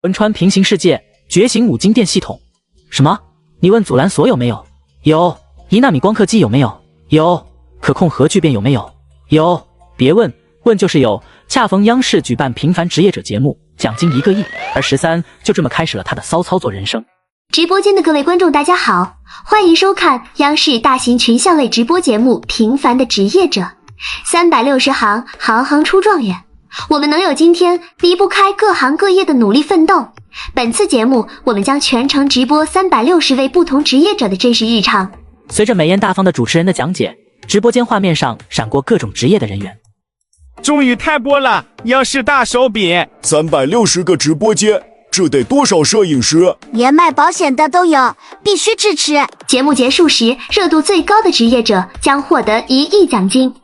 文川平行世界觉醒五金店系统。什么？你问阻拦锁有没有？有。1纳米光刻机有没有？有。可控核聚变有没有？有。别问，问就是有。恰逢央视举办平凡职业者节目，奖金1个亿，而13就这么开始了他的骚操作人生。直播间的各位观众大家好，欢迎收看央视大型群像类直播节目《平凡的职业者》，360行，行行出状元。我们能有今天，离不开各行各业的努力奋斗。本次节目，我们将全程直播360位不同职业者的真实日常。随着美艳大方的主持人的讲解，直播间画面上闪过各种职业的人员。终于开播了，央视大手笔，360个直播间，这得多少摄影师？连卖保险的都有，必须支持。节目结束时，热度最高的职业者将获得1亿奖金。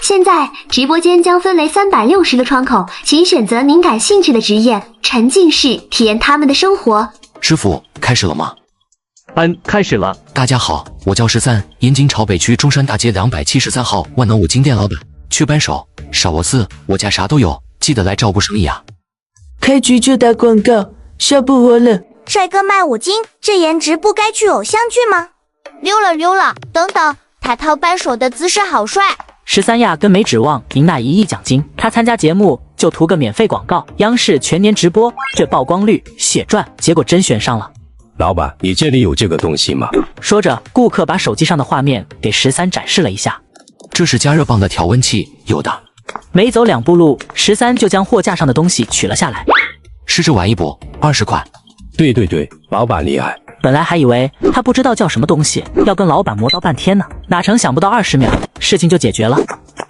现在直播间将分为360个窗口，请选择您感兴趣的职业，沉浸式体验他们的生活。师傅，开始了吗？开始了。大家好，我叫13，延津朝北区中山大街273号万能五金店老板，缺扳手、少螺丝，我家啥都有，记得来照顾生意啊。开局就打广告，笑不活了。帅哥卖五金，这颜值不该去偶像剧吗？溜了，等等，他掏扳手的姿势好帅。13压根没指望赢那1亿奖金，他参加节目就图个免费广告，央视全年直播，这曝光率血赚，结果真选上了。老板，你这里有这个东西吗？说着，顾客把手机上的画面给13展示了一下。这是加热棒的调温器，有的。没走2步路，13就将货架上的东西取了下来。是这玩意不？20块。对，老板厉害。本来还以为他不知道叫什么东西，要跟老板磨叨半天呢，哪成想不到20秒，事情就解决了。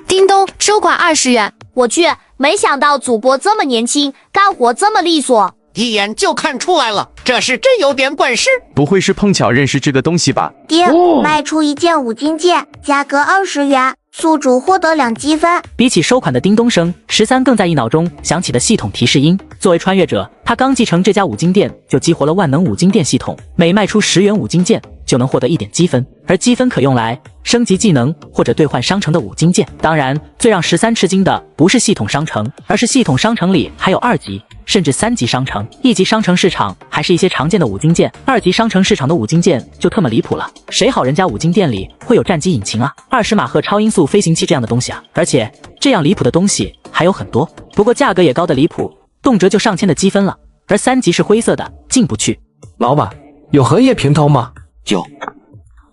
叮咚，收款20元。我去，没想到主播这么年轻，干活这么利索，一眼就看出来了，这是真有点本事。不会是碰巧认识这个东西吧？爹，卖出1件五金件，价格20元，宿主获得2积分。比起收款的叮咚声，13更在意脑中响起的系统提示音。作为穿越者，他刚继承这家五金店，就激活了万能五金店系统，每卖出10元五金件就能获得1点积分，而积分可用来升级技能或者兑换商城的五金件。当然，最让13吃惊的不是系统商城，而是系统商城里还有2级甚至3级商城。1级商城市场还是一些常见的五金件，2级商城市场的五金件就特么离谱了。谁好人家五金店里会有战机引擎啊、20马赫超音速飞行器这样的东西啊？而且这样离谱的东西还有很多，不过价格也高的离谱，动辄就上千的积分了。而3级是灰色的，进不去。老板，有荷叶平头吗？有。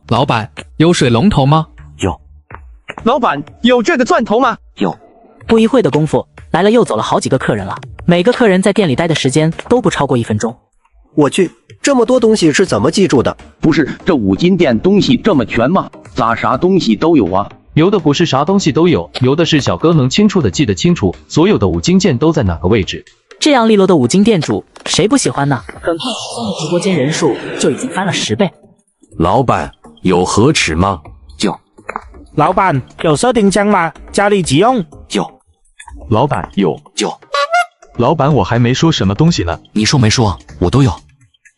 老板，有水龙头吗？有。老板，有这个钻头吗？有。不一会的功夫，来了又走了好几个客人了，每个客人在店里待的时间都不超过1分钟。我去，这么多东西是怎么记住的？不是，这五金店东西这么全吗？咋啥东西都有啊？有的不是啥东西都有，有的是小哥能清楚的记得清楚所有的五金件都在哪个位置。这样利落的五金店主，谁不喜欢呢？很快13的直播间人数就已经翻了10倍。老板，有盒尺吗？有。老板，有设定箱吗？家里急用。有。老板，有。老板，我还没说什么东西呢。你说没说？我都有。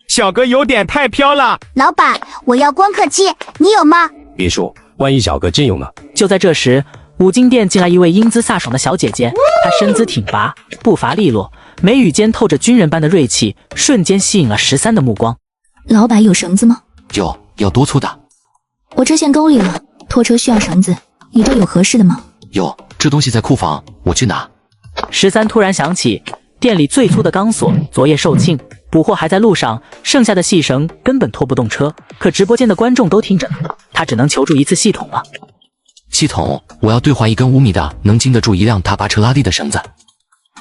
小哥有点太飘了。老板，我要光刻机，你有吗？别说，万一小哥真有呢？就在这时，五金店进来一位英姿飒爽的小姐姐，她身姿挺拔，步伐利落，眉宇间透着军人般的锐气，瞬间吸引了13的目光。老板有绳子吗？有，要多粗的？我这陷沟里了，拖车需要绳子，你这有合适的吗？有，这东西在库房，我去拿。13突然想起店里最粗的钢索昨夜售罄，补货还在路上，剩下的细绳根本拖不动车，可直播间的观众都听着呢，他只能求助一次系统了。系统，我要兑换1根5米的能经得住一辆大巴车拉力的绳子。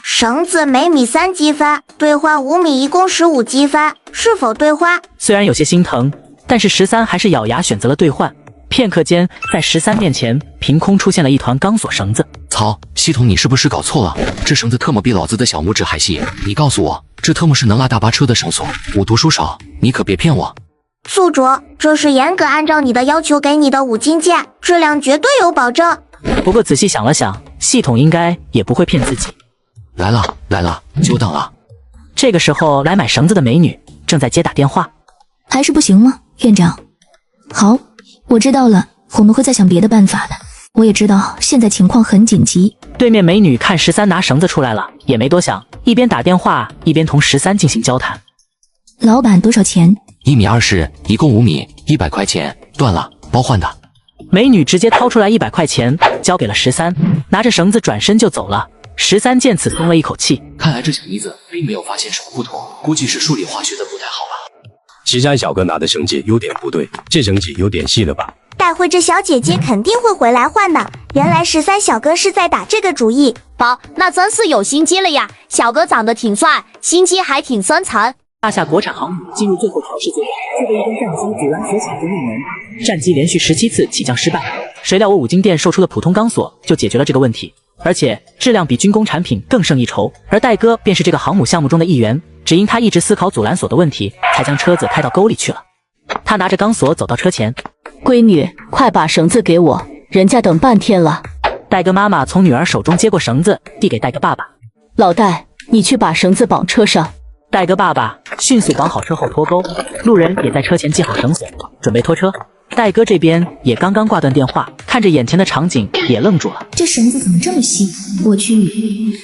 绳子每米3积分，兑换5米一共15积分，是否兑换？虽然有些心疼，但是13还是咬牙选择了兑换。片刻间，在13面前凭空出现了一团钢索绳子。操，系统你是不是搞错了？这绳子特么比老子的小拇指还细，你告诉我，这特么是能拉大巴车的绳索？我读书少，你可别骗我。宿主，这是严格按照你的要求给你的五金件，质量绝对有保证。不过仔细想了想，系统应该也不会骗自己。来了，久等了。这个时候来买绳子的美女正在接打电话。还是不行吗，院长？好，我知道了，我们会再想别的办法的。我也知道现在情况很紧急。对面美女看13拿绳子出来了，也没多想，一边打电话一边同13进行交谈。老板多少钱？1米20，一共5米，100块钱，断了，包换的。美女直接掏出来100块钱，交给了13，拿着绳子转身就走了。13见此松了一口气，看来这小妮子并没有发现什么不妥，估计是数理化学的不太好吧。13小哥拿的绳结有点不对，这绳结有点细了吧？待会这小姐姐肯定会回来换的。原来13小哥是在打这个主意。宝，那真是有心机了呀！小哥长得挺帅，心机还挺深沉。大夏国产航母进入最后考试阶段，却被一根战机阻拦所卡住命门，战机连续17次起降失败。谁料我五金店售出的普通钢索就解决了这个问题，而且质量比军工产品更胜一筹。而戴哥便是这个航母项目中的一员，只因他一直思考阻拦索的问题，才将车子开到沟里去了。他拿着钢索走到车前，闺女，快把绳子给我，人家等半天了。戴哥妈妈从女儿手中接过绳子，递给戴哥爸爸。老戴，你去把绳子绑车上。戴哥爸爸迅速绑好车后脱钩，路人也在车前系好绳索，准备拖车。戴哥这边也刚刚挂断电话，看着眼前的场景也愣住了。这绳子怎么这么细？我去，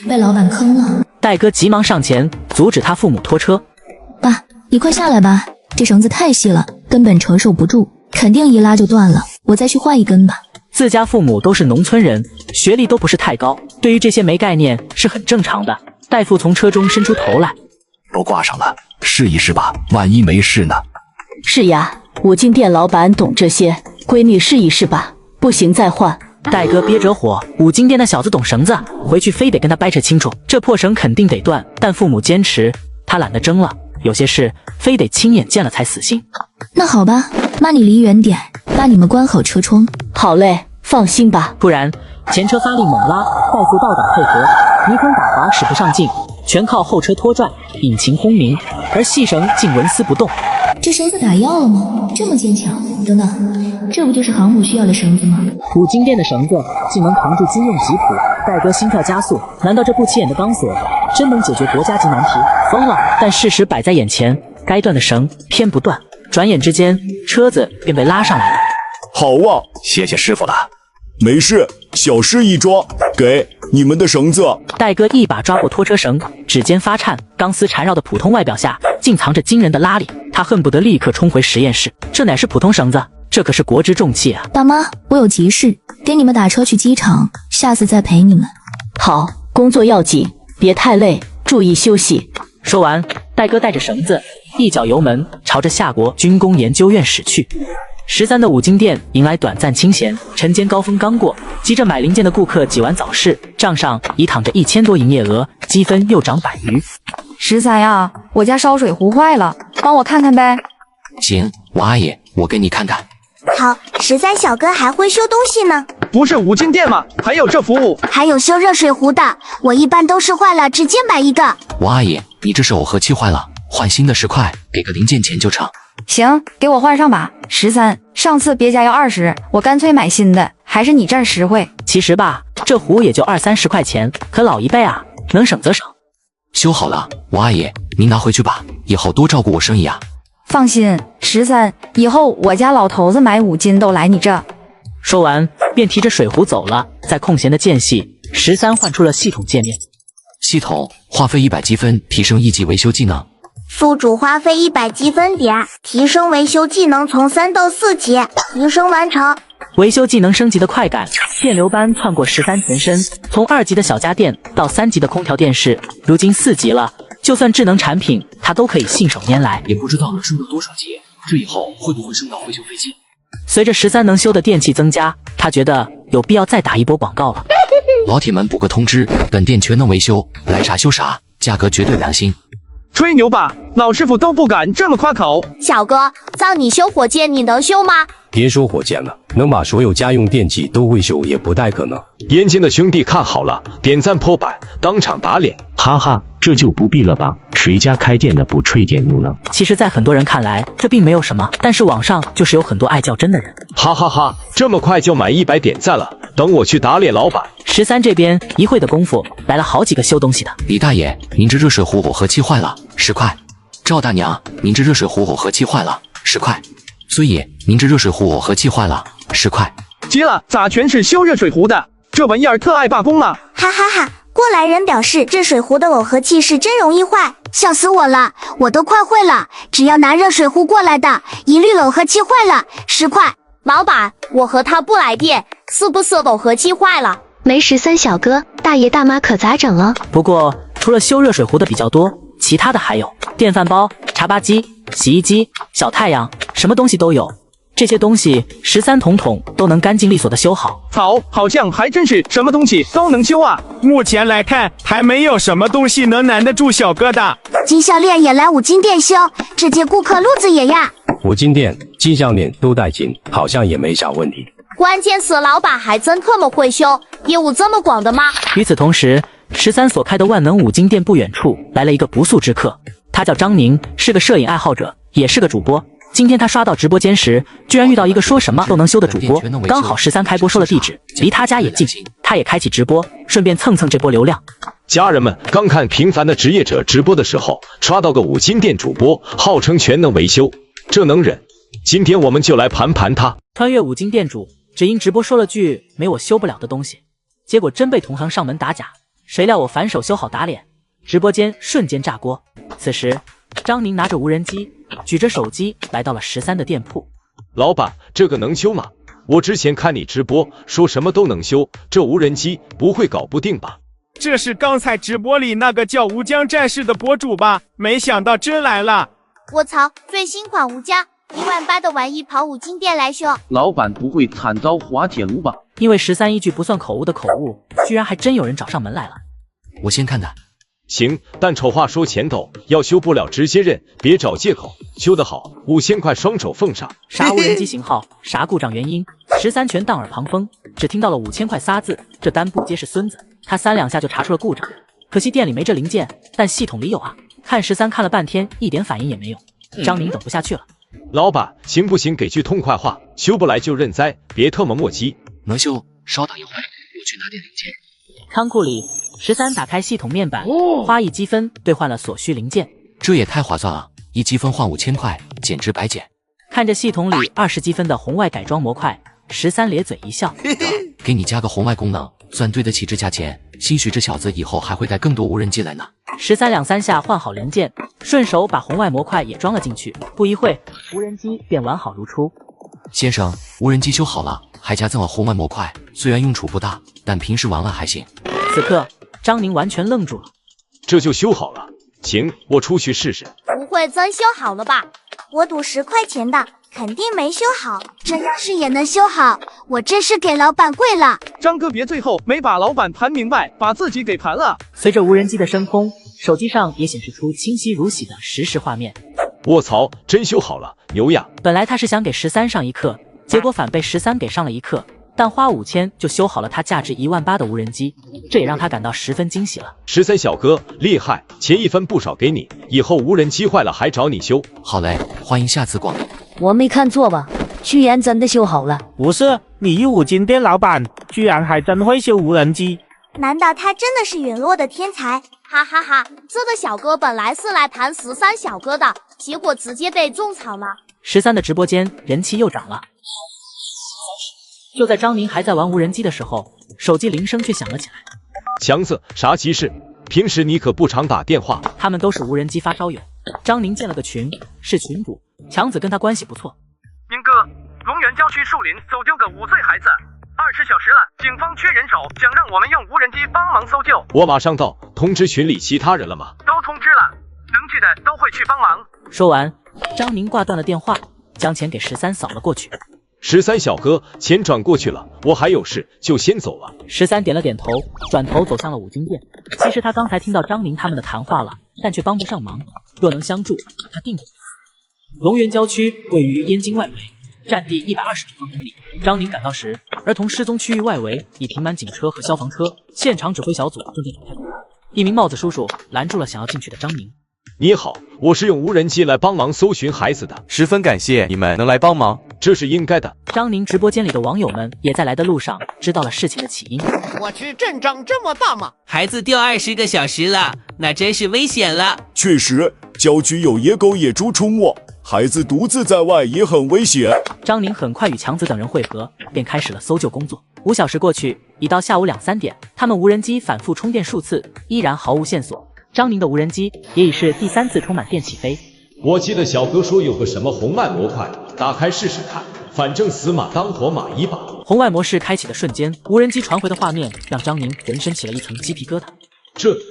被老板坑了。戴哥急忙上前阻止他父母拖车。爸，你快下来吧，这绳子太细了，根本承受不住，肯定一拉就断了。我再去换一根吧。自家父母都是农村人，学历都不是太高，对于这些没概念是很正常的。戴父从车中伸出头来，都挂上了，试一试吧，万一没事呢？是呀，五金店老板懂这些，闺女试一试吧，不行再换。戴哥憋着火，五金店那小子懂绳子，回去非得跟他掰扯清楚，这破绳肯定得断。但父母坚持，他懒得争了，有些事非得亲眼见了才死心。那好吧，妈你离远点，把你们关好车窗。好嘞，放心吧。突然前车发力猛拉，戴父倒挡配合，泥坑打滑使不上劲，全靠后车拖拽，引擎轰鸣，而细绳竟纹丝不动。这绳子打药了吗？这么坚强？等等，这不就是航母需要的绳子吗？五金店的绳子竟能扛住军用吉普，戴哥心跳加速。难道这不起眼的钢索真能解决国家级难题？疯了！但事实摆在眼前，该断的绳偏不断。转眼之间，车子便被拉上来了。好啊，谢谢师傅了。没事，小事一桩。给你们的绳子。戴哥一把抓过拖车绳，指尖发颤，钢丝缠绕的普通外表下竟藏着惊人的拉力。他恨不得立刻冲回实验室，这乃是普通绳子，这可是国之重器啊！爸妈，我有急事，给你们打车去机场，下次再陪你们。好，工作要紧，别太累，注意休息。说完，戴哥带着绳子，一脚油门朝着夏国军工研究院驶去。13的五金店迎来短暂清闲，晨间高峰刚过，急着买零件的顾客挤完早市，账上已躺着1000多营业额，积分又涨100余。13呀，我家烧水壶坏了，帮我看看呗。行，我阿姨，我给你看看。好，13小哥还会修东西呢。不是五金店吗？还有这服务，还有修热水壶的，我一般都是坏了直接买一个。我阿姨，你这是耦合器坏了，换新的10块，给个零件钱就成。行，给我换上吧。13，上次别家要20，我干脆买新的，还是你这儿实惠。其实吧，这壶也就20-30块钱，可老一辈啊，能省则省。修好了，我阿姨，您拿回去吧，以后多照顾我生意啊。放心，13，以后我家老头子买五金都来你这。说完，便提着水壶走了。在空闲的间隙，13换出了系统界面。系统花费100积分，提升1级维修技能。宿主花费100积分点，提升维修技能从3到4级，提升完成。维修技能升级的快感，电流般窜过13全身，从2级的小家电到3级的空调电视，如今4级了，就算智能产品，他都可以信手拈来。也不知道能升到多少级，这以后会不会升到会修飞机？随着13能修的电器增加，他觉得有必要再打一波广告了。老铁们补个通知，本店全能维修，来啥修啥，价格绝对良心。吹牛吧，老师傅都不敢这么夸口。小哥，让你修火箭，你能修吗？别说火箭了，能把所有家用电器都维修也不太可能。眼尖的兄弟看好了，点赞破百，当场打脸。哈哈，这就不必了吧？谁家开店的不吹点牛呢？其实，在很多人看来，这并没有什么，但是网上就是有很多爱较真的人。哈哈哈，这么快就满100点赞了，等我去打脸老板。13这边一会的功夫，来了好几个修东西的。李大爷，您这热水壶耦合器坏了，10块。赵大娘，您这热水壶耦合器坏了，10块。孙爷，您这热水壶耦合器坏了，10块。急了，咋全是修热水壶的？这玩意儿特爱罢工嘛！哈哈哈！过来人表示，这水壶的耦合器是真容易坏，笑死我了！我都快会了，只要拿热水壶过来的，一律耦合器坏了10块。老板，我和他不来电，是不是耦合器坏了？没13小哥，大爷大妈可咋整啊？不过除了修热水壶的比较多，其他的还有电饭煲、茶吧机、洗衣机、小太阳，什么东西都有。这些东西13统统都能干净利索的修好。好像还真是什么东西都能修啊。目前来看，还没有什么东西能难得住小哥的。金项链也来五金店修，这届顾客路子也呀。五金店、金项链都带金，好像也没啥问题。关键是老板还真特么会修，业务这么广的吗？与此同时，13所开的万能五金店不远处来了一个不速之客，他叫张宁，是个摄影爱好者，也是个主播。今天他刷到直播间时，居然遇到一个说什么都能修的主播，刚好13开播说了地址，离他家也近，他也开启直播，顺便蹭这波流量。家人们刚看平凡的职业者直播的时候，刷到个五金店主播，号称全能维修，这能忍？今天我们就来盘盘他。穿越五金店主，只因直播说了句没我修不了的东西，结果真被同行上门打假，谁料我反手修好打脸，直播间瞬间炸锅。此时张宁拿着无人机，举着手机来到了13的店铺。老板，这个能修吗？我之前看你直播说什么都能修，这无人机不会搞不定吧？这是刚才直播里那个叫吴江战士的博主吧？没想到真来了！我操，最新款吴江18000的玩意跑五金店来修，老板不会惨遭滑铁卢吧？因为13一句不算口误的口误，居然还真有人找上门来了。我先看的。行，但丑话说前头，要修不了直接认，别找借口。修得好，5000块双手奉上。啥无人机型号，啥故障原因，13全当耳旁风，只听到了5000块仨字，这单不接是孙子。他3两下就查出了故障，可惜店里没这零件，但系统里有啊。看13看了半天，一点反应也没有。张宁等不下去了，老板，行不行？给句痛快话，修不来就认栽，别特么磨叽。能修，稍等一会儿，我去拿点零件。仓库里，13打开系统面板，花1积分兑换了所需零件，这也太划算了，1积分换5000块，简直白捡。看着系统里20积分的红外改装模块，13咧嘴一笑，给你加个红外功能，算对得起这价钱。兴许这小子以后还会带更多无人机来呢。13两三下换好零件，顺手把红外模块也装了进去，不一会，无人机便完好如初。先生，无人机修好了，还加赠了红外模块，虽然用处不大，但平时玩玩还行。此刻张宁完全愣住了，这就修好了？行，我出去试试。不会真修好了吧？我赌10块钱的，肯定没修好。这要是也能修好，我真是给老板跪了。张哥别最后没把老板盘明白，把自己给盘了。随着无人机的升空，手机上也显示出清晰如洗的实时画面。卧槽，真修好了，牛呀！本来他是想给13上一课，结果反被13给上了一课。但花5000就修好了他价值18000的无人机，这也让他感到十分惊喜了。13小哥厉害，钱一分不少给你，以后无人机坏了还找你修。好嘞，欢迎下次光临。我没看错吧？居然真的修好了？不是，你一五金店老板居然还真会修无人机？难道他真的是陨落的天才？哈哈哈，这个小哥本来是来盘13小哥的，结果直接被种草了。13的直播间人气又涨了。就在张宁还在玩无人机的时候，手机铃声却响了起来。强子，啥急事？平时你可不常打电话。他们都是无人机发烧友。张宁建了个群，是群主。强子跟他关系不错。宁哥，龙源郊区树林走丢个5岁孩子，20小时了，警方缺人手，想让我们用无人机帮忙搜救。我马上到，通知群里其他人了吗？都通知了，能去的都会去帮忙。说完，张宁挂断了电话，将钱给13扫了过去。13小哥，钱转过去了，我还有事，就先走了。13点了点头，转头走向了五金店。其实他刚才听到张宁他们的谈话了，但却帮不上忙。若能相助，他定会。龙源郊区位于燕京外围，占地120平方公里。张宁赶到时，儿童失踪区域外围已停满警车和消防车，现场指挥小组正在找他。一名帽子叔叔拦住了想要进去的张宁。你好，我是用无人机来帮忙搜寻孩子的，十分感谢你们能来帮忙，这是应该的。张宁直播间里的网友们也在来的路上知道了事情的起因。我去，阵仗这么大吗？孩子掉20个小时了，那真是危险了。确实，郊区有野狗野猪出没，孩子独自在外也很危险。张宁很快与强子等人会合，便开始了搜救工作。5小时过去，已到下午2、3点，他们无人机反复充电数次，依然毫无线索。张宁的无人机也已是第3次充满电起飞。我记得小哥说有个什么红外模块，打开试试看，反正死马当活马医吧。红外模式开启的瞬间，无人机传回的画面让张宁浑身起了一层鸡皮疙瘩。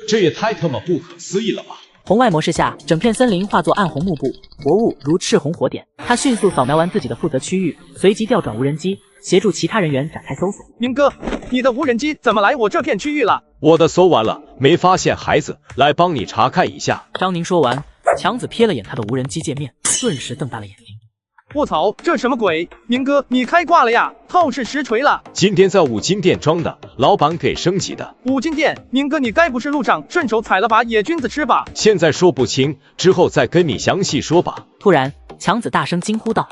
这也太他妈不可思议了吧！红外模式下，整片森林化作暗红幕布，薄雾如赤红火点。他迅速扫描完自己的负责区域，随即调转无人机，协助其他人员展开搜索。宁哥，你的无人机怎么来我这片区域了？我的搜完了，没发现孩子，来帮你查看一下。张宁说完，强子瞥了眼他的无人机界面，顿时瞪大了眼睛。卧槽，这什么鬼？宁哥，你开挂了呀？透视实锤了！今天在五金店装的，老板给升级的。五金店，宁哥，你该不是路上顺手采了把野菌子吃吧？现在说不清，之后再跟你详细说吧。突然，强子大声惊呼道：“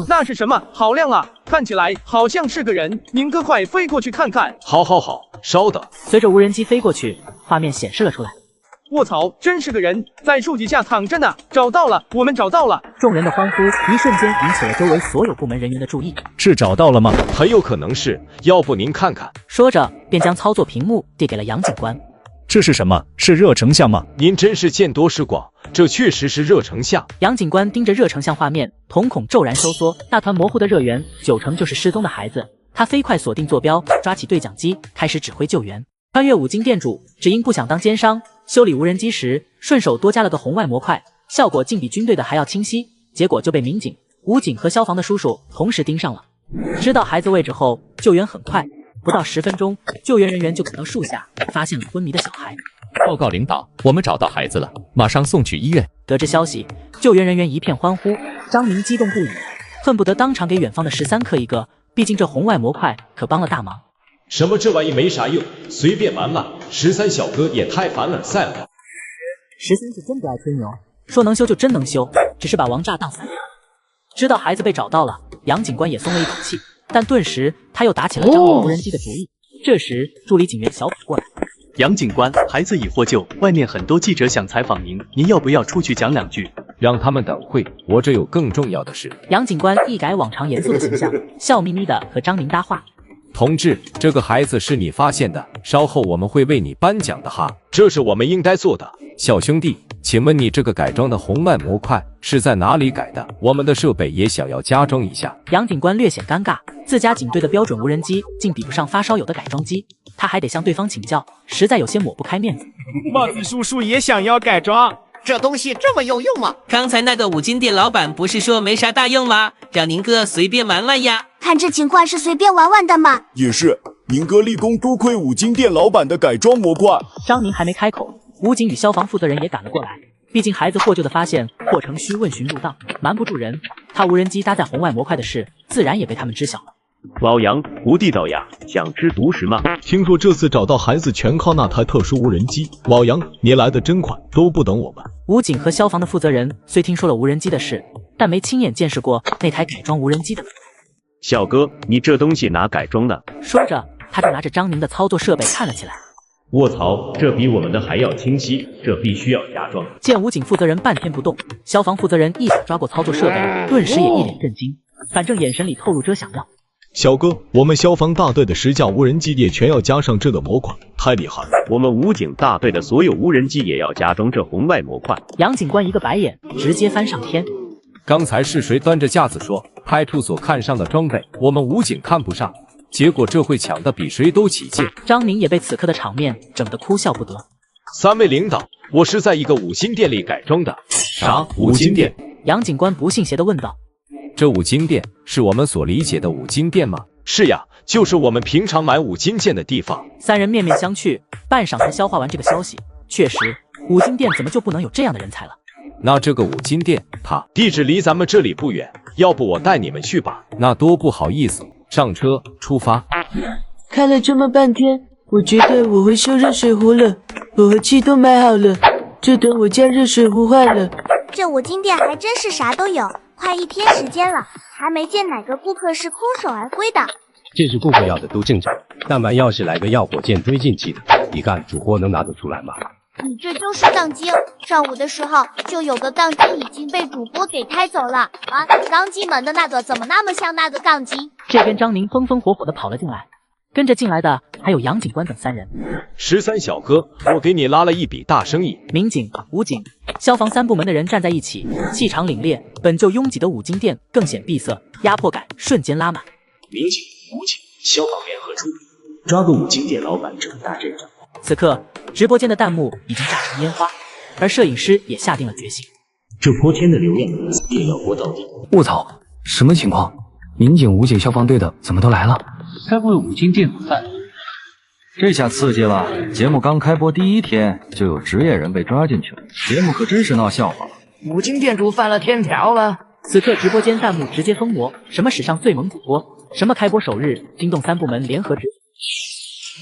那是什么？好亮啊！看起来好像是个人。宁哥，快飞过去看看！”好，稍等。随着无人机飞过去，画面显示了出来。卧槽，真是个人，在树底下躺着呢！找到了，我们找到了！众人的欢呼一瞬间引起了周围所有部门人员的注意。是找到了吗？很有可能是，要不您看看。说着，便将操作屏幕递给了杨警官。这是什么？是热成像吗？您真是见多识广，这确实是热成像。杨警官盯着热成像画面，瞳孔骤然收缩，那团模糊的热源9成就是失踪的孩子。他飞快锁定坐标，抓起对讲机，开始指挥救援。穿越五金店主只因不想当奸商，修理无人机时顺手多加了个红外模块，效果竟比军队的还要清晰，结果就被民警、武警和消防的叔叔同时盯上了。知道孩子位置后，救援很快，不到10分钟，救援人员就赶到树下，发现了昏迷的小孩。报告领导，我们找到孩子了，马上送去医院。得知消息，救援人员一片欢呼，张明激动不已，恨不得当场给远方的13克一个，毕竟这红外模块可帮了大忙。什么这玩意没啥用，随便玩玩。13小哥也太凡尔赛了。13是真不爱吹牛，说能修就真能修，只是把王炸当3。知道孩子被找到了，杨警官也松了一口气，但顿时他又打起了张罗无人机的主意。这时，助理警员小宝过来。杨警官，孩子已获救，外面很多记者想采访您，您要不要出去讲2句？让他们等会，我这有更重要的事。杨警官一改往常严肃的形象，笑眯眯的和张宁搭话。同志，这个孩子是你发现的，稍后我们会为你颁奖的哈。这是我们应该做的。小兄弟，请问你这个改装的红外模块是在哪里改的？我们的设备也想要加装一下。杨警官略显尴尬，自家警队的标准无人机竟比不上发烧友的改装机，他还得向对方请教，实在有些抹不开面子。帽子叔叔也想要改装。这东西这么有用吗？刚才那个五金店老板不是说没啥大用吗？让宁哥随便玩玩呀。看这情况是随便玩玩的吗？也是，宁哥立功，多亏五金店老板的改装模块。张宁还没开口，武警与消防负责人也赶了过来。毕竟孩子获救的发现或成需问询入档，瞒不住人。他无人机搭载红外模块的事，自然也被他们知晓了。老杨，不地道呀，想吃独食吗？听说这次找到孩子全靠那台特殊无人机，老杨，你来的真快，都不等我们。武警和消防的负责人虽听说了无人机的事，但没亲眼见识过那台改装无人机的。小哥，你这东西哪改装的？说着，他就拿着张宁的操作设备看了起来。卧槽，这比我们的还要清晰，这必须要加装。见武警负责人半天不动，消防负责人一把抓过操作设备，顿时也一脸震惊，反正眼神里透露着想要。小哥，我们消防大队的10架无人机也全要加上这个模块，太厉害了。我们武警大队的所有无人机也要加装这红外模块。杨警官一个白眼，直接翻上天。刚才是谁端着架子说派出所看上的装备，我们武警看不上？结果这回抢的比谁都起劲。张宁也被此刻的场面整得哭笑不得。3位领导，我是在一个五金店里改装的。啥？五金店？杨警官不信邪地问道。这五金店是我们所理解的五金店吗？是呀，就是我们平常买五金件的地方。3人面面相觑，半晌才消化完这个消息。确实，五金店怎么就不能有这样的人才了？那这个五金店，它地址离咱们这里不远，要不我带你们去吧？那多不好意思。上车，出发。看了这么半天，我觉得我会修热水壶了。我和气都买好了，就等我家热水壶坏了。这五金店还真是啥都有，快1天时间了，还没见哪个顾客是空手而归的。这是顾客要的都正常，但凡要是来个要火箭推进器的，你看主播能拿得出来吗？你这就是杠精！上午的时候就有个杠精已经被主播给开走了啊！刚进门的那个怎么那么像那个杠精？这边张宁风风火火的跑了进来，跟着进来的还有杨警官等3人。13小哥，我给你拉了一笔大生意。民警、武警、消防3部门的人站在一起，气场凛冽。本就拥挤的五金店更显闭塞，压迫感瞬间拉满。民警、武警、消防联合出动，抓个五金店老板这个大阵仗。此刻，直播间的弹幕已经炸成烟花，而摄影师也下定了决心。这泼天的流量也要播到底。卧槽，什么情况？民警、武警、消防队的怎么都来了？该不会五金店腐败？这下刺激了！节目刚开播第1天，就有职业人被抓进去了，节目可真是闹笑话了。五金店主犯了天条了！此刻直播间弹幕直接疯魔，什么史上最萌主播，什么开播首日惊动3部门联合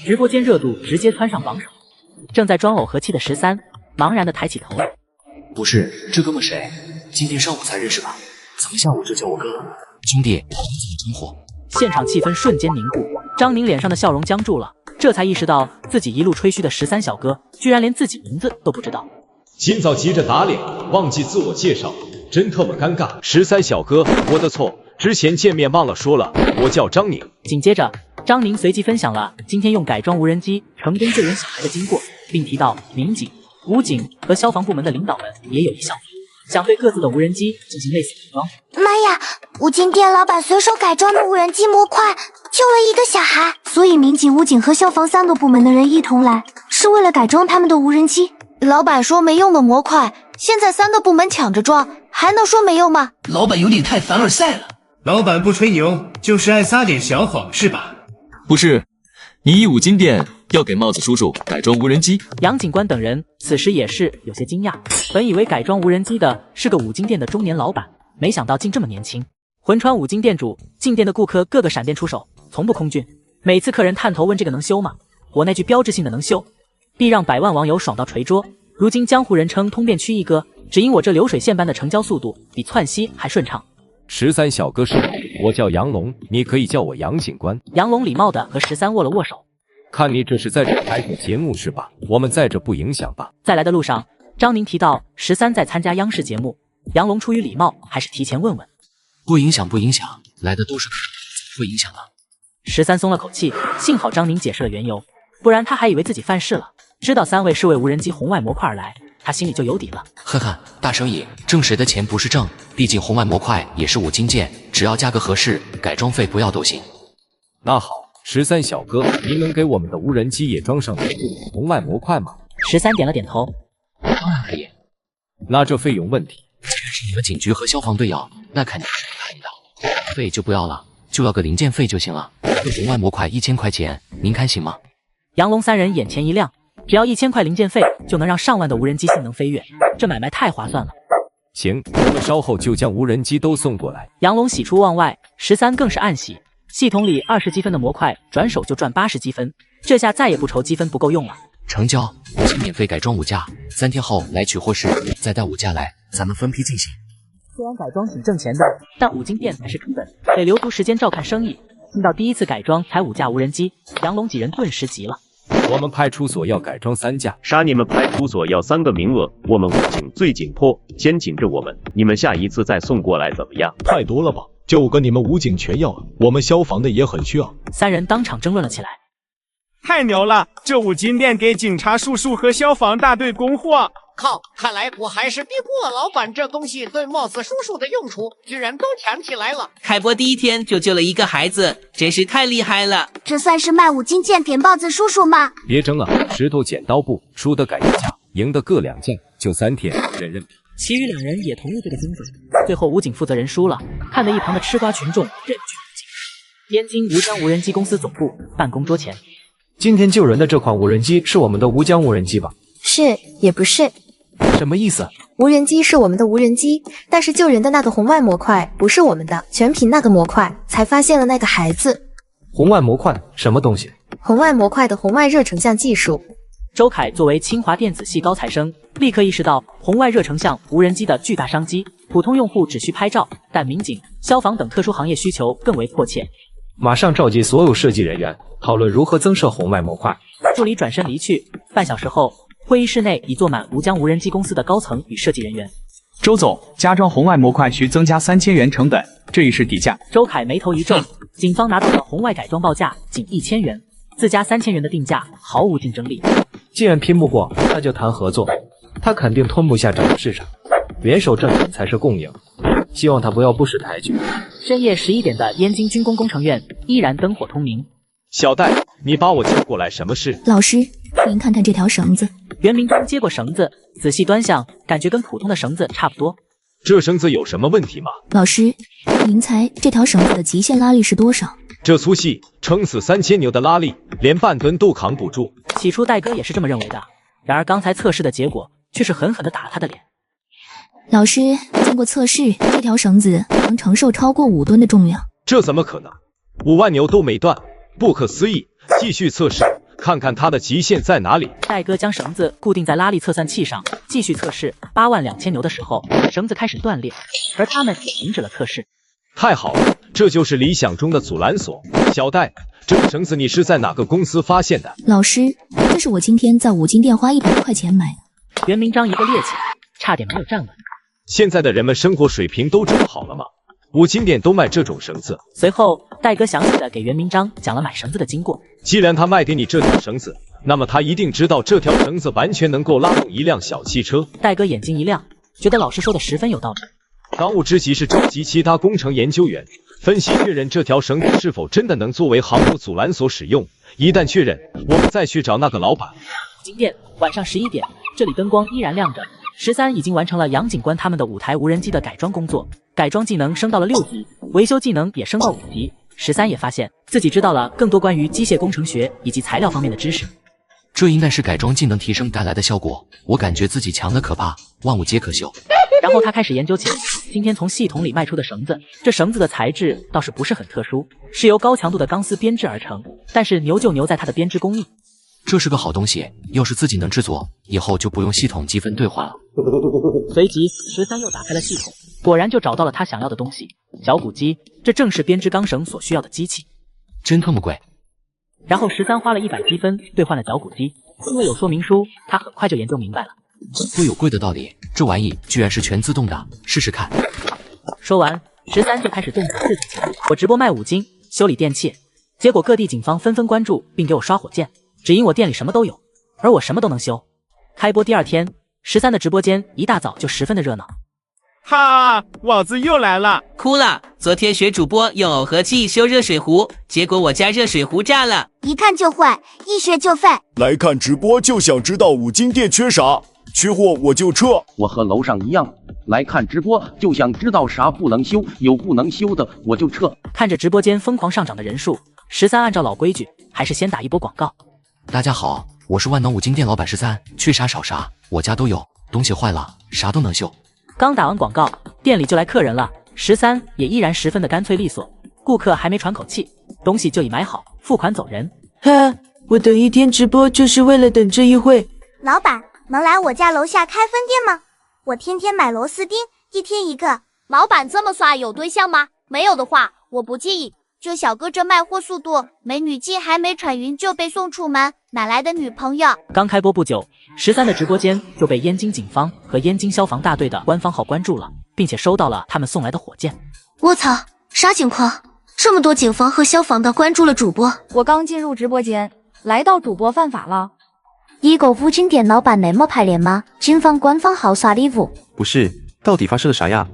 直播间热度直接蹿上榜首。正在装偶和气的13茫然的抬起头来，不是，这哥们谁？今天上午才认识吧？怎么下午就叫我哥了？兄弟，你怎么真火？现场气氛瞬间凝固，张宁脸上的笑容僵住了，这才意识到自己一路吹嘘的13小哥，居然连自己名字都不知道。今早急着打脸，忘记自我介绍，真特么尴尬。13小哥，我的错，之前见面忘了说了，我叫张宁。紧接着，张宁随即分享了今天用改装无人机成功救援小孩的经过，并提到民警、武警和消防部门的领导们也有意效仿，想对各自的无人机进行类似改装。妈呀！五金店老板随手改装的无人机模块救了一个小孩，所以民警、武警和消防3个部门的人一同来，是为了改装他们的无人机。老板说没用的模块，现在3个部门抢着装，还能说没用吗？老板有点太凡尔赛了。老板不吹牛，就是爱撒点小谎是吧？不是，你一五金店要给帽子叔叔改装无人机？杨警官等人此时也是有些惊讶，本以为改装无人机的是个五金店的中年老板，没想到竟这么年轻。魂穿五金店主进店的顾客个个闪电出手，从不空军。每次客人探头问这个能修吗？我那句标志性的能修，必让百万网友爽到捶桌。如今江湖人称通便区一哥，只因我这流水线般的成交速度比窜稀还顺畅。13小哥是我叫杨龙，你可以叫我杨警官。杨龙礼貌的和13握了握手。看你这是在这拍个节目是吧？我们在这不影响吧？在来的路上，张宁提到13在参加央视节目，杨龙出于礼貌还是提前问问。不影响不影响，来的都是客人，怎么会影响呢？13松了口气，幸好张宁解释了缘由，不然他还以为自己犯事了。知道3位是为无人机红外模块而来，他心里就有底了。呵呵，大生意挣谁的钱不是挣？毕竟红外模块也是五金件，只要价格合适，改装费不要都行。那好，13小哥，您能给我们的无人机也装上红外模块吗？13点了点头。当然可以。那这费用问题，既然是你们警局和消防队要，那肯定是看的。费就不要了，就要个零件费就行了。这红外模块1000块钱，您看行吗？杨龙3人眼前一亮，只要1000块零件费，就能让上万的无人机性能飞跃，这买卖太划算了。行，我们稍后就将无人机都送过来。杨龙喜出望外，13更是暗喜，系统里20积分的模块，转手就赚80积分，这下再也不愁积分不够用了。成交，我先免费改装5架，3天后来取货时再带5架来，咱们分批进行。虽然改装挺挣钱的，但五金店才是根本，得留足时间照看生意。听到第一次改装才5架无人机，杨龙几人顿时急了。我们派出所要改装3架，杀你们派出所要3个名额，我们武警最紧迫，先紧着我们，你们下一次再送过来怎么样？太多了吧，就跟你们武警全要啊，我们消防的也很需要。 3人当场争论了起来。太牛了，这五金店给警察叔叔和消防大队供货。靠，看来我还是逼不过老板，这东西对貌似叔叔的用处居然都抢起来了。开播第1天就救了一个孩子，真是太厉害了。这算是卖五金件给帽子叔叔吗？别争了，石头剪刀布，输的改1架，赢的各2架，就3天，认认。其余2人也同意这个精准。最后武警负责人输了，看得一旁的吃瓜群众认巨不敬。燕京吴江无人机公司总部办公桌前，今天救人的这款无人机是我们的吴江无人机吧？是，也不是。什么意思？无人机是我们的无人机，但是救人的那个红外模块不是我们的，全凭那个模块才发现了那个孩子。红外模块什么东西？红外模块的红外热成像技术。周凯作为清华电子系高材生，立刻意识到红外热成像无人机的巨大商机。普通用户只需拍照，但民警、消防等特殊行业需求更为迫切。马上召集所有设计人员，讨论如何增设红外模块。助理转身离去。半小时后，会议室内已坐满吴江无人机公司的高层与设计人员。周总，加装红外模块需增加3000元成本，这已是底价。周凯眉头一皱，警方拿到的红外改装报价仅1000元，自家3000元的定价毫无竞争力。既然拼不过，那就谈合作。他肯定吞不下整个市场，联手挣钱才是共赢。希望他不要不识抬举。深夜11点的燕京军工工程院依然灯火通明。小戴，你把我叫过来，什么事？老师，您看看这条绳子。袁明章接过绳子，仔细端详，感觉跟普通的绳子差不多。这绳子有什么问题吗？老师，您猜这条绳子的极限拉力是多少？这粗细，撑死3000牛的拉力，连半吨都扛不住。起初戴哥也是这么认为的，然而刚才测试的结果却是狠狠地打了他的脸。老师，经过测试，这条绳子能承受超过5吨的重量。这怎么可能？5万牛都没断，不可思议！继续测试，看看它的极限在哪里。戴哥将绳子固定在拉力测算器上，继续测试。8万2000牛的时候，绳子开始断裂，而他们也停止了测试。太好了，这就是理想中的阻拦索。小戴，这个绳子你是在哪个公司发现的？老师，这是我今天在五金店花100块钱买的。袁明章一个趔趄，差点没有站稳。现在的人们生活水平都这么好了吗？五金店都卖这种绳子。随后，戴哥详细的给袁明章讲了买绳子的经过。既然他卖给你这条绳子，那么他一定知道这条绳子完全能够拉动一辆小汽车。戴哥眼睛一亮，觉得老师说的十分有道理。当务之急是召集其他工程研究员，分析确认这条绳子是否真的能作为航母阻拦索使用。一旦确认，我们再去找那个老板。今天晚上11点，这里灯光依然亮着。13已经完成了杨警官他们的5台无人机的改装工作，改装技能升到了6级，维修技能也升到5级。13也发现自己知道了更多关于机械工程学以及材料方面的知识。这应该是改装技能提升带来的效果，我感觉自己强的可怕，万物皆可修。然后他开始研究起来今天从系统里卖出的绳子，这绳子的材质倒是不是很特殊，是由高强度的钢丝编制而成，但是牛就牛在它的编织工艺。这是个好东西，要是自己能制作，以后就不用系统积分兑换了。随即13又打开了系统，果然就找到了他想要的东西——绞骨机，这正是编织钢绳所需要的机器。真特么贵。然后13花了100积分兑换了绞骨机，因为有说明书，他很快就研究明白了。贵有贵的道理，这玩意居然是全自动的，试试看。说完，13就开始动手制作。我直播卖5金，修理电器，结果各地警方纷纷关注，并给我刷火箭，只因我店里什么都有，而我什么都能修。开播第2天，13的直播间一大早就十分的热闹。哈，网子又来了，哭了！昨天学主播用耦合器修热水壶，结果我家热水壶炸了，一看就坏，一学就废。来看直播就想知道五金店缺啥，缺货我就撤。我和楼上一样，来看直播就想知道啥不能修，有不能修的我就撤。看着直播间疯狂上涨的人数，13按照老规矩，还是先打一波广告。大家好，我是万能五金店老板13，缺啥少啥，我家都有，东西坏了啥都能修。刚打完广告，店里就来客人了，13也依然十分的干脆利索，顾客还没喘口气，东西就已买好，付款走人。哈，我等1天直播就是为了等这一会。老板，能来我家楼下开分店吗？我天天买螺丝钉，1天1个。老板这么刷有对象吗？没有的话，我不介意。就小哥这卖货速度，美女计还没喘匀就被送出门，哪来的女朋友？刚开播不久，13的直播间就被燕京警方和燕京消防大队的官方号关注了，并且收到了他们送来的火箭。我操，啥情况？这么多警方和消防的关注了主播。我刚进入直播间，来到主播犯法了。一个五金店老板那么排练吗？警方官方号刷礼物？不是，到底发生了啥呀？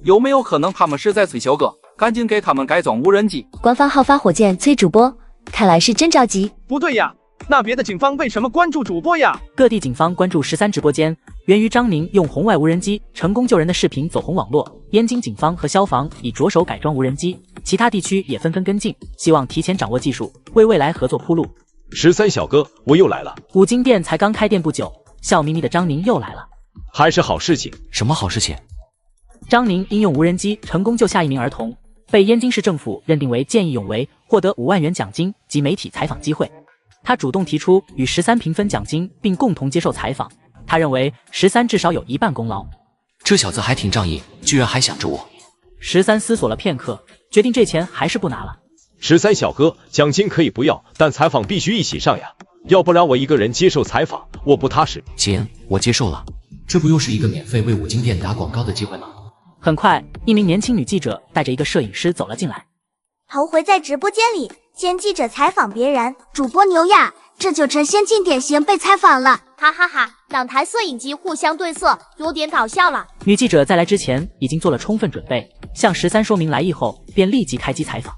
有没有可能他们是在催小哥？赶紧给他们改装无人机。官方号发火箭催主播，看来是真着急。不对呀，那别的警方为什么关注主播呀？各地警方关注13直播间，源于张宁用红外无人机成功救人的视频走红网络，燕京警方和消防已着手改装无人机，其他地区也纷纷跟进，希望提前掌握技术，为未来合作铺路。13小哥，我又来了。五金店才刚开店不久，笑眯眯的张宁又来了。还是好事情。什么好事情？张宁因用无人机成功救下1名儿童，被燕京市政府认定为见义勇为，获得5万元奖金及媒体采访机会。他主动提出与13平分奖金，并共同接受采访。他认为13至少有1半功劳。这小子还挺仗义，居然还想着我。13思索了片刻，决定这钱还是不拿了。13小哥，奖金可以不要，但采访必须一起上呀。要不然我一个人接受采访，我不踏实。行，我接受了。这不又是一个免费为五金店打广告的机会吗？很快，一名年轻女记者带着一个摄影师走了进来。头回在直播间里见记者采访别人，主播牛呀，这就成先进典型被采访了，哈哈哈！两台摄影机互相对色，有点搞笑了。女记者在来之前已经做了充分准备，向13说明来意后，便立即开机采访。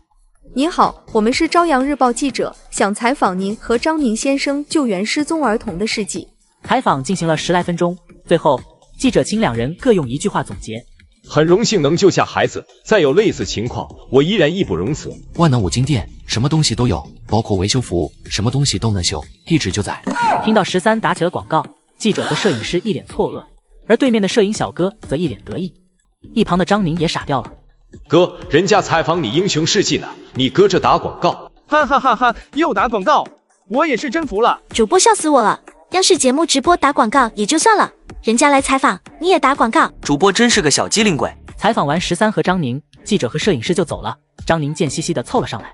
您好，我们是朝阳日报记者，想采访您和张宁先生救援失踪儿童的事迹。采访进行了10来分钟，最后记者请两人各用一句话总结。很荣幸能救下孩子，再有类似情况，我依然义不容辞。万能五金店什么东西都有，包括维修服务，什么东西都能修，地址就在。听到13打起了广告，记者和摄影师一脸错愕，而对面的摄影小哥则一脸得意。一旁的张宁也傻掉了。哥，人家采访你英雄事迹呢，你搁这打广告，哈哈哈哈！又打广告，我也是真服了。主播笑死我了，央视节目直播打广告也就算了，人家来采访你也打广告，主播真是个小机灵鬼。采访完13和张宁，记者和摄影师就走了。张宁贱兮兮的凑了上来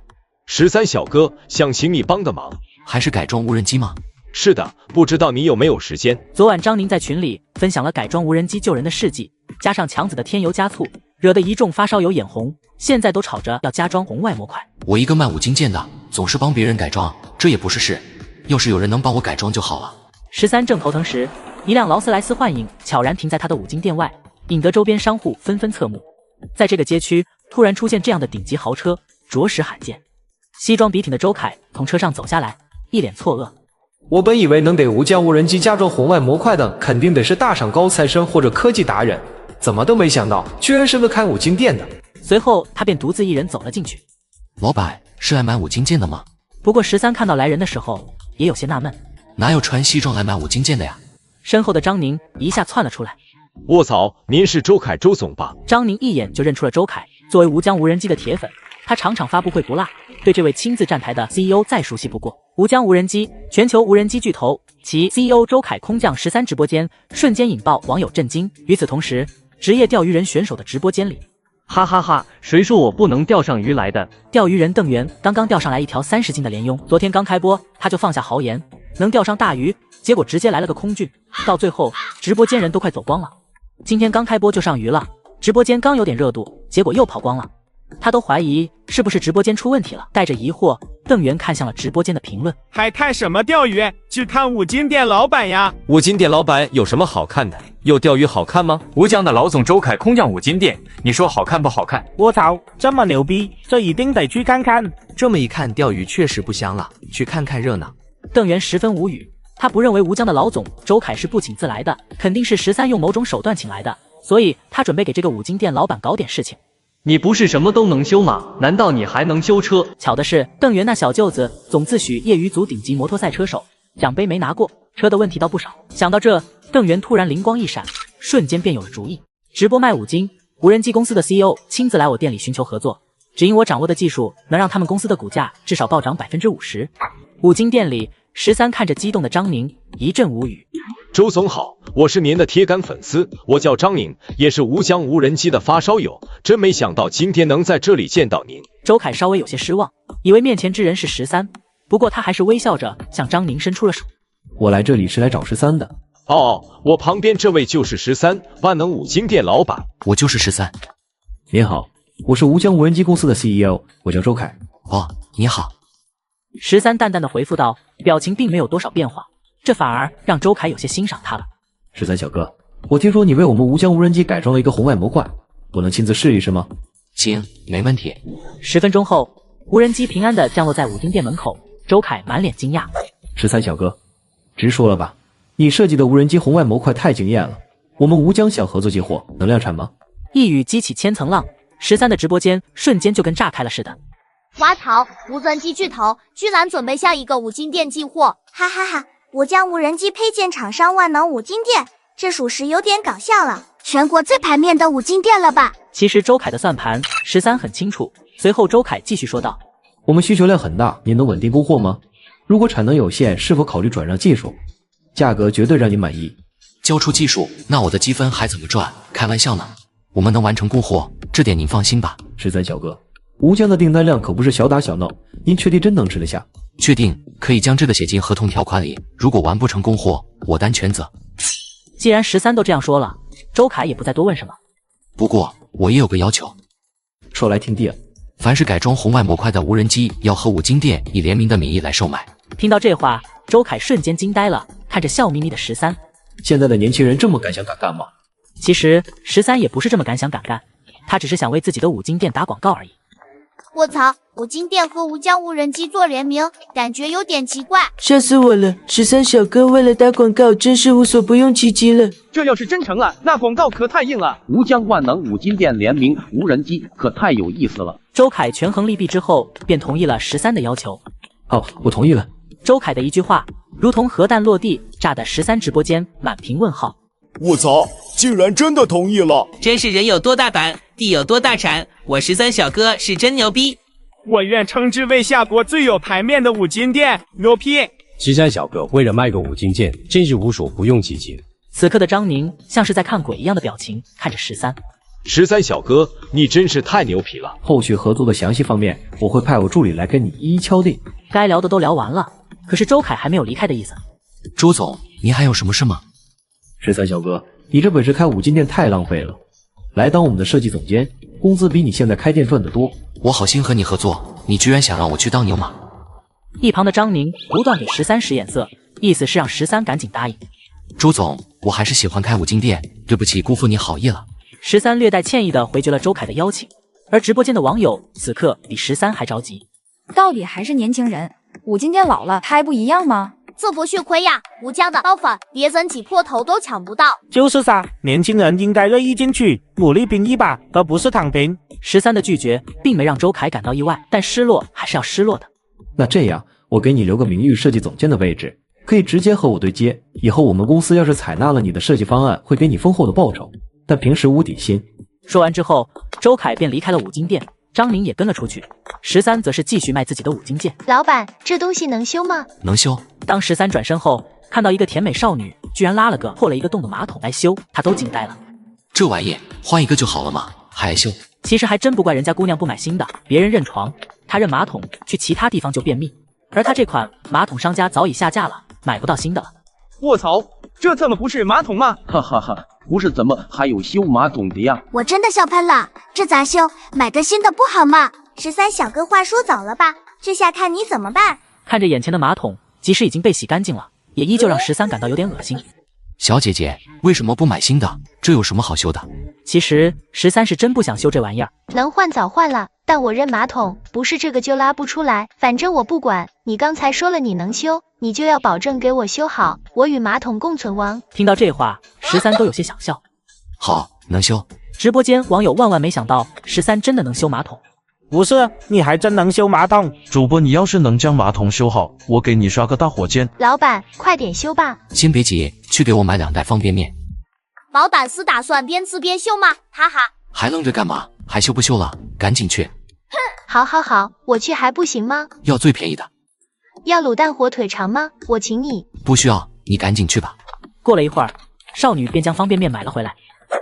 ：13小哥，想请你帮个忙。还是改装无人机吗？是的，不知道你有没有时间？昨晚张宁在群里分享了改装无人机救人的事迹，加上强子的添油加醋，惹得一众发烧友眼红，现在都吵着要加装红外模块。我一个卖五金件的，总是帮别人改装，这也不是事。要是有人能帮我改装就好了。13正头疼时，一辆劳斯莱斯幻影悄然停在他的五金店外，引得周边商户纷纷侧目。在这个街区突然出现这样的顶级豪车，着实罕见。西装笔挺的周凯从车上走下来，一脸错愕。我本以为能给吴江无人机加装红外模块的，肯定得是大厂高材生或者科技达人，怎么都没想到，居然是个开五金店的。随后他便独自一人走了进去。老板是来买五金件的吗？不过13看到来人的时候也有些纳闷，哪有穿西装来买五金件的呀？身后的张宁一下窜了出来。卧槽，您是周凯周总吧？张宁一眼就认出了周凯，作为吴江无人机的铁粉，他场场发布会不落，对这位亲自站台的 CEO 再熟悉不过。吴江无人机，全球无人机巨头，其 CEO 周凯空降13直播间，瞬间引爆网友震惊。与此同时，职业钓鱼人选手的直播间里，哈哈哈，谁说我不能钓上鱼来的？钓鱼人邓源刚刚钓上来一条30斤的鲢鳙，昨天刚开播他就放下豪言能钓上大鱼，结果直接来了个空俊，到最后直播间人都快走光了。今天刚开播就上鱼了，直播间刚有点热度，结果又跑光了。他都怀疑是不是直播间出问题了。带着疑惑，邓源看向了直播间的评论：还看什么钓鱼？去看五金店老板呀！五金店老板有什么好看的？有钓鱼好看吗？吴江的老总周凯空降五金店，你说好看不好看？我操，这么牛逼，这一定得去看看。这么一看，钓鱼确实不香了，去看看热闹。邓源十分无语，他不认为吴江的老总周凯是不请自来的，肯定是13用某种手段请来的，所以他准备给这个五金店老板搞点事情。你不是什么都能修吗？难道你还能修车？巧的是，邓源那小舅子总自诩业余组顶级摩托赛车手，奖杯没拿过，车的问题倒不少。想到这，邓源突然灵光一闪，瞬间便有了主意。直播卖五金，无人机公司的 CEO 亲自来我店里寻求合作，只因我掌握的技术能让他们公司的股价至少暴涨50%。五金店里，13看着激动的张宁，一阵无语。周总好，我是您的铁杆粉丝，我叫张宁，也是吴江无人机的发烧友，真没想到今天能在这里见到您。周凯稍微有些失望，以为面前之人是13，不过他还是微笑着向张宁伸出了手。我来这里是来找13的。哦，我旁边这位就是13，万能五金店老板。我就是13。您好，我是吴江无人机公司的 CEO， 我叫周凯。哦，你好。13淡淡的回复道，表情并没有多少变化，这反而让周凯有些欣赏他了。13小哥，我听说你为我们吴江无人机改装了一个红外模块，我能亲自试一试吗？行，没问题。10分钟后，无人机平安的降落在五金店门口，周凯满脸惊讶。13小哥，直说了吧，你设计的无人机红外模块太惊艳了，我们吴江想合作接货，能量产吗？一语激起千层浪，13的直播间瞬间就跟炸开了似的。挖槽，无人机巨头居然准备向一个五金店进货，哈哈哈！吴江无人机配件厂商万能五金店，这属实有点搞笑了。全国最排面的五金店了吧？其实周凯的算盘13很清楚。随后周凯继续说道：我们需求量很大，你能稳定供货吗？如果产能有限，是否考虑转让技术？价格绝对让你满意。交出技术，那我的积分还怎么赚？开玩笑呢，我们能完成供货，这点您放心吧。13小哥，吴江的订单量可不是小打小闹，您确定真能吃得下？确定可以将这个写进合同条款里，如果完不成供货，我担全责。既然13都这样说了，周凯也不再多问什么。不过我也有个要求，说来听听。凡是改装红外模块的无人机，要和五金店以联名的名义来售卖。听到这话，周凯瞬间惊呆了，看着笑眯眯的13。现在的年轻人这么敢想敢干吗？其实13也不是这么敢想敢干，他只是想为自己的五金店打广告而已。卧槽，五金店和吴江无人机做联名，感觉有点奇怪。吓死我了！13小哥为了打广告，真是无所不用其极了。这要是真成了，那广告可太硬了。吴江万能五金店联名无人机，可太有意思了。周凯权衡利弊之后，便同意了13的要求。好，我同意了。周凯的一句话，如同核弹落地，炸得13直播间满屏问号。我操，竟然真的同意了！真是人有多大胆，地有多大产。我13小哥是真牛逼，我愿称之为夏国最有台面的五金店，牛批13小哥为了卖个五金件，真是无所不用其极。此刻的张宁像是在看鬼一样的表情看着13小哥，你真是太牛皮了。后续合作的详细方面，我会派我助理来跟你一一敲定。该聊的都聊完了，可是周凯还没有离开的意思。周总，您还有什么事吗？13小哥，你这本事开五金店太浪费了，来当我们的设计总监，工资比你现在开店赚得多。我好心和你合作，你居然想让我去当牛马？一旁的张宁不断给13使眼色，意思是让13赶紧答应。周总，我还是喜欢开五金店，对不起辜负你好意了。13略带歉意地回绝了周凯的邀请，而直播间的网友此刻比13还着急。到底还是年轻人，五金店老了，它还不一样吗？这不血亏呀！吴江的 offer 别人挤破头都抢不到。就是噻，年轻人应该锐意进取，努力拼一把，而不是躺平。13的拒绝并没让周凯感到意外，但失落还是要失落的。那这样，我给你留个名誉设计总监的位置，可以直接和我对接。以后我们公司要是采纳了你的设计方案，会给你丰厚的报酬，但平时无底薪。说完之后，周凯便离开了五金店，张宁也跟了出去。13则是继续卖自己的五金件。老板，这东西能修吗？能修。当13转身后，看到一个甜美少女居然拉了个破了一个洞的马桶来修，他都惊呆了。这玩意换一个就好了嘛，还爱修？其实还真不怪人家姑娘不买新的，别人认床，他认马桶，去其他地方就便秘。而他这款马桶商家早已下架了，买不到新的了。卧槽，这怎么不是马桶吗？哈哈哈，不是怎么还有修马桶的呀？我真的笑喷了，这咋修？买个新的不好吗？13小哥话说早了吧，这下看你怎么办。看着眼前的马桶，即使已经被洗干净了，也依旧让13感到有点恶心。小姐姐，为什么不买新的？这有什么好修的？其实13是真不想修这玩意儿。能换早换了，但我认马桶不是这个就拉不出来，反正我不管。你刚才说了你能修，你就要保证给我修好，我与马桶共存亡。听到这话，13都有些想笑。好，能修。直播间网友万万没想到13真的能修马桶。不是，你还真能修马桶。主播，你要是能将马桶修好，我给你刷个大火箭。老板，快点修吧。先别急，去给我买2袋方便面。毛胆是打算边吃边修吗？哈哈。还愣着干嘛？还修不修了？赶紧去。哼，好好好，我去还不行吗？要最便宜的。要卤蛋火腿肠吗？我请你。不需要，你赶紧去吧。过了一会儿，少女便将方便面买了回来。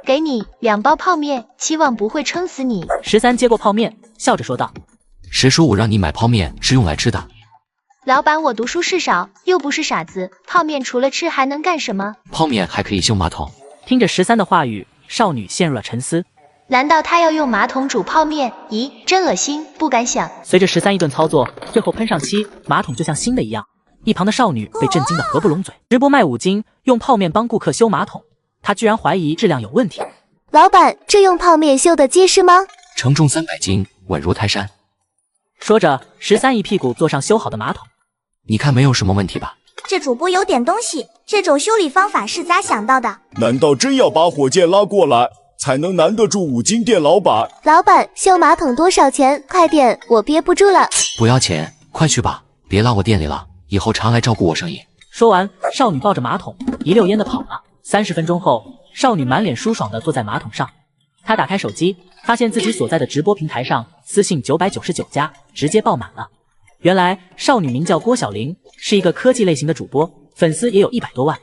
给你2包泡面，希望不会撑死你。13接过泡面，笑着说道：“谁说我让你买泡面是用来吃的？”老板，我读书事少，又不是傻子，泡面除了吃还能干什么？泡面还可以修马桶。听着13的话语，少女陷入了沉思。难道他要用马桶煮泡面？咦，真恶心，不敢想。随着13一顿操作，最后喷上漆，马桶就像新的一样。一旁的少女被震惊得合不拢嘴。直播卖5金，用泡面帮顾客修马桶，她居然怀疑质量有问题。老板，这用泡面修的结实吗？承重300斤，稳如泰山。说着，13一屁股坐上修好的马桶。你看没有什么问题吧？这主播有点东西，这种修理方法是咋想到的？难道真要把火箭拉过来，才能难得住五金店老板？老板，修马桶多少钱？快点，我憋不住了。不要钱，快去吧，别拉我店里了，以后常来照顾我生意。说完，少女抱着马桶一溜烟的跑了。30分钟后，少女满脸舒爽的坐在马桶上。她打开手机，发现自己所在的直播平台上私信999加，直接爆满了。原来少女名叫郭晓玲，是一个科技类型的主播，粉丝也有100多万。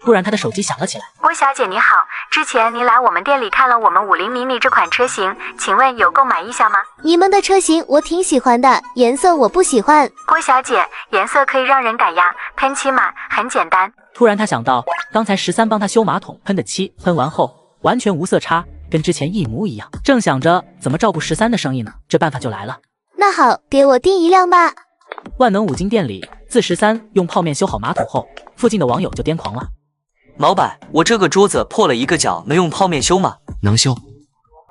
突然他的手机响了起来。郭小姐你好，之前您来我们店里看了我们50 mini 这款车型，请问有购买意向吗？你们的车型我挺喜欢的，颜色我不喜欢。郭小姐，颜色可以让人改呀，喷漆嘛，很简单。突然他想到，刚才13帮他修马桶喷的漆，喷完后完全无色差，跟之前一模一样。正想着怎么照顾13的生意呢，这办法就来了。那好，给我订一辆吧。万能五金店里，自13用泡面修好马桶后，附近的网友就癫狂了。老板，我这个桌子破了一个角，能用泡面修吗？能修。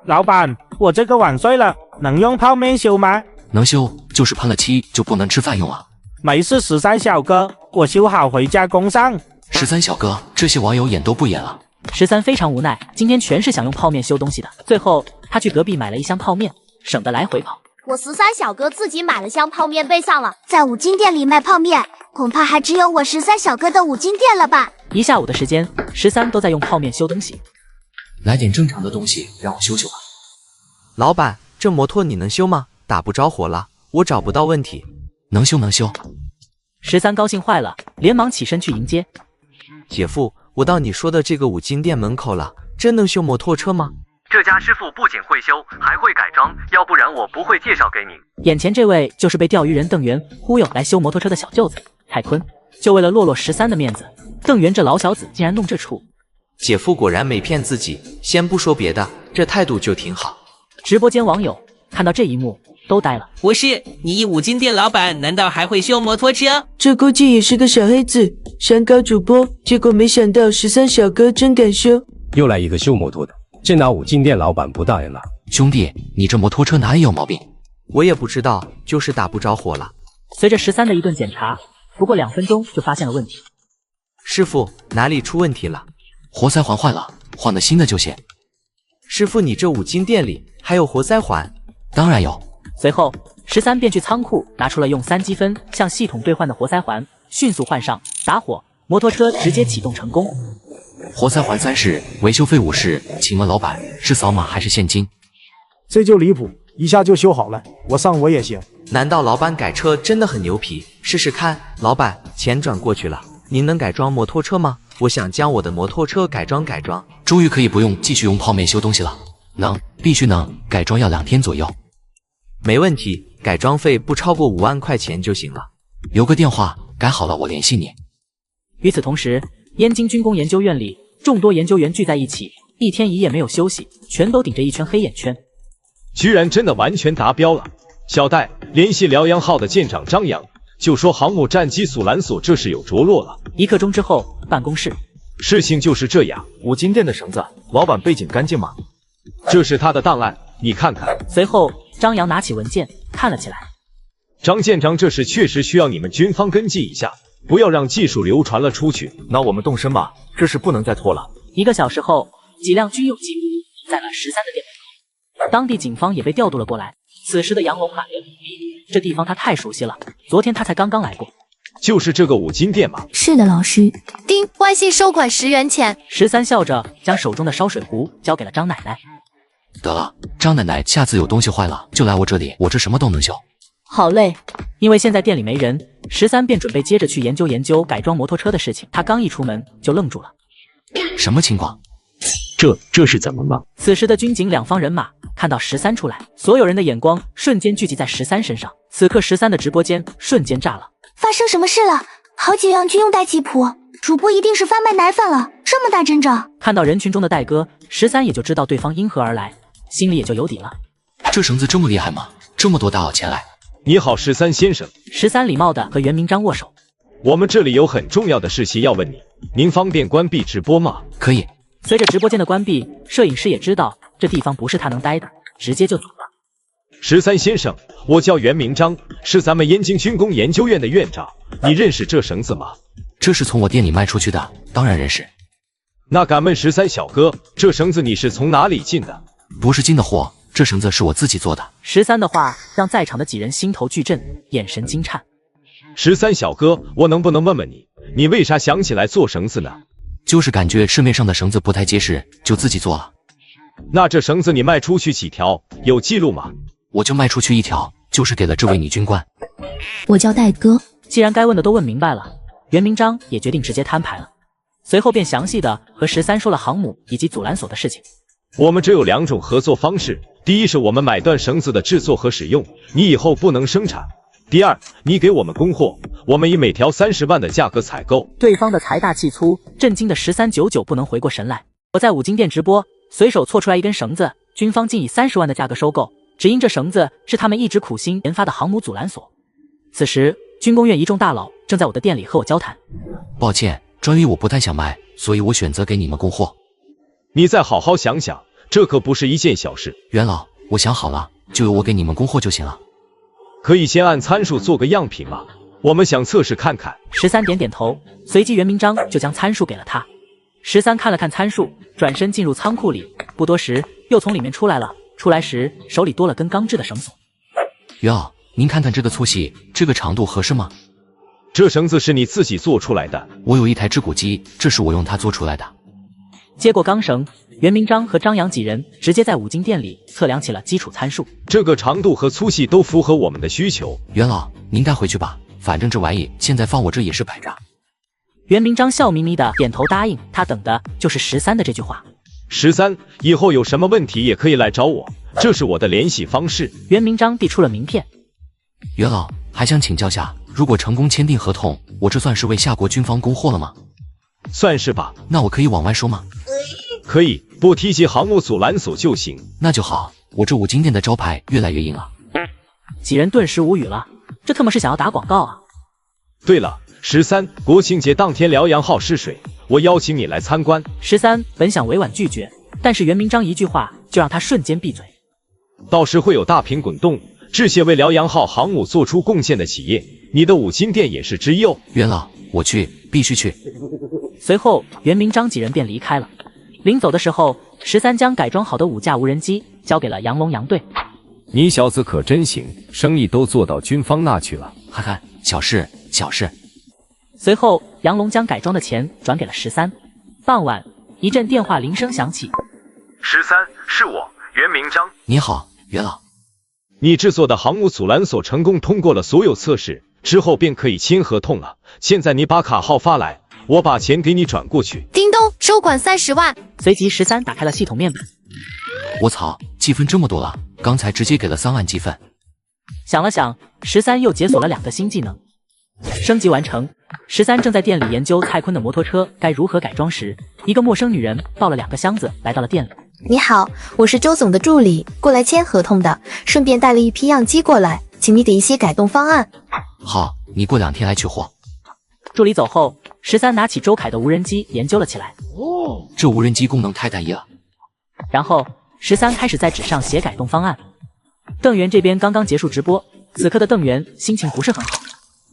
老板，我这个碗碎了，能用泡面修吗？能修，就是喷了漆就不能吃饭用啊。没事，13小哥，我修好回家供上。13小哥，这些网友演都不演了。13非常无奈，今天全是想用泡面修东西的。最后他去隔壁买了一箱泡面，省得来回跑。我13小哥自己买了箱泡面备上了，在五金店里卖泡面，恐怕还只有我13小哥的五金店了吧。一下午的时间，13都在用泡面修东西。来点正常的东西让我修修吧。老板，这摩托你能修吗？打不着火了，我找不到问题。能修能修。13高兴坏了，连忙起身去迎接。姐夫，我到你说的这个五金店门口了，真能修摩托车吗？这家师傅不仅会修，还会改装，要不然我不会介绍给你。眼前这位就是被钓鱼人邓元忽悠来修摩托车的小舅子蔡坤，就为了落13的面子，邓元这老小子竟然弄这出。姐夫果然没骗自己，先不说别的，这态度就挺好。直播间网友看到这一幕都呆了。不是，你一五金店老板难道还会修摩托车？这估计也是个小黑子，想搞主播，结果没想到13小哥真敢修。又来一个修摩托的，这拿五金店老板不大爷了。兄弟，你这摩托车哪里有毛病？我也不知道，就是打不着火了。随着13的一顿检查，不过2分钟就发现了问题。师傅，哪里出问题了？活塞环坏了，换个新的就行。师傅，你这五金店里还有活塞环？当然有。随后13便去仓库拿出了用3积分向系统兑换的活塞环，迅速换上，打火，摩托车直接启动成功。活塞环30，维修费50，请问老板是扫码还是现金？这就离谱，一下就修好了，我上我也行。难道老板改车真的很牛皮？试试看。老板，钱转过去了，您能改装摩托车吗？我想将我的摩托车改装。终于可以不用继续用泡面修东西了。能，必须能，改装要2天左右。没问题，改装费不超过5万块钱就行了。留个电话，改好了我联系你。与此同时，燕京军工研究院里众多研究员聚在一起，一天一夜没有休息，全都顶着一圈黑眼圈。居然真的完全达标了！小戴，联系辽阳号的舰长张扬，就说航母战机索兰索这是有着落了。1刻钟之后，办公室，事情就是这样。五金店的绳子，老板背景干净吗？这是他的档案，你看看。随后，张扬拿起文件看了起来。张舰长，这事确实需要你们军方跟进一下，不要让技术流传了出去。那我们动身吧，这事不能再拖了。1个小时后，几辆军用吉普在了13的店门口，当地警方也被调度了过来。此时的杨龙满脸懵逼，这地方他太熟悉了，昨天他才刚刚来过。就是这个五金店吗？是的，老师。丁，外信收款10元钱。13笑着将手中的烧水壶交给了张奶奶。得了，张奶奶，下次有东西坏了就来我这里，我这什么都能修。好嘞。因为现在店里没人，13便准备接着去研究改装摩托车的事情。他刚一出门就愣住了。什么情况？这是怎么了？此时的军警2方人马看到13出来，所有人的眼光瞬间聚集在13身上。此刻13的直播间瞬间炸了。发生什么事了？好几辆军用代吉普，主播一定是贩卖奶粉了，这么大阵仗。看到人群中的戴哥，13也就知道对方因何而来，心里也就有底了。这绳子这么厉害吗？这么多大佬前来。你好，13先生。13礼貌的和袁明章握手。我们这里有很重要的事情要问你，您方便关闭直播吗？可以。随着直播间的关闭，摄影师也知道这地方不是他能待的，直接就走了。13先生，我叫袁明章，是咱们燕京军工研究院的院长，你认识这绳子吗？这是从我店里卖出去的，当然认识。那敢问13小哥，这绳子你是从哪里进的？不是进的货，这绳子是我自己做的。13的话让在场的几人心头巨震，眼神惊颤。13小哥，我能不能问问你，你为啥想起来做绳子呢？就是感觉市面上的绳子不太结实，就自己做了。那这绳子你卖出去几条？有记录吗？我就卖出去1条，就是给了这位女军官。我叫戴哥。既然该问的都问明白了，袁明章也决定直接摊牌了。随后便详细的和13说了航母以及阻拦索的事情。我们只有2种合作方式，第一是我们买断绳子的制作和使用，你以后不能生产；第二，你给我们供货，我们以每条30万的价格采购。对方的财大气粗，震惊的1399不能回过神来。我在五金店直播，随手错出来一根绳子，军方竟以30万的价格收购，只因这绳子是他们一直苦心研发的航母阻拦索。此时，军工院一众大佬正在我的店里和我交谈。抱歉，专利我不太想卖，所以我选择给你们供货。你再好好想想，这可不是一件小事。元老，我想好了，就由我给你们供货就行了。可以先按参数做个样品吗？我们想测试看看。13点点头，随即袁明章就将参数给了他。13看了看参数，转身进入仓库里，不多时又从里面出来了。出来时手里多了根钢制的绳索。元老，您看看这个粗细，这个长度合适吗？这绳子是你自己做出来的？我有一台制骨机，这是我用它做出来的。接过钢绳，袁明章和张扬几人直接在五金店里测量起了基础参数。这个长度和粗细都符合我们的需求。元老，您带回去吧，反正这玩意现在放我这也是摆着。袁明章笑眯眯的点头答应，他等的就是13的这句话。13，以后有什么问题也可以来找我，这是我的联系方式。袁明章递出了名片。元老，还想请教下，如果成功签订合同，我这算是为夏国军方供货了吗？算是吧。那我可以往外说吗？可以，不提及航母阻拦索就行。那就好，我这五金店的招牌越来越硬了。几人顿时无语了，这他妈是想要打广告啊！对了，13，国庆节当天辽阳号试水，我邀请你来参观。13本想委婉拒绝，但是袁明章一句话就让他瞬间闭嘴。到时会有大屏滚动，致谢为辽阳号航母做出贡献的企业，你的五金店也是之一哦。元老，我去，必须去。随后，袁明章几人便离开了。临走的时候，13将改装好的5架无人机交给了杨龙杨队。你小子可真行，生意都做到军方那去了。哈哈，小事小事。随后，杨龙将改装的钱转给了13。傍晚，一阵电话铃声响起。13，是我，袁明章。你好，元老。你制作的航母阻拦索成功通过了所有测试，之后便可以签合同了。现在你把卡号发来，我把钱给你转过去。叮咚，收款30万。随即13打开了系统面板。我操，积分这么多了，刚才直接给了3万积分。想了想，13又解锁了2个新技能。升级完成，13正在店里研究蔡坤的摩托车该如何改装时，一个陌生女人抱了2个箱子来到了店里。你好，我是周总的助理，过来签合同的，顺便带了一批样机过来，请你给一些改动方案。好，你过2天来取货。助理走后，13拿起周凯的无人机研究了起来。这无人机功能太单一了。然后13开始在纸上写改动方案。邓源这边刚刚结束直播，此刻的邓源心情不是很好。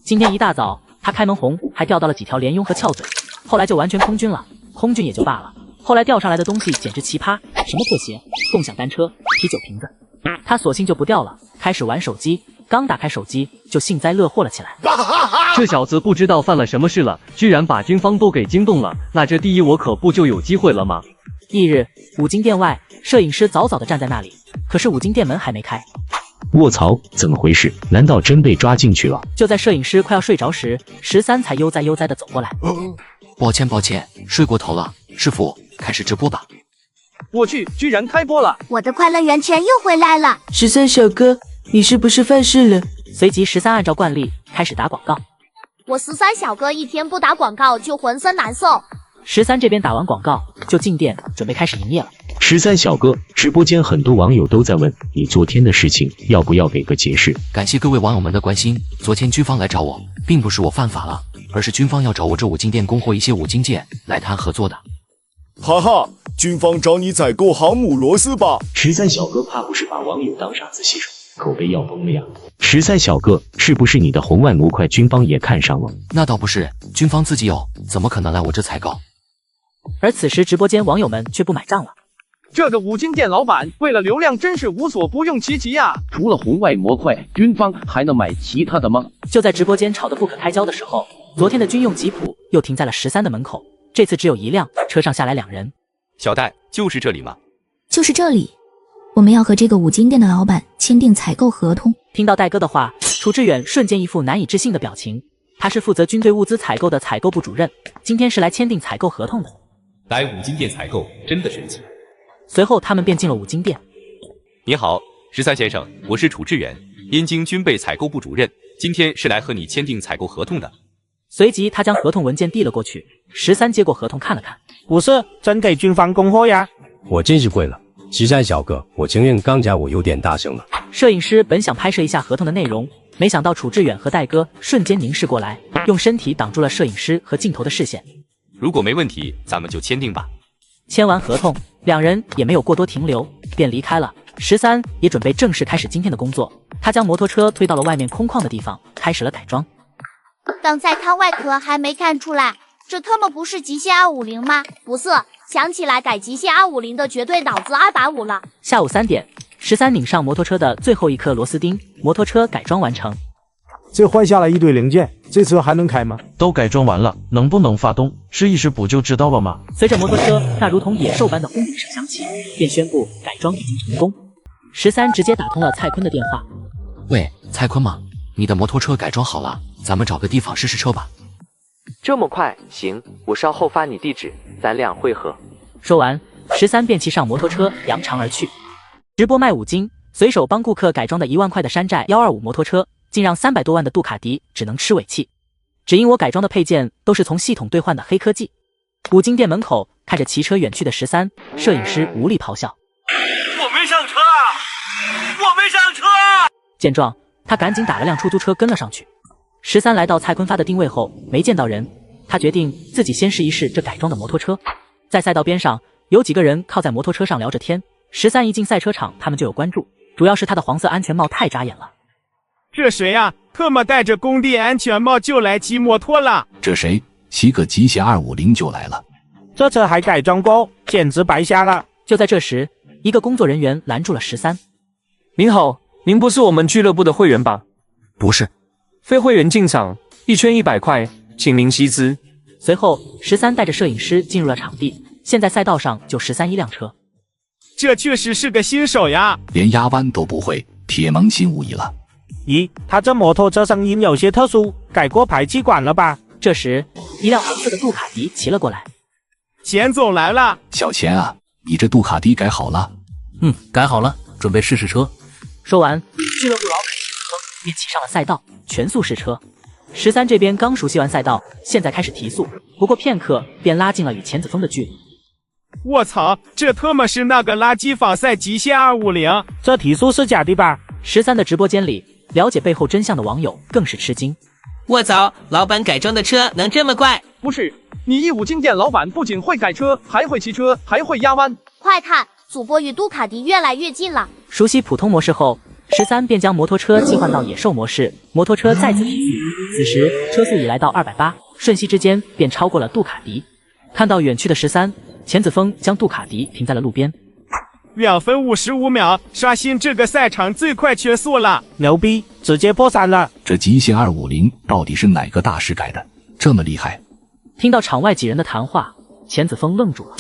今天一大早，他开门红还钓到了几条鲢鳙和翘嘴，后来就完全空军了。空军也就罢了，后来钓上来的东西简直奇葩，什么破鞋、共享单车、啤酒瓶子，他索性就不钓了，开始玩手机。刚打开手机就幸灾乐祸了起来。这小子不知道犯了什么事了，居然把军方都给惊动了，那这第一我可不就有机会了吗？翌日，五金店外，摄影师早早的站在那里，可是五金店门还没开。卧槽，怎么回事？难道真被抓进去了？就在摄影师快要睡着时，13才悠哉悠哉的走过来。抱歉，睡过头了。师傅，开始直播吧。我去，居然开播了！我的快乐源泉又回来了。13小哥，你是不是犯事了？随即13按照惯例开始打广告。我13小哥一天不打广告就浑身难受。13这边打完广告就进店准备开始营业了。13小哥，直播间很多网友都在问你昨天的事情，要不要给个解释？感谢各位网友们的关心。昨天军方来找我，并不是我犯法了，而是军方要找我这五金店供货一些五金件来谈合作的。哈哈，军方找你采购航母螺丝吧？13小哥怕不是把网友当傻子戏耍，口碑要崩了呀！13小哥，是不是你的红外模块军方也看上了？那倒不是，军方自己有，怎么可能来我这采购？而此时直播间网友们却不买账了。这个五金店老板为了流量真是无所不用其极呀！除了红外模块，军方还能买其他的吗？就在直播间吵得不可开交的时候，昨天的军用吉普又停在了13的门口，这次只有一辆，车上下来2人。小戴，就是这里吗？就是这里，我们要和这个五金店的老板签订采购合同。听到戴哥的话，楚志远瞬间一副难以置信的表情。他是负责军队物资采购的采购部主任，今天是来签订采购合同的。来五金店采购真的神奇。随后他们便进了五金店。你好，13先生，我是楚志远，燕京军备采购部主任，今天是来和你签订采购合同的。随即他将合同文件递了过去，13接过合同看了看，不是真给军方供货呀？我真是贵了，13小哥，我承认刚才我有点大声了。摄影师本想拍摄一下合同的内容，没想到楚志远和戴哥瞬间凝视过来，用身体挡住了摄影师和镜头的视线。如果没问题，咱们就签订吧。签完合同，两人也没有过多停留，便离开了。13也准备正式开始今天的工作，他将摩托车推到了外面空旷的地方，开始了改装。刚才看外壳还没看出来，这特么不是极限250吗？不是，想起来改极限250的绝对脑子250了。下午3点，13拧上摩托车的最后一颗螺丝钉，摩托车改装完成。这换下来一堆零件，这车还能开吗？都改装完了，能不能发动，试一试不就知道了吗？随着摩托车那如同野兽般的轰鸣声响起，便宣布改装已经成功。13直接打通了蔡坤的电话。喂，蔡坤吗？你的摩托车改装好了，咱们找个地方试试车吧。这么快？行，我稍后发你地址，咱俩会合。说完，13便骑上摩托车扬长而去。直播卖5金，随手帮顾客改装的1万块的山寨125摩托车，竟让300多万的杜卡迪只能吃尾气。只因我改装的配件都是从系统兑换的黑科技。五金店门口看着骑车远去的13，摄影师无力咆哮：我没上车啊！我没上车！见状，他赶紧打了辆出租车跟了上去。13来到蔡坤发的定位后，没见到人，他决定自己先试一试这改装的摩托车。在赛道边上，有几个人靠在摩托车上聊着天。13一进赛车场，他们就有关注，主要是他的黄色安全帽太扎眼了。这谁呀？特么戴着工地安全帽就来骑摩托了？这谁？骑个极限250就来了？这车还改装过，简直白瞎了！就在这时，一个工作人员拦住了13。您好，您不是我们俱乐部的会员吧？不是。非会员进场1圈100块，请您悉资。随后，13带着摄影师进入了场地。现在赛道上就13一辆车。这确实是个新手呀，连压弯都不会，铁萌新无疑了。咦，他这摩托车声音有些特殊，改过排气管了吧？这时，一辆红色的杜卡迪骑了过来。钱总来了，小钱啊，你这杜卡迪改好了？改好了，准备试试车。说完，俱乐部老板一车便骑上了赛道，全速试车。13这边刚熟悉完赛道，现在开始提速，不过片刻便拉近了与钱子峰的距离。我操，这特么是那个垃圾仿赛极限250？这提速是假的吧？13的直播间里，了解背后真相的网友更是吃惊。卧槽，老板改装的车能这么快？不是，你一五金店老板不仅会改车，还会骑车，还会压弯。快看，主播与杜卡迪越来越近了。熟悉普通模式后，13便将摩托车切换到野兽模式，摩托车再次提速。此时车速已来到280，瞬息之间便超过了杜卡迪。看到远去的13，钱子峰将杜卡迪停在了路边。2分55秒，刷新这个赛场最快圈速了！牛逼，直接破3了！这极限250到底是哪个大师改的？这么厉害！听到场外几人的谈话，钱子峰愣住了。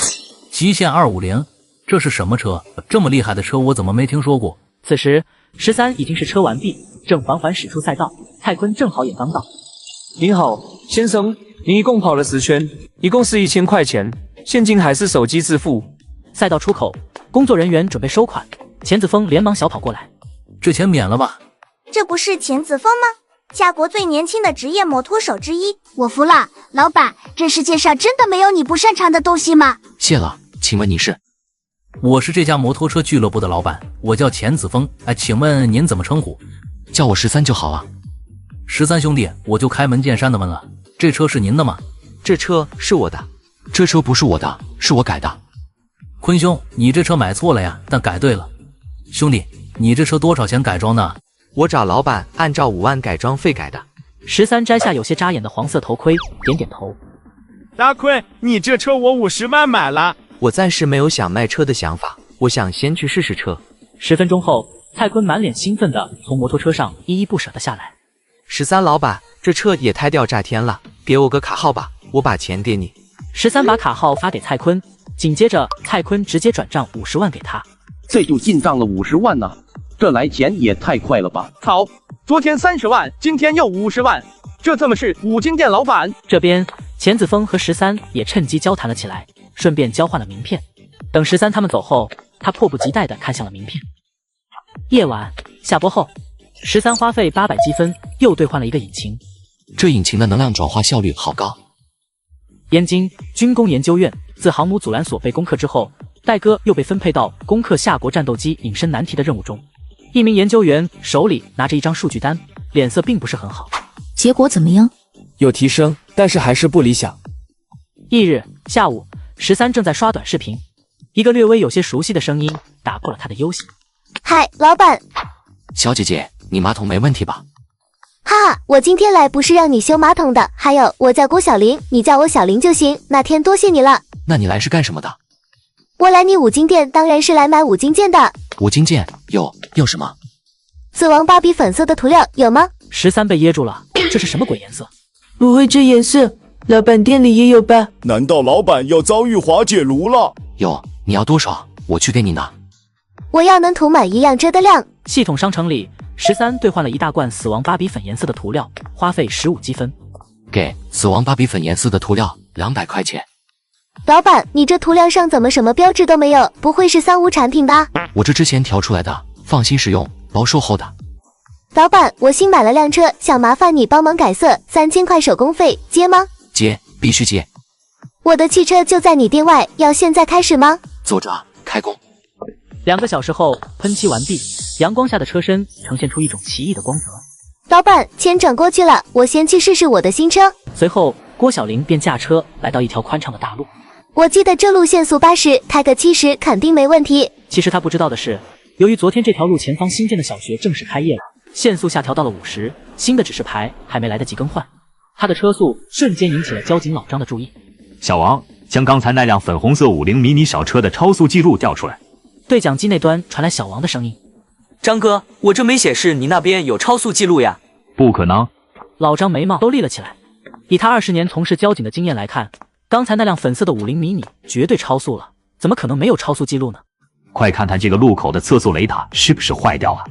极限250，这是什么车？这么厉害的车我怎么没听说过？此时13已经试车完毕，正缓缓驶出赛道。蔡坤正好也刚到。您好，先生，您一共跑了10圈，一共是1000块钱，现金还是手机支付？赛道出口，工作人员准备收款，钱子峰连忙小跑过来。这钱免了吧？这不是钱子峰吗？家国最年轻的职业摩托手之一。我服了，老板，这世界上真的没有你不擅长的东西吗？谢了，请问你是？我是这家摩托车俱乐部的老板，我叫钱子峰。请问您怎么称呼？叫我13就好啊。13兄弟，我就开门见山的问了，这车是您的吗？这车是我的。这车不是我的，是我改的。坤兄，你这车买错了呀，但改对了。兄弟，你这车多少钱改装的？我找老板按照5万改装费改的。13摘下有些扎眼的黄色头盔，点点头。大坤，你这车我50万买了。我暂时没有想卖车的想法，我想先去试试车。10分钟后，蔡坤满脸兴奋地从摩托车上依依不舍地下来。13老板，这车也太掉炸天了，给我个卡号吧，我把钱给你。13把卡号发给蔡坤，紧接着蔡坤直接转账50万给他。这就进账了50万呢，这来钱也太快了吧！操，昨天30万，今天又50万，这怎么是五金店老板？这边钱子峰和13也趁机交谈了起来，顺便交换了名片。等13他们走后，他迫不及待地看向了名片。夜晚下播后，13花费800积分又兑换了一个引擎。这引擎的能量转化效率好高。燕京军工研究院自航母阻拦所被攻克之后，戴哥又被分配到攻克夏国战斗机隐身难题的任务中。一名研究员手里拿着一张数据单，脸色并不是很好。结果怎么样？有提升，但是还是不理想。翌日下午，13正在刷短视频，一个略微有些熟悉的声音打破了他的悠闲。嗨，老板。小姐姐，你马桶没问题吧？哈哈，我今天来不是让你修马桶的。还有，我叫郭小玲，你叫我小玲就行。那天多谢你了。那你来是干什么的？我来你五金店，当然是来买五金件的。五金件有什么？死亡芭比粉色的涂料有吗？13被噎住了，这是什么鬼颜色？不会这颜色，老板店里也有吧？难道老板要遭遇滑铁卢了？有，你要多少？我去给你拿。我要能涂满一辆车的量。系统商城里，13兑换了一大罐死亡芭比粉颜色的涂料，花费15积分。给死亡芭比粉颜色的涂料200块钱。老板，你这涂料上怎么什么标志都没有？不会是3无产品吧？我这之前调出来的，放心使用，包售后的。老板，我新买了辆车，想麻烦你帮忙改色，3000块手工费，接吗？接，必须接。我的汽车就在你店外，要现在开始吗？坐着，开工。2个小时后，喷漆完毕，阳光下的车身呈现出一种奇异的光泽。老板，钱转过去了，我先去试试我的新车。随后，郭小玲便驾车来到一条宽敞的大路。我记得这路限速80，开个70肯定没问题。其实他不知道的是，由于昨天这条路前方新建的小学正式开业了，限速下调到了50，新的指示牌还没来得及更换，他的车速瞬间引起了交警老张的注意。小王，将刚才那辆粉红色50迷你小车的超速记录调出来。对讲机那端传来小王的声音：张哥，我这没显示你那边有超速记录呀？不可能。老张眉毛都立了起来。以他20年从事交警的经验来看，刚才那辆粉色的50迷你绝对超速了，怎么可能没有超速记录呢？快看看这个路口的测速雷达是不是坏掉了？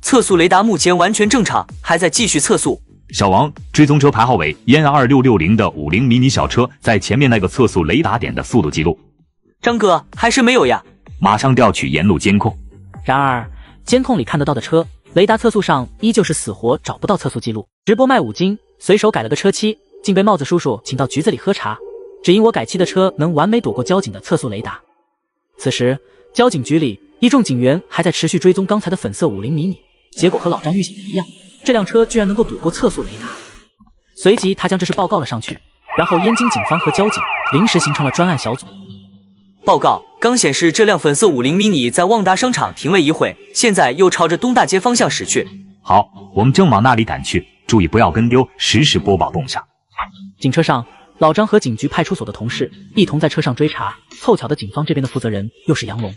测速雷达目前完全正常，还在继续测速。小王，追踪车牌号为燕2660的50迷你小车在前面那个测速雷达点的速度记录。张哥，还是没有呀？马上调取沿路监控。然而，监控里看得到的车，雷达测速上依旧是死活找不到测速记录。直播卖5金，随手改了个车漆，竟被帽子叔叔请到局子里喝茶，只因我改漆的车能完美躲过交警的测速雷达。此时，交警局里一众警员还在持续追踪刚才的粉色50迷你，结果和老张预想的一样，这辆车居然能够躲过测速雷达。随即他将这事报告了上去，然后燕京警方和交警临时形成了专案小组。报告，刚显示这辆粉色50迷你在旺达商场停了一会，现在又朝着东大街方向驶去。好，我们正往那里赶去，注意不要跟丢，实时播报动向。警车上，老张和警局派出所的同事一同在车上追查，凑巧的警方这边的负责人又是杨龙。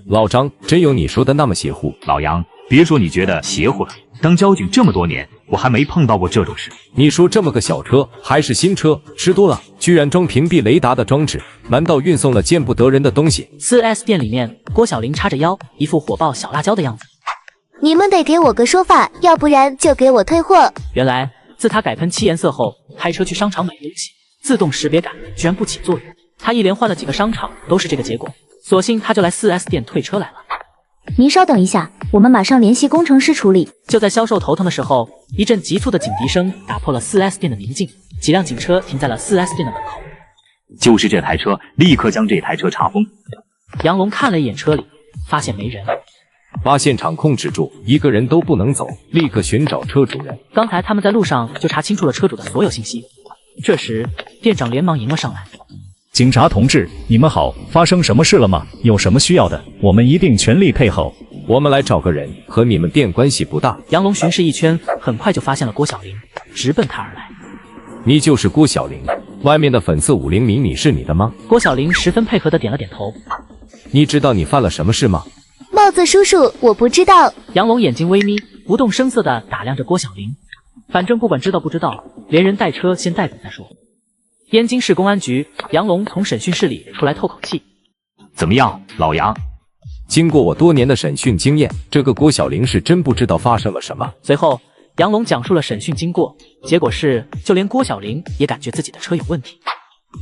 老张，真有你说的那么邪乎？老杨，别说你觉得邪乎了，当交警这么多年，我还没碰到过这种事。你说这么个小车还是新车，吃多了，居然装屏蔽雷达的装置，难道运送了见不得人的东西？4S 店里面，郭小玲叉着腰，一副火爆小辣椒的样子。你们得给我个说法，要不然就给我退货。原来自他改喷漆颜色后，开车去商场买东西，自动识别杆居然不起作用。他一连换了几个商场，都是这个结果，索性他就来 4S 店退车来了。您稍等一下，我们马上联系工程师处理。就在销售头疼的时候，一阵急促的警笛声打破了 4S 店的宁静，几辆警车停在了 4S 店的门口。就是这台车，立刻将这台车查封。杨龙看了一眼车里，发现没人，把现场控制住，一个人都不能走，立刻寻找车主人。刚才他们在路上就查清楚了车主的所有信息。这时，店长连忙迎了上来。警察同志，你们好，发生什么事了吗？有什么需要的，我们一定全力配合。我们来找个人，和你们店关系不大。杨龙巡视一圈，很快就发现了郭小玲，直奔他而来。你就是郭小玲，外面的粉色50迷你是你的吗？郭小玲十分配合的点了点头。你知道你犯了什么事吗？帽子叔叔，我不知道。杨龙眼睛微眯，不动声色地打量着郭小玲。反正不管知道不知道，连人带车先带走再说。燕京市公安局，杨龙从审讯室里出来透口气。怎么样，老杨？经过我多年的审讯经验，这个郭小玲是真不知道发生了什么。随后，杨龙讲述了审讯经过，结果是就连郭小玲也感觉自己的车有问题。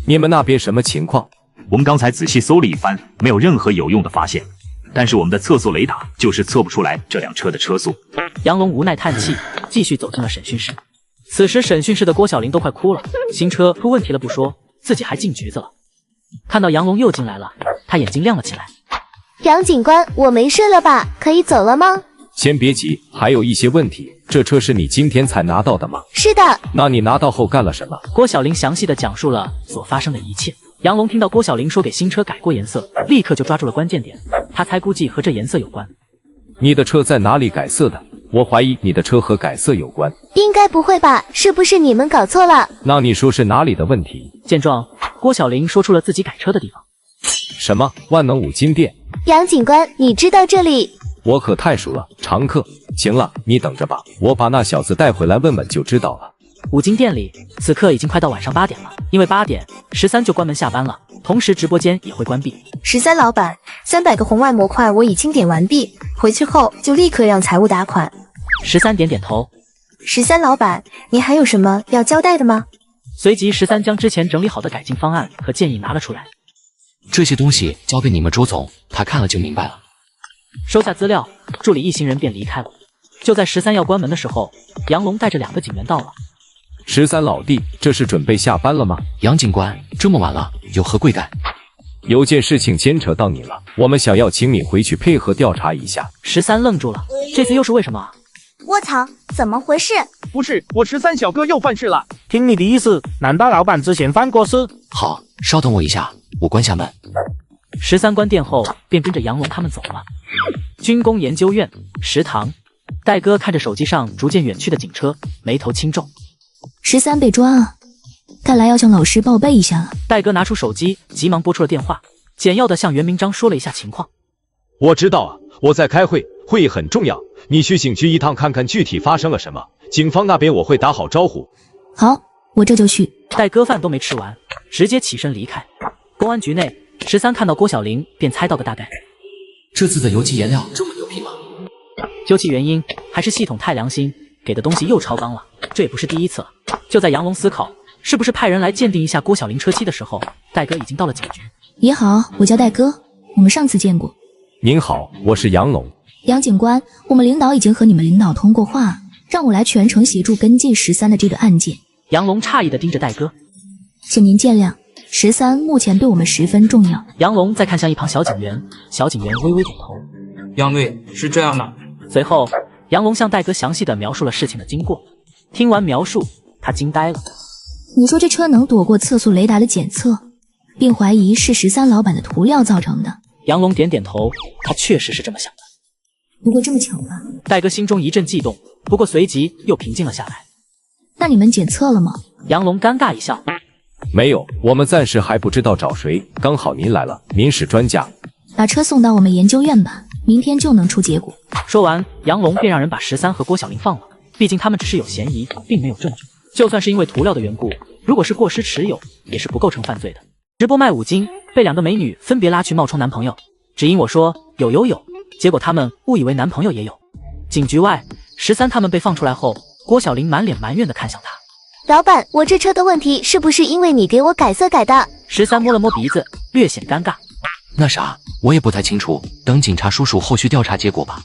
你们那边什么情况？我们刚才仔细搜了一番，没有任何有用的发现。但是我们的测速雷达就是测不出来这辆车的车速。杨龙无奈叹气，继续走进了审讯室。此时审讯室的郭小玲都快哭了，新车出问题了不说，自己还进局子了。看到杨龙又进来了，他眼睛亮了起来。杨警官，我没事了吧？可以走了吗？先别急，还有一些问题。这车是你今天才拿到的吗？是的。那你拿到后干了什么？郭小玲详细的讲述了所发生的一切。杨龙听到郭小玲说给新车改过颜色，立刻就抓住了关键点。他猜估计和这颜色有关。你的车在哪里改色的？我怀疑你的车和改色有关。应该不会吧？是不是你们搞错了？那你说是哪里的问题？见状，郭小玲说出了自己改车的地方。什么？万能五金店？杨警官，你知道这里？我可太熟了，常客。行了，你等着吧，我把那小子带回来问问就知道了。五金店里，此刻已经快到晚上8点了，因为8点13就关门下班了，同时直播间也会关闭。13老板，300个红外模块我已经点完毕，回去后就立刻让财务打款。13点点头。13老板，您还有什么要交代的吗？随即13将之前整理好的改进方案和建议拿了出来。这些东西交给你们周总，他看了就明白了。收下资料，助理一行人便离开了。就在13要关门的时候，杨龙带着2个警员到了。13老弟，这是准备下班了吗？杨警官，这么晚了，有何贵干？有件事情牵扯到你了，我们想要请你回去配合调查一下。13愣住了，这次又是为什么？我操，怎么回事？不是，我13小哥又犯事了。听你的意思，难道老板之前犯过事？好，稍等我一下，我关下门。13关店后，便跟着杨龙他们走了。军工研究院食堂，戴哥看着手机上逐渐远去的警车，眉头轻皱。13被抓啊，看来要向老师报备一下了。戴哥拿出手机，急忙拨出了电话，简要的向袁明章说了一下情况。我知道啊，我在开会，会议很重要，你去警局一趟看看具体发生了什么，警方那边我会打好招呼。好，我这就去。戴哥饭都没吃完，直接起身离开。公安局内，13看到郭小玲便猜到个大概。这次的油漆颜料这么牛皮吗？究其原因，还是系统太良心，给的东西又超纲了。这也不是第一次了。就在杨龙思考是不是派人来鉴定一下郭小玲车漆的时候，戴哥已经到了警局。你好，我叫戴哥，我们上次见过。您好，我是杨龙。杨警官，我们领导已经和你们领导通过话，让我来全程协助跟进13的这个案件。杨龙诧异地盯着戴哥，请您见谅，13目前对我们十分重要。杨龙再看向一旁小警员，小警员微微点头。杨队，是这样的。随后，杨龙向戴哥详细地描述了事情的经过。听完描述，他惊呆了。你说这车能躲过测速雷达的检测，并怀疑是13老板的涂料造成的？杨龙点点头，他确实是这么想的。不过这么巧吗？戴哥心中一阵悸动，不过随即又平静了下来。那你们检测了吗？杨龙尴尬一笑，没有，我们暂时还不知道找谁，刚好您来了，您是专家。把车送到我们研究院吧，明天就能出结果。说完，杨龙便让人把13和郭小玲放了，毕竟他们只是有嫌疑，并没有证据。就算是因为涂料的缘故，如果是过失持有，也是不构成犯罪的。直播卖5金，被2个美女分别拉去冒充男朋友，只因我说有，结果他们误以为男朋友也有。警局外，13他们被放出来后，郭小玲满脸埋怨地看向他。老板，我这车的问题是不是因为你给我改色改的？13摸了摸鼻子，略显尴尬。那啥，我也不太清楚，等警察叔叔后续调查结果吧。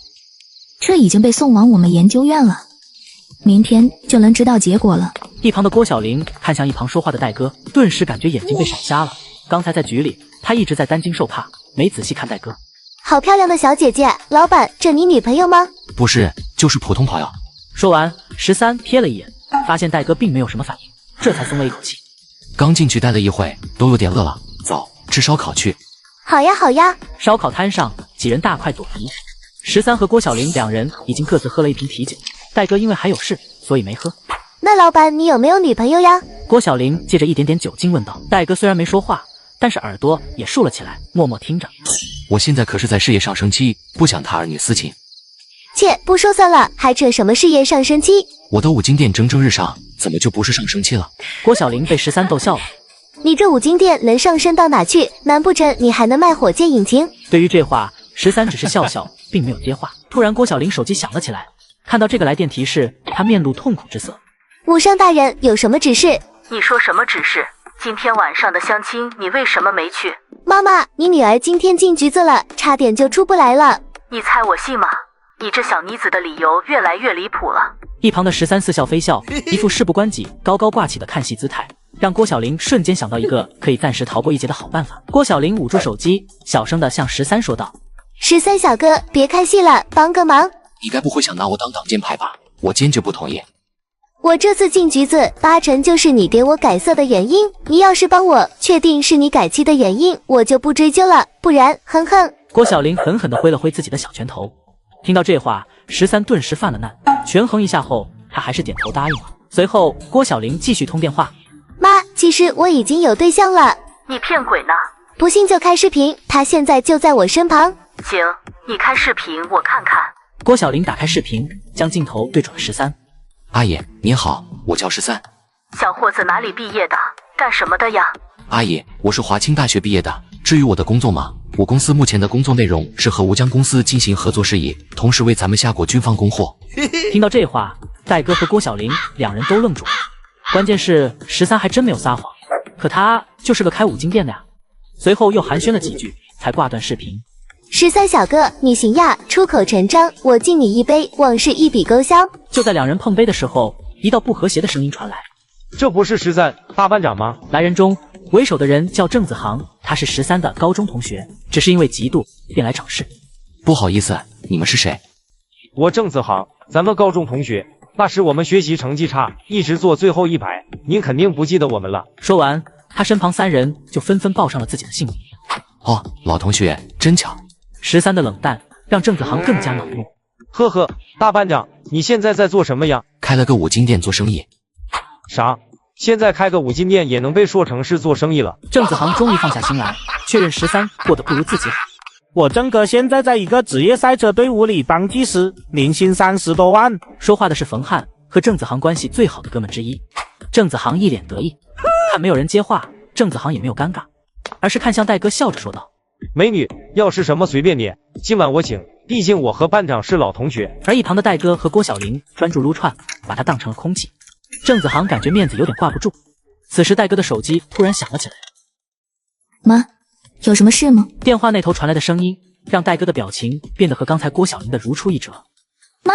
这已经被送往我们研究院了，明天就能知道结果了。一旁的郭小玲看向一旁说话的戴哥，顿时感觉眼睛被闪瞎了。刚才在局里，他一直在担惊受怕，没仔细看戴哥。好漂亮的小姐姐，老板，这你女朋友吗？不是，就是普通朋友。说完，13瞥了一眼，发现戴哥并没有什么反应，这才松了一口气。刚进去待了一会，都有点饿了，走，吃烧烤去。好呀好呀。烧烤摊上，几人大快朵颐。13和郭小玲2人已经各自喝了一瓶啤酒，戴哥因为还有事，所以没喝。那老板，你有没有女朋友呀？郭小玲借着一点点酒精问道。戴哥虽然没说话，但是耳朵也竖了起来，默默听着。我现在可是在事业上升期，不想踏儿女私情。切，不说算了，还扯什么事业上升期？我的5金店蒸蒸日上，怎么就不是上升期了？郭小玲被13逗笑了。你这5金店能上升到哪去？难不成你还能卖火箭引擎？对于这话，13只是笑笑，并没有接话。突然，郭小玲手机响了起来，看到这个来电提示，他面露痛苦之色。武商大人有什么指示？你说什么指示？今天晚上的相亲你为什么没去？妈妈，你女儿今天进局子了，差点就出不来了。你猜我信吗？你这小妮子的理由越来越离谱了。一旁的13似笑非笑，一副事不关己、高高挂起的看戏姿态，让郭晓玲瞬间想到一个可以暂时逃过一劫的好办法。郭晓玲捂住手机，小声地向13说道：“13小哥，别看戏了，帮个忙。你该不会想拿我当挡箭牌吧？我坚决不同意。我这次进局子，8成就是你给我改色的原因。你要是帮我确定是你改期的原因，我就不追究了，不然，哼哼。”郭晓玲狠狠地挥了挥自己的小拳头。听到这话，13顿时犯了难，权衡一下后，他还是点头答应了。随后，郭晓玲继续通电话：“妈，其实我已经有对象了。”“你骗鬼呢！不信就开视频，他现在就在我身旁。”“行，你开视频我看看。”郭晓玲打开视频，将镜头对准了13。“阿姨您好，我叫13。小伙子哪里毕业的？干什么的呀？”“阿姨，我是华清大学毕业的。至于我的工作嘛，我公司目前的工作内容是和吴江公司进行合作事宜，同时为咱们下国军方供货。”听到这话，戴哥和郭晓玲两人都愣住了。关键是13还真没有撒谎，可他就是个开5金店的呀。随后又寒暄了几句，才挂断视频。13小哥，你行呀，出口成章，我敬你一杯，往事一笔勾销。就在两人碰杯的时候，一道不和谐的声音传来：“这不是13大班长吗？”来人中为首的人叫郑子航，他是13的高中同学，只是因为嫉妒便来找事。“不好意思，你们是谁？”“我郑子航，咱们高中同学，那时我们学习成绩差，一直坐最后一排，您肯定不记得我们了。”说完，他身旁3人就纷纷报上了自己的姓名。“哦，老同学，真巧。”13的冷淡让郑子航更加恼怒。“呵呵，大班长，你现在在做什么呀？”“开了个5金店做生意。”“啥？现在开个5金店也能被说成是做生意了？”郑子航终于放下心来，确认13过得不如自己好。“我郑哥现在在一个职业赛车队伍里当技师，年薪30多万。”说话的是冯汉，和郑子航关系最好的哥们之一。郑子航一脸得意，看没有人接话，郑子航也没有尴尬，而是看向戴哥，笑着说道：“美女，要是什么随便点，今晚我请，毕竟我和班长是老同学。”而一旁的戴哥和郭晓玲专注撸串，把他当成了空气。郑子航感觉面子有点挂不住。此时戴哥的手机突然响了起来。“妈，有什么事吗？”电话那头传来的声音让戴哥的表情变得和刚才郭晓玲的如出一辙。“妈，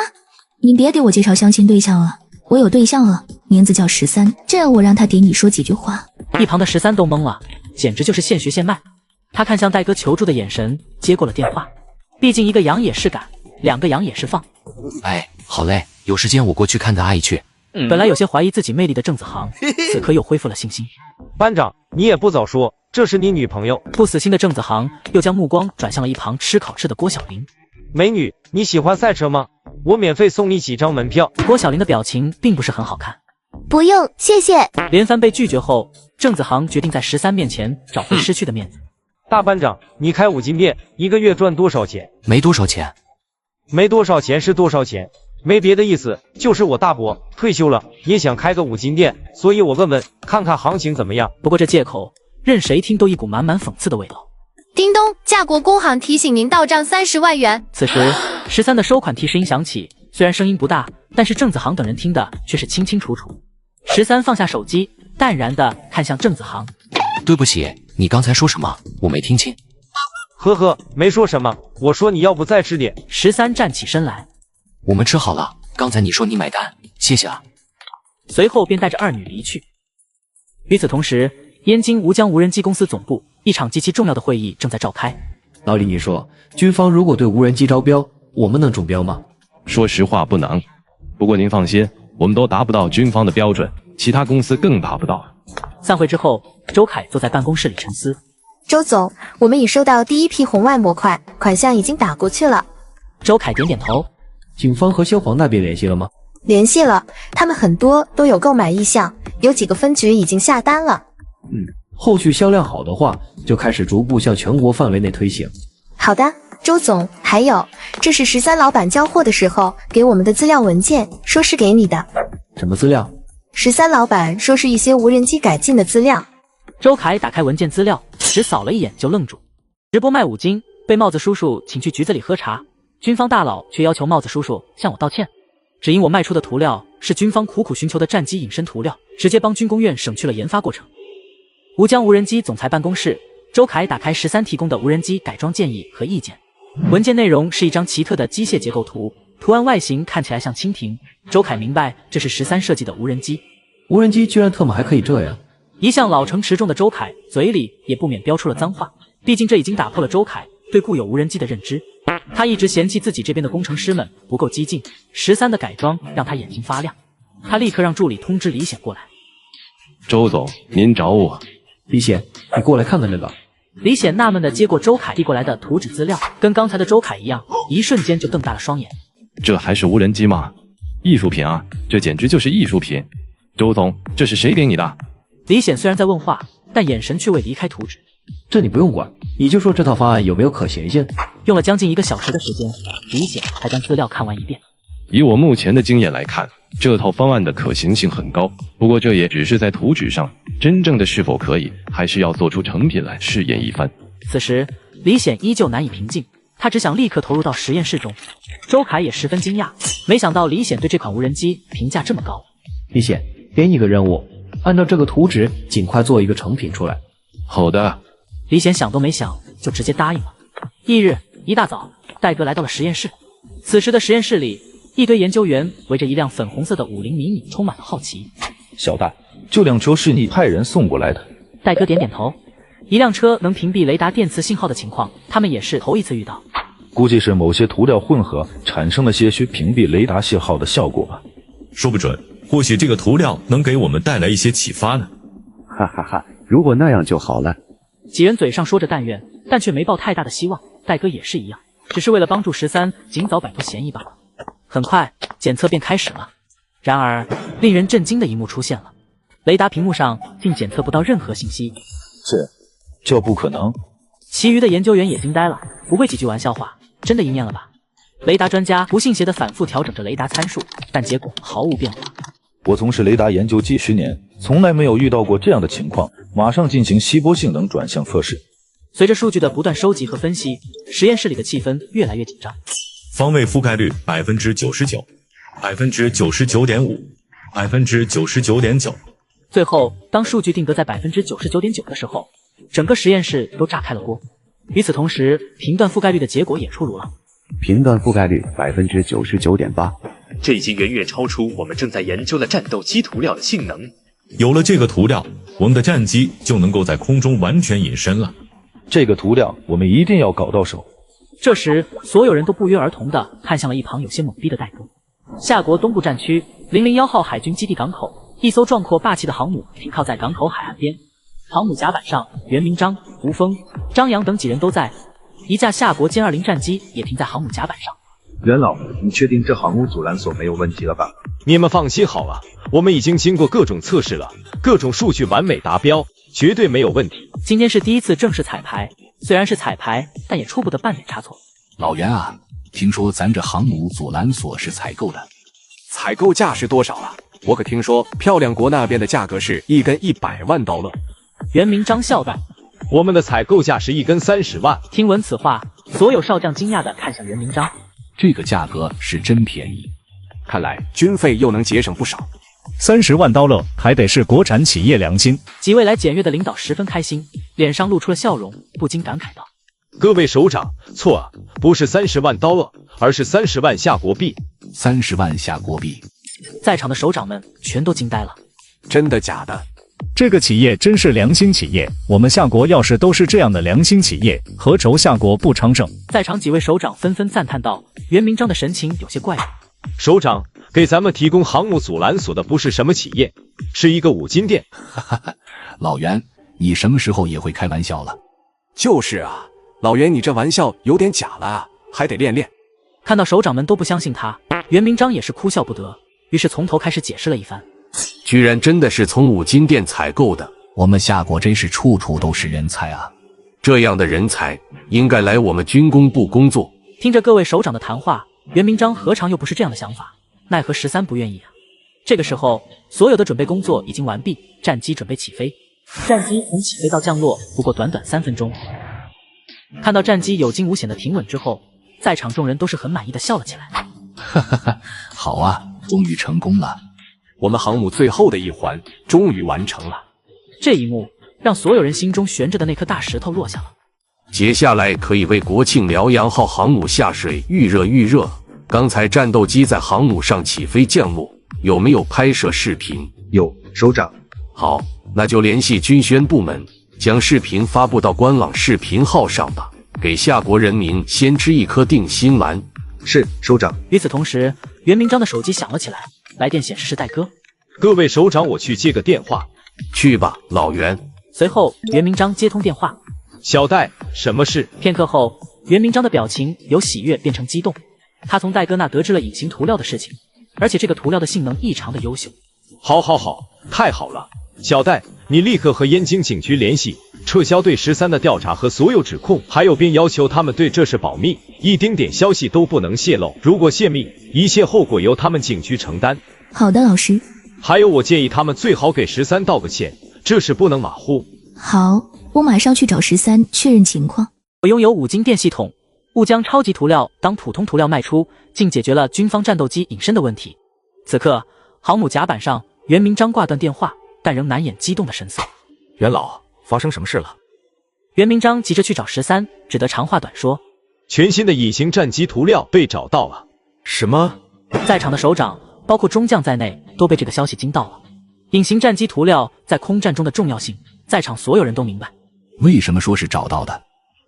你别给我介绍相亲对象了，我有对象了，名字叫13，这样我让他给你说几句话。”一旁的13都懵了，简直就是现学现卖。他看向戴哥求助的眼神，接过了电话。毕竟一个养也是赶，2个养也是放。“哎，好嘞，有时间我过去看带阿姨去。”本来有些怀疑自己魅力的郑子航，此刻又恢复了信心。“班长，你也不早说，这是你女朋友？”不死心的郑子航又将目光转向了一旁吃烤翅的郭晓玲。“美女，你喜欢赛车吗？我免费送你几张门票。”郭晓玲的表情并不是很好看。“不用，谢谢。”连番被拒绝后，郑子航决定在13面前找回失去的面子。“大班长，你开5金店，一个月赚多少钱？”“没多少钱。”“没多少钱是多少钱？没别的意思，就是我大伯退休了，也想开个5金店，所以我问问看看行情怎么样。”不过这借口任谁听都一股满满讽刺的味道。叮咚，驾国工行提醒您到账30万元。此时13的收款提示音响起，虽然声音不大，但是郑子航等人听的却是清清楚楚。13放下手机，淡然地看向郑子航：“对不起，你刚才说什么？我没听清。”“呵呵，没说什么，我说你要不再吃点。”13站起身来：“我们吃好了，刚才你说你买单，谢谢啊。”随后便带着2女离去。与此同时，燕京吴江无人机公司总部，一场极其重要的会议正在召开。“老李，你说，军方如果对无人机招标，我们能中标吗？”“说实话，不能。不过您放心，我们都达不到军方的标准，其他公司更达不到。”散会之后，周凯坐在办公室里沉思。“周总，我们已收到第1批红外模块，款项已经打过去了。”周凯点点头。“警方和消防那边联系了吗？”“联系了，他们很多都有购买意向，有几个分局已经下单了。”“后续销量好的话，就开始逐步向全国范围内推行。”“好的，周总，还有，这是13老板交货的时候给我们的资料文件，说是给你的。”“什么资料？13老板说是一些无人机改进的资料。”周凯打开文件资料，只扫了一眼就愣住。直播卖5金，被帽子叔叔请去局子里喝茶，军方大佬却要求帽子叔叔向我道歉。只因我卖出的涂料是军方苦苦寻求的战机隐身涂料，直接帮军工院省去了研发过程。吴江无人机总裁办公室，周凯打开13提供的无人机改装建议和意见。文件内容是一张奇特的机械结构图，图案外形看起来像蜻蜓。周凯明白这是13设计的无人机。无人机居然特么还可以这样！一向老成持重的周凯嘴里也不免飙出了脏话，毕竟这已经打破了周凯对固有无人机的认知。他一直嫌弃自己这边的工程师们不够激进，13的改装让他眼睛发亮。他立刻让助理通知李显过来。周总，您找我。李显，你过来看看这个。李显纳闷地接过周凯递过来的图纸资料，跟刚才的周凯一样，一瞬间就瞪大了双眼。这还是无人机吗？艺术品啊，这简直就是艺术品。周总，这是谁给你的？李显虽然在问话，但眼神却未离开图纸。这你不用管，你就说这套方案有没有可行性。用了将近1个小时的时间，李显才将资料看完一遍。以我目前的经验来看，这套方案的可行性很高，不过这也只是在图纸上，真正的是否可以，还是要做出成品来试验一番。此时，李显依旧难以平静，他只想立刻投入到实验室中。周凯也十分惊讶，没想到李显对这款无人机评价这么高。李显，给你个任务，按照这个图纸尽快做一个成品出来。好的。李显想都没想就直接答应了。翌日一大早，戴哥来到了实验室。此时的实验室里，一堆研究员围着一辆粉红色的50迷你，充满了好奇。小戴，这辆车是你派人送过来的？戴哥点点头。一辆车能屏蔽雷达电磁信号的情况，他们也是头一次遇到。估计是某些涂料混合产生了些许屏蔽雷达信号的效果吧。说不准，或许这个涂料能给我们带来一些启发呢。哈哈哈，如果那样就好了。几人嘴上说着但愿，但却没抱太大的希望。戴哥也是一样，只是为了帮助13尽早摆脱嫌疑罢了。很快，检测便开始了。然而，令人震惊的一幕出现了，雷达屏幕上竟检测不到任何信息。这不可能！其余的研究员也惊呆了，不会几句玩笑话，真的应验了吧？雷达专家不信邪地反复调整着雷达参数，但结果毫无变化。我从事雷达研究几十年，从来没有遇到过这样的情况。马上进行稀薄性能转向测试。随着数据的不断收集和分析，实验室里的气氛越来越紧张。方位覆盖率99%、99.5%、99.9%。最后，当数据定格在99.9%的时候，整个实验室都炸开了锅。与此同时，频段覆盖率的结果也出炉了。频段覆盖率99.8%，这已经远远超出我们正在研究的战斗机涂料的性能。有了这个涂料，我们的战机就能够在空中完全隐身了。这个涂料我们一定要搞到手。这时，所有人都不约而同地看向了一旁有些懵逼的戴哥。夏国东部战区001号海军基地港口，一艘壮阔霸气的航母停靠在港口海岸边。航母甲板上，袁明章、胡峰、张扬等几人都在。一架夏国歼20战机也停在航母甲板上。袁老，你确定这航母阻拦索没有问题了吧？你们放心好了，我们已经经过各种测试了，各种数据完美达标，绝对没有问题。今天是第一次正式彩排，虽然是彩排，但也出不得半点差错。老袁啊，听说咱这航母阻拦索是采购的，采购价是多少啊？我可听说漂亮国那边的价格是1根100万刀了。袁明章笑道：“我们的采购价是1根30万。”听闻此话，所有少将惊讶地看向袁明章。这个价格是真便宜，看来军费又能节省不少。30万刀了，还得是国产企业良心。几位来检阅的领导十分开心，脸上露出了笑容，不禁感慨道：“各位首长，错啊，不是30万刀了，而是30万夏国币。30万夏国币。”在场的首长们全都惊呆了。真的假的？这个企业真是良心企业，我们夏国要是都是这样的良心企业，何愁夏国不昌盛？在场几位首长纷纷赞叹道。袁明章的神情有些怪异。首长，给咱们提供航母阻拦索的不是什么企业，是一个五金店。老袁，你什么时候也会开玩笑了？就是啊，老袁，你这玩笑有点假了啊，还得练练。看到首长们都不相信他，袁明章也是哭笑不得，于是从头开始解释了一番。居然真的是从五金店采购的，我们夏国真是处处都是人才啊！这样的人才应该来我们军工部工作。听着各位首长的谈话，袁明章何尝又不是这样的想法？奈何13不愿意啊！这个时候，所有的准备工作已经完毕，战机准备起飞。战机从起飞到降落不过短短3分钟。看到战机有惊无险的停稳之后，在场众人都是很满意的笑了起来。哈哈哈，好啊，终于成功了。我们航母最后的一环终于完成了。这一幕让所有人心中悬着的那颗大石头落下了。接下来可以为国庆辽阳号航母下水预热预热。刚才战斗机在航母上起飞降落，有没有拍摄视频？有，首长。好，那就联系军宣部门，将视频发布到官网视频号上吧，给夏国人民先吃一颗定心丸。是，首长。与此同时，袁明章的手机响了起来，来电显示是戴哥。各位首长，我去接个电话。去吧，老袁。随后，袁明章接通电话。小戴，什么事？片刻后，袁明章的表情由喜悦变成激动。他从戴哥那得知了隐形涂料的事情，而且这个涂料的性能异常的优秀。好，太好了！小戴，你立刻和燕京警局联系，撤销对13的调查和所有指控，还有并要求他们对这事保密，一丁点消息都不能泄露。如果泄密，一切后果由他们警局承担。好的，老师。还有，我建议他们最好给13道个歉，这事不能马虎。好，我马上去找13确认情况。我拥有5金电系统。误将超级涂料当普通涂料卖出，竟解决了军方战斗机隐身的问题。此刻，航母甲板上，袁明章挂断电话，但仍难掩激动的神色。袁老，发生什么事了？袁明章急着去找13，只得长话短说：全新的隐形战机涂料被找到了。什么？在场的首长，包括中将在内，都被这个消息惊到了。隐形战机涂料在空战中的重要性，在场所有人都明白。为什么说是找到的？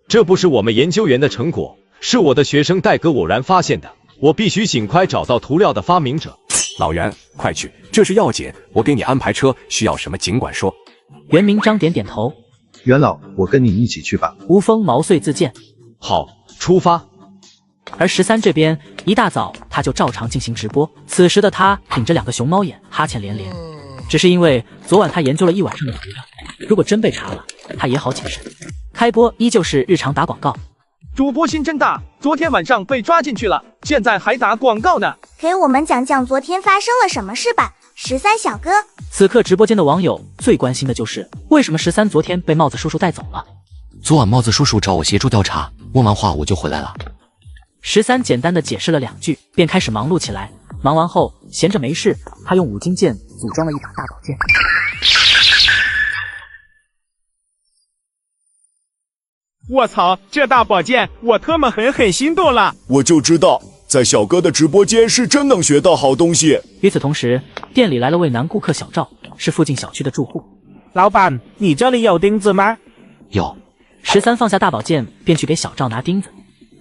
这不是我们研究员的成果，是我的学生戴哥偶然发现的。我必须尽快找到涂料的发明者。老袁，快去，这是要紧，我给你安排车，需要什么尽管说。袁明章点点头。袁老，我跟你一起去吧。吴峰毛遂自荐。好，出发。而13这边一大早他就照常进行直播，此时的他顶着2个熊猫眼，哈欠连连。只是因为昨晚他研究了一晚上的涂料，如果真被查了，他也好谨慎。开播依旧是日常打广告。主播心真大，昨天晚上被抓进去了，现在还打广告呢。给我们讲讲昨天发生了什么事吧，13小哥。此刻直播间的网友最关心的就是为什么13昨天被帽子叔叔带走了。昨晚帽子叔叔找我协助调查，问完话我就回来了。13简单的解释了2句，便开始忙碌起来。忙完后闲着没事，他用5金件组装了一把大宝剑。我操，这大宝剑我特么很心动了。我就知道在小哥的直播间是真能学到好东西。与此同时，店里来了位男顾客小赵，是附近小区的住户。老板，你这里有钉子吗？有。13放下大宝剑，便去给小赵拿钉子。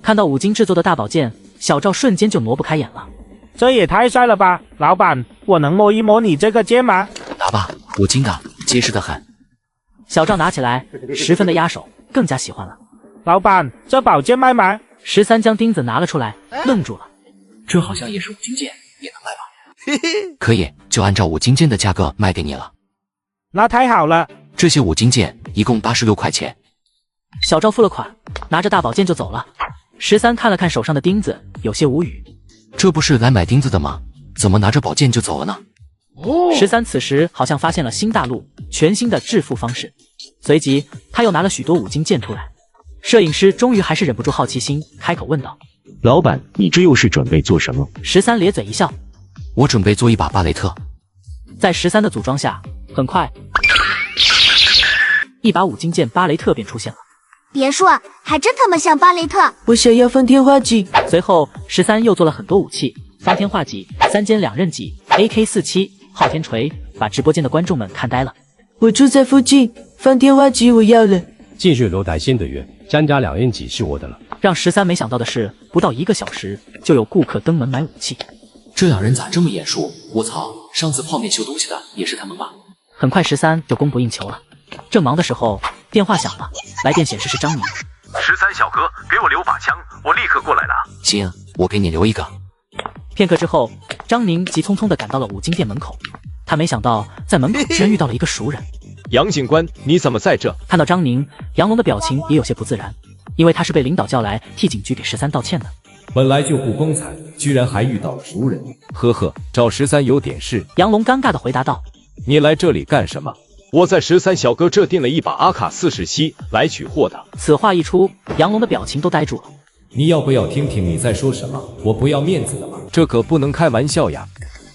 看到5金制作的大宝剑，小赵瞬间就挪不开眼了。这也太帅了吧！老板，我能摸一摸你这个剑吗？拿吧，5金的，结实的很。小赵拿起来，十分的压手，更加喜欢了。老板，这宝剑卖吗？13将钉子拿了出来，愣住了。这好像也是5金件，也能卖吧？可以，就按照5金件的价格卖给你了。那太好了。这些5金件一共86块钱。小赵付了款，拿着大宝剑就走了。13看了看手上的钉子，有些无语。这不是来买钉子的吗？怎么拿着宝剑就走了呢？13此时好像发现了新大陆，全新的致富方式。随即他又拿了许多5金件出来。摄影师终于还是忍不住好奇心，开口问道：老板，你这又是准备做什么？13咧嘴一笑：我准备做一把巴雷特。在13的组装下，很快一把5金件巴雷特便出现了。别说，还真他妈像巴雷特。我想要方天画戟。随后13又做了很多武器，方天画戟、3尖2刃戟、AK47、昊天锤，把直播间的观众们看呆了。我住在附近，方天画戟我要了。继续留台新的约，3加2刃戟是我的了。让13没想到的是，不到1个小时就有顾客登门买武器。这2人咋这么眼熟？我操，上次泡面修东西的也是他们吧？很快13就供不应求了。正忙的时候，电话响了，来电显示是张宁。13小哥，给我留把枪，我立刻过来了。行，我给你留一个。片刻之后，张宁急匆匆地赶到了5金店门口。他没想到在门口居然遇到了一个熟人。杨警官，你怎么在这？看到张宁，杨龙的表情也有些不自然，因为他是被领导叫来替警局给13道歉的。本来就不光彩，居然还遇到了熟人。呵呵，找13有点事。杨龙尴尬地回答道：你来这里干什么？我在13小哥这订了一把阿卡47来取货的。此话一出，杨龙的表情都呆住了。你要不要听听你在说什么？我不要面子的吗？这可不能开玩笑呀。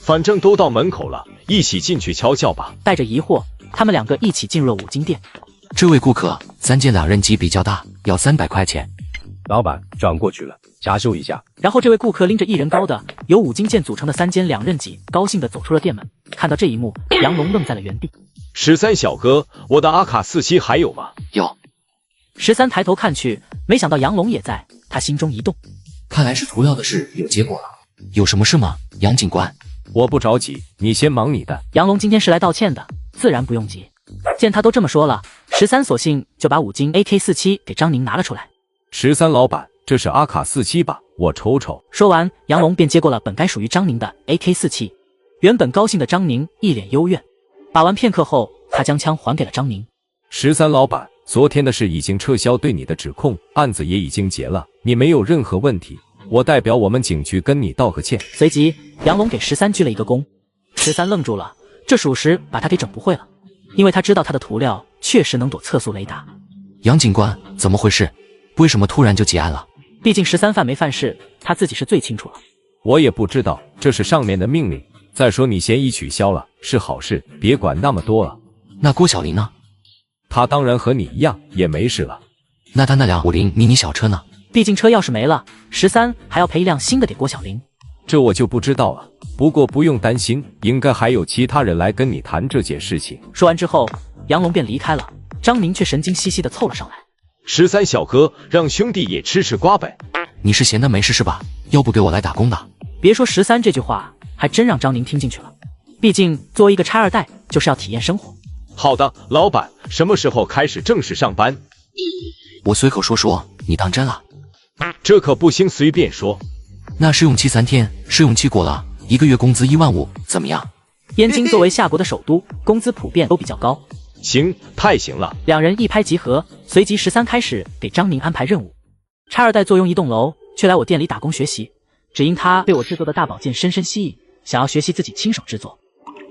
反正都到门口了，一起进去瞧瞧吧。带着疑惑，他们两个一起进入了五金店。这位顾客，3件2刃机比较大，要300块钱。老板，转过去了，加修一下。然后这位顾客拎着1人高的由5金件组成的3件2刃戟，高兴地走出了店门。看到这一幕，杨龙愣在了原地。13小哥，我的阿卡47还有吗？有。13抬头看去，没想到杨龙也在，他心中一动。看来是涂料的事有结果了。有什么事吗，杨警官？我不着急，你先忙你的。杨龙今天是来道歉的，自然不用急。见他都这么说了，13索性就把5金 AK47给张宁拿了出来。13老板，这是阿卡47吧？我瞅瞅。说完，杨龙便接过了本该属于张宁的 AK47。原本高兴的张宁一脸幽怨，把玩片刻后，他将枪还给了张宁。13老板，昨天的事已经撤销对你的指控，案子也已经结了，你没有任何问题。我代表我们警局跟你道个歉。随即，杨龙给13鞠了一个躬。13愣住了，这属实把他给整不会了，因为他知道他的涂料确实能躲测速雷达。杨警官，怎么回事？为什么突然就结案了？毕竟13犯没犯事，他自己是最清楚了。我也不知道，这是上面的命令。再说你嫌疑取消了，是好事，别管那么多啊。那郭小林呢？他当然和你一样，也没事了。那他那辆50迷你小车呢？毕竟车钥匙没了，13还要赔一辆新的给郭小林。这我就不知道了，不过不用担心，应该还有其他人来跟你谈这件事情。说完之后，杨龙便离开了，张宁却神经兮兮地凑了上来。13小哥，让兄弟也吃吃瓜呗。你是闲的没事是吧？要不给我来打工的？别说13这句话，还真让张宁听进去了。毕竟作为一个拆2代，就是要体验生活。好的，老板，什么时候开始正式上班？我随口说说，你当真了？这可不行，随便说。那试用期3天，试用期过了，1个月工资15000，怎么样？燕京作为夏国的首都，工资普遍都比较高。行，太行了。两人一拍即合，随即13开始给张宁安排任务。拆2代坐拥一栋楼，却来我店里打工学习，只因他被我制作的大宝剑深深吸引，想要学习自己亲手制作。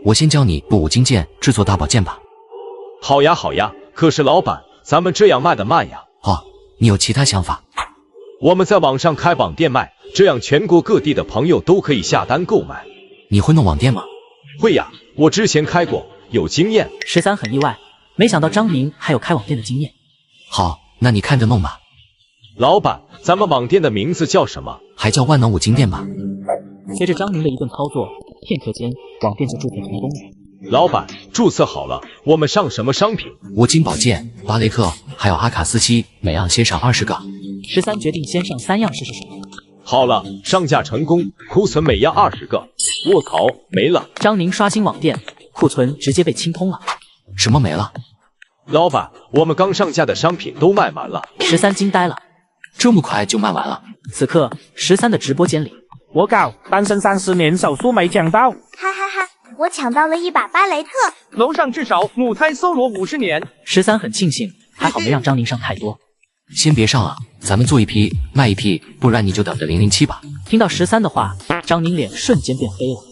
我先教你5金件制作大宝剑吧。好呀好呀，可是老板，咱们这样卖得慢呀。你有其他想法？我们在网上开网店卖，这样全国各地的朋友都可以下单购买。你会弄网店吗？会呀，我之前开过，有经验。13很意外，没想到张宁还有开网店的经验。好，那你看着弄吧。老板，咱们网店的名字叫什么？还叫万能5金店吧。随着张宁的一顿操作，片刻间网店就注册成功了。老板，注册好了，我们上什么商品？5金宝剑、巴雷特，还有阿卡47，每样先上20个。13决定先上3样试试水。好了，上架成功，库存每样20个。卧槽，没了！张宁刷新网店，库存直接被清空了。什么没了？老板，我们刚上架的商品都卖完了。13惊呆了，这么快就卖完了？此刻13的直播间里，我搞单身30年手速没抢到，哈哈哈！我抢到了一把巴雷特，楼上至少母胎搜罗50年。13很庆幸，还好没让张宁上太多。先别上了，咱们做一批卖一批，不然你就等着007吧。听到13的话，张宁脸瞬间变黑了。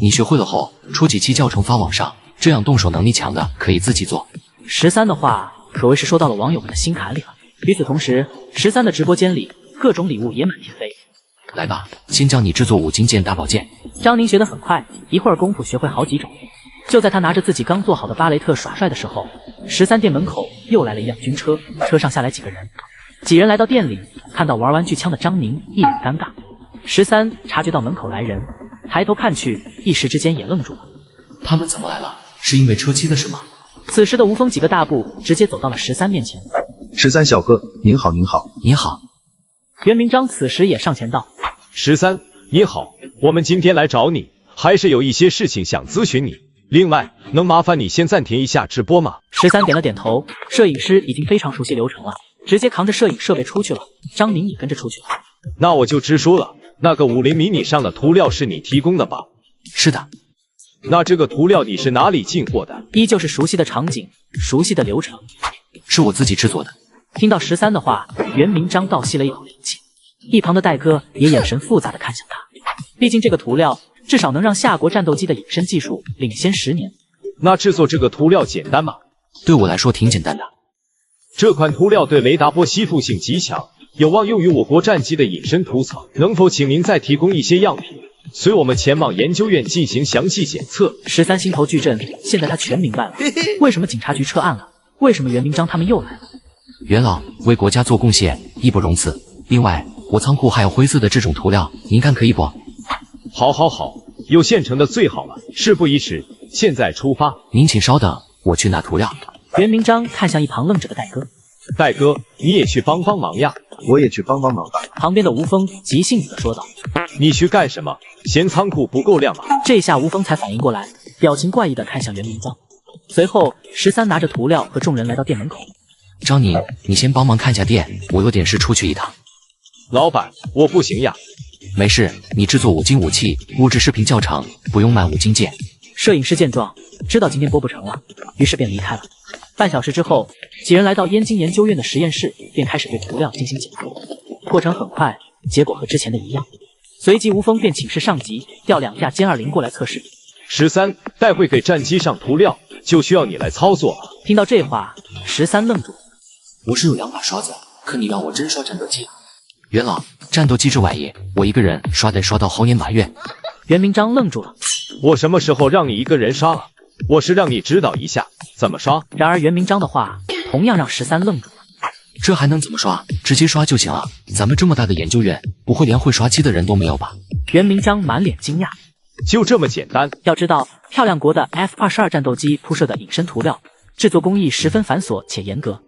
你学会了后，出几期教程发网上，这样动手能力强的可以自己做。13的话可谓是说到了网友们的心坎里了。与此同时，13的直播间里各种礼物也满天飞。来吧，先教你制作5金件大宝剑。张宁学得很快，一会儿功夫学会好几种。就在他拿着自己刚做好的巴雷特耍帅的时候，13店门口又来了一辆军车，车上下来几个人。几人来到店里，看到玩玩具枪的张宁，一脸尴尬。13察觉到门口来人，抬头看去，一时之间也愣住了。他们怎么来了？是因为车漆的事吗？此时的吴峰几个大步直接走到了13面前。13小哥，您好您好。你好。袁明章此时也上前道：13，你好，我们今天来找你，还是有一些事情想咨询你。另外，能麻烦你先暂停一下直播吗？13点了点头，摄影师已经非常熟悉流程了，直接扛着摄影设备出去了。张宁也跟着出去了。那我就直说了，那个50迷你上的涂料是你提供的吧？是的。那这个涂料你是哪里进货的？依旧是熟悉的场景，熟悉的流程，是我自己制作的。听到13的话，袁明章倒吸了一口凉气，一旁的戴哥也眼神复杂的看向他。毕竟这个涂料至少能让夏国战斗机的隐身技术领先10年。那制作这个涂料简单吗？对我来说挺简单的。这款涂料对雷达波吸附性极强，有望用于我国战机的隐身涂层。能否请您再提供一些样品，随我们前往研究院进行详细检测。13心头巨震，现在他全明白了，为什么警察局撤案了，为什么袁明章他们又来了。袁老为国家做贡献，义不容辞。另外，我仓库还有灰色的这种涂料，您看可以不？好，有现成的最好了。事不宜迟，现在出发。您请稍等，我去拿涂料。袁明章看向一旁愣着的戴哥，戴哥，你也去帮帮忙呀。我也去帮帮忙吧。旁边的吴峰急性子的说道。你去干什么？嫌仓库不够亮啊？这下吴峰才反应过来，表情怪异的看向袁明章。随后13拿着涂料和众人来到店门口。张宁，你先帮忙看下店，我有点事出去一趟。老板，我不行呀。没事，你制作5金武器，物质视频较长，不用买5金件。摄影师见状，知道今天播不成了，于是便离开了。半小时之后，几人来到燕京研究院的实验室，便开始对涂料进行检测。过程很快，结果和之前的一样。随即吴峰便请示上级，调2架歼20过来测试。13，待会给战机上涂料，就需要你来操作了。听到这话，13愣住。我是有2把刷子，可你让我真刷战斗机啊？袁老，战斗机这玩意，我一个人刷得刷到猴年马月。袁明章愣住了。我什么时候让你一个人刷了？我是让你指导一下怎么刷。然而袁明章的话同样让13愣住了。这还能怎么刷？直接刷就行了。咱们这么大的研究院，不会连会刷机的人都没有吧？袁明章满脸惊讶。就这么简单？要知道，漂亮国的 F-22战斗机铺设的隐身涂料，制作工艺十分繁琐且严格。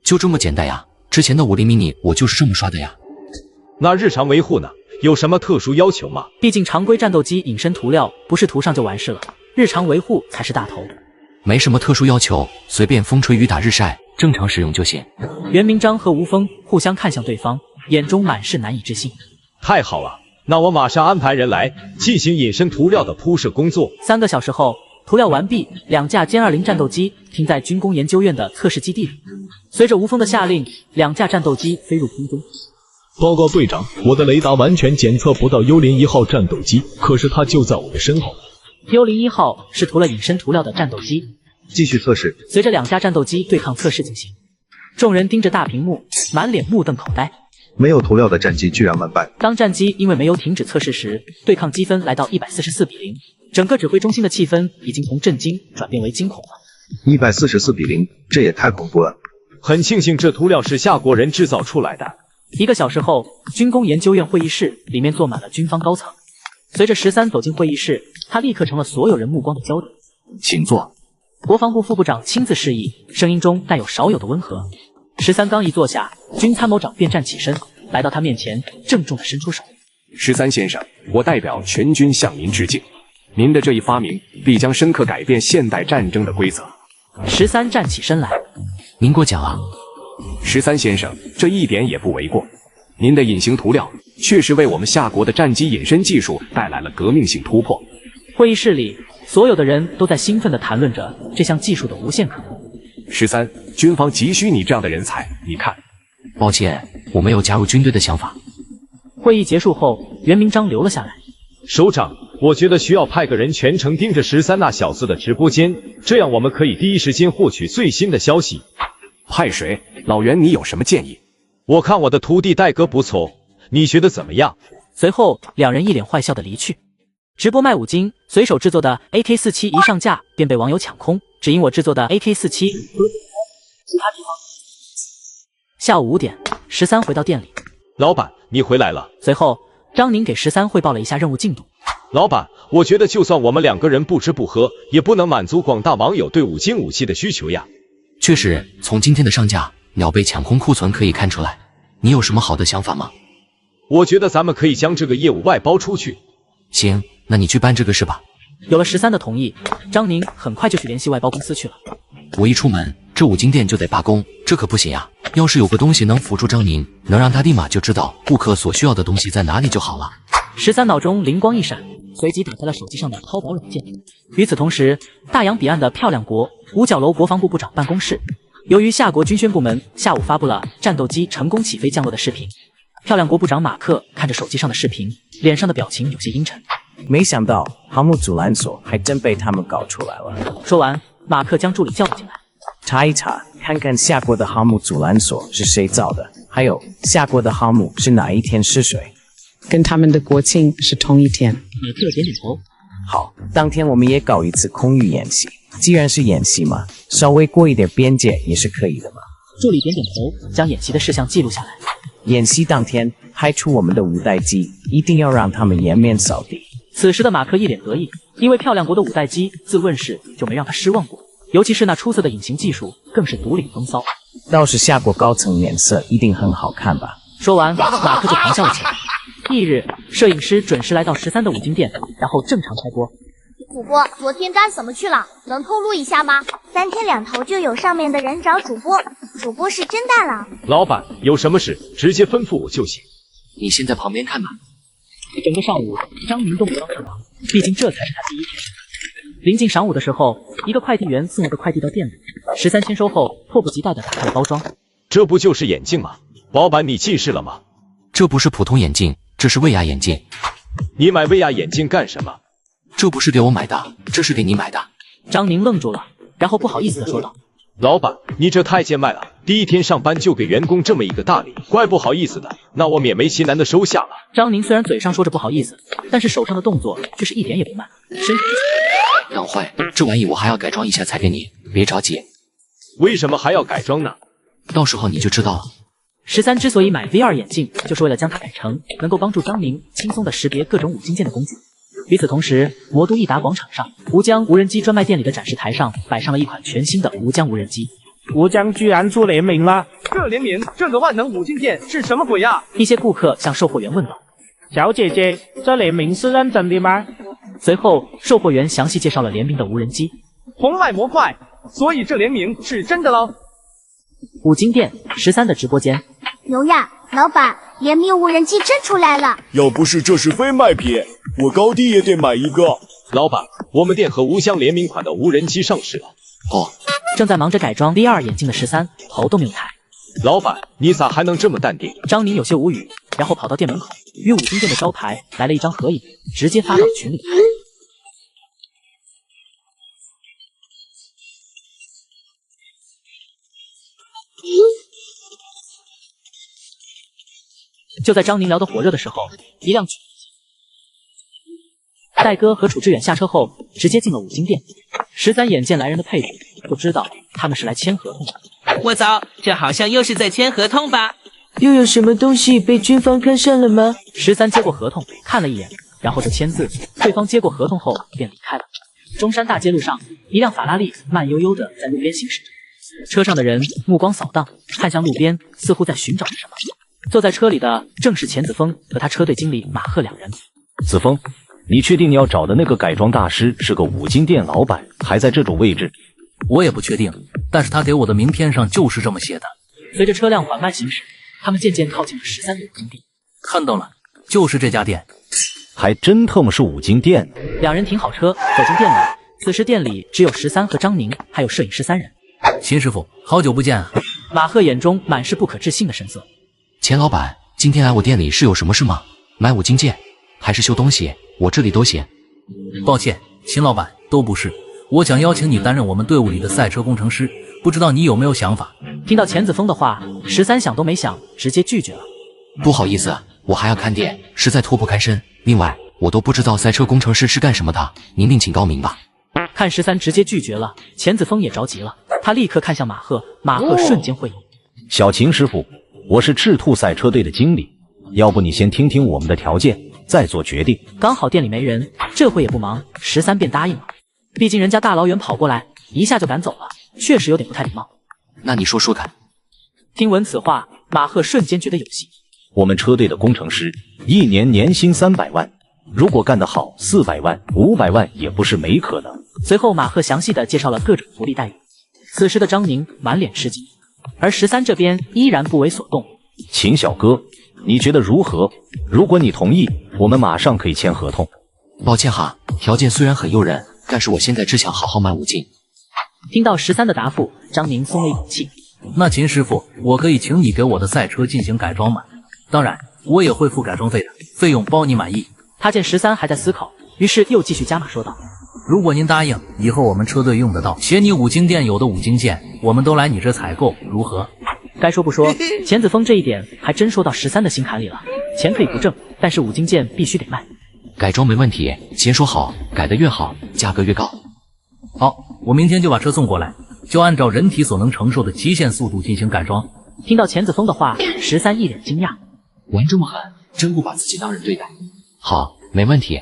就这么简单呀？之前的50 mini 我就是这么刷的呀。那日常维护呢？有什么特殊要求吗？毕竟常规战斗机隐身涂料不是涂上就完事了，日常维护才是大头。没什么特殊要求，随便风吹雨打日晒，正常使用就行。袁明章和吴峰互相看向对方，眼中满是难以置信。太好了，那我马上安排人来进行隐身涂料的铺设工作。3个小时后，涂料完毕，2架歼20战斗机停在军工研究院的测试基地里。随着吴峰的下令，2架战斗机飞入空中。报告队长，我的雷达完全检测不到幽灵1号战斗机，可是它就在我的身后。幽灵1号是涂了隐身涂料的战斗机。继续测试。随着2架战斗机对抗测试进行，众人盯着大屏幕，满脸目瞪口呆。没有涂料的战机居然完败。当战机因为没有停止测试时，对抗积分来到144比0，整个指挥中心的气氛已经从震惊转变为惊恐了。144比0，这也太恐怖了。很庆幸这涂料是夏国人制造出来的。1个小时后，军工研究院会议室里面坐满了军方高层。随着13走进会议室，他立刻成了所有人目光的焦点。请坐。国防部副部长亲自示意，声音中带有少有的温和。13刚一坐下，军参谋长便站起身，来到他面前，郑重地伸出手。13先生，我代表全军向您致敬。您的这一发明，必将深刻改变现代战争的规则。13站起身来，您过奖了。13先生，这一点也不为过。您的隐形涂料确实为我们夏国的战机隐身技术带来了革命性突破。会议室里，所有的人都在兴奋地谈论着这项技术的无限可能。13，军方急需你这样的人才。你看，抱歉，我没有加入军队的想法。会议结束后，袁明章留了下来。首长，我觉得需要派个人全程盯着13那小子的直播间，这样我们可以第一时间获取最新的消息。派谁？老袁，你有什么建议？我看我的徒弟戴哥不错，你觉得怎么样？随后2人一脸坏笑的离去。直播卖5金，随手制作的 AK47 一上架便被网友抢空，只因我制作的 AK47 其他地方。下午5点，13回到店里。老板，你回来了。随后张宁给13汇报了一下任务进度。老板，我觉得就算我们2个人不吃不喝，也不能满足广大网友对5金武器的需求呀。确实，从今天的上架秒被抢空库存可以看出来。你有什么好的想法吗？我觉得咱们可以将这个业务外包出去。行，那你去办这个事吧。有了13的同意，张宁很快就去联系外包公司去了。我一出门，这5金店就得罢工，这可不行呀。要是有个东西能辅助张宁，能让他立马就知道顾客所需要的东西在哪里就好了。13脑中灵光一闪，随即打开了手机上的淘宝软件。与此同时，大洋彼岸的漂亮国五角楼国防部部长办公室，由于夏国军宣部门下午发布了战斗机成功起飞降落的视频，漂亮国部长马克看着手机上的视频，脸上的表情有些阴沉。没想到航母阻拦索还真被他们搞出来了。说完，马克将助理叫了进来，查一查，看看夏国的航母阻拦索是谁造的，还有夏国的航母是哪一天失水。跟他们的国庆是同一天。马克点点头。好，当天我们也搞一次空域演习。既然是演习嘛，稍微过一点边界也是可以的嘛。助理点点头，将演习的事项记录下来。演习当天派出我们的五代机，一定要让他们颜面扫地。此时的马克一脸得意，因为漂亮国的五代机自问世就没让他失望过，尤其是那出色的隐形技术，更是独领风骚。倒是夏国高层脸色一定很好看吧？说完，马克就咆哮了起来。翌日，摄影师准时来到13的五金店，然后正常开播。主播，昨天干什么去了？能透露一下吗？3天2头就有上面的人找主播，主播是真大佬。老板，有什么事直接吩咐我就行。你先在旁边看吧。整个上午，张明都没帮上忙，毕竟这才是他第一天。临近晌午的时候，一个快递员送了个快递到店里，13签收后，迫不及待地打开了包装。这不就是眼镜吗？老板，你近视了吗？这不是普通眼镜，这是微压眼镜。你买微压眼镜干什么？这不是给我买的，这是给你买的。张宁愣住了，然后不好意思地说道：“老板，你这太贱卖了！第一天上班就给员工这么一个大礼，怪不好意思的。那我勉为其难的收下了。”张宁虽然嘴上说着不好意思，但是手上的动作却是一点也不慢。让坏，这玩意我还要改装一下才给你，别着急。为什么还要改装呢？到时候你就知道了。13之所以买 VR 眼镜，就是为了将它改成能够帮助张宁轻松地识别各种五金件的工具。与此同时，魔都益达广场上，吴江无人机专卖店里的展示台上摆上了一款全新的吴江无人机。吴江居然出联名了！这联名，这个万能五金店是什么鬼呀？一些顾客向售货员问道：“小姐姐，这联名是认真的吗？”随后，售货员详细介绍了联名的无人机。红外模块，所以这联名是真的喽。五金店13的直播间，牛呀，老板，联名无人机真出来了！要不是这是非卖品，我高低也得买一个。老板，我们店和吴江联名款的无人机上市了。哦，正在忙着改装 VR 眼镜的13头都没有抬。老板，你咋还能这么淡定？张宁有些无语，然后跑到店门口，与五金店的招牌来了一张合影，直接发到群里。就在张宁聊得火热的时候，一辆戴哥和楚志远下车后，直接进了五金店。13眼见来人的配置，就知道他们是来签合同的。我操，这好像又是在签合同吧？又有什么东西被军方看上了吗？13接过合同，看了一眼，然后就签字。对方接过合同后便离开了。中山大街路上，一辆法拉利慢悠悠地在路边行驶着，车上的人目光扫荡，看向路边，似乎在寻找着什么。坐在车里的正是钱子峰和他车队经理马赫两人。子峰，你确定你要找的那个改装大师是个五金店老板，还在这种位置？我也不确定，但是他给我的名片上就是这么写的。随着车辆缓慢行驶，他们渐渐靠近了13的五金店。看到了，就是这家店。还真特么是五金店。两人停好车，走进店里。此时店里只有13和张宁，还有摄影师3人。秦师傅，好久不见啊！马赫眼中满是不可置信的神色。钱老板，今天来我店里是有什么事吗？买五金件，还是修东西？我这里都行。抱歉，秦老板，都不是。我想邀请你担任我们队伍里的赛车工程师，不知道你有没有想法？听到钱子峰的话，13想都没想，直接拒绝了。不好意思，我还要看店，实在脱不开身。另外，我都不知道赛车工程师是干什么的，您另请高明吧。看13直接拒绝了，钱子峰也着急了，他立刻看向马赫，马赫瞬间会意。小秦师傅，我是赤兔赛车队的经理，要不你先听听我们的条件，再做决定。刚好店里没人，这会也不忙，13便答应了。毕竟人家大老远跑过来，一下就赶走了，确实有点不太礼貌。那你说说看。听闻此话，马赫瞬间觉得有戏。我们车队的工程师一年年薪300万，如果干得好，400万、500万也不是没可能。随后马赫详细的介绍了各种福利待遇。此时的张宁满脸吃惊，而13这边依然不为所动。秦小哥，你觉得如何？如果你同意，我们马上可以签合同。抱歉哈，条件虽然很诱人，但是我现在只想好好买五金。听到13的答复，张宁松了一口气。那秦师傅，我可以请你给我的赛车进行改装吗？当然，我也会付改装费的，费用包你满意。他见13还在思考，于是又继续加码说道：如果您答应，以后我们车队用得到写你五金店有的五金件，我们都来你这采购，如何？该说不说，钱子峰这一点还真说到13的心坎里了。钱可以不挣，但是五金件必须得卖。改装没问题，先说好，改得越好，价格越高。好，我明天就把车送过来，就按照人体所能承受的极限速度进行改装。听到钱子峰的话，13一脸惊讶，玩这么狠，真不把自己当人对待。好，没问题。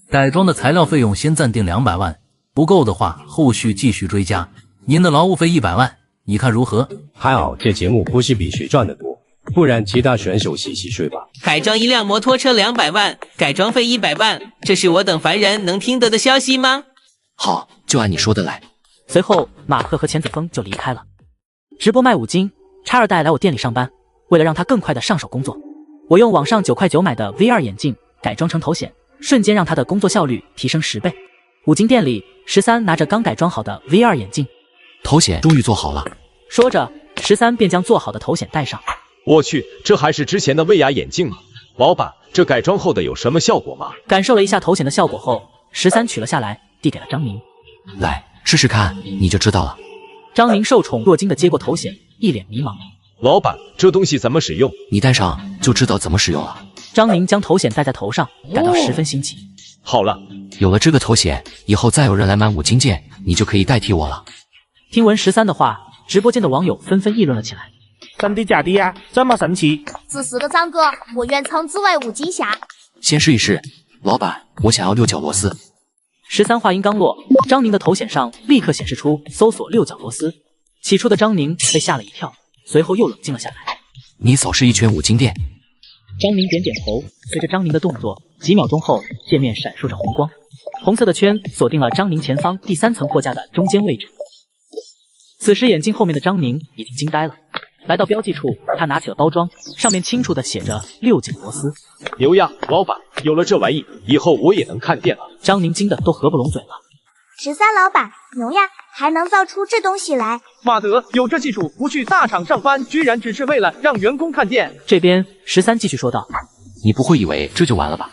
改装的材料费用先暂定200万，不够的话后续继续追加。您的劳务费100万，你看如何？还好这节目不是比谁赚得多，不然其他选手洗洗睡吧。改装一辆摩托车200万，改装费100万，这是我等凡人能听得的消息吗？好，就按你说的来。随后马克和钱子峰就离开了。直播卖5金，叉2代来我店里上班，为了让他更快的上手工作，我用网上9块9买的 VR 眼镜改装成头显，瞬间让他的工作效率提升10倍。5金店里，13拿着刚改装好的 VR 眼镜，头显终于做好了。说着，13便将做好的头显戴上。我去，这还是之前的威亚眼镜吗？老板，这改装后的有什么效果吗？感受了一下头显的效果后，13取了下来，递给了张宁。来，试试看，你就知道了。张宁受宠若惊的接过头显，一脸迷茫。老板，这东西怎么使用？你戴上就知道怎么使用了。张宁将头显戴在头上，感到十分新奇。好了，有了这个头显，以后再有人来买5金件，你就可以代替我了。听闻13的话，直播间的网友纷纷议论了起来。真的假的呀？这么神奇？自私的张哥，我愿曾自卫5金侠。先试一试。老板，我想要6角螺丝。13话音刚落，张宁的头显上立刻显示出搜索6角螺丝。起初的张宁被吓了一跳，随后又冷静了下来。你扫视一圈5金店。张宁点点头，随着张宁的动作，几秒钟后，界面闪烁着红光，红色的圈锁定了张宁前方第3层货架的中间位置。此时眼镜后面的张宁已经惊呆了，来到标记处，他拿起了包装，上面清楚地写着6角螺丝。牛呀，老板，有了这玩意，以后我也能看店了。张宁惊得都合不拢嘴了。13老板，牛呀，还能造出这东西来。马德有这技术，不去大厂上班，居然只是为了让员工看店。这边13继续说道：“你不会以为这就完了吧？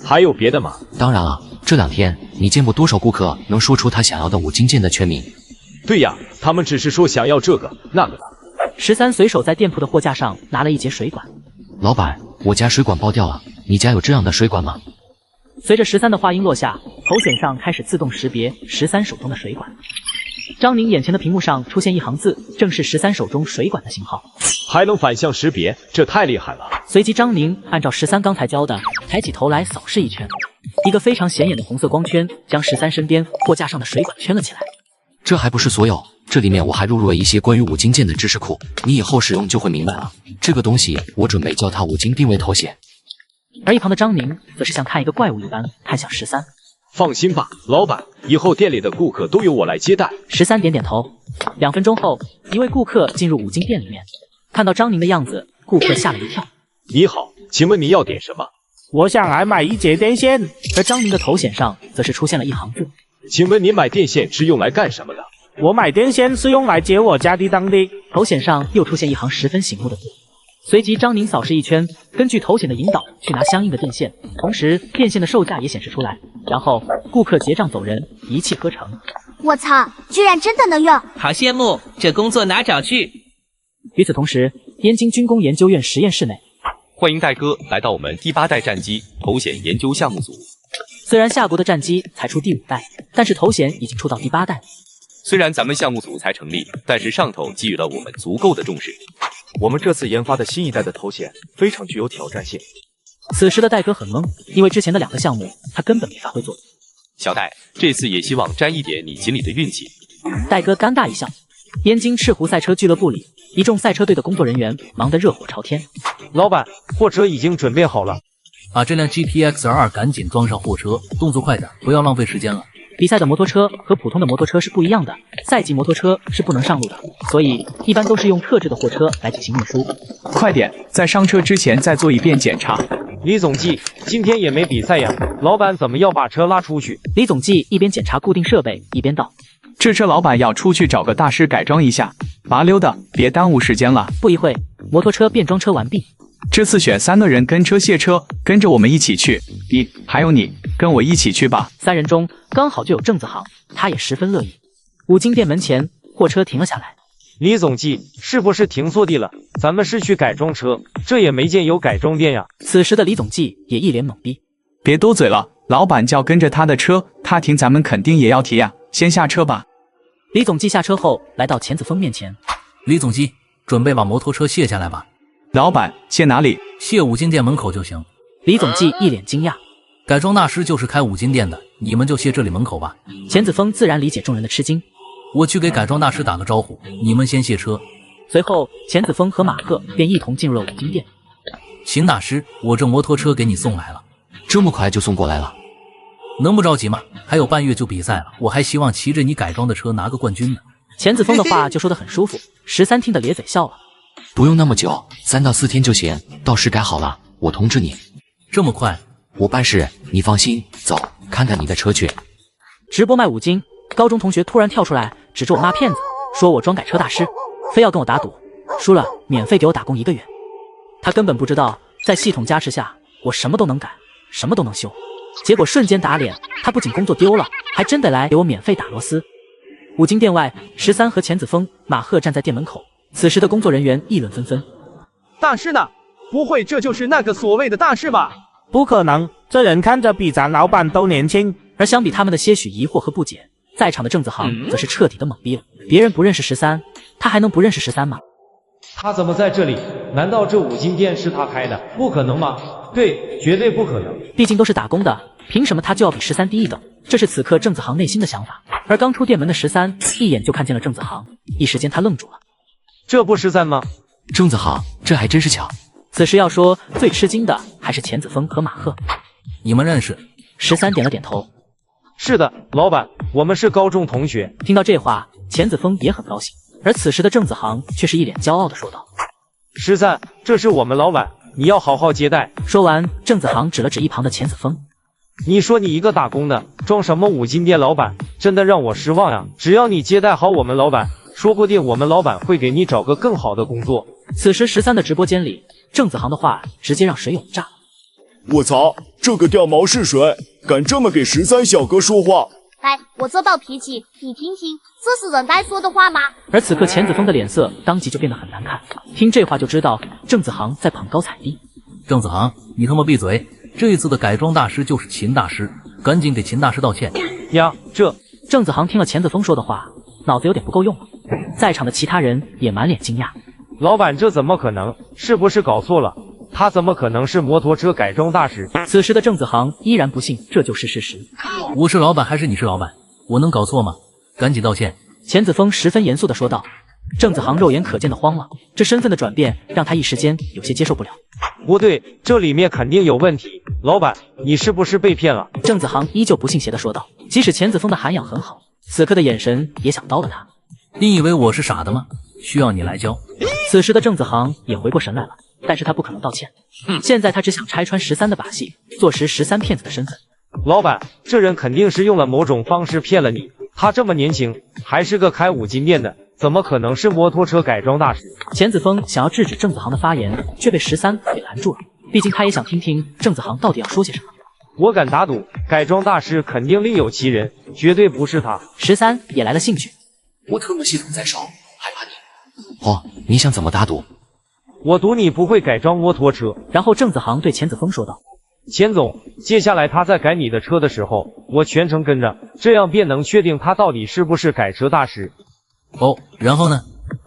还有别的吗？当然了，这2天你见过多少顾客能说出他想要的5金件的全名？对呀，他们只是说想要这个那个的。13随手在店铺的货架上拿了一节水管。老板，我家水管爆掉了，你家有这样的水管吗？随着13的话音落下，头显上开始自动识别13手中的水管。张宁眼前的屏幕上出现一行字，正是13手中水管的型号，还能反向识别，这太厉害了。随即张宁按照13刚才教的，抬起头来扫视一圈，一个非常显眼的红色光圈将13身边货架上的水管圈了起来。这还不是所有，这里面我还录入了一些关于5金件的知识库，你以后使用就会明白了。这个东西我准备叫它5金定位头显。而一旁的张宁则是像看一个怪物一般看向13。放心吧，老板，以后店里的顾客都由我来接待。13点点头。2分钟后，一位顾客进入5金店里面，看到张宁的样子，顾客吓了一跳。你好，请问你要点什么？我想来买一节电线。而张宁的头显上则是出现了一行字。请问你买电线是用来干什么的？我买电线是用来接我家的灯的。头显上又出现一行十分醒目的字。随即张宁扫视一圈，根据头显的引导去拿相应的电线，同时电线的售价也显示出来，然后顾客结账走人，一气呵成。我操，居然真的能用！好羡慕，这工作哪找去？与此同时，燕京军工研究院实验室内，欢迎戴哥来到我们第8代战机头显研究项目组。虽然夏国的战机才出第5代，但是头显已经出到第8代。虽然咱们项目组才成立，但是上头给予了我们足够的重视。我们这次研发的新一代的头显非常具有挑战性。此时的戴哥很懵，因为之前的2个项目他根本没发挥作用。小戴，这次也希望沾一点你锦鲤的运气。戴哥尴尬一笑。燕京赤湖赛车俱乐部里，一众赛车队的工作人员忙得热火朝天。老板，货车已经准备好了，把这辆 GTX-R 赶紧装上货车，动作快点，不要浪费时间了。比赛的摩托车和普通的摩托车是不一样的，赛级摩托车是不能上路的，所以一般都是用特制的货车来进行运输。快点，在上车之前再做一遍检查。李总计，今天也没比赛呀，老板怎么要把车拉出去？李总计一边检查固定设备，一边道：“这车老板要出去找个大师改装一下，麻溜的，别耽误时间了。”不一会，摩托车变装车完毕。这次选3个人跟车卸车，跟着我们一起去。还有你，跟我一起去吧。3人中刚好就有郑子航，他也十分乐意。5金店门前，货车停了下来。李总计，是不是停错地了？咱们是去改装车，这也没见有改装店呀。此时的李总计也一脸懵逼。别多嘴了，老板叫跟着他的车，他停咱们肯定也要提呀。先下车吧。李总机下车后，来到钱子峰面前。李总机，准备把摩托车卸下来吧。老板，卸哪里？卸五金店门口就行。李总机一脸惊讶。改装大师就是开五金店的，你们就卸这里门口吧。钱子峰自然理解众人的吃惊。我去给改装大师打个招呼，你们先卸车。随后，钱子峰和马克便一同进入了五金店。秦大师，我这摩托车给你送来了。这么快就送过来了？能不着急吗？还有半月就比赛了，我还希望骑着你改装的车拿个冠军呢。钱子峰的话就说得很舒服，13听得咧嘴笑了。不用那么久，3到4天就行，到时改好了，我通知你。这么快？我办事，你放心。走，看看你的车去。直播卖五金，高中同学突然跳出来，指着我骂骗子，说我装改车大师，非要跟我打赌，输了免费给我打工1个月。他根本不知道，在系统加持下，我什么都能改，什么都能修。结果瞬间打脸，他不仅工作丢了，还真得来给我免费打螺丝。五金店外，13和钱子峰、马赫站在店门口。此时的工作人员议论纷纷。大师呢？不会这就是那个所谓的大师吧？不可能，这人看着比咱老板都年轻。而相比他们的些许疑惑和不解，在场的郑子航则是彻底的懵逼了。别人不认识13，他还能不认识13吗？他怎么在这里？难道这五金店是他开的？不可能吗？对，绝对不可能。毕竟都是打工的，凭什么他就要比13低一等？这是此刻郑子航内心的想法。而刚出店门的13一眼就看见了郑子航，一时间他愣住了。这不13吗？郑子航，这还真是巧。此时要说最吃惊的还是钱子峰和马赫。你们认识？13点了点头。是的，老板，我们是高中同学。听到这话，钱子峰也很高兴。而此时的郑子航却是一脸骄傲地说道：“13，这是我们老板，你要好好接待。”说完，郑子航指了指一旁的钱子峰：“你说你一个打工的，装什么五金店老板，真的让我失望呀！只要你接待好我们老板，说不定我们老板会给你找个更好的工作。”此时13的直播间里，郑子航的话直接让水涌炸。我操，这个掉毛是谁？敢这么给13小哥说话？来，我这暴脾气，你听听，这是人该说的话吗？而此刻钱子峰的脸色当即就变得很难看，听这话就知道郑子航在捧高踩低。郑子航，你他妈闭嘴！这一次的改装大师就是秦大师，赶紧给秦大师道歉呀！郑子航听了钱子峰说的话，脑子有点不够用了。在场的其他人也满脸惊讶。老板，这怎么可能？是不是搞错了？他怎么可能是摩托车改装大师？此时的郑子航依然不信这就是事实。我是老板还是你是老板？我能搞错吗？赶紧道歉！钱子峰十分严肃地说道。郑子航肉眼可见的慌了，这身份的转变让他一时间有些接受不了。不对，这里面肯定有问题。老板，你是不是被骗了？郑子航依旧不信邪地说道。即使钱子峰的涵养很好，此刻的眼神也想刀了他。你以为我是傻的吗？需要你来教。此时的郑子航也回过神来了，但是他不可能道歉。现在他只想拆穿13的把戏，坐实13骗子的身份。老板，这人肯定是用了某种方式骗了你。他这么年轻，还是个开五金店的，怎么可能是摩托车改装大师？钱子峰想要制止郑子航的发言，却被13给拦住了。毕竟他也想听听郑子航到底要说些什么。我敢打赌，改装大师肯定另有其人，绝对不是他。13也来了兴趣。我特么系统在烧，害怕你。哦，你想怎么打赌？我赌你不会改装摩托车。然后郑子航对钱子峰说道：“钱总，接下来他在改你的车的时候，我全程跟着，这样便能确定他到底是不是改车大师。”哦，然后呢？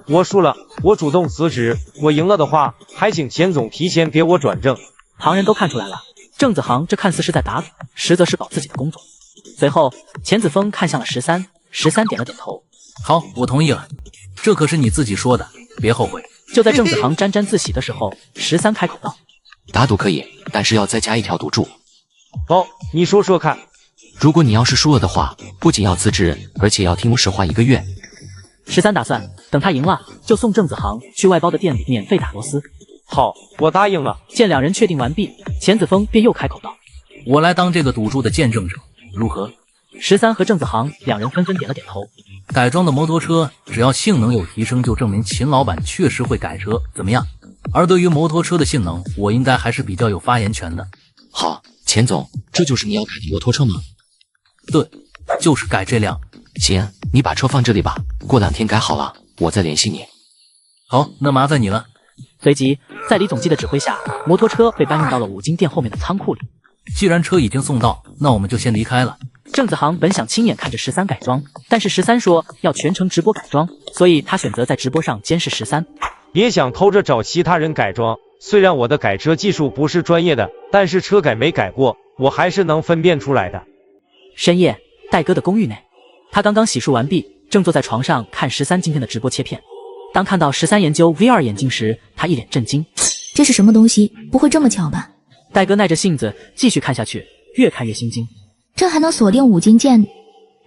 我输了，我主动辞职；我赢了的话，还请钱总提前给我转正。旁人都看出来了，郑子航这看似是在打赌，实则是搞自己的工作。随后，钱子峰看向了13点了点头。好，我同意了。这可是你自己说的，别后悔。就在郑子航沾沾自喜的时候，13开口道：“打赌可以，但是要再加一条赌注。”哦，你说说看。如果你要是输了的话，不仅要辞职，而且要听我使唤1个月。13打算等他赢了，就送郑子航去外包的店里免费打螺丝。好，我答应了。见两人确定完毕，钱子峰便又开口道：“我来当这个赌注的见证者，如何？”13和郑子航两人纷纷点了点头。改装的摩托车只要性能有提升，就证明秦老板确实会改车，怎么样？而对于摩托车的性能，我应该还是比较有发言权的。好，钱总，这就是你要改的摩托车吗？对，就是改这辆。行，你把车放这里吧，过2天改好了，我再联系你。好，那麻烦你了。随即，在李总机的指挥下，摩托车被搬运到了五金店后面的仓库里。既然车已经送到，那我们就先离开了。郑子航本想亲眼看着13改装，但是13说要全程直播改装，所以他选择在直播上监视13。别想偷着找其他人改装，虽然我的改车技术不是专业的，但是车改没改过，我还是能分辨出来的。深夜，戴哥的公寓内，他刚刚洗漱完毕，正坐在床上看13今天的直播切片。当看到13研究 VR 眼镜时，他一脸震惊。这是什么东西？不会这么巧吧？戴哥耐着性子继续看下去，越看越心惊。这还能锁定5金件？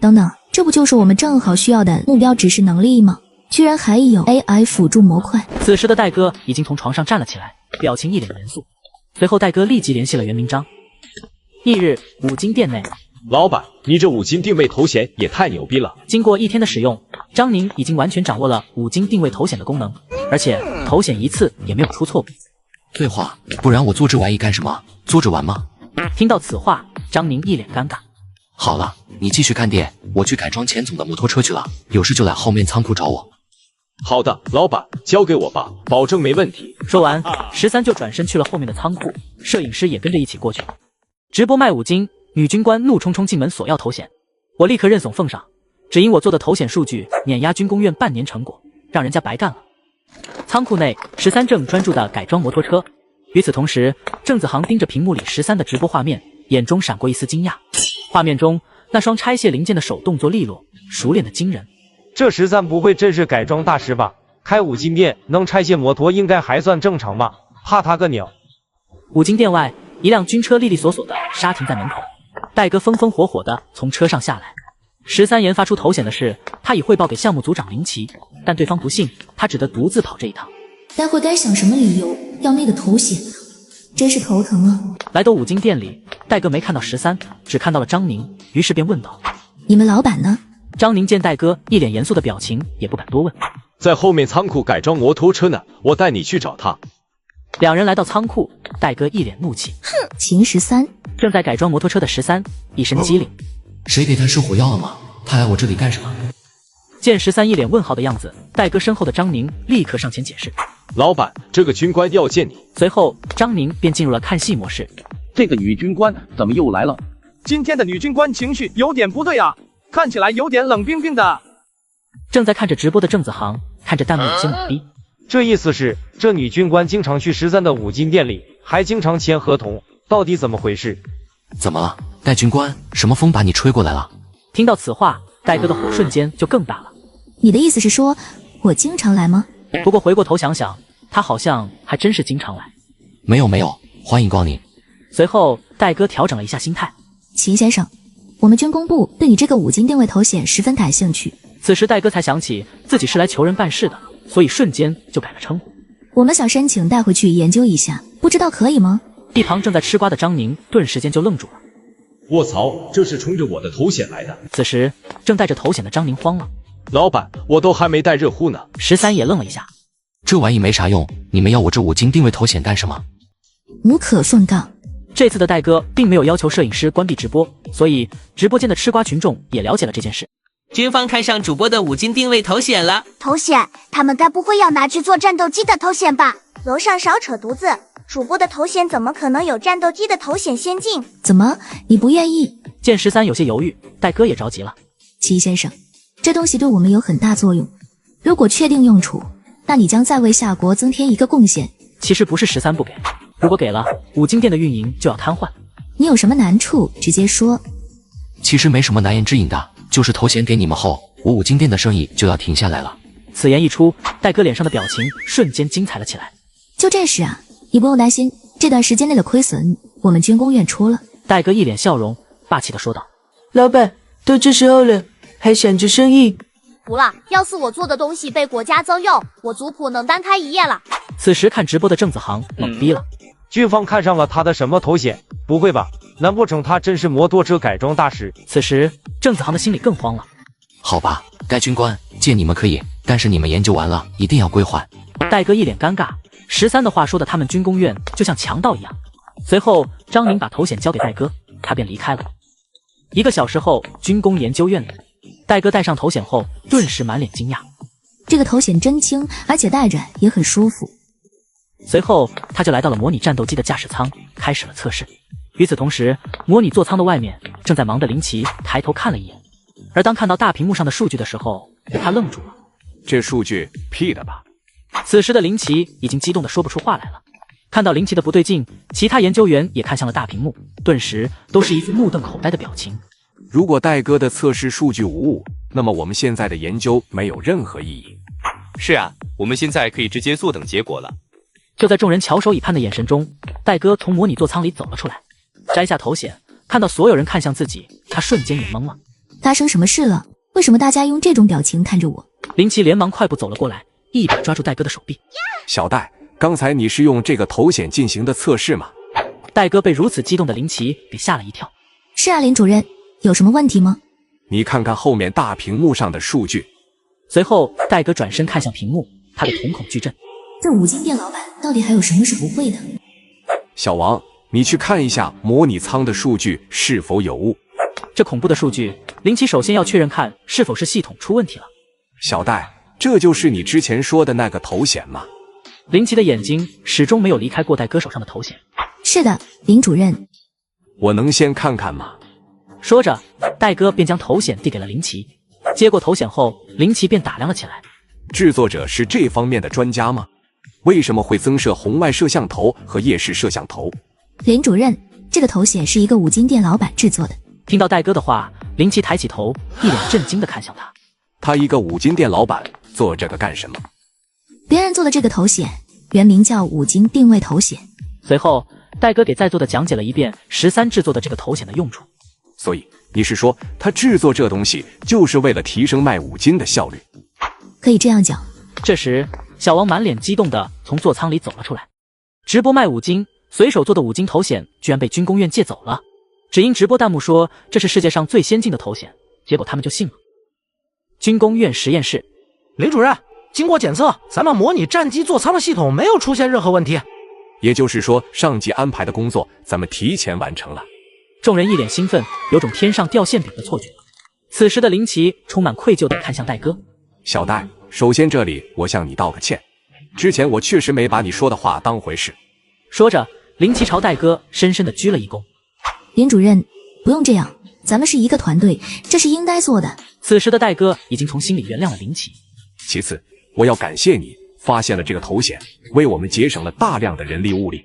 等等，这不就是我们正好需要的目标指示能力吗？居然还有 AI 辅助模块。此时的戴哥已经从床上站了起来，表情一脸严肃。随后戴哥立即联系了袁明章。翌日，5金店内，老板，你这5金定位头显也太牛逼了！经过1天的使用，张宁已经完全掌握了5金定位头显的功能，而且头显一次也没有出错误。废话，不然我做这玩意干什么？做着玩吗？听到此话，张宁一脸尴尬。好了，你继续看店，我去改装钱总的摩托车去了，有事就来后面仓库找我。好的，老板，交给我吧，保证没问题。说完，13就转身去了后面的仓库，摄影师也跟着一起过去。直播卖5金，女军官怒冲冲进门索要头显，我立刻认怂奉上，只因我做的头显数据碾压军工院半年成果，让人家白干了。仓库内，13正专注地改装摩托车。与此同时，郑子航盯着屏幕里13的直播画面，眼中闪过一丝惊讶。画面中那双拆卸零件的手动作利落，熟练的惊人。这13不会真是改装大师吧？开5金店能拆卸摩托应该还算正常吧？怕他个鸟！5金店外，一辆军车利利索索地刹停在门口。戴哥风风火火地从车上下来。13研发出头显的事，他已汇报给项目组长林奇，但对方不信，他只得独自跑这一趟。待会该想什么理由要那个头显呢？真是头疼啊！来到5金店里，戴哥没看到13，只看到了张宁，于是便问道：“你们老板呢？”张宁见戴哥一脸严肃的表情，也不敢多问。在后面仓库改装摩托车呢，我带你去找他。两人来到仓库，戴哥一脸怒气：“哼！”秦13正在改装摩托车的13一身机灵：“谁给他吃火药了吗？他来我这里干什么？”见13一脸问号的样子，戴哥身后的张宁立刻上前解释：“老板，这个军官要见你。”随后，张宁便进入了看戏模式。这个女军官怎么又来了？今天的女军官情绪有点不对啊，看起来有点冷冰冰的。正在看着直播的郑子航看着弹幕有些懵逼，这意思是这女军官经常去13的5金店里，还经常签合同，到底怎么回事？怎么了，戴军官？什么风把你吹过来了？听到此话，戴哥的火瞬间就更大了。你的意思是说我经常来吗？不过回过头想想，他好像还真是经常来。没有，欢迎光临。随后，戴哥调整了一下心态。秦先生，我们军工部对你这个5金定位头显十分感兴趣。此时戴哥才想起自己是来求人办事的，所以瞬间就改了称呼。我们想申请带回去研究一下，不知道可以吗？一旁正在吃瓜的张宁顿时间就愣住了。卧槽，这是冲着我的头显来的。此时正带着头显的张宁慌了。老板，我都还没带热乎呢。13也愣了一下，这玩意没啥用，你们要我这5金定位头显干什么？无可奉告。这次的戴哥并没有要求摄影师关闭直播，所以直播间的吃瓜群众也了解了这件事。军方看上主播的5金定位头显了。头显？他们该不会要拿去做战斗机的头显吧？楼上少扯犊子，主播的头显怎么可能有战斗机的头显先进？怎么，你不愿意？见13有些犹豫，戴哥也着急了。齐先生，这东西对我们有很大作用，如果确定用处，那你将再为夏国增添一个贡献。其实不是13不给，如果给了5金店的运营就要瘫痪。你有什么难处直接说。其实没什么难言之隐的，就是头显给你们后，我5金店的生意就要停下来了。此言一出，戴哥脸上的表情瞬间精彩了起来。就这事啊，你不用担心，这段时间内的亏损我们军工院出了。戴哥一脸笑容，霸气地说道：“老板，都这时候了，还想着生意？不了，要是我做的东西被国家征用，我族谱能单开一页了。”此时看直播的郑子航懵逼了。军方看上了他的什么头衔？不会吧？难不成他真是摩托车改装大师？此时郑子航的心里更慌了。好吧，戴军官，借你们可以，但是你们研究完了一定要归还。戴哥一脸尴尬，13的话说的他们军工院就像强盗一样。随后张宁把头显交给戴哥，他便离开了。1个小时后，军工研究院里，戴哥戴上头显后顿时满脸惊讶，这个头显真轻，而且戴着也很舒服。随后他就来到了模拟战斗机的驾驶舱，开始了测试。与此同时，模拟座舱的外面正在忙的林奇抬头看了一眼，而当看到大屏幕上的数据的时候，他愣住了。这数据 P 的吧？此时的林奇已经激动得说不出话来了。看到林奇的不对劲，其他研究员也看向了大屏幕，顿时都是一副目瞪口呆的表情。如果戴哥的测试数据无误，那么我们现在的研究没有任何意义。是啊，我们现在可以直接坐等结果了。就在众人翘首以盼的眼神中，戴哥从模拟座舱里走了出来，摘下头显，看到所有人看向自己，他瞬间也懵了。发生什么事了？为什么大家用这种表情看着我？林奇连忙快步走了过来，一把抓住戴哥的手臂。小戴，刚才你是用这个头显进行的测试吗？戴哥被如此激动的林奇给吓了一跳。是啊，林主任，有什么问题吗？你看看后面大屏幕上的数据。随后，戴哥转身看向屏幕，他的瞳孔巨震。这五金店老板到底还有什么是不会的？小王，你去看一下模拟舱的数据是否有误。这恐怖的数据，林奇首先要确认看是否是系统出问题了。小戴，这就是你之前说的那个头显吗？林奇的眼睛始终没有离开过戴哥手上的头显。是的，林主任。我能先看看吗？说着，戴哥便将头显递给了林奇。接过头显后，林奇便打量了起来。制作者是这方面的专家吗？为什么会增设红外摄像头和夜视摄像头？林主任，这个头显是一个五金店老板制作的。听到戴哥的话，林奇抬起头，一脸震惊地看向他。他一个五金店老板做这个干什么？别人做的这个头显原名叫五金定位头显。随后，戴哥给在座的讲解了一遍13制作的这个头显的用处。所以你是说，他制作这东西就是为了提升卖五金的效率？可以这样讲。这时，小王满脸激动地从座舱里走了出来。直播卖五金，随手做的五金头显居然被军工院借走了，只因直播弹幕说这是世界上最先进的头显，结果他们就信了。军工院实验室，林主任，经过检测，咱们模拟战机座舱的系统没有出现任何问题。也就是说，上级安排的工作咱们提前完成了。众人一脸兴奋，有种天上掉馅饼的错觉。此时的林奇充满愧疚地看向戴哥。小戴，首先这里我向你道个歉，之前我确实没把你说的话当回事。说着，林奇朝戴哥深深地鞠了一躬。林主任，不用这样，咱们是一个团队，这是应该做的。此时的戴哥已经从心里原谅了林奇。其次，我要感谢你发现了这个头显，为我们节省了大量的人力物力。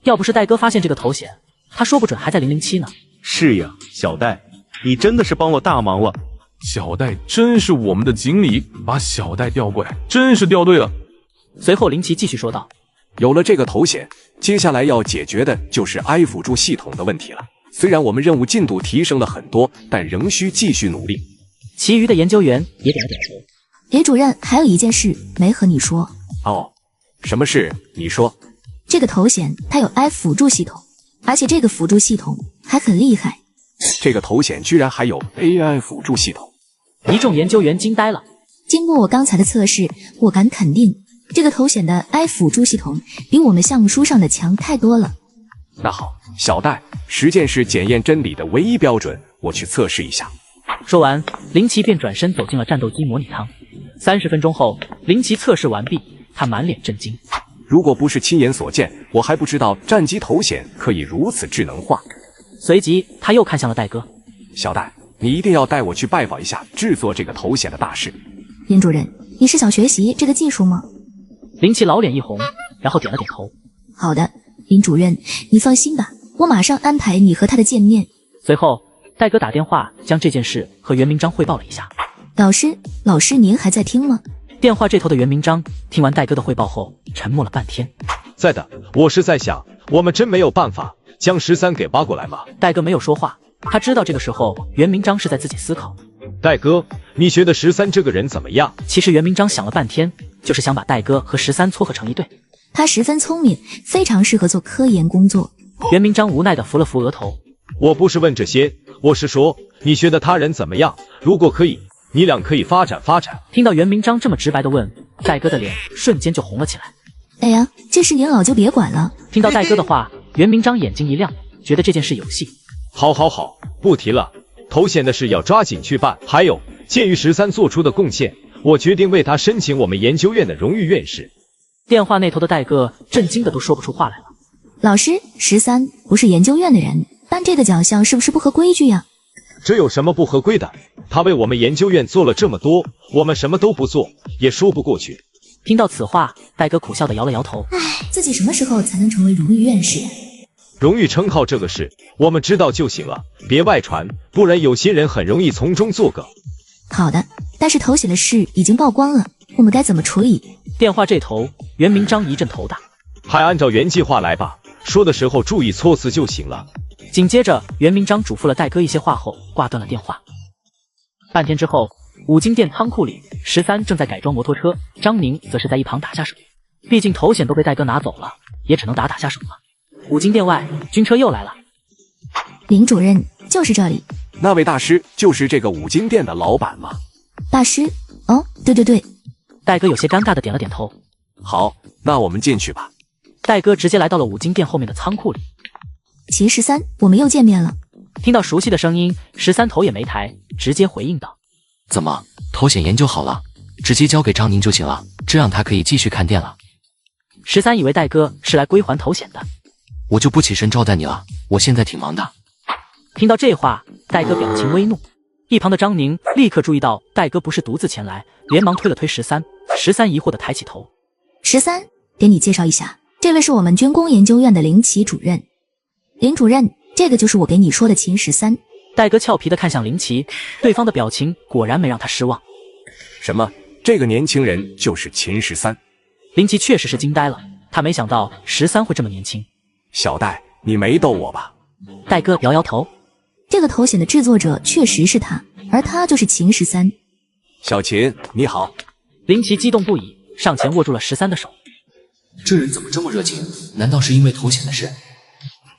要不是戴哥发现这个头显，他说不准还在007呢。是呀，小戴，你真的是帮了大忙了。小戴真是我们的经理，把小戴调过来，真是调对了。随后林奇继续说道：有了这个头显，接下来要解决的就是 I 辅助系统的问题了。虽然我们任务进度提升了很多，但仍需继续努力。其余的研究员也点了点头。林主任，还有一件事没和你说。哦，什么事？你说。这个头显它有 I 辅助系统，而且这个辅助系统还很厉害。这个头显居然还有 AI 辅助系统。一众研究员惊呆了。经过我刚才的测试，我敢肯定，这个头显的 I 辅助系统比我们项目书上的强太多了。那好，小戴，实践是检验真理的唯一标准，我去测试一下。说完，林奇便转身走进了战斗机模拟舱。30分钟后，林奇测试完毕，他满脸震惊。如果不是亲眼所见，我还不知道战机头显可以如此智能化。随即，他又看向了戴哥。小戴，你一定要带我去拜访一下制作这个头显的大师。林主任，你是想学习这个技术吗？林奇老脸一红，然后点了点头。好的，林主任，你放心吧，我马上安排你和他的见面。随后，戴哥打电话将这件事和袁明章汇报了一下。老师您还在听吗？电话这头的袁明章听完戴哥的汇报后，沉默了半天。在的，我是在想，我们真没有办法将13给挖过来吗？戴哥没有说话，他知道这个时候袁明章是在自己思考。戴哥，你觉得13这个人怎么样？其实袁明章想了半天，就是想把戴哥和13撮合成一对。他十分聪明，非常适合做科研工作。袁明章无奈地扶了扶额头。我不是问这些，我是说，你觉得他人怎么样？如果可以，你俩可以发展发展。听到袁明章这么直白地问，戴哥的脸瞬间就红了起来。哎呀，这事您老就别管了。听到戴哥的话，袁明章眼睛一亮，觉得这件事有戏。好，不提了，头显的事要抓紧去办。还有，鉴于13做出的贡献，我决定为他申请我们研究院的荣誉院士。电话那头的戴哥震惊的都说不出话来了。老师，13不是研究院的人，办这个奖项是不是不合规矩呀？这有什么不合规的？他为我们研究院做了这么多，我们什么都不做，也说不过去。听到此话，戴哥苦笑的摇了摇头。唉，自己什么时候才能成为荣誉院士？荣誉称号这个事，我们知道就行了，别外传，不然有些人很容易从中作梗。好的，但是头衔的事已经曝光了，我们该怎么处理？电话这头，袁明章一阵头大。还按照原计划来吧，说的时候注意措辞就行了。紧接着，袁明章嘱咐了戴哥一些话后，挂断了电话。半天之后，五金店仓库里，13正在改装摩托车，张宁则是在一旁打下手。毕竟头衔都被戴哥拿走了，也只能打下手了。五金店外，军车又来了。林主任，就是这里。那位大师就是这个五金店的老板吗？大师？哦，对。戴哥有些尴尬的点了点头。好，那我们进去吧。戴哥直接来到了五金店后面的仓库里。秦13，我们又见面了。听到熟悉的声音，13头也没抬，直接回应道：怎么，头衔研究好了，直接交给张宁就行了，这样他可以继续看店了。13以为戴哥是来归还头衔的。我就不起身招待你了，我现在挺忙的。听到这话，戴哥表情微怒。一旁的张宁立刻注意到戴哥不是独自前来，连忙推了推13疑惑的抬起头。13，给你介绍一下，这位是我们军工研究院的林奇主任。林主任，这个就是我给你说的秦13。戴哥俏皮的看向林奇，对方的表情果然没让他失望。什么？这个年轻人就是秦13？林奇确实是惊呆了，他没想到13会这么年轻。小戴，你没逗我吧？戴哥摇摇头。这个头衔的制作者确实是他，而他就是秦13。小秦，你好。林奇激动不已，上前握住了13的手。这人怎么这么热情？难道是因为头衔的事？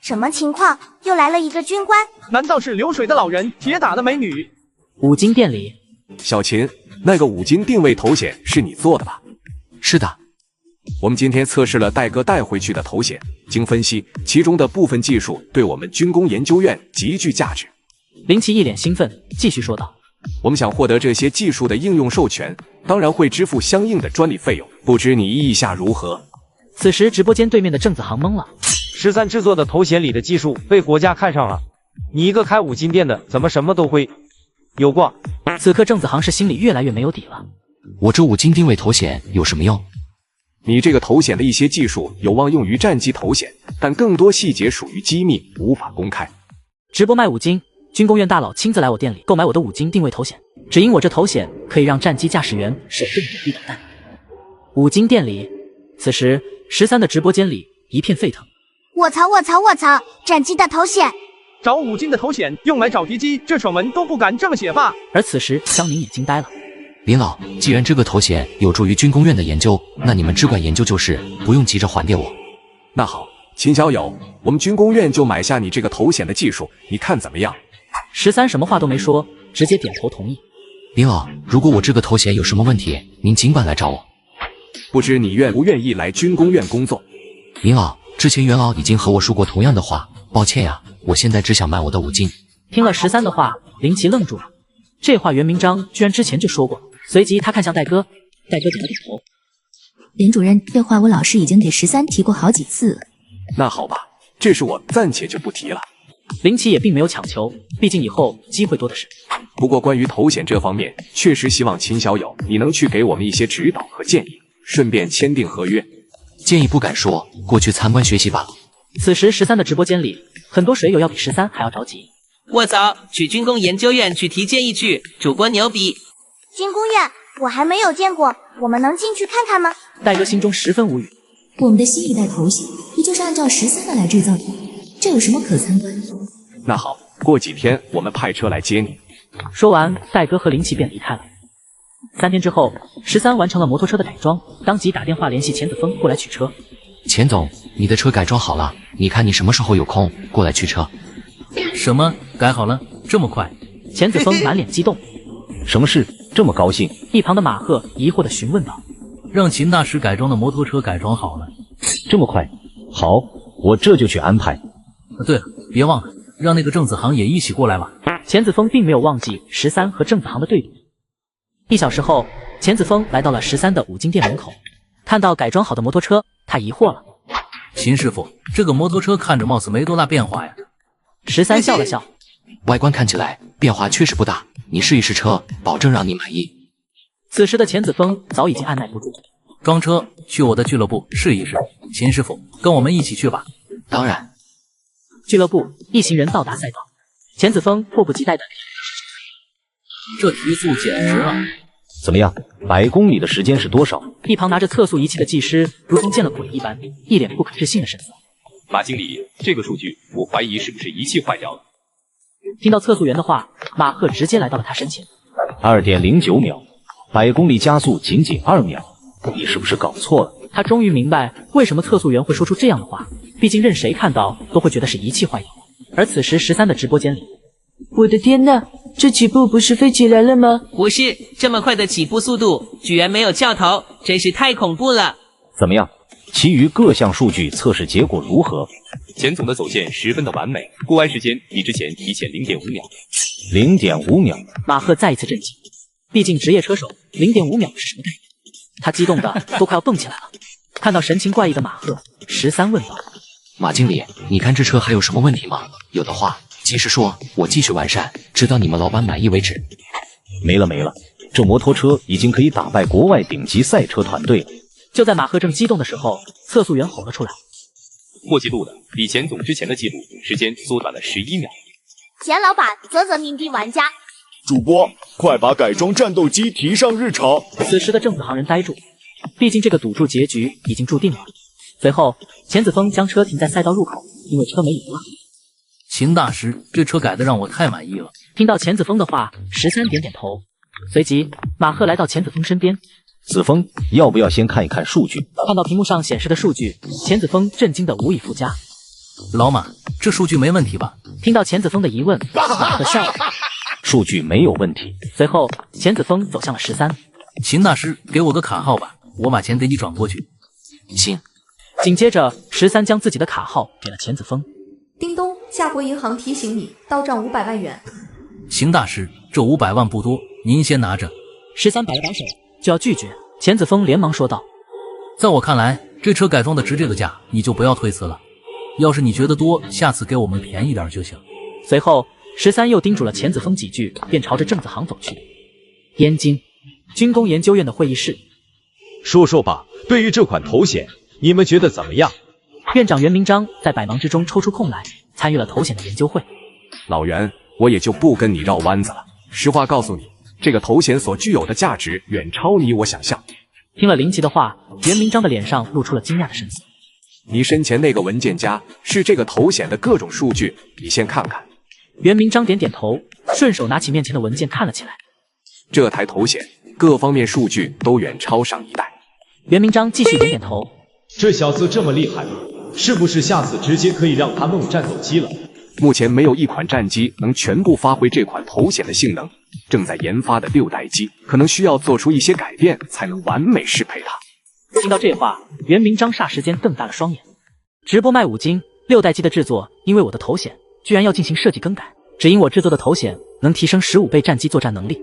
什么情况？又来了一个军官？难道是流水的老人，铁打的美女？五金店里，小秦，那个五金定位头衔是你做的吧？是的。我们今天测试了戴哥带回去的头衔，经分析，其中的部分技术对我们军工研究院极具价值。林奇一脸兴奋，继续说道：我们想获得这些技术的应用授权，当然会支付相应的专利费用，不知你意下如何？此时直播间对面的郑子航懵了。13制作的头衔里的技术被国家看上了，你一个开五金店的，怎么什么都会？有挂。此刻郑子航是心里越来越没有底了。我这五金定位头衔有什么用？你这个头衔的一些技术有望用于战机头衔，但更多细节属于机密，无法公开。直播卖五金，军工院大佬亲自来我店里购买我的五金定位头衔，只因我这头衔可以让战机驾驶员手更远地导弹。五金店里，此时13的直播间里一片沸腾。我操！战机的头衔，找五金的头衔用来找敌机，这蠢文都不敢这么写吧？而此时江宁也惊呆了。林老，既然这个头衔有助于军工院的研究，那你们只管研究就是，不用急着还给我。那好，秦小友，我们军工院就买下你这个头衔的技术，你看怎么样？13什么话都没说，直接点头同意。林老，如果我这个头衔有什么问题，您尽管来找我。不知你愿不愿意来军工院工作？林老，之前袁老已经和我说过同样的话，抱歉呀，我现在只想卖我的五金。听了13的话，林奇愣住了。这话袁明章居然之前就说过。随即他看向戴哥，戴哥点了点头。林主任，这话我老师已经给13提过好几次了。那好吧，这事我暂且就不提了。林奇也并没有强求，毕竟以后机会多的是。不过关于头衔这方面，确实希望秦小友你能去给我们一些指导和建议，顺便签订合约。建议不敢说，过去参观学习罢了。此时13的直播间里，很多水友要比13还要着急。卧槽，去军工研究院去提建议去，主播牛逼。军工院我还没有见过，我们能进去看看吗？戴哥心中十分无语。我们的新一代头衔依旧是按照13的来制造的，这有什么可参观？那好，过几天我们派车来接你。说完，戴哥和林奇便离开了。3天之后，13完成了摩托车的改装，当即打电话联系钱子峰过来取车。钱总，你的车改装好了，你看你什么时候有空过来取车？什么？改好了？这么快？钱子峰满脸激动。什么事这么高兴？一旁的马赫疑惑地询问道：“让秦大师改装的摩托车改装好了，这么快？好，我这就去安排。对了，别忘了让那个郑子航也一起过来吧。”钱子峰并没有忘记13和郑子航的对比。1小时后，钱子峰来到了13的五金店门口，看到改装好的摩托车，他疑惑了：“秦师傅，这个摩托车看着貌似没多大变化呀。13笑了笑，外观看起来变化确实不大，你试一试车，保证让你满意。此时的钱子峰早已经按耐不住，装车去我的俱乐部试一试。秦师傅，跟我们一起去吧。当然。俱乐部一行人到达赛道，钱子峰迫不及待的。这提速简直了！怎么样？100公里的时间是多少？一旁拿着测速仪器的技师如同见了鬼一般，一脸不可置信的神色。马经理，这个数据我怀疑是不是仪器坏掉了？听到测速员的话，马赫直接来到了他身前。2.09秒，100公里加速仅仅2秒，你是不是搞错了？他终于明白为什么测速员会说出这样的话，毕竟任谁看到都会觉得是仪器坏掉了。而此时13的直播间里，我的天呐，这起步不是飞起来了吗？不是，这么快的起步速度，居然没有掉头，真是太恐怖了。怎么样？其余各项数据测试结果如何？钱总的走线十分的完美，过弯时间比之前提前0.5秒。0.5秒，马赫再一次震惊，毕竟职业车手0.5秒是什么概念？他激动的都快要蹦起来了。看到神情怪异的马赫，13问道：“马经理，你看这车还有什么问题吗？有的话及时说，我继续完善，直到你们老板满意为止。”没了，这摩托车已经可以打败国外顶级赛车团队了。就在马赫正激动的时候，测速员吼了出来：“破纪录的，比钱总之前的记录时间缩短了11秒。”钱老板啧鸣逼玩家。主播，快把改装战斗机提上日程。此时的正子行人呆住，毕竟这个赌注结局已经注定了。随后，钱子峰将车停在赛道入口，因为车没油了。秦大师，这车改的让我太满意了。听到钱子峰的话，13点点头。随即，马赫来到钱子峰身边。子峰，要不要先看一看数据？看到屏幕上显示的数据，钱子峰震惊的无以复加。老马，这数据没问题吧？听到钱子峰的疑问，马赫笑了。数据没有问题。随后，钱子峰走向了13。秦大师，给我个卡号吧，我把钱给你转过去。行。紧接着，13将自己的卡号给了钱子峰。叮咚，夏国银行提醒你，到账500万元。秦大师，这500万不多，您先拿着。 13摆了摆手就要拒绝，钱子峰连忙说道：“在我看来，这车改装的值这个价，你就不要推辞了。要是你觉得多，下次给我们便宜点就行。”随后，13又叮嘱了钱子峰几句，便朝着正子行走去。燕京军工研究院的会议室，说说吧，对于这款头显，你们觉得怎么样？院长袁明章在百忙之中抽出空来，参与了头显的研究会。老袁，我也就不跟你绕弯子了。实话告诉你，这个头显所具有的价值远超你我想象。听了林奇的话，袁明章的脸上露出了惊讶的神色。你身前那个文件夹是这个头显的各种数据，你先看看。袁明章点点头，顺手拿起面前的文件看了起来。这台头显各方面数据都远超上一代。袁明章继续点点头。这小子这么厉害，是不是下次直接可以让他弄战斗机了？目前没有一款战机能全部发挥这款头显的性能，正在研发的6代机可能需要做出一些改变，才能完美适配它。听到这话，袁明章霎时间瞪大了双眼。直播卖5金，6代机的制作，因为我的头显居然要进行设计更改，只因我制作的头显能提升15倍战机作战能力。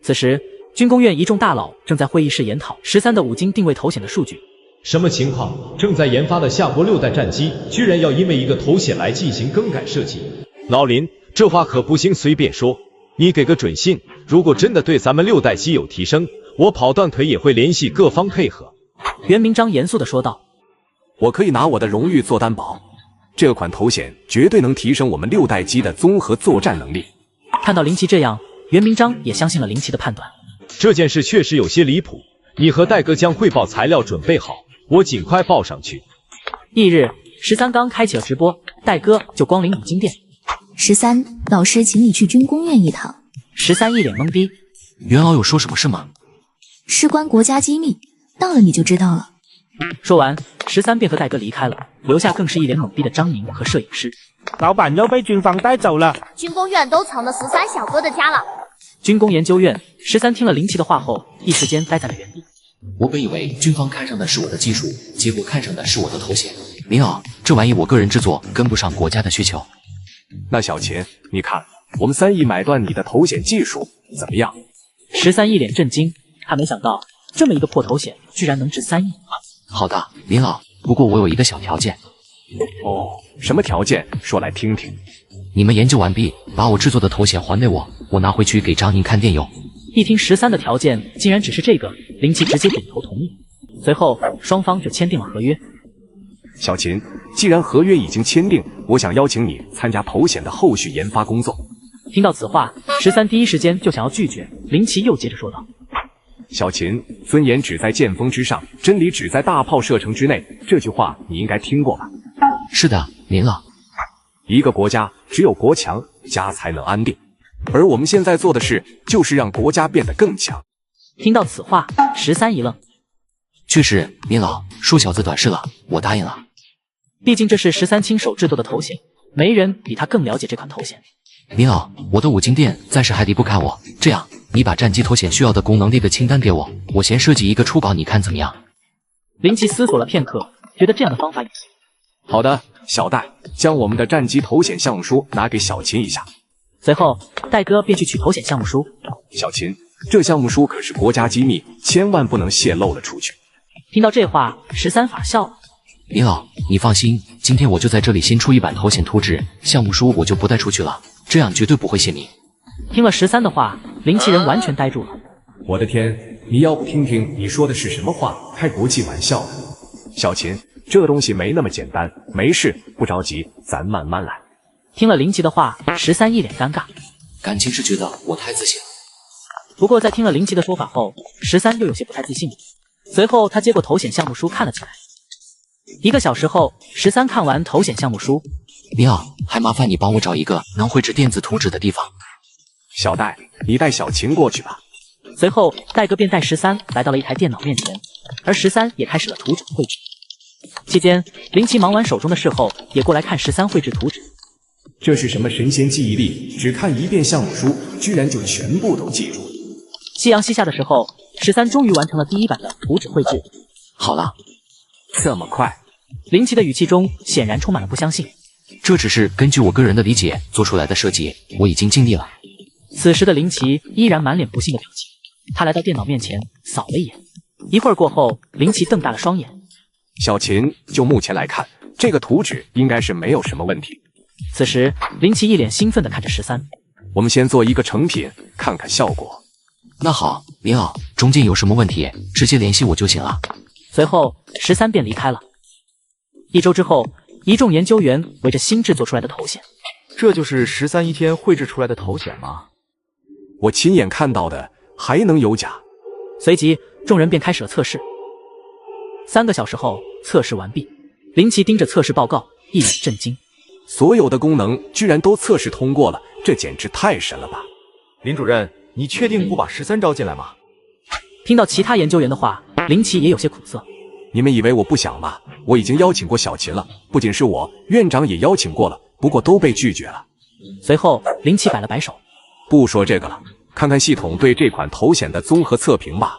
此时，军工院一众大佬正在会议室研讨13的5金定位头显的数据。什么情况？正在研发的夏国6代战机居然要因为一个头显来进行更改设计？老林，这话可不行随便说，你给个准信，如果真的对咱们6代机有提升，我跑断腿也会联系各方配合。袁明章严肃地说道。我可以拿我的荣誉做担保，这款头显绝对能提升我们6代机的综合作战能力。看到林奇这样，袁明章也相信了林奇的判断。这件事确实有些离谱，你和戴哥将汇报材料准备好，我尽快报上去。翌日，13刚开启了直播，戴哥就光临5金店。13，老师请你去军工院一趟。13一脸懵逼，袁老有说什么事吗？事关国家机密，到了你就知道了。说完，13便和戴哥离开了，留下更是一脸懵逼的张宁和摄影师。老板又被军方带走了，军工院都藏到13小哥的家了。军工研究院，13听了林奇的话后，一时间呆在了原地。我本以为军方看上的是我的技术，结果看上的是我的头显。林老，这玩意我个人制作跟不上国家的需求。那小秦，你看，我们3亿买断你的头显技术怎么样？13一脸震惊，他没想到这么一个破头显居然能值3亿。好的，林老，不过我有一个小条件。哦，什么条件？说来听听。你们研究完毕，把我制作的头显还给我，我拿回去给张宁看店用。一听13的条件竟然只是这个，林奇直接点头同意。随后双方就签订了合约。小秦，既然合约已经签订，我想邀请你参加头显的后续研发工作。听到此话，13第一时间就想要拒绝，林奇又接着说道：小秦，尊严只在剑锋之上，真理只在大炮射程之内，这句话你应该听过吧？是的，您了。一个国家只有国强，家才能安定。而我们现在做的事，就是让国家变得更强。听到此话，13一愣。确实，您老，恕小子短视了，我答应了。毕竟这是13亲手制作的头显，没人比他更了解这款头显。您老，我的五金店暂时还离不开我，这样，你把战机头显需要的功能列个清单给我，我先设计一个初稿，你看怎么样？林奇思索了片刻，觉得这样的方法也行。好的，小戴，将我们的战机头显项目书拿给小秦一下。随后，戴哥便去取头显项目书。小秦，这项目书可是国家机密，千万不能泄露了出去。听到这话，13反而笑了。林老，你放心，今天我就在这里新出一版头显图纸，项目书我就不带出去了，这样绝对不会泄密。听了13的话，林奇人完全呆住了。我的天，你要不听听你说的是什么话？开国际玩笑。小秦，这东西没那么简单，没事，不着急，咱慢慢来。听了林奇的话，13一脸尴尬，感情是觉得我太自信了。不过在听了林奇的说法后，13又有些不太自信了。随后他接过头显项目书看了起来。1个小时后，13看完头显项目书。林老，还麻烦你帮我找一个能绘制电子图纸的地方。小戴，你带小秦过去吧。随后戴哥便带13来到了一台电脑面前，而13也开始了图纸绘制。期间，林奇忙完手中的事后，也过来看13绘制图纸。这是什么神仙记忆力？只看一遍项目书，居然就全部都记住了。夕阳西下的时候，13终于完成了第1版的图纸绘制。好了，这么快？林奇的语气中显然充满了不相信。这只是根据我个人的理解做出来的设计，我已经尽力了。此时的林奇依然满脸不信的表情，他来到电脑面前扫了一眼。一会儿过后，林奇瞪大了双眼。小秦，就目前来看，这个图纸应该是没有什么问题。此时，林奇一脸兴奋地看着13。我们先做一个成品，看看效果。那好，林老，中间有什么问题，直接联系我就行了。随后，13便离开了。1周之后，一众研究员围着新制作出来的头显。这就是13一天绘制出来的头显吗？我亲眼看到的，还能有假？随即，众人便开始了测试。3个小时后，测试完毕。林奇盯着测试报告，一脸震惊。所有的功能居然都测试通过了，这简直太神了吧！林主任，你确定不把13招进来吗？听到其他研究员的话，林奇也有些苦涩。你们以为我不想吗？我已经邀请过小秦了，不仅是我，院长也邀请过了，不过都被拒绝了。随后，林奇摆了摆手，不说这个了，看看系统对这款头显的综合测评吧。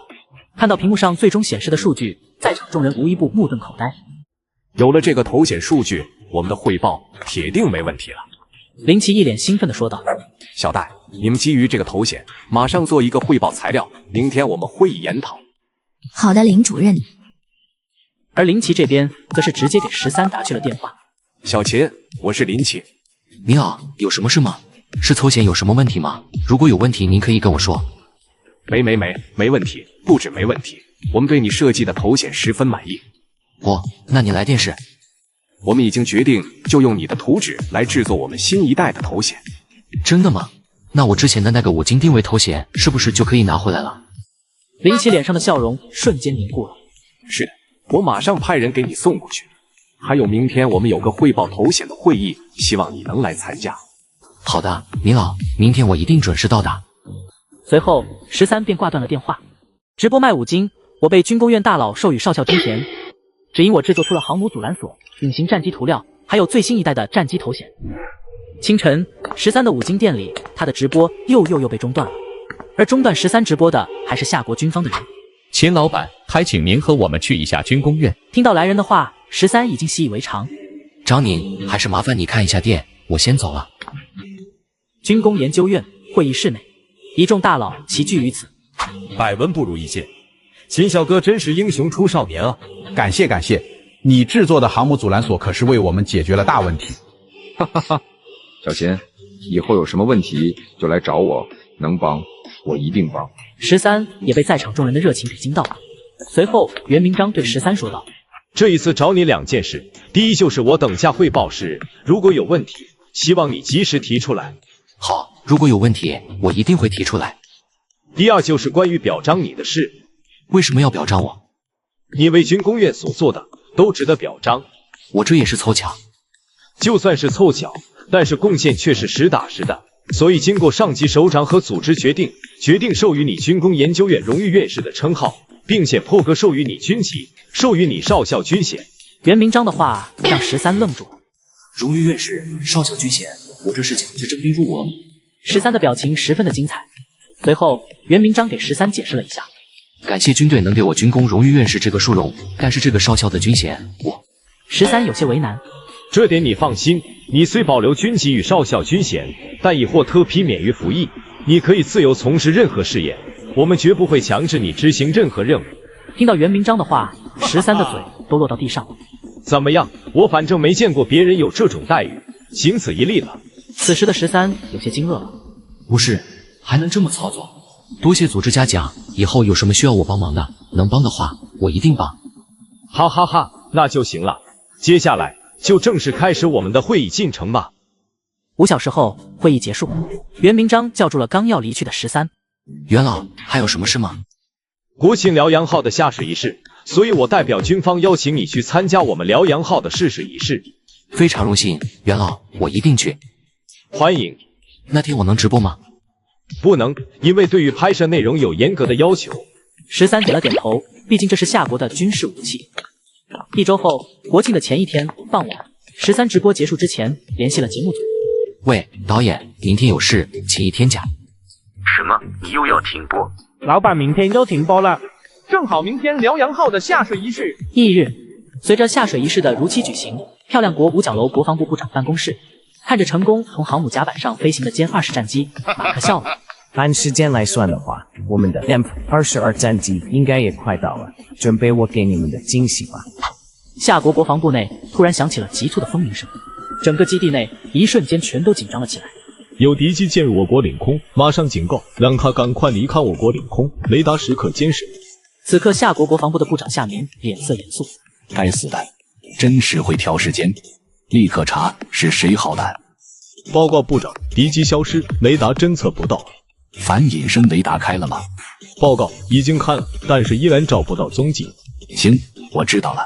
看到屏幕上最终显示的数据，在场众人无一不目瞪口呆。有了这个头显数据，我们的汇报铁定没问题了。林奇一脸兴奋地说道：小戴，你们基于这个头显，马上做一个汇报材料，明天我们会议研讨。好的，林主任。而林奇这边则是直接给13打去了电话。小秦，我是林奇。您好，有什么事吗？是头显有什么问题吗？如果有问题，您可以跟我说。没问题，不止没问题，我们对你设计的头显十分满意。哦，那你来电视。我们已经决定就用你的图纸来制作我们新一代的头显。真的吗？那我之前的那个5金定位头显是不是就可以拿回来了？林奇脸上的笑容瞬间凝固了。是的，我马上派人给你送过去。还有明天我们有个汇报头显的会议，希望你能来参加。好的，您老，明天我一定准时到达。随后13便挂断了电话。直播卖5金，我被军工院大佬授予少校金钱，只因我制作出了航母阻拦索、隐形战机涂料，还有最新一代的战机头显。清晨，13的5金店里，他的直播又被中断了，而中断13直播的还是夏国军方的人。秦老板，还请您和我们去一下军工院。听到来人的话，13已经习以为常。张宁，还是麻烦你看一下店，我先走了。军工研究院会议室内，一众大佬齐聚于此。百闻不如一见，秦小哥真是英雄出少年啊！感谢。你制作的航母阻拦索可是为我们解决了大问题。哈哈哈，小贤，以后有什么问题就来找我，能帮我一定帮。13也被在场众人的热情给惊到了。随后，袁明章对13说道：“这一次找你2件事，第一就是我等下汇报时，如果有问题，希望你及时提出来。好，如果有问题，我一定会提出来。第二就是关于表彰你的事，为什么要表彰我？你为军工院所做的都值得表彰。我这也是凑巧，就算是凑巧，但是贡献却是实打实的。所以经过上级首长和组织决定授予你军工研究院荣誉院士的称号，并且破格授予你军籍，授予你少校军衔。”袁明章的话让13愣住了。荣誉院士、少校军衔，我这是强制征兵入伍。13的表情十分的精彩。随后，袁明章给13解释了一下，感谢军队能给我军工荣誉院士这个殊荣，但是这个少校的军衔，我13有些为难。这点你放心，你虽保留军籍与少校军衔，但已获特批免于服役，你可以自由从事任何事业，我们绝不会强制你执行任何任务。听到袁明章的话，13的嘴都落到地上了。怎么样？我反正没见过别人有这种待遇，仅此一例了。此时的13有些惊愕了。不是，还能这么操作？多谢组织嘉奖，以后有什么需要我帮忙的，能帮的话，我一定帮。哈哈哈，那就行了。接下来就正式开始我们的会议进程吧。5小时后，会议结束。袁明章叫住了刚要离去的13。袁老，还有什么事吗？国庆辽阳号的下水仪式，所以我代表军方邀请你去参加我们辽阳号的试水仪式。非常荣幸，袁老，我一定去。欢迎。那天我能直播吗？不能，因为对于拍摄内容有严格的要求。13点了点头，毕竟这是夏国的军事武器。1周后，国庆的前一天傍晚，13直播结束之前联系了节目组。喂，导演，明天有事，请1天假。什么？你又要停播？老板，明天又停播了。正好明天辽阳号的下水仪式。翌日，随着下水仪式的如期举行，漂亮国5角楼国防部部长办公室，看着成功从航母甲板上飞行的歼20战机，马克笑了。按时间来算的话，我们的 F-22战机应该也快到了，准备我给你们的惊喜吧。夏国国防部内突然响起了急促的风鸣声，整个基地内一瞬间全都紧张了起来。有敌机进入我国领空，马上警告，让他赶快离开我国领空，雷达时刻监视。此刻，夏国国防部的部长夏明脸色严肃。该死的，真是会挑时间，立刻查是谁好的。报告部长，敌机消失，雷达侦测不到。反隐身雷达开了吗？报告，已经开了，但是依然找不到踪迹。行，我知道了。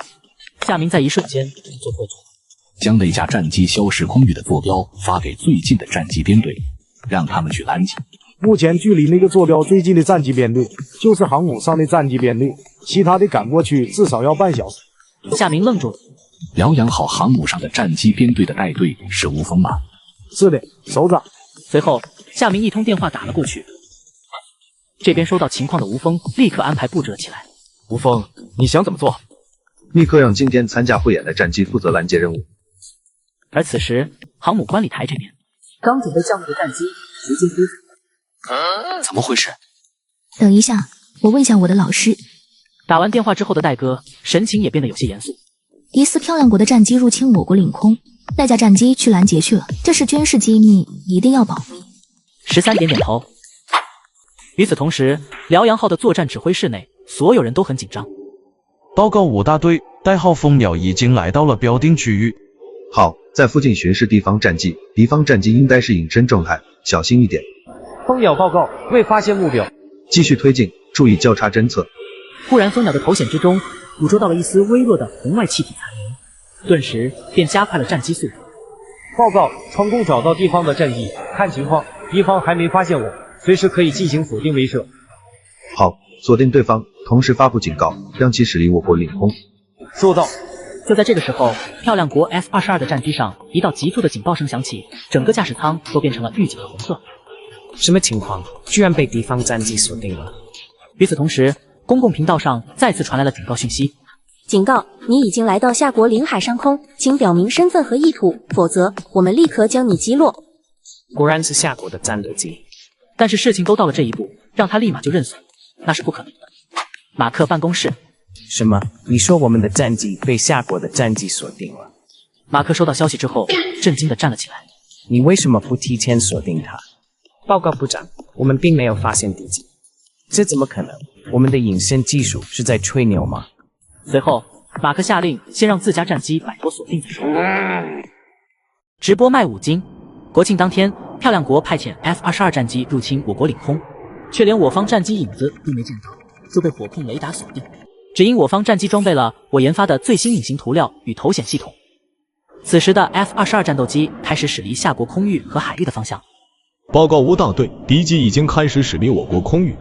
夏明在一瞬间做对错，将那架战机消失空域的坐标发给最近的战机编队，让他们去拦截。目前距离那个坐标最近的战机编队就是航母上的战机编队，其他的赶过去至少要半小时。夏明愣住了。辽阳号航母上的战机编队的带队是吴峰吗？是的，首长。随后，夏明一通电话打了过去。这边收到情况的吴峰立刻安排布置了起来。吴峰，你想怎么做？立刻让今天参加汇演的战机负责拦截任务。而此时，航母观礼台这边，刚准备降落的战机直接飞走。怎么回事？等一下，我问下我的老师。打完电话之后的戴哥神情也变得有些严肃。疑似漂亮国的战机入侵我国领空，那架战机去拦截去了，这是军事机密，一定要保密。13点点头。与此同时，辽阳号的作战指挥室内，所有人都很紧张。报告5大队，代号蜂鸟已经来到了标定区域。好，在附近巡视敌方战机，敌方战机应该是隐身状态，小心一点。蜂鸟报告，未发现目标。继续推进，注意交叉侦测。忽然，蜂鸟的头显之中捕捉到了一丝微弱的红外气体残留，顿时便加快了战机速度。报告，成功找到敌方的战机，看情况，敌方还没发现我，随时可以进行锁定威慑。好，锁定对方，同时发布警告，让其驶离我国领空。收到。就在这个时候，漂亮国 F-22的战机上一道急促的警报声响起，整个驾驶舱都变成了预警的红色。什么情况？居然被敌方战机锁定了。与此同时，公共频道上再次传来了警告讯息。警告，你已经来到夏国领海上空，请表明身份和意图，否则我们立刻将你击落。果然是夏国的战斗机。但是事情都到了这一步，让他立马就认怂，那是不可能的。马克办公室，什么？你说我们的战机被夏国的战机锁定了？马克收到消息之后，震惊地站了起来。你为什么不提前锁定它？报告部长，我们并没有发现敌机。这怎么可能？我们的隐身技术是在吹牛吗？随后，马克下令先让自家战机摆脱锁定再说。直播卖5金。国庆当天，漂亮国派遣 F-22战机入侵我国领空，却连我方战机影子都没见到，就被火控雷达锁定。只因我方战机装备了我研发的最新隐形涂料与头显系统。此时的 F-22战斗机开始驶离夏国空域和海域的方向。报告吴大队，敌机已经开始驶离我国空域，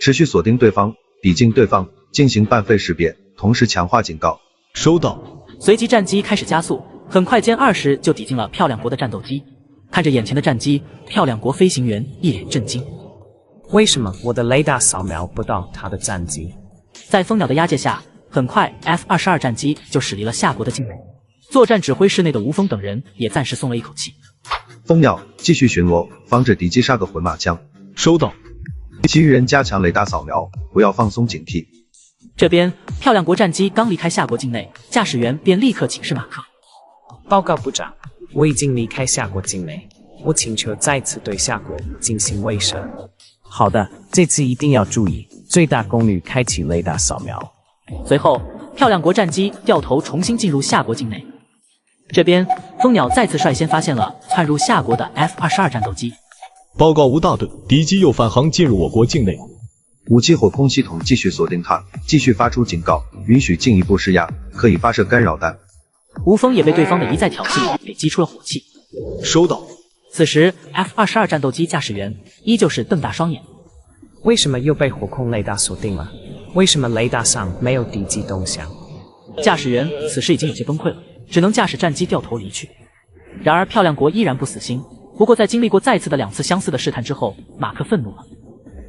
持续锁定对方，抵近对方，进行半费识别，同时强化警告。收到。随即战机开始加速，很快歼20就抵近了漂亮国的战斗机。看着眼前的战机，漂亮国飞行员一脸震惊。为什么我的雷达扫描不到他的战机？在蜂鸟的押解下，很快 F-22战机就驶离了夏国的境内。作战指挥室内的吴峰等人也暂时松了一口气。蜂鸟继续巡逻，防止敌机杀个回马枪。收到。其余人加强雷达扫描，不要放松警惕。这边漂亮国战机刚离开夏国境内，驾驶员便立刻请示马克。报告部长，我已经离开夏国境内，我请求再次对夏国进行威慑。好的，这次一定要注意，最大功率开启雷达扫描。随后，漂亮国战机掉头重新进入夏国境内。这边，蜂鸟再次率先发现了窜入夏国的 F-22战斗机。报告吴大队，敌机又返航进入我国境内。武器火控系统继续锁定它，继续发出警告，允许进一步施压，可以发射干扰弹。吴峰也被对方的一再挑衅给激出了火气。收到。此时 F-22战斗机驾驶员依旧是瞪大双眼。为什么又被火控雷达锁定了？为什么雷达上没有敌机动向？驾驶员此时已经有些崩溃了，只能驾驶战机掉头离去。然而漂亮国依然不死心，不过在经历过再次的2次相似的试探之后，马克愤怒了。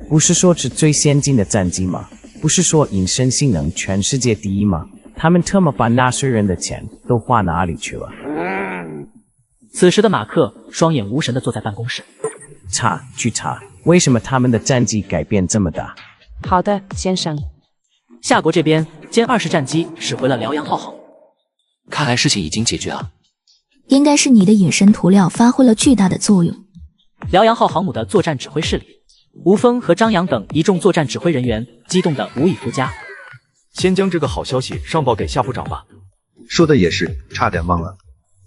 不是说是最先进的战机吗？不是说隐身性能全世界第一吗？他们特么把纳税人的钱都花哪里去了？此时的马克双眼无神地坐在办公室。去查，为什么他们的战绩改变这么大？好的，先生。夏国这边歼20战机驶回了辽阳号航母。看来事情已经解决了。应该是你的隐身涂料发挥了巨大的作用。辽阳号航母的作战指挥室里，吴峰和张扬等一众作战指挥人员激动得无以复加。先将这个好消息上报给夏部长吧。说的也是，差点忘了。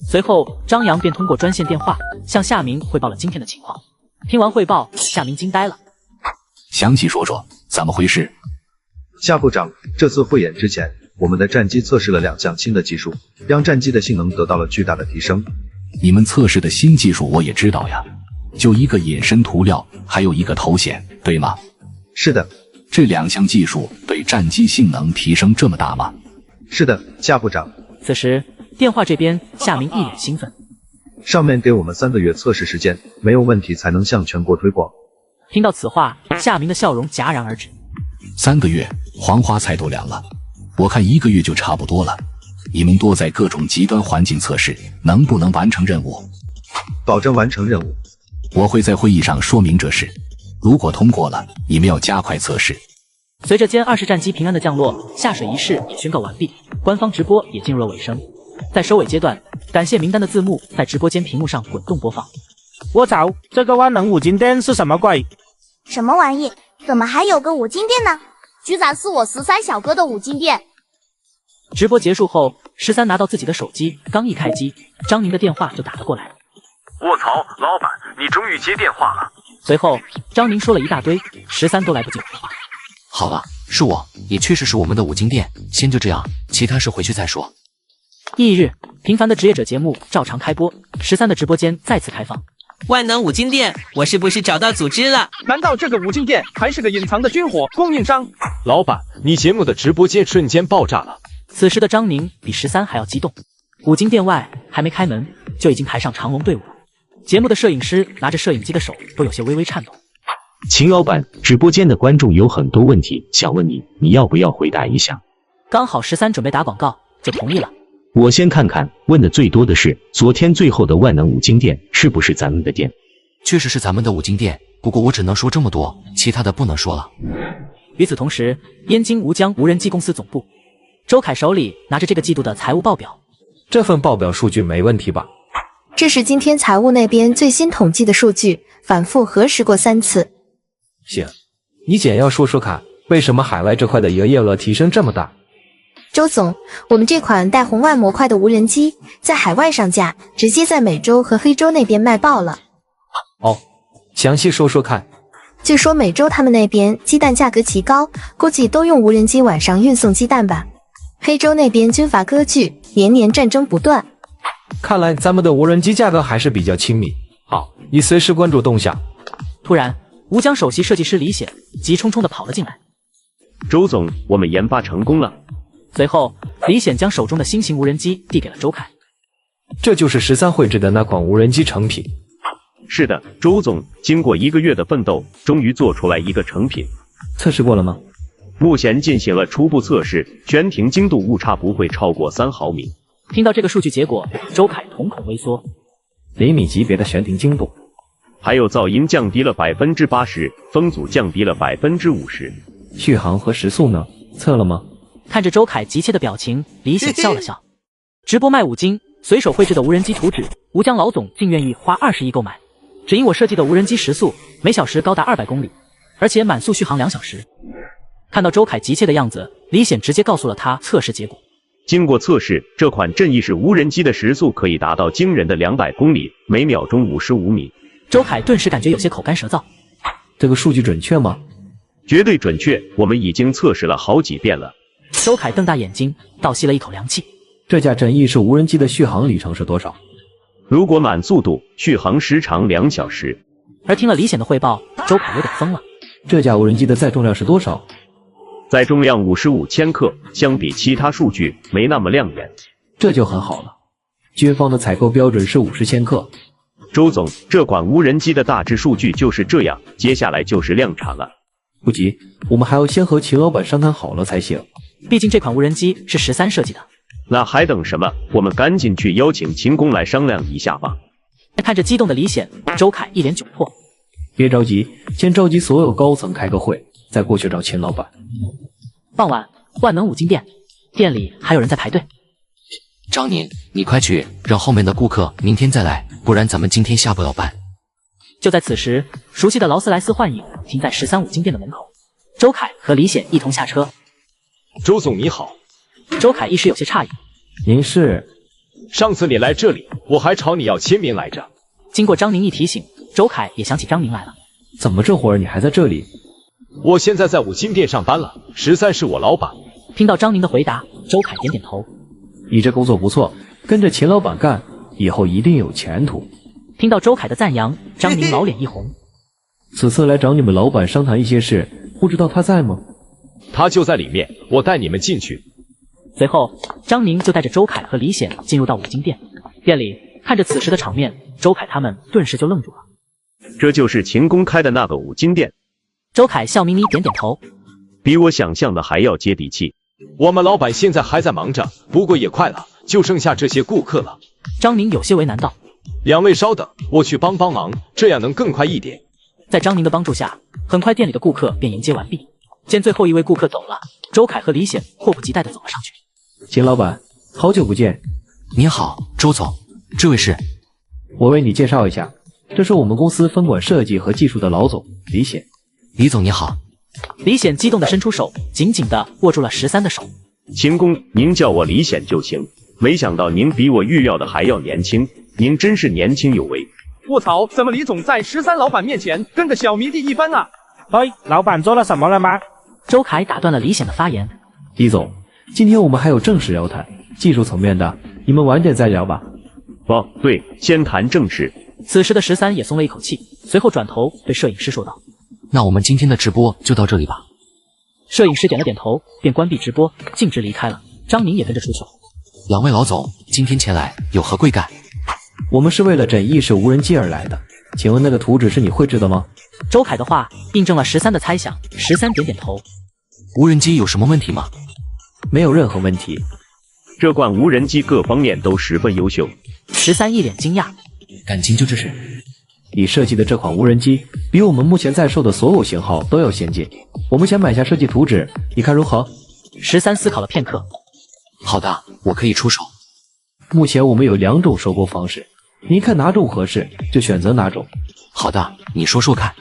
随后，张扬便通过专线电话向夏明汇报了今天的情况。听完汇报，夏明惊呆了。详细说说，怎么回事？夏部长，这次汇演之前，我们的战机测试了2项新的技术，让战机的性能得到了巨大的提升。你们测试的新技术我也知道呀，就一个隐身涂料，还有一个头显，对吗？是的。这2项技术对战机性能提升这么大吗？是的，夏部长。此时电话这边，夏明一脸兴奋。上面给我们3个月测试时间，没有问题才能向全国推广。听到此话，夏明的笑容戛然而止。3个月，黄花菜都凉了。我看1个月就差不多了。你们多在各种极端环境测试，能不能完成任务？保证完成任务。我会在会议上说明这事。如果通过了，你们要加快测试。随着歼20战机平安的降落，下水仪式也宣告完毕，官方直播也进入了尾声。在收尾阶段，感谢名单的字幕在直播间屏幕上滚动播放。我操，这个万能5金店是什么鬼？什么玩意？怎么还有个5金店呢？居然是我13小哥的5金店！直播结束后，13拿到自己的手机，刚一开机，张宁的电话就打了过来。卧槽，老板，你终于接电话了。随后，张宁说了一大堆，13都来不及回话。好了，是我，也确实是我们的5金店，先就这样，其他事回去再说。翌日，平凡的职业者节目照常开播，13的直播间再次开放。万能5金店，我是不是找到组织了？难道这个5金店还是个隐藏的军火供应商？老板，你节目的直播间瞬间爆炸了。此时的张宁比13还要激动。5金店外还没开门，就已经排上长龙队伍了。节目的摄影师拿着摄影机的手都有些微微颤抖。秦老板，直播间的观众有很多问题想问你，你要不要回答一下？刚好13准备打广告，就同意了。我先看看，问的最多的是昨天最后的万能5金店是不是咱们的店？确实是咱们的5金店，不过我只能说这么多，其他的不能说了。与此同时，燕京吴江无人机公司总部，周凯手里拿着这个季度的财务报表，这份报表数据没问题吧？这是今天财务那边最新统计的数据，反复核实过3次。行，你简要说说看，为什么海外这块的营业额提升这么大？周总，我们这款带红外模块的无人机在海外上架，直接在美洲和黑洲那边卖爆了。哦，详细说说看。据说美洲他们那边鸡蛋价格奇高，估计都用无人机晚上运送鸡蛋吧。黑洲那边军阀割据，年年战争不断。看来咱们的无人机价格还是比较亲民。好，你随时关注动向。突然，吴江首席设计师李显急冲冲地跑了进来。周总，我们研发成功了。随后，李显将手中的新型无人机递给了周凯。这就是13绘制的那款无人机成品。是的，周总，经过1个月的奋斗，终于做出来一个成品。测试过了吗？目前进行了初步测试，悬停精度误差不会超过3毫米。听到这个数据结果，周凯瞳孔微缩。厘米级别的悬停精度，还有噪音降低了80%，风阻降低了50%。续航和时速呢？测了吗？看着周凯急切的表情，李显笑了笑。直播卖5金，随手绘制的无人机图纸，吴江老总竟愿意花20亿购买。只因我设计的无人机时速每小时高达200公里，而且满速续航2小时。看到周凯急切的样子，李显直接告诉了他测试结果。经过测试，这款正义式无人机的时速可以达到惊人的200公里，每秒钟55米。周凯顿时感觉有些口干舌燥。这个数据准确吗？绝对准确，我们已经测试了好几遍了。周凯瞪大眼睛，倒吸了一口凉气。这架正义式无人机的续航里程是多少？如果满速度，续航时长2小时。而听了李显的汇报，周凯有点疯了。这架无人机的载重量是多少？载重量55千克，相比其他数据没那么亮眼。这就很好了。军方的采购标准是50千克。周总，这款无人机的大致数据就是这样，接下来就是量产了。不急，我们还要先和秦老板商谈好了才行。毕竟这款无人机是13设计的。那还等什么？我们赶紧去邀请秦工来商量一下吧。看着激动的李显，周凯一脸窘迫。别着急，先召集所有高层开个会，再过去找秦老板。傍晚，万能五金店，店里还有人在排队。张宁，你快去，让后面的顾客明天再来，不然咱们今天下不了班。就在此时，熟悉的劳斯莱斯幻影停在13五金店的门口。周凯和李显一同下车。周总你好。周凯一时有些诧异。您是？上次你来这里，我还朝你要签名来着。经过张宁一提醒，周凯也想起张宁来了。怎么这会儿你还在这里？我现在在五金店上班了，13是我老板。听到张宁的回答，周凯点点头。你这工作不错，跟着秦老板干，以后一定有前途。听到周凯的赞扬，张宁老脸一红。此次来找你们老板商谈一些事，不知道他在吗？他就在里面，我带你们进去。随后，张宁就带着周凯和李显进入到五金店。店里看着此时的场面，周凯他们顿时就愣住了。这就是秦工开的那个五金店。周凯笑眯眯点点头，比我想象的还要接地气。我们老板现在还在忙着，不过也快了，就剩下这些顾客了。张宁有些为难道：“两位稍等，我去帮忙，这样能更快一点。”在张宁的帮助下，很快店里的顾客便迎接完毕。见最后一位顾客走了，周凯和李显迫不及待地走了上去。秦老板，好久不见。您好，周总，这位是？我为你介绍一下，这是我们公司分管设计和技术的老总李显。李总你好。李显激动地伸出手，紧紧地握住了13的手。秦工，您叫我李显就行。没想到您比我预料的还要年轻，您真是年轻有为。卧槽，怎么李总在13老板面前跟个小迷弟一般啊？喂，老板做了什么了吗？周凯打断了李显的发言。李总，今天我们还有正事要谈，技术层面的你们晚点再聊吧。哦，对，先谈正事。此时的13也松了一口气，随后转头对摄影师说道：“那我们今天的直播就到这里吧。”摄影师点了点头，便关闭直播，径直离开了。张宁也跟着出去了。两位老总，今天前来有何贵干？我们是为了整意式无人机而来的，请问那个图纸是你绘制的吗？周凯的话印证了13的猜想，13点点头。无人机有什么问题吗？没有任何问题。这款无人机各方面都十分优秀。13一脸惊讶，感情就这是。你设计的这款无人机比我们目前在售的所有型号都要先进，我们想买下设计图纸，你看如何？ 13思考了片刻，好的，我可以出手。目前我们有2种收购方式，您看哪种合适就选择哪种。好的，你说说看。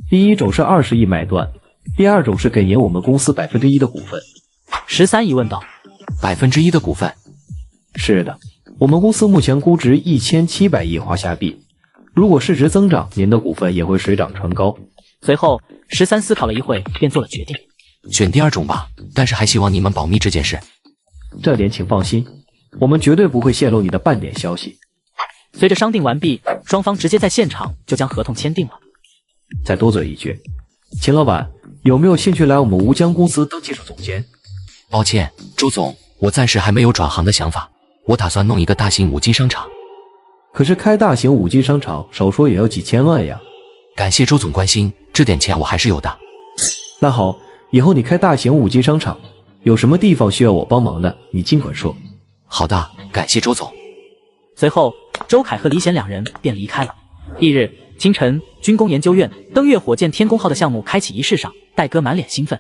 第一种是20亿买断，第2种是给您我们公司1%的股份。13疑问道？1%的股份？是的，我们公司目前估值1700亿华夏币，如果市值增长，您的股份也会水涨船高。随后13思考了一会，便做了决定，选第2种吧，但是还希望你们保密这件事。这点请放心，我们绝对不会泄露你的半点消息。随着商定完毕，双方直接在现场就将合同签订了。再多嘴一句，秦老板有没有兴趣来我们吴江公司当技术总监？抱歉，周总，我暂时还没有转行的想法，我打算弄一个大型5G商场。可是开大型5G商场少说也要几千万呀。感谢周总关心，这点钱我还是有的。那好，以后你开大型5G商场，有什么地方需要我帮忙的，你尽管说。好的，感谢周总。随后，周凯和李显2人便离开了。翌日清晨，军工研究院登月火箭天宫号的项目开启仪式上，戴哥满脸兴奋。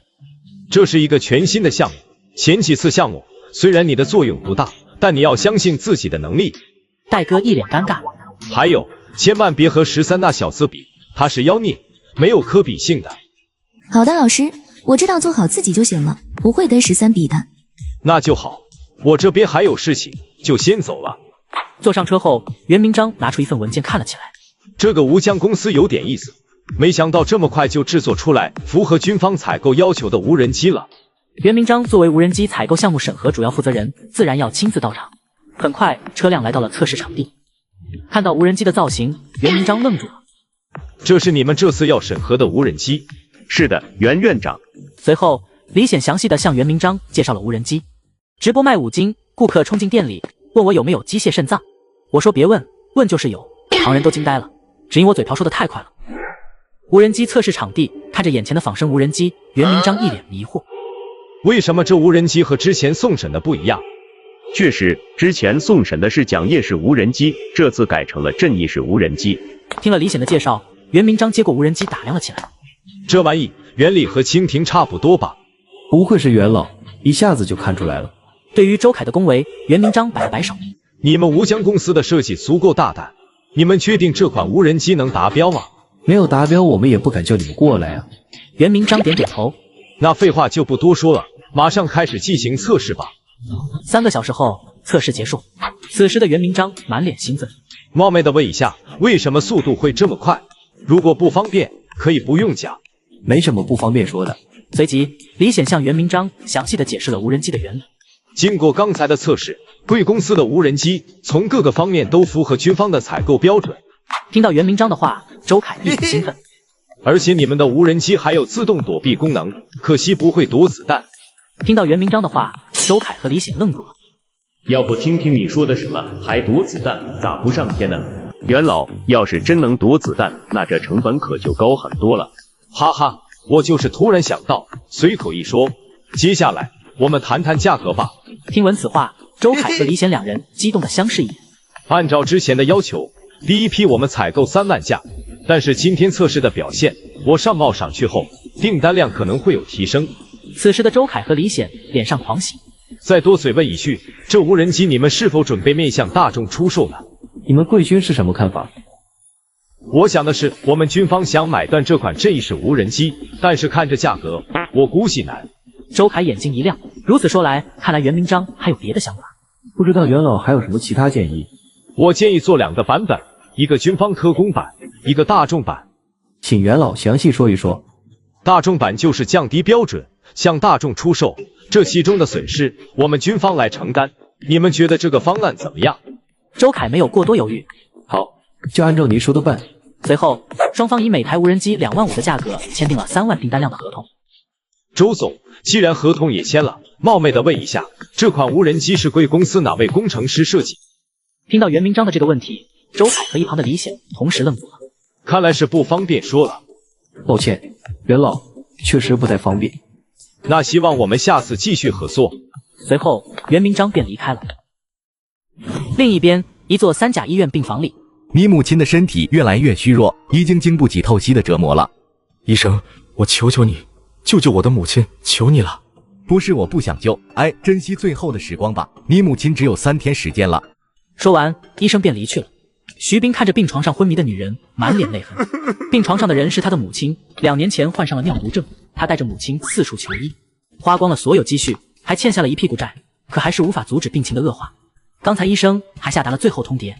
这是一个全新的项目，前几次项目虽然你的作用不大，但你要相信自己的能力。戴哥一脸尴尬。还有，千万别和13那小子比，他是妖孽，没有可比性的。好的，老师，我知道做好自己就行了，不会跟13比的。那就好，我这边还有事情，就先走了。坐上车后，袁明章拿出一份文件看了起来。这个吴江公司有点意思，没想到这么快就制作出来符合军方采购要求的无人机了。袁明章作为无人机采购项目审核主要负责人，自然要亲自到场。很快，车辆来到了测试场地。看到无人机的造型，袁明章愣住了。这是你们这次要审核的无人机？是的，袁院长。随后，李显详细的向袁明章介绍了无人机。直播卖5金，顾客冲进店里问我有没有机械肾脏，我说别问，问就是有。旁人都惊呆了，只因我嘴瓢说的太快了。无人机测试场地，看着眼前的仿生无人机，袁明章一脸迷惑。为什么这无人机和之前送审的不一样？确实，之前送审的是桨叶式无人机，这次改成了阵翼式无人机。听了李显的介绍，袁明章接过无人机打量了起来。这玩意原理和蜻蜓差不多吧？不愧是袁老，一下子就看出来了。对于周凯的恭维，袁明章摆了摆手。你们吴江公司的设计足够大胆，你们确定这款无人机能达标吗？没有达标，我们也不敢叫你们过来啊。袁明章点点头。那废话就不多说了，马上开始进行测试吧。3个小时后，测试结束。此时的袁明章满脸兴奋。冒昧的问一下，为什么速度会这么快？如果不方便，可以不用讲。没什么不方便说的。随即，李显向袁明章详细的解释了无人机的原理。经过刚才的测试，贵公司的无人机从各个方面都符合军方的采购标准。听到袁明章的话，周凯一脸兴奋。而且你们的无人机还有自动躲避功能，可惜不会躲子弹。听到袁明章的话，周凯和李显愣住了。要不听听你说的什么，还躲子弹，咋不上天呢？袁老，要是真能躲子弹，那这成本可就高很多了。哈哈，我就是突然想到，随口一说。接下来我们谈谈价格吧。听闻此话，周凯和李显2人激动的相视一眼。按照之前的要求，第一批我们采购3万架，但是今天测试的表现，我上报上去后，订单量可能会有提升。此时的周凯和李显脸上狂喜。再多嘴问一句，这无人机你们是否准备面向大众出售呢？你们贵军是什么看法？我想的是，我们军方想买断这款阵翼式无人机，但是看这价格，我估计难。周凯眼睛一亮，如此说来，看来袁明章还有别的想法。不知道袁老还有什么其他建议？我建议做2个版本，一个军方特供版，一个大众版。请袁老详细说一说。大众版就是降低标准，向大众出售，这其中的损失我们军方来承担。你们觉得这个方案怎么样？周凯没有过多犹豫。好，就按照您说的办。随后，双方以每台无人机2万5的价格签订了3万订单量的合同。周总，既然合同也签了，冒昧的问一下，这款无人机是贵公司哪位工程师设计？听到袁明章的这个问题，周凯和一旁的李显同时愣住了。看来是不方便说了。抱歉，袁老，确实不太方便。那希望我们下次继续合作。随后，袁明章便离开了。另一边，一座3甲医院病房里，你母亲的身体越来越虚弱，已经经不起透析的折磨了。医生，我求求你，救救我的母亲，求你了。不是我不想救，哎，珍惜最后的时光吧。你母亲只有3天时间了。说完，医生便离去了。徐斌看着病床上昏迷的女人，满脸泪痕。病床上的人是他的母亲，2年前患上了尿毒症，他带着母亲四处求医，花光了所有积蓄，还欠下了一屁股债，可还是无法阻止病情的恶化。刚才医生还下达了最后通牒，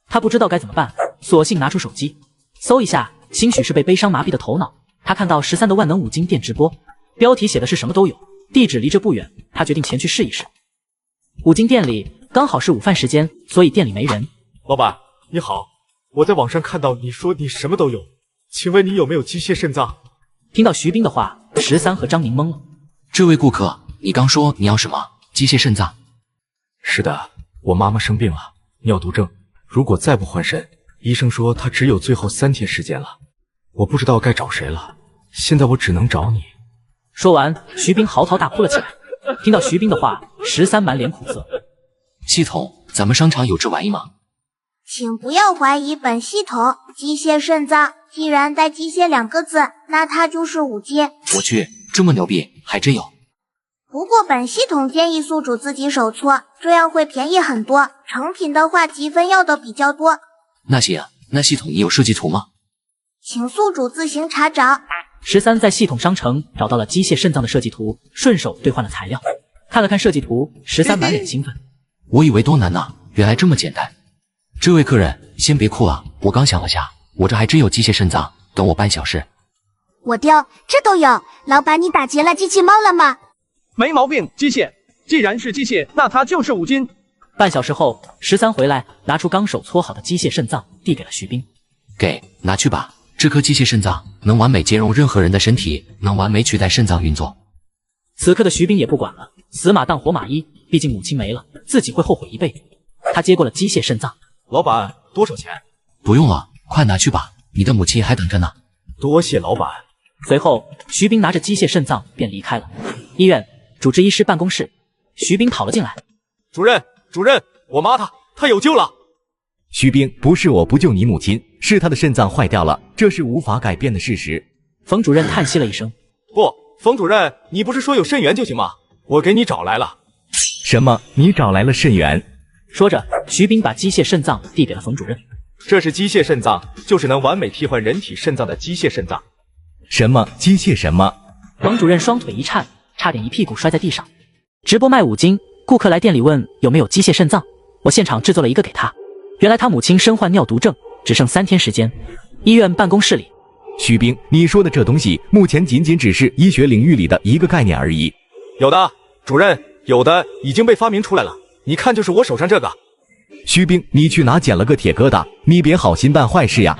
他不知道该怎么办，索性拿出手机搜一下，兴许是被悲伤麻痹的头脑，他看到13的万能5金店直播，标题写的是什么都有，地址离这不远，他决定前去试一试。5金店里刚好是午饭时间，所以店里没人。老板你好，我在网上看到你说你什么都有，请问你有没有机械肾脏？听到徐斌的话，13和张宁懵了。这位顾客，你刚说你要什么？机械肾脏？是的，我妈妈生病了，尿毒症，如果再不换肾，医生说她只有最后3天时间了。我不知道该找谁了，现在我只能找你。说完，徐斌嚎啕大哭了起来。听到徐斌的话，13满脸苦涩。系统，咱们商场有这玩意吗？请不要怀疑本系统，机械肾脏既然带机械2个字，那它就是5金。我去，这么牛逼，还真有。不过本系统建议宿主自己手搓，这样会便宜很多。成品的话积分要的比较多。那行，那系统你有设计图吗？请宿主自行查找。13在系统商城找到了机械肾脏的设计图，顺手兑换了材料。看了看设计图，13满脸兴奋。我以为多难呢，原来这么简单。这位客人，先别哭了，我刚想了下，我这还真有机械肾脏，等我半小时。我丢，这都有。老板，你打劫了机器猫了吗？没毛病，机械。既然是机械，那它就是5金。半小时后，13回来，拿出刚手搓好的机械肾脏，递给了徐斌。拿去吧，这颗机械肾脏能完美兼容任何人的身体，能完美取代肾脏运作。此刻的徐斌也不管了，死马当活马医，毕竟母亲没了，自己会后悔一辈子。他接过了机械肾脏。老板，多少钱？不用了，快拿去吧，你的母亲还等着呢。多谢老板。随后，徐斌拿着机械肾脏便离开了。医院主治医师办公室，徐斌跑了进来。主任，我妈她有救了。徐斌，不是我不救你母亲，是她的肾脏坏掉了，这是无法改变的事实。冯主任叹息了一声。不，冯主任，你不是说有肾源就行吗？我给你找来了。什么？你找来了肾源？说着，徐斌把机械肾脏递给了冯主任。这是机械肾脏，就是能完美替换人体肾脏的机械肾脏。什么机械什么？冯主任双腿一颤，差点一屁股摔在地上。直播卖5金，顾客来店里问有没有机械肾脏，我现场制作了一个给他。原来他母亲身患尿毒症，只剩3天时间。医院办公室里，徐斌，你说的这东西目前仅仅只是医学领域里的一个概念而已。有的，主任，有的已经被发明出来了。你看，就是我手上这个。徐斌，你去哪捡了个铁疙瘩？你别好心办坏事呀！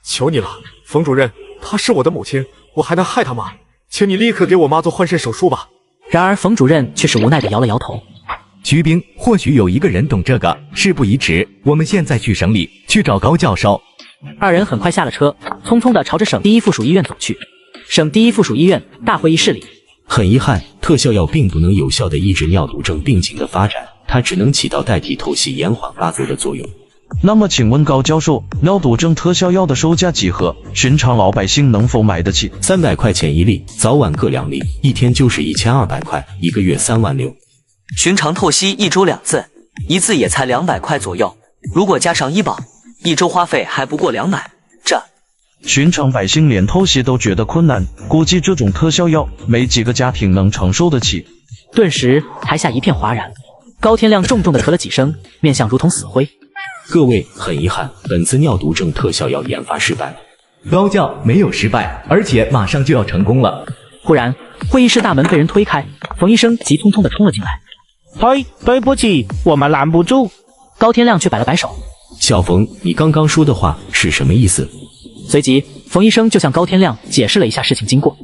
求你了，冯主任，她是我的母亲，我还能害她吗？请你立刻给我妈做换肾手术吧。然而冯主任却是无奈地摇了摇头。徐斌，或许有一个人懂这个，事不宜迟，我们现在去省里去找高教授。2人很快下了车，匆匆地朝着省第1附属医院走去。省第1附属医院大会议室里，很遗憾，特效药并不能有效地抑制尿毒症病情的发展，它只能起到代替透析延缓发作的作用。那么请问高教授，尿毒症特效药的售价几何？寻常老百姓能否买得起？300块钱1粒，早晚各2粒，一天就是1200块，一个月3万6。寻常透析1周2次，一次也才200块左右，如果加上医保，1周花费还不过200，这寻常百姓连透析都觉得困难，估计这种特效药没几个家庭能承受得起。顿时台下一片哗然，高天亮重重地咳了几声，面相如同死灰。各位，很遗憾，本次尿毒症特效药研发失败。高教没有失败，而且马上就要成功了。忽然，会议室大门被人推开，冯医生急匆匆地冲了进来。对不起，我们拦不住。高天亮却摆了摆手。小冯，你刚刚说的话是什么意思？随即，冯医生就向高天亮解释了一下事情经过。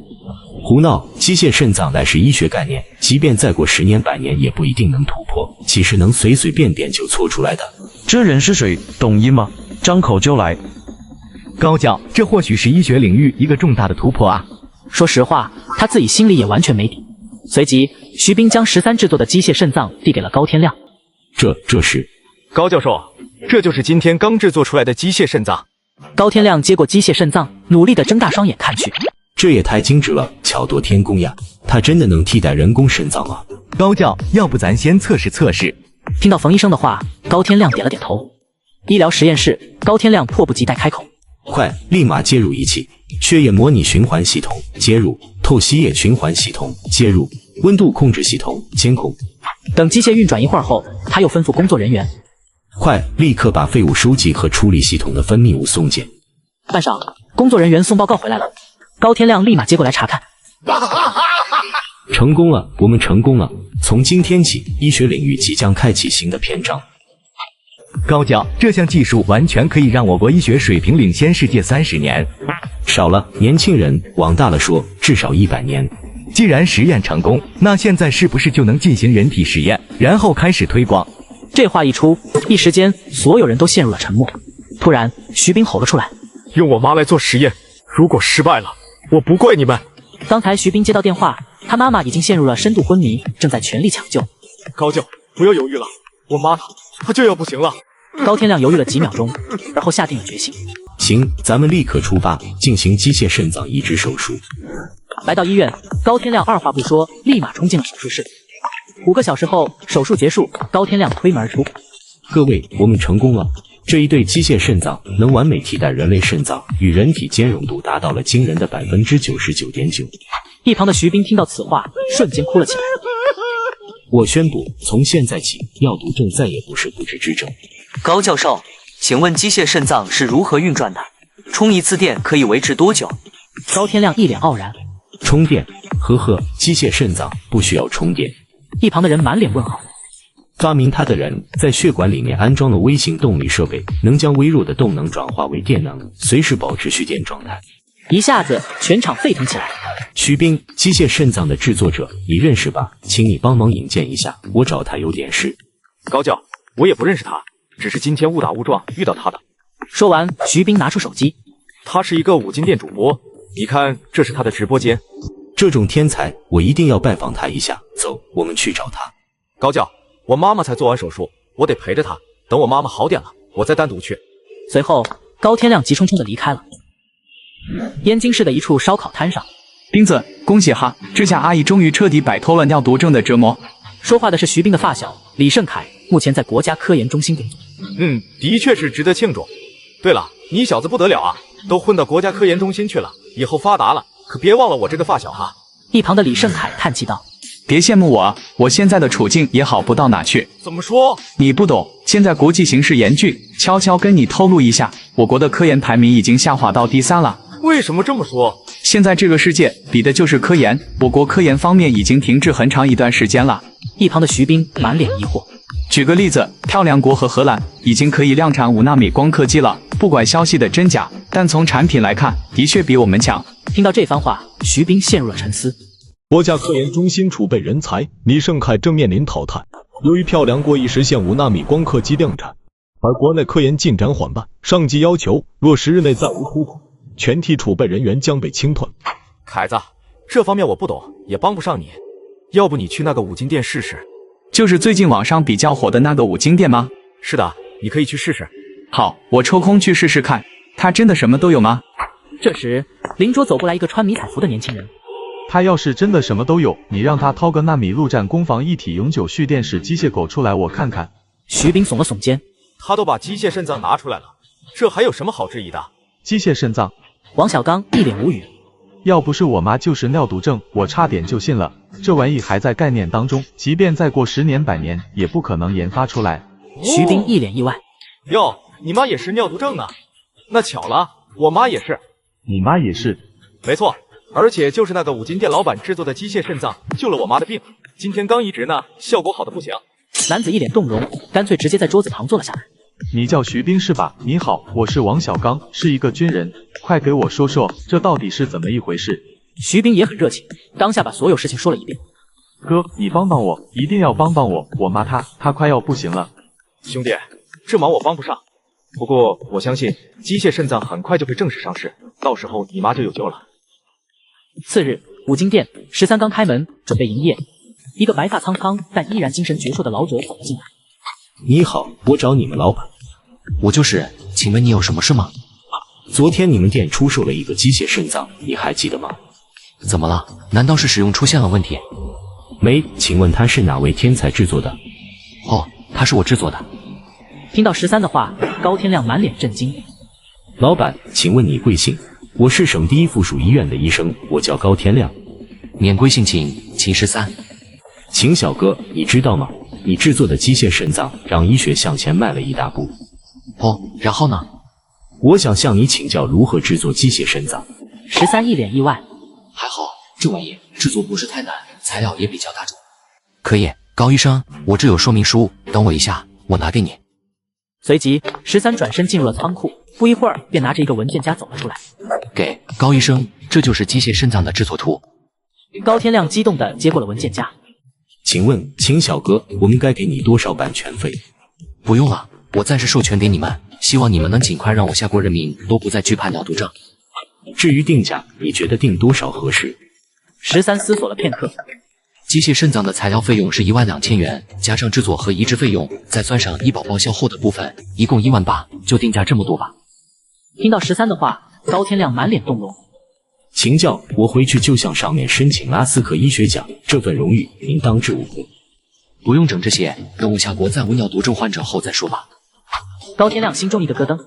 胡闹！机械肾脏乃是医学概念，即便再过10年100年也不一定能突破，岂是能随随便便就搓出来的？这人是谁？懂医吗？张口就来。高教，这或许是医学领域一个重大的突破啊！说实话，他自己心里也完全没底。随即，徐斌将13制作的机械肾脏递给了高天亮。这是高教授，这就是今天刚制作出来的机械肾脏。高天亮接过机械肾脏，努力地睁大双眼看去。这也太精致了，巧夺天工呀！它真的能替代人工肾脏吗？高教，要不咱先测试测试？听到冯医生的话，高天亮点了点头。医疗实验室，高天亮迫不及待开口：快，立马接入仪器，血液模拟循环系统接入，透析液循环系统接入，温度控制系统监控。等机械运转一会儿后，他又吩咐工作人员：快，立刻把废物收集和处理系统的分泌物送检。半晌，工作人员送报告回来了，高天亮立马接过来查看。成功了，我们成功了！从今天起，医学领域即将开启新的篇章。高教，这项技术完全可以让我国医学水平领先世界30年。少了，年轻人，往大了说，至少100年。既然实验成功，那现在是不是就能进行人体实验，然后开始推广？这话一出，一时间所有人都陷入了沉默。突然，徐斌吼了出来：用我妈来做实验，如果失败了，我不怪你们。刚才徐斌接到电话，他妈妈已经陷入了深度昏迷，正在全力抢救。高教，不要犹豫了，我妈她就要不行了。高天亮犹豫了几秒钟，而后下定了决心。行，咱们立刻出发，进行机械肾脏移植手术。来到医院，高天亮二话不说，立马冲进了手术室。5个小时后，手术结束，高天亮推门而出。各位，我们成功了！这一对机械肾脏能完美替代人类肾脏，与人体兼容度达到了惊人的99.9%。一旁的徐斌听到此话，瞬间哭了起来。我宣布，从现在起，尿毒症再也不是不治之症。高教授，请问机械肾脏是如何运转的？充一次电可以维持多久？高天亮一脸傲然。充电？呵呵，机械肾脏不需要充电。一旁的人满脸问号。发明它的人在血管里面安装了微型动力设备，能将微弱的动能转化为电能，随时保持蓄电状态。一下子全场沸腾起来。徐斌，机械肾脏的制作者，你认识吧？请你帮忙引荐一下，我找他有点事。高教，我也不认识他，只是今天误打误撞遇到他的。说完，徐斌拿出手机。他是一个5金店主播，你看这是他的直播间。这种天才，我一定要拜访他一下。走，我们去找他。高教，我妈妈才做完手术，我得陪着她。等我妈妈好点了，我再单独去。随后，高天亮急冲冲地离开了。燕京市的一处烧烤摊上，斌子，恭喜哈！这下阿姨终于彻底摆脱了尿毒症的折磨。说话的是徐斌的发小李胜凯，目前在国家科研中心工作。的确是值得庆祝。对了，你小子不得了啊，都混到国家科研中心去了，以后发达了，可别忘了我这个发小哈。一旁的李胜凯叹气道：别羡慕我啊，我现在的处境也好不到哪去。怎么说？你不懂，现在国际形势严峻，悄悄跟你透露一下，我国的科研排名已经下滑到第3了。为什么这么说？现在这个世界比的就是科研，我国科研方面已经停滞很长一段时间了。一旁的徐斌满脸疑惑。举个例子，漂亮国和荷兰已经可以量产5纳米光刻机了。不管消息的真假，但从产品来看，的确比我们强。听到这番话，徐斌陷入了沉思。国家科研中心储备人才，李胜凯正面临淘汰。由于漂亮国已实现5纳米光刻机量产，而国内科研进展缓慢，上级要求若10日内再无突破，全体储备人员将被清退。凯子，这方面我不懂，也帮不上你。要不你去那个5金店试试？就是最近网上比较火的那个5金店吗？是的，你可以去试试。好，我抽空去试试看。他真的什么都有吗？这时，邻桌走过来一个穿迷彩服的年轻人。他要是真的什么都有，你让他掏个纳米陆战攻防一体永久蓄电式机械狗出来我看看。徐斌耸了耸肩，他都把机械肾脏拿出来了，这还有什么好质疑的？机械肾脏？王小刚一脸无语。要不是我妈就是尿毒症，我差点就信了。这玩意还在概念当中，即便再过10年100年，也不可能研发出来。徐斌一脸意外。哟，你妈也是尿毒症啊？那巧了，我妈也是。你妈也是？没错，而且就是那个5金店老板制作的机械肾脏救了我妈的病，今天刚移植呢，效果好的不行。男子一脸动容，干脆直接在桌子旁坐了下来。你叫徐斌是吧？你好，我是王小刚，是一个军人，快给我说说，这到底是怎么一回事？徐斌也很热情，当下把所有事情说了一遍。哥，你帮帮我，一定要帮帮我，我妈她快要不行了。兄弟，这忙我帮不上，不过我相信机械肾脏很快就会正式上市，到时候你妈就有救了。次日，5金店13刚开门，准备营业。一个白发苍苍但依然精神矍铄的老者走了进来。你好，我找你们老板。我就是，请问你有什么事吗？昨天你们店出售了一个机械肾脏，你还记得吗？怎么了？难道是使用出现了问题？没，请问他是哪位天才制作的？哦，他是我制作的。听到13的话，高天亮满脸震惊。老板，请问你贵姓？我是省第一附属医院的医生，我叫高天亮。免贵姓秦13。秦小哥，你知道吗？你制作的机械肾脏让医学向前迈了一大步。哦，然后呢？我想向你请教如何制作机械肾脏。13一脸意外。还好，这玩意制作不是太难，材料也比较大众。可以，高医生，我这有说明书，等我一下，我拿给你。随即13转身进入了仓库，不一会儿便拿着一个文件夹走了出来。给高医生，这就是机械肾脏的制作图。高天亮激动地接过了文件夹。请问秦小哥，我们该给你多少版权费？不用了，我暂时授权给你们，希望你们能尽快让我下国人民都不再惧怕尿毒症。至于定价，你觉得定多少合适？13思索了片刻。机械肾脏的材料费用是12000元，加上制作和移植费用，再算上医保报销后的部分，一共18000，就定价这么多吧。听到13的话，高天亮满脸动容。秦教，我回去就向上面申请拉斯克医学奖，这份荣誉您当之无愧。不用整这些，等我下国暂无尿毒症患者后再说吧。高天亮心中一个咯噔，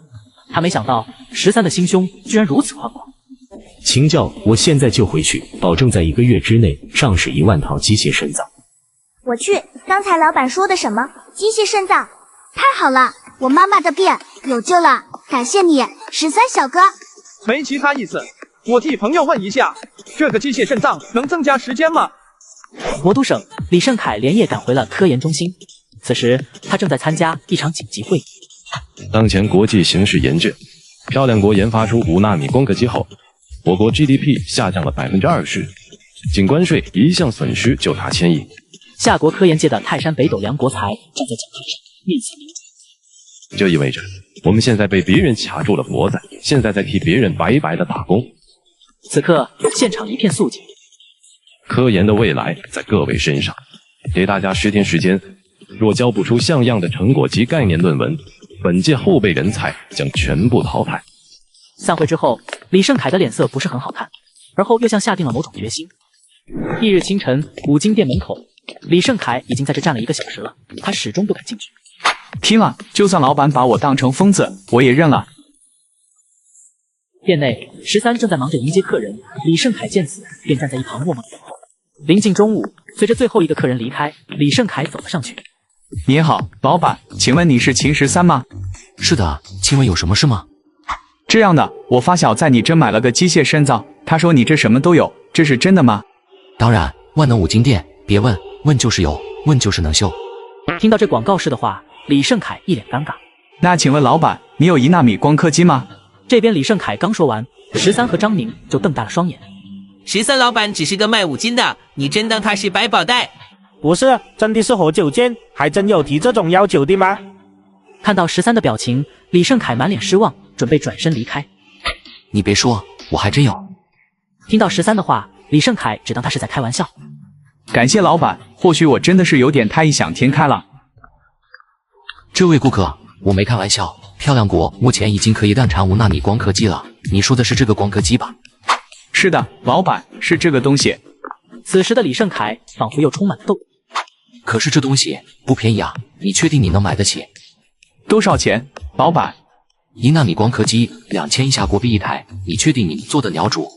他没想到13的心胸居然如此宽广。秦教，我现在就回去，保证在1个月之内上市1万套机械肾脏。我去，刚才老板说的什么机械肾脏？太好了，我妈妈的病有救了，感谢你，13小哥。没其他意思，我替朋友问一下，这个机械肾脏能增加时间吗？魔都省，李胜凯连夜赶回了科研中心，此时他正在参加一场紧急会议。当前国际形势严峻，漂亮国研发出5纳米光刻机后，我国 GDP 下降了20%，仅关税一项损失就达1000亿。夏国科研界的泰山北斗梁国才站在讲台上，面色凝重。这意味着我们现在被别人卡住了脖子，现在在替别人白白的打工。此刻现场一片肃静。科研的未来在各位身上，给大家10天时间，若交不出像样的成果及概念论文，本届后备人才将全部淘汰。散会之后，李胜凯的脸色不是很好看，而后又像下定了某种决心。翌日清晨，五金店门口，李胜凯已经在这站了1个小时了，他始终不敢进去。拼了，就算老板把我当成疯子，我也认了。店内，13正在忙着迎接客人，李胜凯见此便站在一旁默默等候。临近中午，随着最后一个客人离开，李胜凯走了上去。你好，老板，请问你是秦13吗？是的，请问有什么事吗？这样的，我发小在你这买了个机械肾脏，他说你这什么都有，这是真的吗？当然，万能5金店，别问，问就是有，问就是能修。听到这广告式的话，李胜凯一脸尴尬。那请问老板，你有1纳米光刻机吗？这边李胜凯刚说完，13和张宁就瞪大了双眼。13老板只是个卖5金的，你真当他是百宝袋？不是，真的是活久见，还真有提这种要求的吗？看到13的表情，李胜凯满脸失望，准备转身离开。你别说，我还真有。听到13的话，李胜凯只当他是在开玩笑。感谢老板，或许我真的是有点太异想天开了。这位顾客，我没开玩笑，漂亮国目前已经可以量产5纳米光刻机了。你说的是这个光刻机吧？是的，老板，是这个东西。此时的李胜凯仿佛又充满了斗志。可是这东西不便宜啊，你确定你能买得起？多少钱，老板？1纳米光刻机2000以下国币1台，你确定你做得了主？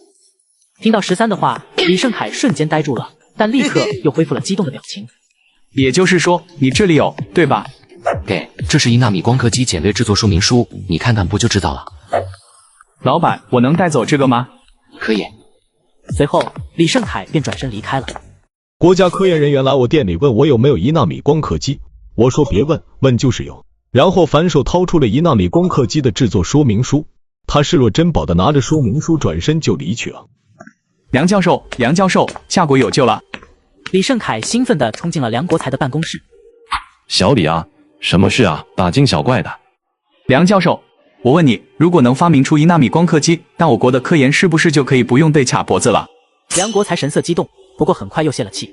听到13的话，李胜凯瞬间呆住了，但立刻又恢复了激动的表情。也就是说，你这里有，对吧？给，这是1纳米光刻机简略制作说明书，你看看不就知道了。老板，我能带走这个吗？可以。随后，李胜凯便转身离开了。国家科研人员来我店里问我有没有1纳米光刻机，我说别问，问就是有。然后反手掏出了1纳米光刻机的制作说明书，他视若珍宝的拿着说明书转身就离去了。梁教授，梁教授，夏国有救了！李胜凯兴奋地冲进了梁国才的办公室。小李啊，什么事啊？大惊小怪的。梁教授，我问你，如果能发明出1纳米光刻机，那我国的科研是不是就可以不用被卡脖子了？梁国才神色激动，不过很快又泄了气。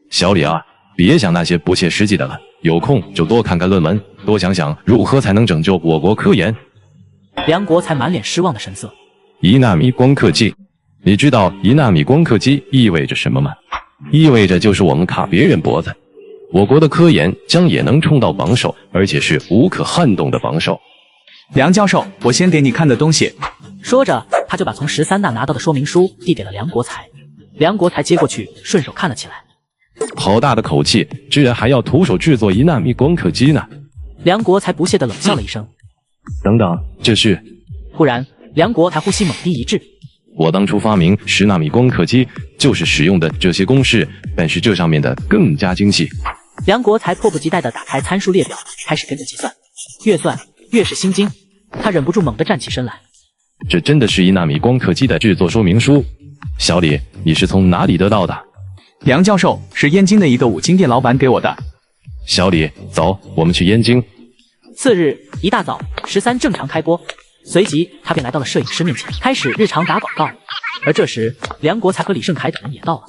小李啊，别想那些不切实际的了，有空就多看看论文，多想想如何才能拯救我国科研。梁国才满脸失望的神色。1纳米光刻机，你知道1纳米光刻机意味着什么吗？意味着就是我们卡别人脖子，我国的科研将也能冲到榜首，而且是无可撼动的榜首。梁教授，我先给你看的东西。说着，他就把从13那拿到的说明书递给了梁国才。梁国才接过去，顺手看了起来。好大的口气，居然还要徒手制作1纳米光刻机呢！梁国才不屑地冷笑了一声。等等，这是……忽然，梁国才呼吸猛地一滞。我当初发明10纳米光刻机，就是使用的这些公式，但是这上面的更加精细。梁国才迫不及待地打开参数列表，开始跟着计算，越算越是心惊。他忍不住猛地站起身来。这真的是1纳米光刻机的制作说明书？小李，你是从哪里得到的？梁教授，是燕京的一个五金店老板给我的。小李，走，我们去燕京。次日一大早，13正常开播，随即他便来到了摄影师面前，开始日常打广告。而这时，梁国才和李胜凯等人也到了。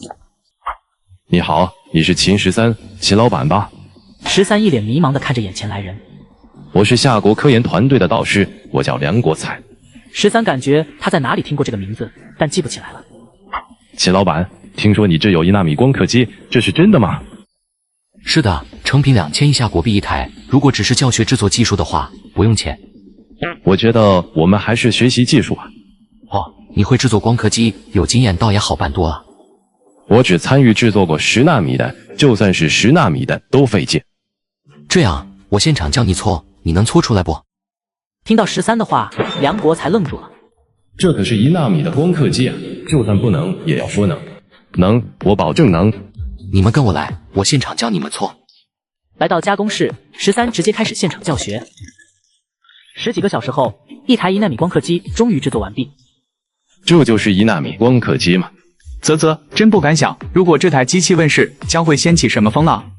你好，你是秦13，秦老板吧？13一脸迷茫地看着眼前来人。我是夏国科研团队的导师，我叫梁国才。13感觉他在哪里听过这个名字，但记不起来了。秦老板，听说你这有1纳米光刻机，这是真的吗？是的，成品2000以下国币一台，如果只是教学制作技术的话，不用钱。我觉得我们还是学习技术吧。哦，你会制作光刻机，有经验倒也好办多了。我只参与制作过10纳米的，就算是10纳米的都费劲。这样，我现场教你搓，你能搓出来不？听到13的话，梁国才愣住了。这可是1纳米的光刻机啊，就算不能也要说能。能，我保证能。你们跟我来，我现场教你们搓。来到加工室，13直接开始现场教学。10几个小时后，一台1纳米光刻机终于制作完毕。这就是1纳米光刻机吗？真不敢想，如果这台机器问世，将会掀起什么风浪。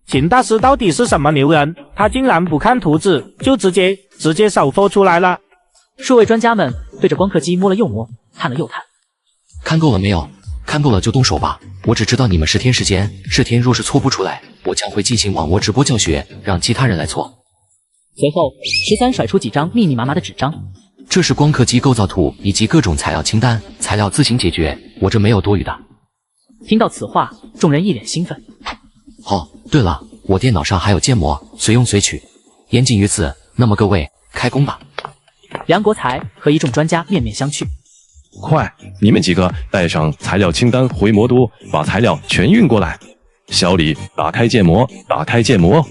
秦大师到底是什么牛人？他竟然不看图纸，就直接手做出来了。数位专家们对着光刻机摸了又摸，探了又探。看够了没有？看够了就动手吧。我只知道你们10天时间，10天若是搓不出来，我将会进行网络直播教学，让其他人来搓。随后，13甩出几张密密麻麻的纸张。这是光刻机构造图以及各种材料清单，材料自行解决，我这没有多余的。听到此话，众人一脸兴奋。哦，对了，我电脑上还有建模，随用随取。言尽于此，那么各位开工吧。梁国才和一众专家面面相觑。快，你们几个带上材料清单回魔都，把材料全运过来。小李，打开建模，打开建模。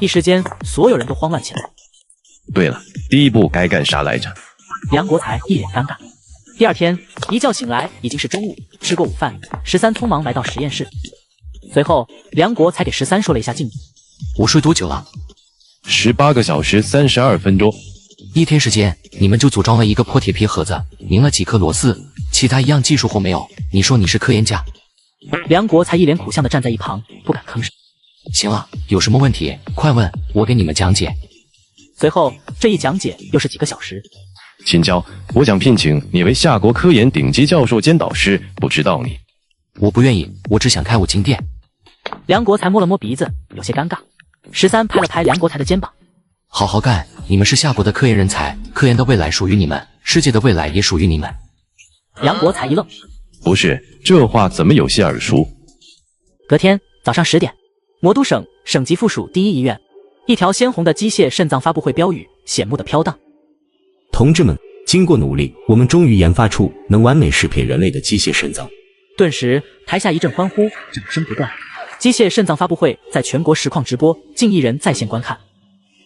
一时间，所有人都慌乱起来。对了，第一步该干啥来着？梁国才一脸尴尬。第二天一觉醒来已经是中午，吃过午饭，13匆忙来到实验室。随后，梁国才给13说了一下进度。我睡多久了？18个小时32分钟。1天时间，你们就组装了一个破铁皮盒子，拧了几颗螺丝，其他一样技术活没有。你说你是科研家？梁国才一脸苦相的站在一旁，不敢吭声。行了，有什么问题快问，我给你们讲解。随后这一讲解又是几个小时。秦教，我想聘请你为夏国科研顶级教授兼导师，不知道你……我不愿意，我只想开五金店。梁国才摸了摸鼻子，有些尴尬。13拍了拍梁国才的肩膀，好好干，你们是夏国的科研人才，科研的未来属于你们，世界的未来也属于你们。梁国才一愣，不是，这话怎么有些耳熟？隔天早上10点，魔都省省级附属第一医院，一条鲜红的机械肾脏发布会标语显目的飘荡。同志们，经过努力，我们终于研发出能完美适配人类的机械肾脏。顿时台下一阵欢呼，掌声不断。机械肾脏发布会在全国实况直播，近亿人在线观看。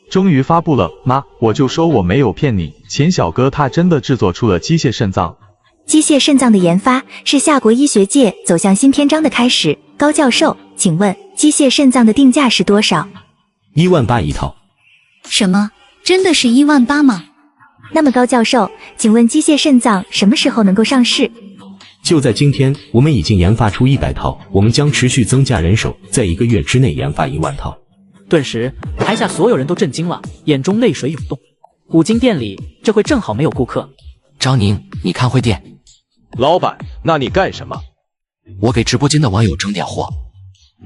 终于发布了，妈，我就说我没有骗你，秦小哥他真的制作出了机械肾脏。机械肾脏的研发是夏国医学界走向新篇章的开始。高教授，请问机械肾脏的定价是多少？18000一套。什么？真的是18000吗？那么高教授，请问机械肾脏什么时候能够上市？就在今天，我们已经研发出100套，我们将持续增加人手，在1个月之内研发10000套。顿时，台下所有人都震惊了，眼中泪水涌动。五金店里这回正好没有顾客。张宁，你看会店。老板，那你干什么？我给直播间的网友整点货。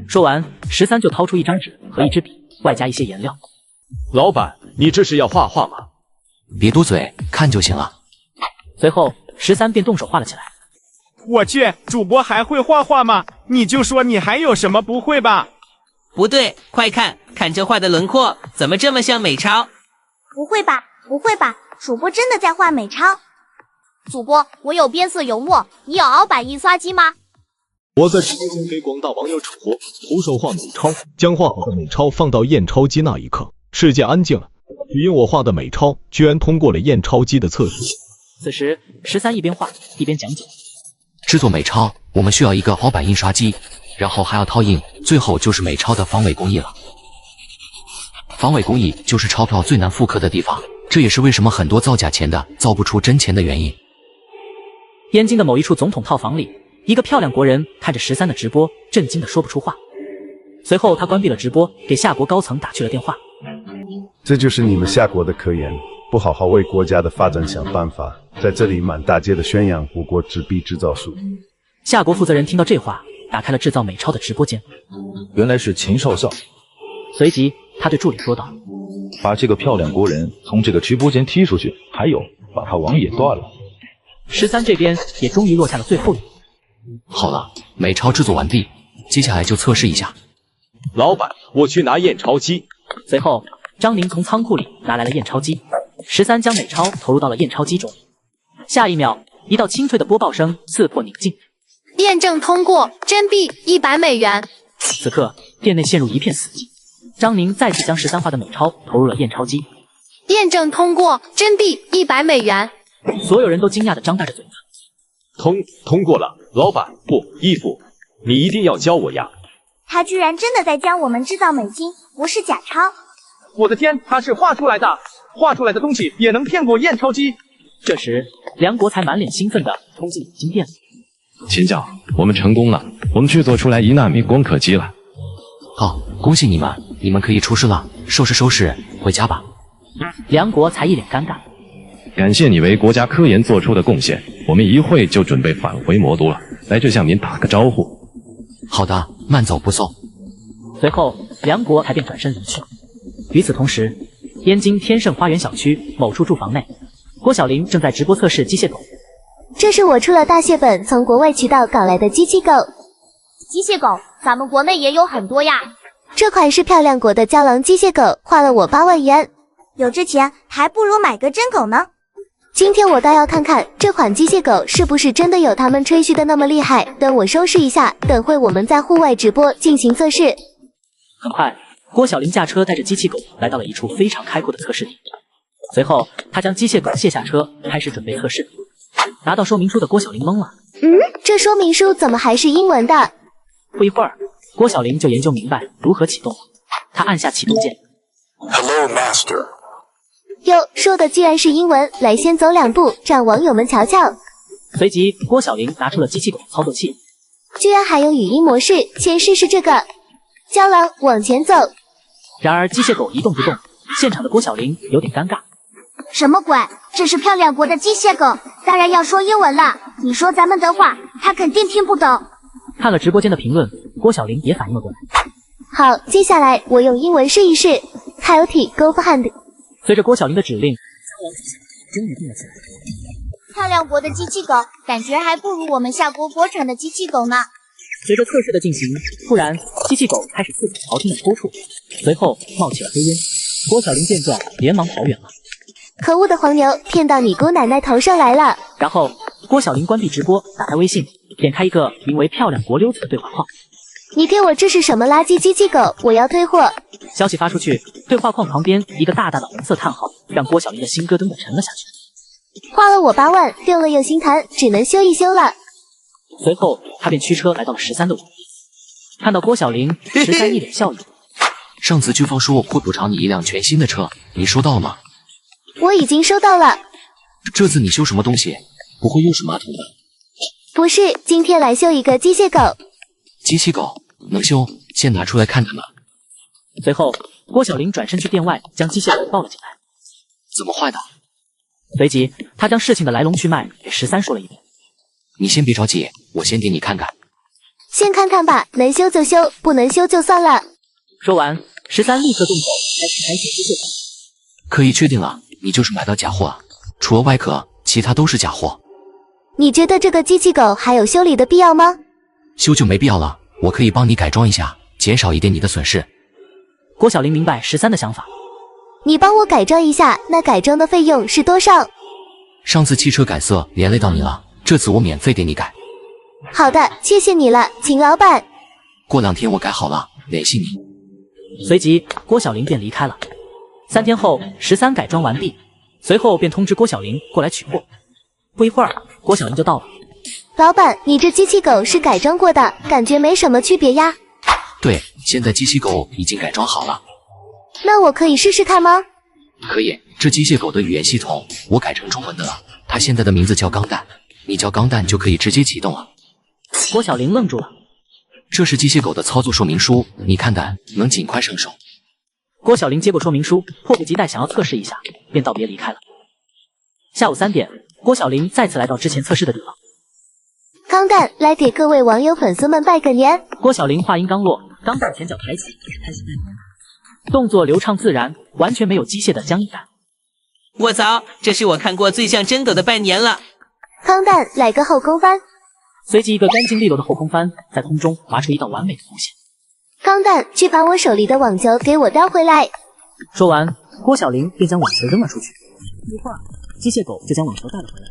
说完，13就掏出一张纸和一支笔，外加一些颜料。老板，你这是要画画吗？别嘟嘴，看就行了。随后，13便动手画了起来。我去，主播还会画画吗？你就说你还有什么不会吧？不对，快看，看这画的轮廓，怎么这么像美钞？不会吧，不会吧，主播真的在画美钞？主播，我有变色油墨，你有凹版印刷机吗？我在直播间给广大网友直播，徒手画美钞，将画好的美钞放到验钞机那一刻，世界安静了，只因我画的美钞居然通过了验钞机的测试。此时13一边画一边讲解。制作美钞，我们需要一个凹版印刷机，然后还要套印，最后就是美钞的防伪工艺了。防伪工艺就是钞票最难复刻的地方，这也是为什么很多造假钱的造不出真钱的原因。燕京的某一处总统套房里，一个漂亮国人看着13的直播，震惊的说不出话。随后他关闭了直播，给夏国高层打去了电话。这就是你们夏国的科研，不好好为国家的发展想办法，在这里满大街的宣扬我国纸币制造术。夏国负责人听到这话，打开了制造美钞的直播间。原来是秦少校。随即他对助理说道：“把这个漂亮国人从这个直播间踢出去，还有把他网也断了。”13这边也终于落下了最后一步。好了，美钞制作完毕，接下来就测试一下。老板，我去拿验钞机。随后，张宁从仓库里拿来了验钞机，13将美钞投入到了验钞机中。下一秒，一道清脆的播报声刺破宁静。验证通过，真币100美元。此刻，店内陷入一片死寂。张宁再次将13画的美钞投入了验钞机。验证通过，真币100美元。所有人都惊讶地张大着嘴巴。通过了，老板，不，义父，你一定要教我呀！他居然真的在教我们制造美金，不是假钞。我的天，他是画出来的，画出来的东西也能骗过验钞机。这时，梁国才满脸兴奋地冲进五金店。秦将，我们成功了，我们制作出来1纳米光刻机了。好，恭喜你们，你们可以出师了，收拾，回家吧。梁国才一脸尴尬。感谢你为国家科研做出的贡献，我们一会就准备返回魔都了，来这向您打个招呼。好的，慢走不送。随后，梁国才便转身离去。与此同时，燕京天盛花园小区某处住房内，郭晓玲正在直播测试机械狗。这是我出了大血本从国外渠道搞来的机器狗。机械狗，咱们国内也有很多呀。这款是漂亮国的胶囊机械狗，花了我8万元。有这钱，还不如买个真狗呢。今天我倒要看看这款机械狗是不是真的有他们吹嘘的那么厉害。等我收拾一下，等会我们在户外直播进行测试。很快，郭晓玲驾车带着机器狗来到了一处非常开阔的测试地。随后，他将机械狗卸下车，开始准备测试。拿到说明书的郭晓玲懵了。这说明书怎么还是英文的？不一会儿，郭晓玲就研究明白如何启动了。他按下启动键。Hello, Master。哟，说的居然是英文，来先走2步，让网友们瞧瞧。随即，郭晓玲拿出了机器狗操作器，居然还有语音模式，先试试这个。胶囊往前走。然而机械狗一动不动，现场的郭晓玲有点尴尬。什么鬼？这是漂亮国的机械狗，当然要说英文了。你说咱们的话，他肯定听不懂。看了直播间的评论，郭晓玲也反应了过来。好，接下来我用英文试一试。Coyote go for hand。随着郭晓玲的指令，终于动了起来。漂亮国的机器狗感觉还不如我们夏国国产的机器狗呢。随着测试的进行，突然机器狗开始自己朝天的抽搐，随后冒起了黑烟。郭晓玲见状，连忙跑远了。可恶的黄牛，骗到你姑奶奶头上来了！然后郭晓玲关闭直播，打开微信，点开一个名为“漂亮国溜子”的对话框。你给我这是什么垃圾机器狗？我要退货！消息发出去，对话框旁边一个大大的红色叹号，让郭晓玲的心咯噔的沉了下去。花了我8万，丢了又心疼，只能修一修了。随后他便驱车来到了13的屋。看到郭晓玲，13一脸笑意。上次军方说会补偿你一辆全新的车，你收到了吗？我已经收到了。这次你修什么东西？不会又是马桶吧？不是，今天来修一个机械狗。机器狗能修，先拿出来看看吧。随后，郭晓玲转身去店外，将机械狗抱了进来。怎么坏的？随即，他将事情的来龙去脉给13说了一遍。你先别着急，我先给你看看。先看看吧，能修就修，不能修就算了。说完，13立刻动手开始拆卸机械狗。可以确定了，你就是买到假货了，除了外壳，其他都是假货。你觉得这个机器狗还有修理的必要吗？修就没必要了，我可以帮你改装一下，减少一点你的损失。郭晓玲明白13的想法。你帮我改装一下，那改装的费用是多少？上次汽车改色连累到你了，这次我免费给你改。好的，谢谢你了，秦老板。过2天我改好了，联系你。随即，郭晓玲便离开了。3天后，13改装完毕，随后便通知郭晓玲过来取货。不一会儿，郭晓玲就到了。老板，你这机器狗是改装过的，感觉没什么区别呀。对，现在机器狗已经改装好了。那我可以试试看吗？可以，这机械狗的语言系统我改成中文的了，它现在的名字叫钢蛋，你叫钢蛋就可以直接启动了。郭晓玲愣住了。这是机械狗的操作说明书，你看的能尽快上手。郭晓玲接过说明书，迫不及待想要测试一下，便道别离开了。下午3点，郭晓玲再次来到之前测试的地方。钢蛋来给各位网友粉丝们拜个年。郭晓玲话音刚落，钢蛋前脚抬起，开始拜年，动作流畅自然，完全没有机械的僵硬感。卧槽，这是我看过最像真狗的拜年了。钢蛋来个后空翻。随即一个干净利落的后空翻，在空中划出一道完美的弧线。钢蛋，去把我手里的网球给我叼回来。说完，郭晓玲便将网球扔了出去。一会儿，机械狗就将网球带了回来。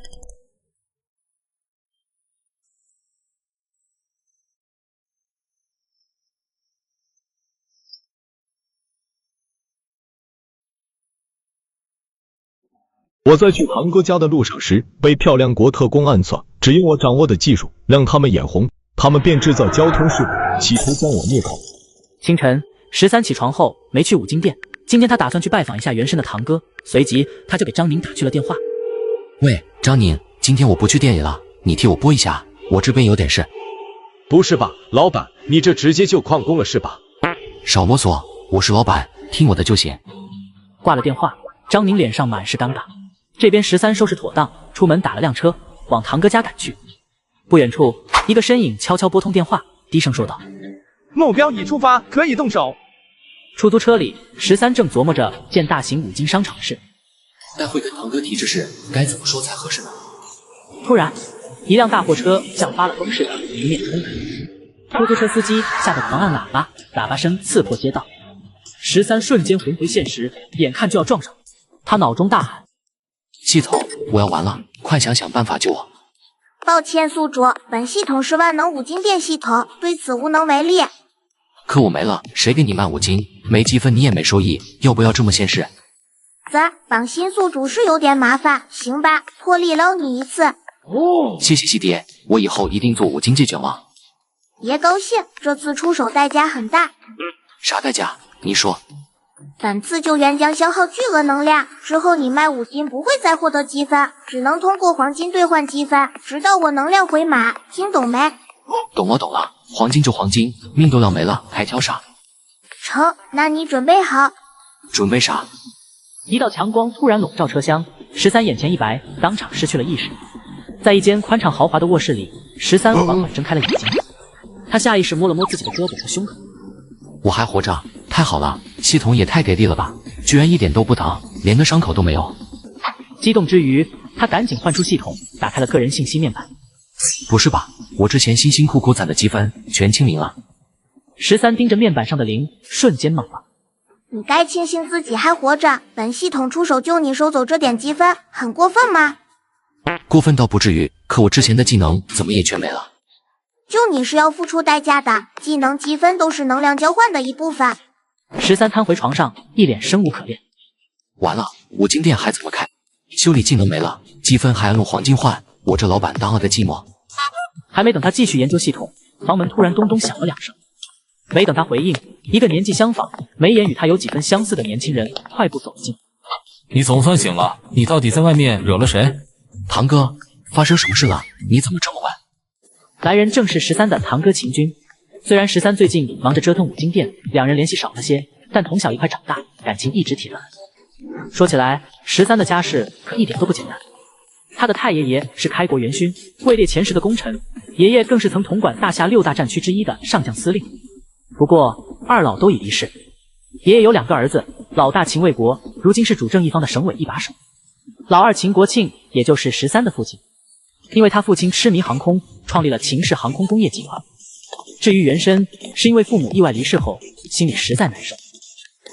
我在去堂哥家的路上时，被漂亮国特工暗算，只用我掌握的技术让他们眼红，他们便制造交通事故，企图将我灭口。清晨，13起床后没去五金店，今天他打算去拜访一下原生的堂哥，随即他就给张宁打去了电话。喂，张宁，今天我不去店里了，你替我拨一下，我这边有点事。不是吧，老板，你这直接就旷工了是吧？少啰嗦，我是老板，听我的就行。挂了电话，张宁脸上满是尴尬。这边13收拾妥当，出门打了辆车，往堂哥家赶去。不远处，一个身影悄悄拨通电话，低声说道：“目标已出发，可以动手。”出租车里，13正琢磨着建大型五金商场的事。待会跟堂哥提这事，该怎么说才合适呢？突然，一辆大货车像发了疯似的迎面冲来，出租车司机吓得狂按喇叭，喇叭声刺破街道。13瞬间魂回现实，眼看就要撞上，他脑中大喊：“系统，我要完了，快想办法救我！”抱歉，宿主，本系统是万能五金店系统，对此无能为力。可我没了，谁给你卖五金？没积分你也没收益，要不要这么现实？绑心，宿主是有点麻烦，行吧，破例捞你一次。谢谢西爹，我以后一定做五金界卷王。别高兴，这次出手代价很大。啥代价？你说。本次救援将消耗巨额能量，之后你卖五金不会再获得积分，只能通过黄金兑换积分，直到我能量回满，听懂没？懂了，黄金就黄金，命都要没了，还挑啥？成，那你准备好。准备啥？一道强光突然笼罩车厢，13眼前一白，当场失去了意识。在一间宽敞豪华的卧室里，13缓缓睁开了眼睛，他下意识摸了摸自己的胳膊和胸口。我还活着，太好了！系统也太给力了吧，居然一点都不疼，连个伤口都没有。激动之余，他赶紧换出系统，打开了个人信息面板。不是吧，我之前辛辛苦苦攒的积分全清零了。13盯着面板上的零，瞬间懵了。你该庆幸自己还活着，本系统出手救你收走这点积分，很过分吗？过分倒不至于，可我之前的技能怎么也全没了。救你是要付出代价的，技能积分都是能量交换的一部分。13瘫回床上，一脸生无可恋。完了，五金店还怎么开？修理技能没了，积分还要用黄金换，我这老板当了个寂寞。还没等他继续研究系统，房门突然咚咚响了2声。没等他回应，一个年纪相仿、眉眼与他有几分相似的年轻人快步走近。你总算醒了，你到底在外面惹了谁？堂哥，发生什么事了？你怎么这么晚？来人正是13的堂哥秦军。虽然13最近忙着折腾五金店，两人联系少了些，但从小一块长大，感情一直铁腕。说起来，13的家世可一点都不简单。他的太爷爷是开国元勋，位列前10的功臣，爷爷更是曾统管大夏6大战区之一的上将司令。不过二老都已离世，爷爷有2个儿子，老大秦卫国如今是主政一方的省委一把手，老二秦国庆也就是13的父亲。因为他父亲痴迷航空，创立了秦氏航空工业集团。至于原身，是因为父母意外离世后，心里实在难受，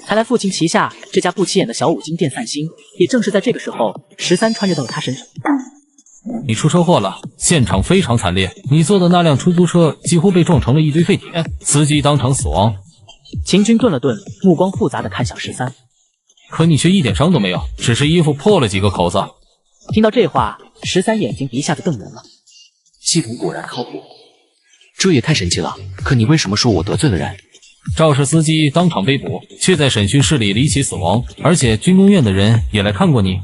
才来父亲旗下这家不起眼的小五金店散心。也正是在这个时候，13穿越到了他身上。你出车祸了，现场非常惨烈，你坐的那辆出租车几乎被撞成了一堆废铁，司机当场死亡。秦军顿了顿，目光复杂地看向13，可你却一点伤都没有，只是衣服破了几个口子。听到这话，13眼睛一下子瞪圆了。系统果然靠谱，这也太神奇了。可你为什么说我得罪了人？肇事司机当场被捕，却在审讯室里离奇死亡，而且军工院的人也来看过你。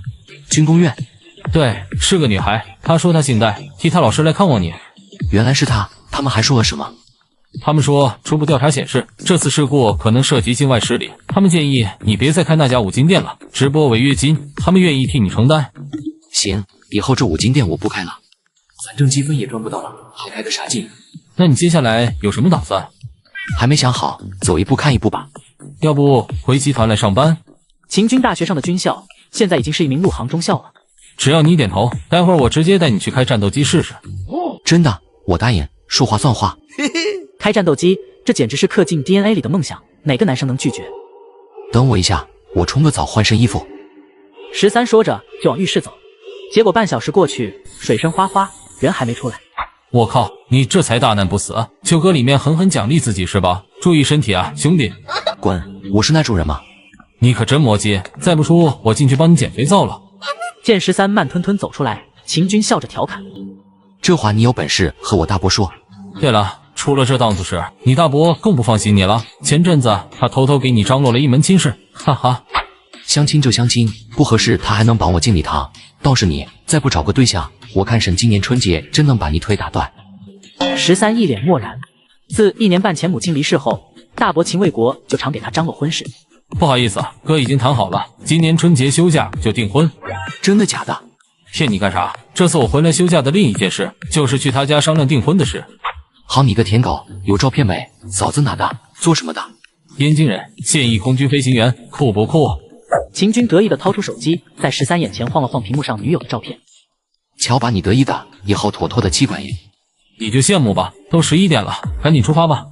军工院？对，是个女孩，她说她姓戴，替她老师来看望你。原来是她，他们还说了什么？他们说，初步调查显示，这次事故可能涉及境外势力，他们建议你别再开那家五金店了，直播违约金，他们愿意替你承担。行，以后这五金店我不开了，反正积分也赚不到了，还开个啥劲？那你接下来有什么打算？还没想好，走一步看一步吧。要不回集团来上班？秦军大学上的军校，现在已经是一名陆航中校了。只要你点头，待会儿我直接带你去开战斗机试试。真的，我答应，说话算话。开战斗机，这简直是刻进 DNA 里的梦想，哪个男生能拒绝？等我一下，我冲个澡换身衣服。13说着就往浴室走，结果半小时过去，水声哗哗，人还没出来。我靠，你这才大难不死，就搁里面狠狠奖励自己是吧？注意身体啊，兄弟！滚！我是那种人吗？你可真磨叽，再不出我进去帮你捡肥皂了。见13慢吞吞走出来，秦军笑着调侃：“这话你有本事和我大伯说。”对了，出了这档子事，你大伯更不放心你了。前阵子他偷偷给你张罗了一门亲事，哈哈。相亲就相亲，不合适他还能绑我进礼堂。倒是你再不找个对象，我看沈今年春节真能把你腿打断。13一脸漠然。自1年半前母亲离世后，大伯秦卫国就常给他张罗婚事。不好意思，哥已经谈好了，今年春节休假就订婚。真的假的？骗你干啥？这次我回来休假的另一件事，就是去他家商量订婚的事。好你个舔狗，有照片没？嫂子哪的？做什么的？燕京人，现役空军飞行员，酷不酷？秦军得意地掏出手机，在13眼前晃了晃屏幕上女友的照片。瞧把你得意的，以后妥妥的妻管严。你就羡慕吧，都11点了，赶紧出发吧。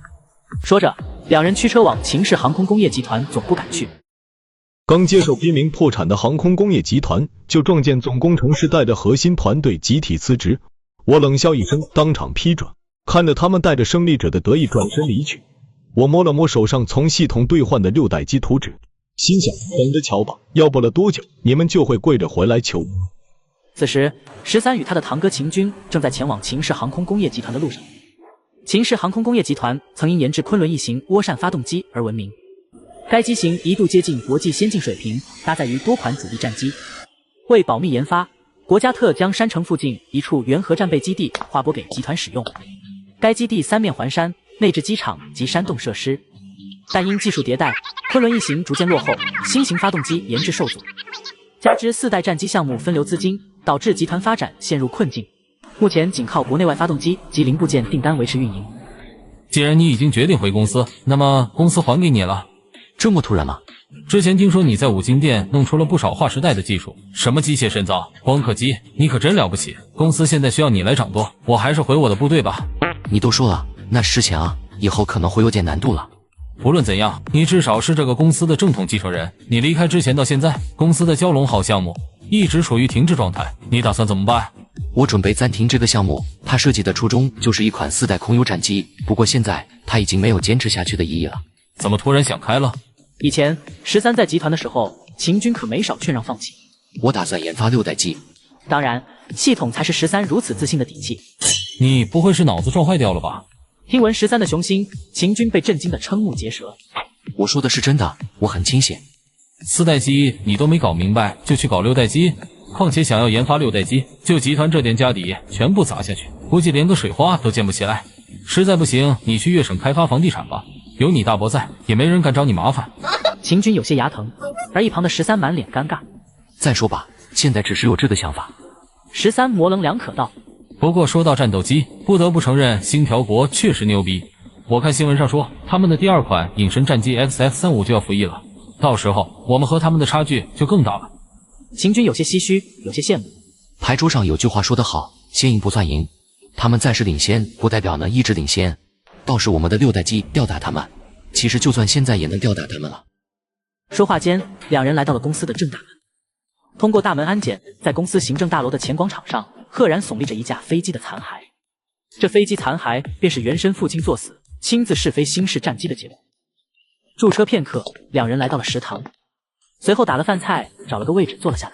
说着，两人驱车往秦氏航空工业集团总部赶去。刚接手濒临破产的航空工业集团，就撞见总工程师带着核心团队集体辞职。我冷笑一声，当场批准。看着他们带着胜利者的得意转身离去，我摸了摸手上从系统兑换的6代机图纸，心想等着瞧吧，要不了多久你们就会跪着回来求我。此时13与他的堂哥秦军正在前往秦氏航空工业集团的路上。秦氏航空工业集团曾因研制昆仑一型涡扇发动机而闻名，该机型一度接近国际先进水平，搭载于多款主力战机。为保密研发，国家特将山城附近一处原核战备基地划拨给集团使用。该基地3面环山，内置机场及山洞设施，但因技术迭代，昆仑一型逐渐落后，新型发动机研制受阻，加之4代战机项目分流资金，导致集团发展陷入困境。目前仅靠国内外发动机及零部件订单维持运营。既然你已经决定回公司，那么公司还给你了。这么突然吗？之前听说你在五金店弄出了不少划时代的技术，什么机械渗造、光刻机，你可真了不起。公司现在需要你来掌舵，我还是回我的部队吧。你都说了，那事情啊，以后可能会有点难度了。无论怎样，你至少是这个公司的正统继承人。你离开之前到现在，公司的蛟龙号项目一直处于停滞状态，你打算怎么办？我准备暂停这个项目，它设计的初衷就是一款4代空优战机，不过现在它已经没有坚持下去的意义了。怎么突然想开了？以前13在集团的时候，秦军可没少劝让放弃。我打算研发6代机，当然，系统才是13如此自信的底气。你不会是脑子撞坏掉了吧？听闻13的雄心，秦军被震惊得瞠目结舌。我说的是真的，我很清醒。4代机你都没搞明白，就去搞6代机？况且想要研发6代机，就集团这点家底全部砸下去，估计连个水花都建不起来。实在不行，你去粤省开发房地产吧，有你大伯在，也没人敢找你麻烦。秦军有些牙疼，而一旁的13满脸尴尬。再说吧，现在只是有这个想法。13模棱两可道。不过说到战斗机，不得不承认星条国确实牛逼。我看新闻上说，他们的第2款隐身战机 XF35 就要服役了，到时候我们和他们的差距就更大了。秦军有些唏嘘，有些羡慕。牌桌上有句话说得好，先赢不算赢，他们暂时领先不代表能一直领先。倒是我们的6代机吊打他们，其实就算现在也能吊打他们了。说话间，两人来到了公司的正大门。通过大门安检，在公司行政大楼的前广场上，赫然耸立着一架飞机的残骸。这飞机残骸便是原身父亲作死，亲自试飞新式战机的结果。驻车片刻，两人来到了食堂，随后打了饭菜，找了个位置坐了下来。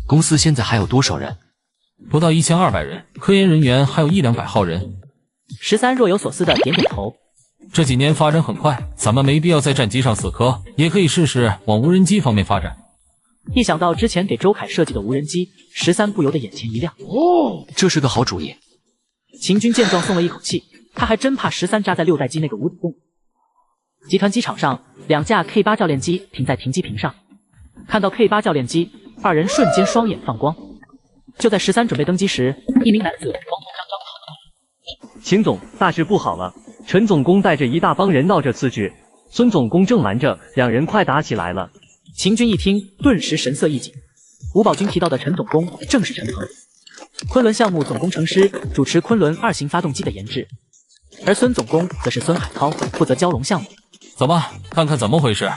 公司现在还有多少人？不到1200人，科研人员还有100-200号人。13若有所思的点点头。这几年发展很快，咱们没必要在战机上死磕，也可以试试往无人机方面发展。一想到之前给周凯设计的无人机，13不由得眼前一亮。这是个好主意。秦军见状松了一口气，他还真怕13扎在6代机那个无底洞。集团机场上，2架 K8 教练机停在停机坪上。看到 K8 教练机，二人瞬间双眼放光。就在13准备登机时，一名男子慌慌张张跑了。秦总，大事不好了！陈总工带着一大帮人闹着辞职，孙总工正瞒着，两人快打起来了。秦军一听，顿时神色一紧。吴宝军提到的陈总工正是陈鹏，昆仑项目总工程师，主持昆仑2型发动机的研制，而孙总工则是孙海涛，负责蛟龙项目。走吧，看看怎么回事，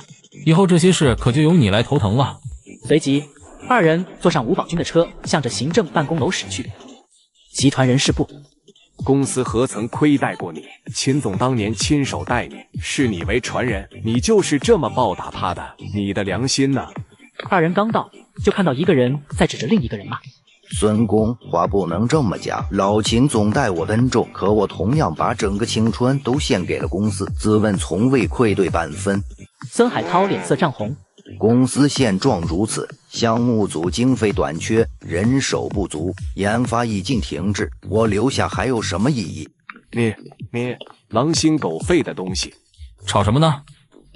以后这些事可就由你来头疼了。随即，二人坐上吴宝军的车，向着行政办公楼驶去。集团人事部。公司何曾亏待过你？秦总当年亲手带你，视你为传人，你就是这么报答他的？你的良心呢？二人刚到，就看到一个人在指着另一个人骂：“孙工，话不能这么讲。老秦总待我恩重，可我同样把整个青春都献给了公司，自问从未愧对半分。”孙海涛脸色涨红。公司现状如此，项目组经费短缺，人手不足，研发已经停滞，我留下还有什么意义？你狼心狗肺的东西，吵什么呢？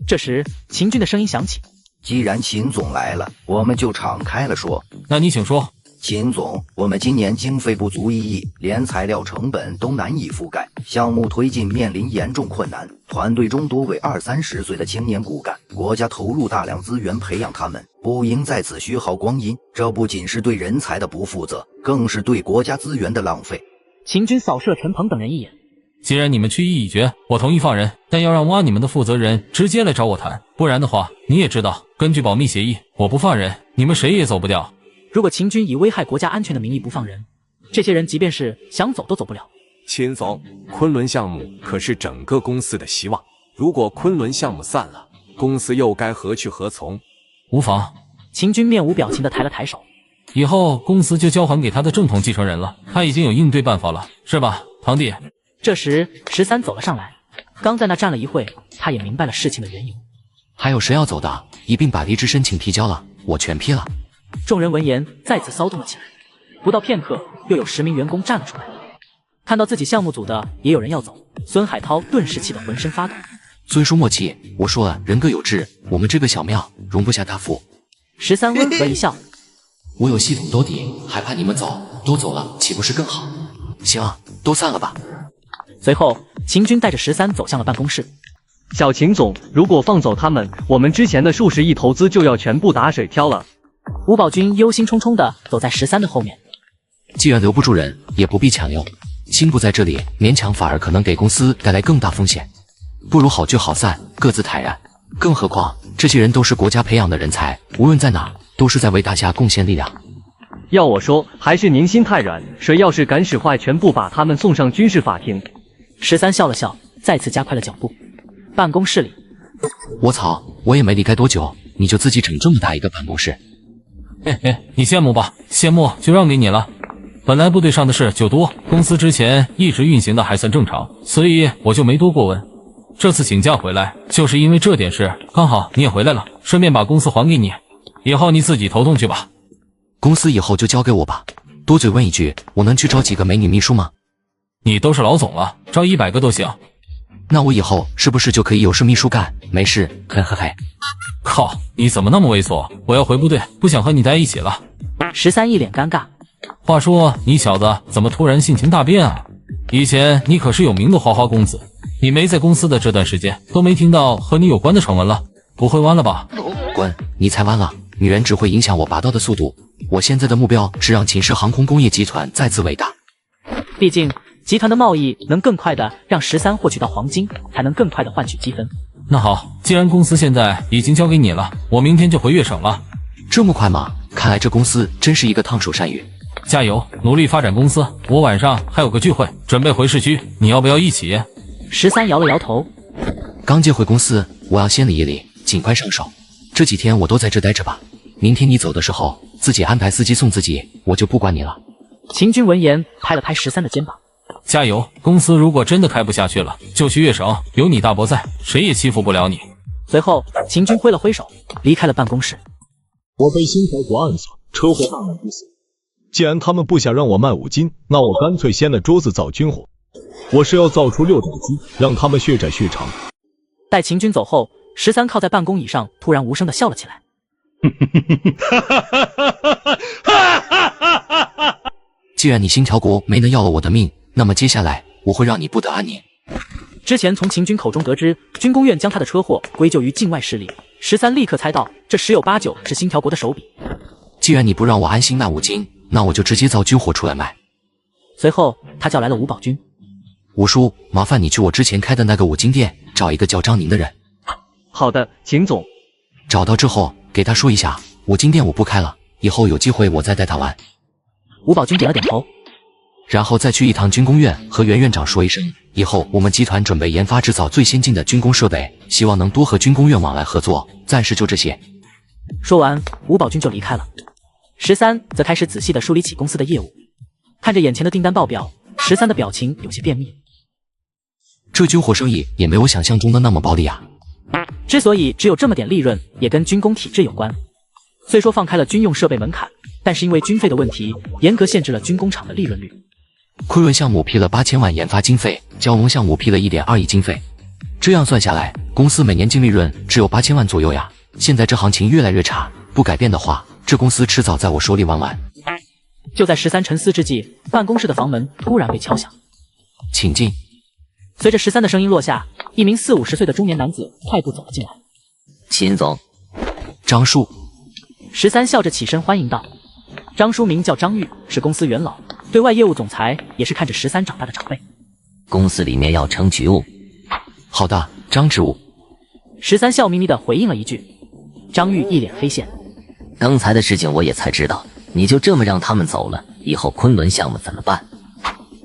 这时，秦军的声音响起：“既然秦总来了，我们就敞开了说。那你请说。”秦总，我们今年经费不足1亿，连材料成本都难以覆盖，项目推进面临严重困难。团队中多为20-30岁的青年骨干，国家投入大量资源培养他们，不应在此虚耗光阴。这不仅是对人才的不负责，更是对国家资源的浪费。秦军扫射陈鹏等人一眼。既然你们去意已决，我同意放人，但要让挖你们的负责人直接来找我谈，不然的话，你也知道，根据保密协议，我不放人，你们谁也走不掉。如果秦军以危害国家安全的名义不放人，这些人即便是想走都走不了。秦总，昆仑项目可是整个公司的希望，如果昆仑项目散了，公司又该何去何从？无妨。秦军面无表情地抬了抬手。以后公司就交还给他的正统继承人了，他已经有应对办法了，是吧，堂弟？这时13走了上来，刚在那站了一会，他也明白了事情的缘由。还有谁要走的？一并把离职申请提交了，我全批了。众人闻言再次骚动了起来。不到片刻，又有10名员工站了出来。看到自己项目组的也有人要走，孙海涛顿时气得浑身发抖。尊叔莫气，我说了，人各有志，我们这个小庙容不下大富。13温和一笑，我有系统兜底，还怕你们走？都走了，岂不是更好？行，都散了吧。随后，秦军带着13走向了办公室。小秦总，如果放走他们，我们之前的数十亿投资就要全部打水漂了。吴宝军忧心忡忡地走在13的后面。既然留不住人，也不必强留。心不在这里，勉强反而可能给公司带来更大风险。不如好聚好散，各自坦然。更何况这些人都是国家培养的人才，无论在哪，都是在为大家贡献力量。要我说，还是您心太软。谁要是敢使坏，全部把他们送上军事法庭。13笑了笑，再次加快了脚步。办公室里，我操，我也没离开多久，你就自己整这么大一个办公室。嘿嘿，你羡慕吧？羡慕就让给你了。本来部队上的事就多，公司之前一直运行的还算正常，所以我就没多过问。这次请假回来，就是因为这点事。刚好你也回来了，顺便把公司还给你，以后你自己头痛去吧。公司以后就交给我吧。多嘴问一句，我能去招几个美女秘书吗？你都是老总了，招100个都行。那我以后是不是就可以有事秘书干，没事？嘿嘿嘿。靠，你怎么那么猥琐？我要回部队，不想和你待一起了。13一脸尴尬。话说你小子怎么突然性情大变啊？以前你可是有名的花花公子，你没在公司的这段时间都没听到和你有关的传闻了，不会弯了吧？滚，你才弯了！女人只会影响我拔刀的速度。我现在的目标是让秦氏航空工业集团再次伟大。毕竟集团的贸易能更快的让13获取到黄金，才能更快的换取积分。那好，既然公司现在已经交给你了，我明天就回粤省了。这么快吗？看来这公司真是一个烫手山芋。加油，努力发展公司。我晚上还有个聚会，准备回市区，你要不要一起？13摇了摇头。刚接回公司，我要先理一理，尽快上手。这几天我都在这待着吧。明天你走的时候，自己安排司机送自己，我就不管你了。秦军闻言拍了拍13的肩膀。加油！公司如果真的开不下去了，就去粤省，有你大伯在，谁也欺负不了你。随后，秦军挥了挥手，离开了办公室。我被新条国暗锁，车祸大难不死。既然他们不想让我卖5金，那我干脆掀了桌子造军火。我是要造出6代机，让他们血债血偿。待秦军走后，13靠在办公椅上，突然无声的笑了起来。既然你新条国没能要了我的命，那么接下来我会让你不得安宁。之前从秦军口中得知，军工院将他的车祸归咎于境外势力，13立刻猜到这10有8九是新条国的手笔。既然你不让我安心卖5金，那我就直接造军火出来卖。随后他叫来了吴宝军。吴叔，麻烦你去我之前开的那个5金店找一个叫张宁的人。好的，秦总。找到之后给他说一下，5金店我不开了，以后有机会我再带他玩。吴宝军点了点头，然后再去一趟军工院和袁院长说一声，以后我们集团准备研发制造最先进的军工设备，希望能多和军工院往来合作。暂时就这些。说完，吴宝军就离开了。13则开始仔细地梳理起公司的业务，看着眼前的订单报表，13的表情有些变秘。这军火生意也没我想象中的那么暴利啊！之所以只有这么点利润，也跟军工体制有关。虽说放开了军用设备门槛，但是因为军费的问题，严格限制了军工厂的利润率。昆仑项目批了8000万研发经费，蛟龙项目批了1.2亿经费，这样算下来，公司每年净利润只有8000万左右呀。现在这行情越来越差，不改变的话，这公司迟早在我手里玩完。就在13沉思之际，办公室的房门突然被敲响。请进。随着13的声音落下，一名40、50岁的中年男子快步走了进来。秦总。张叔。13笑着起身欢迎道。张叔名叫张玉，是公司元老，对外业务总裁，也是看着13长大的长辈。公司里面要成局务。好的，张职务。13笑眯眯地回应了一句。张玉一脸黑线。刚才的事情我也才知道，你就这么让他们走了，以后昆仑项目怎么办？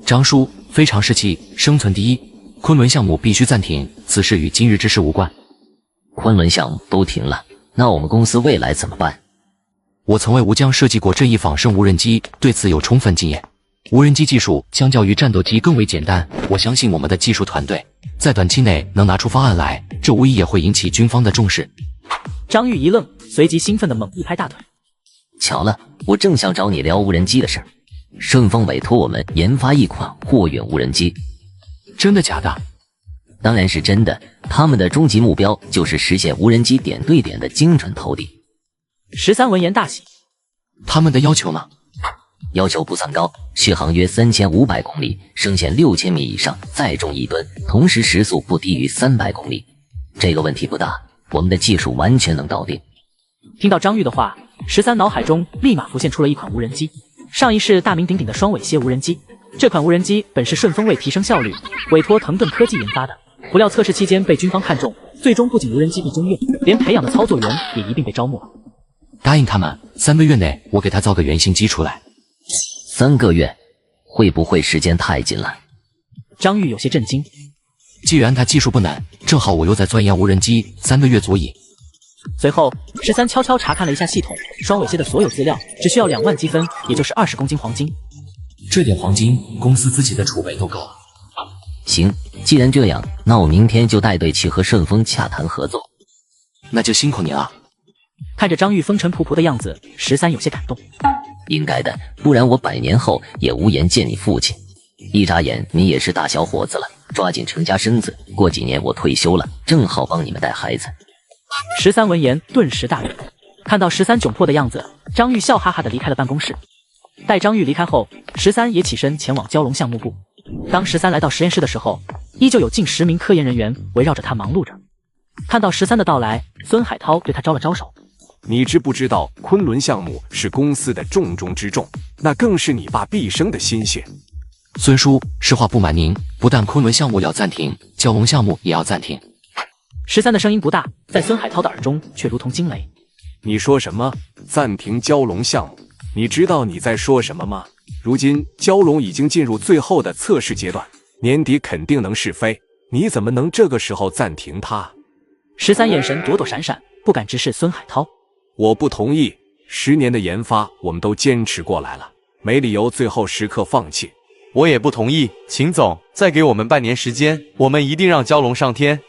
张叔，非常时期，生存第一，昆仑项目必须暂停，此事与今日之事无关。昆仑项目都停了，那我们公司未来怎么办？我曾为吴江设计过这一仿生无人机，对此有充分经验。无人机技术相较于战斗机更为简单，我相信我们的技术团队在短期内能拿出方案来，这无疑也会引起军方的重视。张玉一愣，随即兴奋地猛一拍大腿。巧了，我正想找你聊无人机的事儿。顺丰委托我们研发一款货运无人机。真的假的？当然是真的，他们的终极目标就是实现无人机点对点的精准投递。13闻言大喜。他们的要求呢？要求不算高，续航约3500公里，升限6000米以上，载重1吨，同时时速不低于300公里。这个问题不大，我们的技术完全能搞定。听到张玉的话，13脑海中立马浮现出了一款无人机，上一世大名鼎鼎的双尾蝎无人机。这款无人机本是顺丰为提升效率，委托腾顿科技研发的，不料测试期间被军方看中，最终不仅无人机必中用，连培养的操作员也一并被招募了。答应他们，3个月内我给他造个原型机出来。3个月，会不会时间太紧了？张玉有些震惊。既然他技术不难，正好我又在钻研无人机，3个月足矣。随后，13悄悄查看了一下系统，双尾蝎的所有资料只需要2万积分，也就是20公斤黄金。这点黄金，公司自己的储备都够了。行，既然这样，那我明天就带队去和顺丰洽谈合作。那就辛苦你了。看着张玉风尘仆仆的样子，13有些感动。应该的，不然我100年后也无颜见你父亲。一眨眼，你也是大小伙子了，抓紧成家生子。过几年我退休了，正好帮你们带孩子。13闻言顿时大悦，看到13窘迫的样子，张玉笑哈哈地离开了办公室。待张玉离开后，13也起身前往蛟龙项目部。当13来到实验室的时候，依旧有近10名科研人员围绕着他忙碌着。看到13的到来，孙海涛对他招了招手。你知不知道昆仑项目是公司的重中之重，那更是你爸毕生的心血。孙叔，实话不瞒您，不但昆仑项目要暂停，蛟龙项目也要暂停。13的声音不大，在孙海涛的耳中却如同惊雷。你说什么？暂停蛟龙项目？你知道你在说什么吗？如今蛟龙已经进入最后的测试阶段，年底肯定能试飞，你怎么能这个时候暂停它？13眼神躲躲闪闪，不敢直视孙海涛。我不同意，10年的研发我们都坚持过来了，没理由最后时刻放弃。我也不同意，秦总，再给我们半年时间，我们一定让蛟龙上天。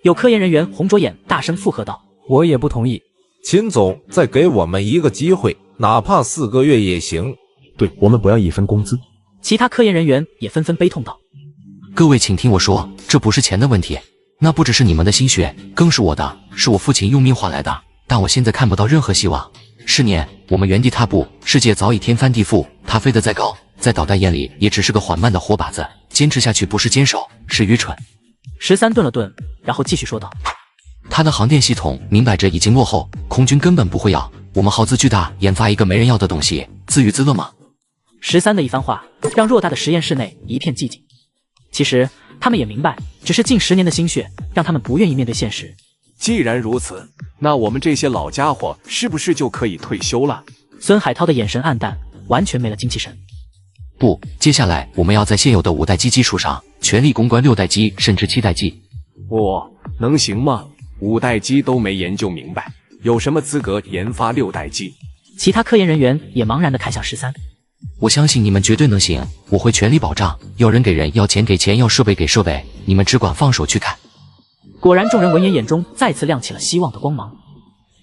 有科研人员红着眼大声附和道：“我也不同意，秦总，再给我们一个机会，哪怕4个月也行。对，我们不要一分工资。”其他科研人员也纷纷悲痛道：“各位请听我说，这不是钱的问题，那不只是你们的心血，更是我的，是我父亲用命换来的。但我现在看不到任何希望。10年，我们原地踏步，世界早已天翻地覆。他飞得再高，在导弹眼里也只是个缓慢的活靶子，坚持下去不是坚守，是愚蠢。”13顿了顿，然后继续说道：“他的航电系统明摆着已经落后，空军根本不会要。我们耗资巨大研发一个没人要的东西，自娱自乐吗？”13的一番话让偌大的实验室内一片寂静。其实他们也明白，只是近10年的心血让他们不愿意面对现实。既然如此，那我们这些老家伙是不是就可以退休了？孙海涛的眼神黯淡，完全没了精气神。不，接下来我们要在现有的5代机基础上全力攻关6代机甚至7代机。能行吗？5代机都没研究明白，有什么资格研发6代机？其他科研人员也茫然地看向13。我相信你们绝对能行，我会全力保障。要人给人，要钱给钱，要设备给设备，你们只管放手去看。果然，众人闻言眼中再次亮起了希望的光芒。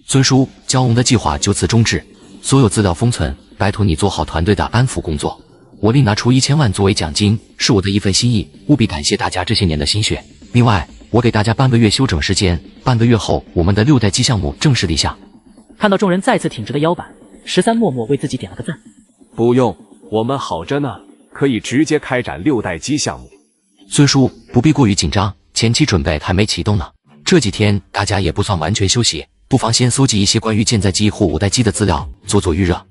孙叔，蛟龙的计划就此终止，所有资料封存，拜托你做好团队的安抚工作。我另拿出1000万作为奖金，是我的一份心意，务必感谢大家这些年的心血。另外，我给大家半个月休整时间，半个月后我们的6代机项目正式立项。看到众人再次挺直的腰板，13默默为自己点了个赞。不用，我们好着呢，可以直接开展6代机项目。孙叔，不必过于紧张，前期准备还没启动呢。这几天大家也不算完全休息，不妨先搜集一些关于舰载机或5代机的资料，做做预热。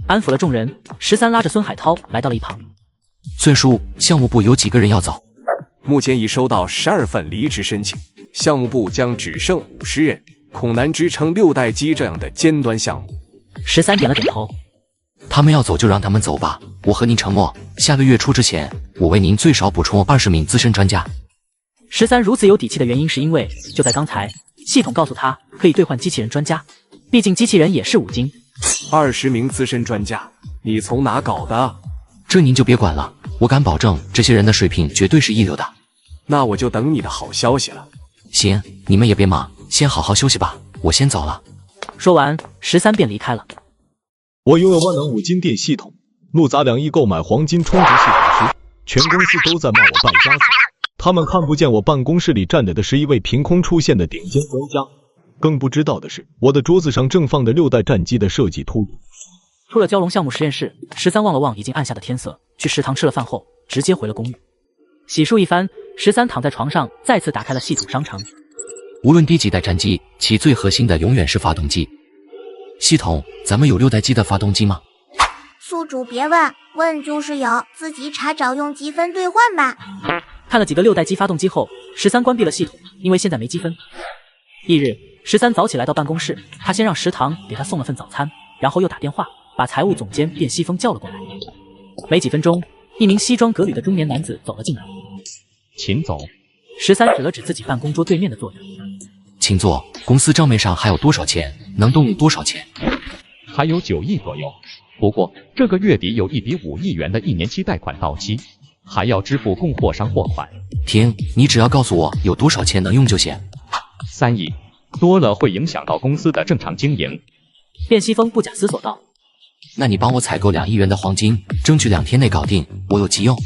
安抚了众人，13拉着孙海涛来到了一旁。孙叔，项目部有几个人要走？目前已收到12份离职申请，项目部将只剩50人，恐难支撑6代机这样的尖端项目。13点了点头。他们要走就让他们走吧，我和您承诺，下个月初之前，我为您最少补充20名资深专家。13如此有底气的原因是因为就在刚才，系统告诉他可以兑换机器人专家，毕竟机器人也是5金。20名资深专家，你从哪搞的？这您就别管了，我敢保证这些人的水平绝对是一流的。那我就等你的好消息了。行，你们也别忙，先好好休息吧，我先走了。说完，13便离开了。我拥有万能5金电系统，陆杂2亿购买黄金充值系统时，全公司都在骂我败家子。他们看不见我办公室里站着的是一位凭空出现的顶尖专家，更不知道的是，我的桌子上正放着6代战机的设计图。出了蛟龙项目实验室，13望了望已经暗下的天色，去食堂吃了饭后，直接回了公寓。洗漱一番，13躺在床上，再次打开了系统商城。无论第几代战机，其最核心的永远是发动机。系统，咱们有6代机的发动机吗？宿主别问，问就是有，自己查找用积分兑换吧。看了几个6代机发动机后，13关闭了系统，因为现在没积分。翌日，13早起来到办公室，他先让食堂给他送了份早餐，然后又打电话把财务总监卞西风叫了过来。没几分钟，一名西装革履的中年男子走了进来。秦总，13指了指自己办公桌对面的座位。请坐，公司账面上还有多少钱？能动用多少钱？还有9亿左右。不过这个月底有一笔5亿元的1年期贷款到期，还要支付供货商货款。停，你只要告诉我有多少钱能用就行。3亿，多了会影响到公司的正常经营。卞西风不假思索道：“那你帮我采购2亿元的黄金，争取2天内搞定，我有急用。”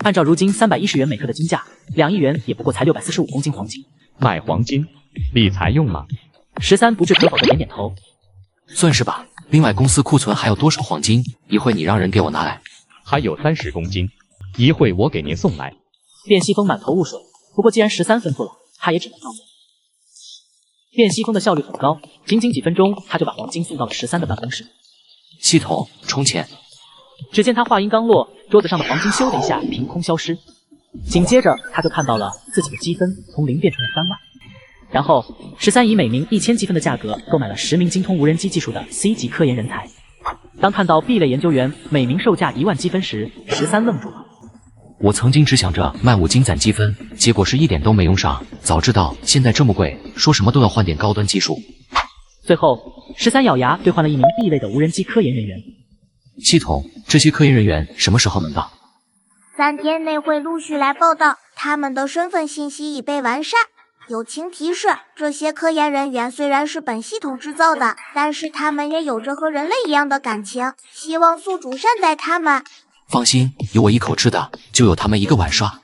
按照如今310元每克的金价，2亿元也不过才645公斤黄金。卖黄金，理财用吗？13不置可否的点点头，算是吧。另外，公司库存还有多少黄金？一会你让人给我拿来。还有30公斤，一会我给您送来。卞西风满头雾水，不过既然13吩咐了，他也只能照做。卞西风的效率很高，仅仅几分钟他就把黄金送到了13的办公室。系统充钱。只见他话音刚落，桌子上的黄金咻的一下凭空消失，紧接着他就看到了自己的积分从0变成了3万。然后13以每名1000积分的价格购买了10名精通无人机技术的 C 级科研人才。当看到 B 类研究员每名售价1万积分时，13愣住了。我曾经只想着卖5金攒积分，结果是一点都没用上。早知道现在这么贵，说什么都要换点高端技术。最后13咬牙兑换了1名 B 类的无人机科研人员。系统，这些科研人员什么时候能到？3天内会陆续来报道，他们的身份信息已被完善。友情提示：这些科研人员虽然是本系统制造的，但是他们也有着和人类一样的感情，希望宿主善待他们。放心，有我一口吃的，就有他们一个碗刷。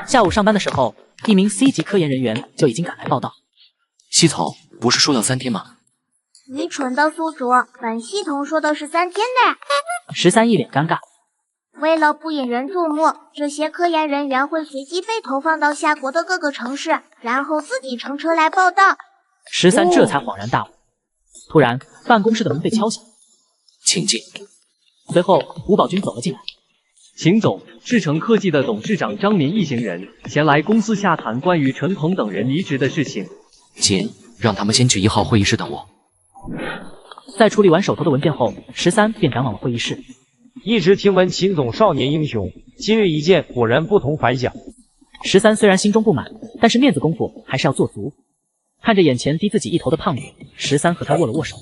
下午上班的时候，1名 C 级科研人员就已经赶来报道。系统不是说要3天吗？愚蠢的宿主，本系统说的是3天内。13一脸尴尬。为了不引人注目，这些科研人员会随机被投放到夏国的各个城市，然后自己乘车来报道。13这才恍然大悟。突然，办公室的门被敲响。请进。随后，吴宝军走了进来。秦总，赤诚科技的董事长张民一行人前来公司洽谈关于陈鹏等人离职的事情。请让他们先去1号会议室等我。在处理完手头的文件后，13便赶往了会议室。一直听闻秦总少年英雄，今日一见，果然不同凡响。13虽然心中不满，但是面子功夫还是要做足。看着眼前低自己一头的胖女，13和他握了握手。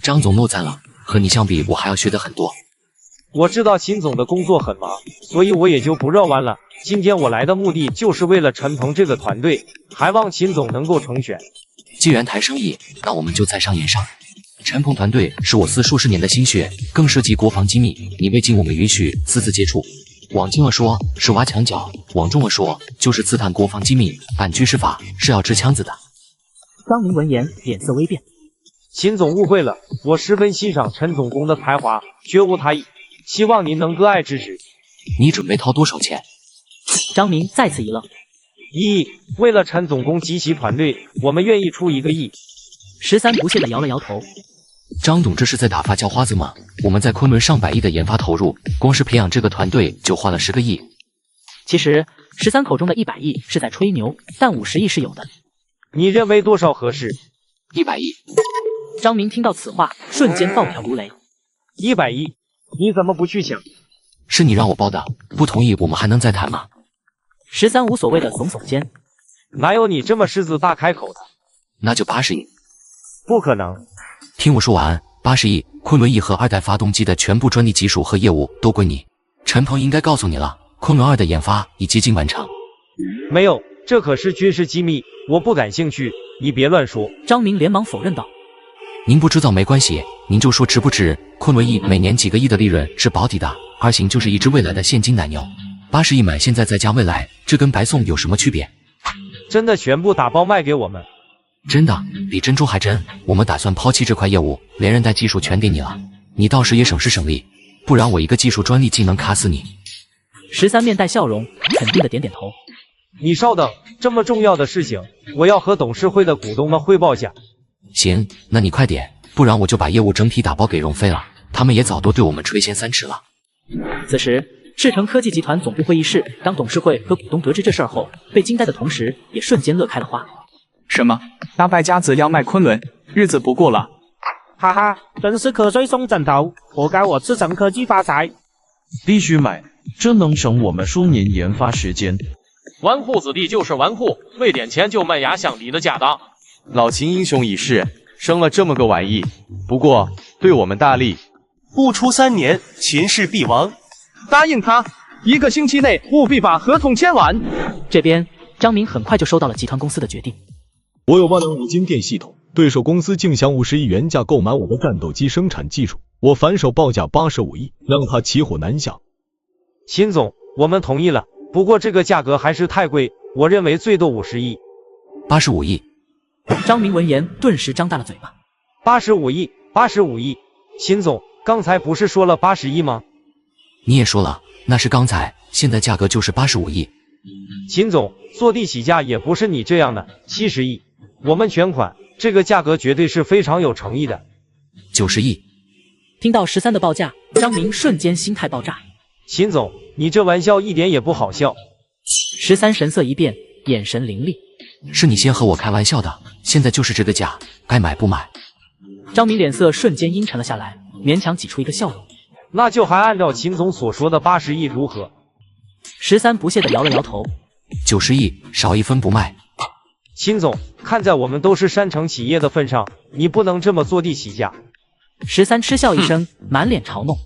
张总诺赞了，和你相比，我还要学得很多。我知道秦总的工作很忙，所以我也就不绕弯了。今天我来的目的就是为了陈鹏这个团队，还望秦总能够成全。既然谈生意，那我们就在商言商。陈鹏团队是我司数十年的心血，更涉及国防机密，你未经我们允许私自接触。往近了说是挖墙脚，往重了说就是刺探国防机密，按军事法是要支枪子的。张明闻言脸色微变。秦总误会了，我十分欣赏陈总工的才华，绝无他意，希望您能割爱支持。你准备掏多少钱？张明再次一愣。1亿，为了陈总工及其团队，我们愿意出1个亿。13不屑地摇了摇头。张董这是在打发叫花子吗？我们在昆仑上百亿的研发投入，光是培养这个团队就花了10个亿。其实13口中的100亿是在吹牛，但50亿是有的。你认为多少合适？100亿。张明听到此话，瞬间暴跳如雷。100亿，你怎么不去抢？是你让我报的，不同意我们还能再谈吗？13无所谓的耸耸肩。哪有你这么狮子大开口的？那就80亿。不可能。听我说完，80亿，昆仑1和2代发动机的全部专利技术和业务都归你。陈鹏应该告诉你了，昆仑2的研发已接近完成。没有，这可是军事机密，我不感兴趣，你别乱说。张明连忙否认道。您不知道没关系，您就说值不值。昆仑1每年几个亿的利润是保底的，2型就是一只未来的现金奶牛。80亿买现在再加未来，这跟白送有什么区别？真的全部打包卖给我们？真的，比珍珠还真。我们打算抛弃这块业务，连人带技术全给你了，你到时也省时省力，不然我一个技术专利技能卡死你。13面带笑容，肯定的点点头。你稍等，这么重要的事情，我要和董事会的股东们汇报下。行，那你快点，不然我就把业务整体打包给荣飞了，他们也早都对我们垂涎3尺了。此时，赤诚科技集团总部会议室，当董事会和股东得知这事儿后，被惊呆的同时，也瞬间乐开了花。什么？大败家子要卖昆仑，日子不过了。哈哈，真是瞌睡送枕头，活该我赤诚科技发财。必须买，这能省我们数年研发时间。纨绔子弟就是纨绔，为点钱就卖牙象鼻的假的。老秦英雄已逝，生了这么个玩意，不过对我们大利。不出3年，秦氏必亡。答应他，1个星期内务必把合同签完。这边张明很快就收到了集团公司的决定。我有万能5金电系统，对手公司竟想50亿原价购买我的战斗机生产技术，我反手报价85亿，让他骑虎难下。秦总，我们同意了，不过这个价格还是太贵，我认为最多50亿。85亿。张明闻言顿时张大了嘴巴。85亿，85亿。秦总，刚才不是说了80亿吗？你也说了，那是刚才，现在价格就是85亿。秦总，坐地起价也不是你这样的，70亿。我们全款，这个价格绝对是非常有诚意的。 90亿。听到13的报价，张明瞬间心态爆炸。秦总，你这玩笑一点也不好笑。13神色一变，眼神凌厉。是你先和我开玩笑的，现在就是这个价，该买不买？张明脸色瞬间阴沉了下来，勉强挤出一个笑容。那就还按照秦总所说的80亿如何？13不屑地摇了摇头。90亿，少一分不卖。秦总，看在我们都是山城企业的份上，你不能这么坐地起价。13嗤笑一声，满脸嘲弄。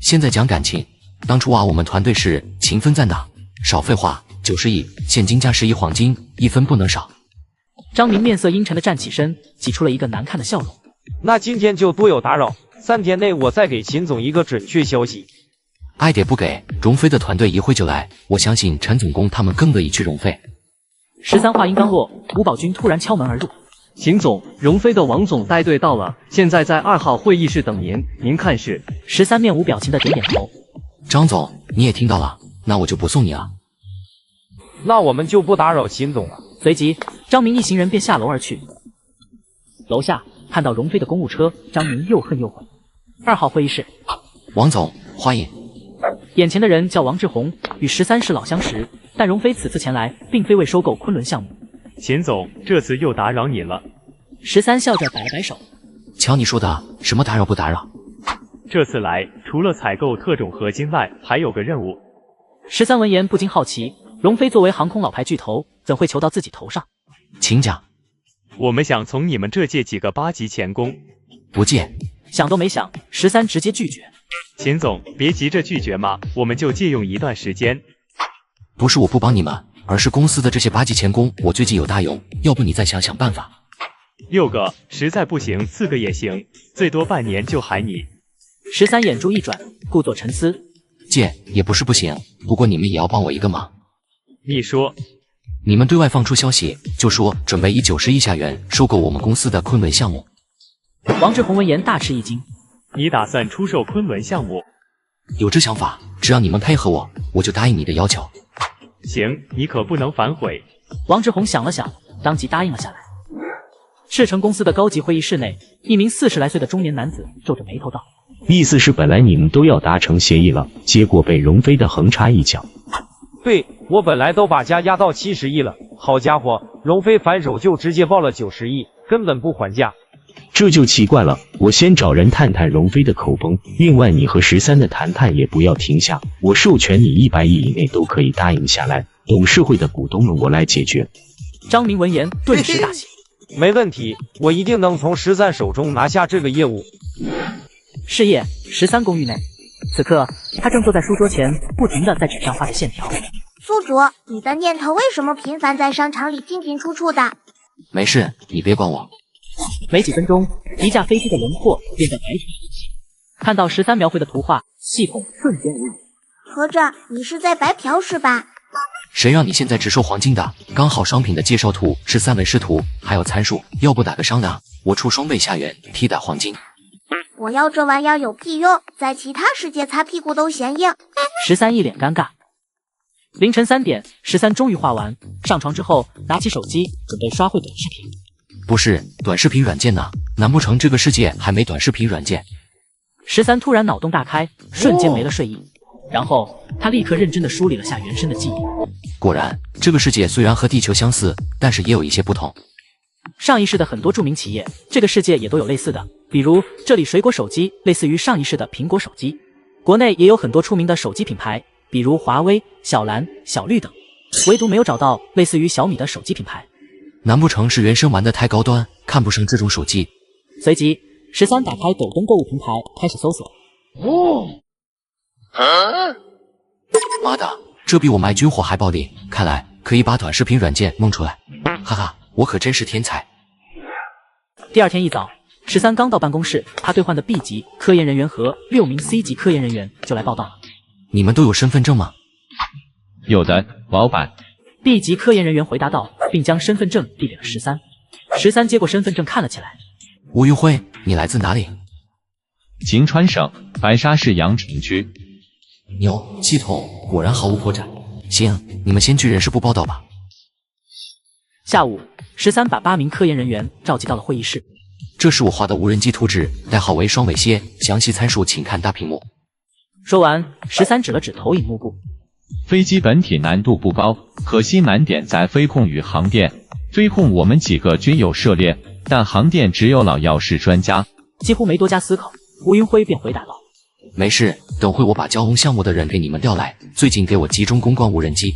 现在讲感情，当初啊，我们团队是情分在哪？少废话，90亿，现金加10亿黄金，一分不能少。张明面色阴沉地站起身，挤出了一个难看的笑容。那今天就多有打扰，3天内我再给秦总一个准确消息。爱给不给，荣飞的团队一会就来，我相信陈总工他们更乐意去荣飞。13话音刚落，吴宝军突然敲门而入。秦总，荣飞的王总带队到了，现在在2号会议室等您，您看是？13面无表情的点点头。张总，你也听到了，那我就不送你了。那我们就不打扰秦总了。随即，张明一行人便下楼而去。楼下看到荣飞的公务车，张明又恨又悔。2号会议室，王总，欢迎。眼前的人叫王志宏，与13是老相识，但荣飞此次前来，并非为收购昆仑项目。秦总，这次又打扰你了。13笑着摆了摆手。瞧你说的，什么打扰不打扰？这次来，除了采购特种合金外，还有个任务。13闻言不禁好奇，荣飞作为航空老牌巨头，怎会求到自己头上？请讲。我们想从你们这借几个8级钳工。不借。想都没想，13直接拒绝。秦总，别急着拒绝嘛，我们就借用一段时间。不是我不帮你们，而是公司的这些8级钳工，我最近有大用，要不你再想想办法。6个，实在不行4个也行，最多半年就喊你。13眼珠一转，故作沉思。借也不是不行，不过你们也要帮我一个忙。你说？你们对外放出消息，就说准备以90亿下元收购我们公司的昆仑项目。王志宏闻言大吃一惊。你打算出售昆仑项目？有这想法，只要你们配合我，我就答应你的要求。行，你可不能反悔。王志宏想了想，当即答应了下来。赤城公司的高级会议室内，一名40来岁的中年男子皱着眉头道：“意思是本来你们都要达成协议了，结果被荣飞的横插一脚。”对，我本来都把价压到70亿了，好家伙，荣飞反手就直接报了90亿，根本不还价。这就奇怪了，我先找人探探荣飞的口风。另外，你和13的谈判也不要停下，我授权你100亿以内都可以答应下来。董事会的股东们我来解决。张明闻言顿时大喜，没问题，我一定能从13手中拿下这个业务。是夜，13公寓内，此刻他正坐在书桌前，不停地在纸上画着线条。宿主，你的念头为什么频繁在商场里进进出出的？没事，你别管我。没几分钟，一架飞机的轮廓便在白纸上起。看到13描绘的图画，系统瞬间无语。合着你是在白嫖是吧？谁让你现在只收黄金的？刚好商品的介绍图是3维视图，还有参数，要不打个商量，我出双倍下元替代黄金。我要这玩意儿有屁用，在其他世界擦屁股都嫌硬。13一脸尴尬。凌晨3点，13终于画完，上床之后拿起手机准备刷会短视频。不是，短视频软件呢？难不成这个世界还没短视频软件？13突然脑洞大开，瞬间没了睡意。然后他立刻认真地梳理了下原身的记忆。果然，这个世界虽然和地球相似，但是也有一些不同。上一世的很多著名企业，这个世界也都有类似的，比如这里水果手机类似于上一世的苹果手机。国内也有很多出名的手机品牌，比如华为、小蓝、小绿等，唯独没有找到类似于小米的手机品牌。难不成是原生玩的太高端，看不上这种手机？随即13打开抖音购物平台开始搜索。妈的，这比我卖军火还暴利，看来可以把短视频软件弄出来。哈哈，我可真是天才。第二天一早，13刚到办公室，他兑换的 B 级科研人员和6名 C 级科研人员就来报道了。你们都有身份证吗？有的，老板。B 级科研人员回答道，并将身份证递给了13。13接过身份证看了起来。吴云辉，你来自哪里？晴川省白沙市阳城区。牛，系统果然毫无破绽。行，你们先去人事部报道吧。下午，13把8名科研人员召集到了会议室。这是我画的无人机图纸，代号为双尾蝎，详细参数请看大屏幕。说完，13指了指投影幕布。飞机本体难度不高，可惜难点在飞控与航电。飞控我们几个均有涉猎，但航电只有老药是专家。几乎没多加思考，吴云辉便回答道：“没事，等会我把交红项目的人给你们调来，最近给我集中攻关无人机。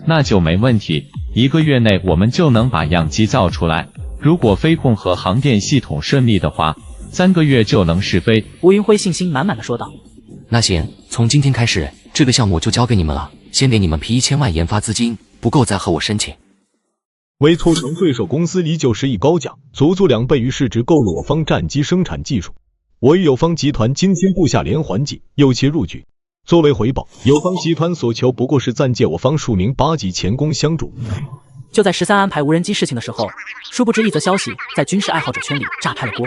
那就没问题，1个月内我们就能把样机造出来。如果飞控和航电系统顺利的话，3个月就能试飞。”吴云辉信心满满的说道：“那行，从今天开始，这个项目就交给你们了，先给你们批1000万研发资金，不够再和我申请。”为促成对手公司以90亿高价，足足2倍于市值购入我方战机生产技术。我与友方集团精心布下连环计，诱其入局。作为回报，友方集团所求不过是暂借我方数名8级前功相助。就在13安排无人机事情的时候，殊不知一则消息在军事爱好者圈里炸开了锅。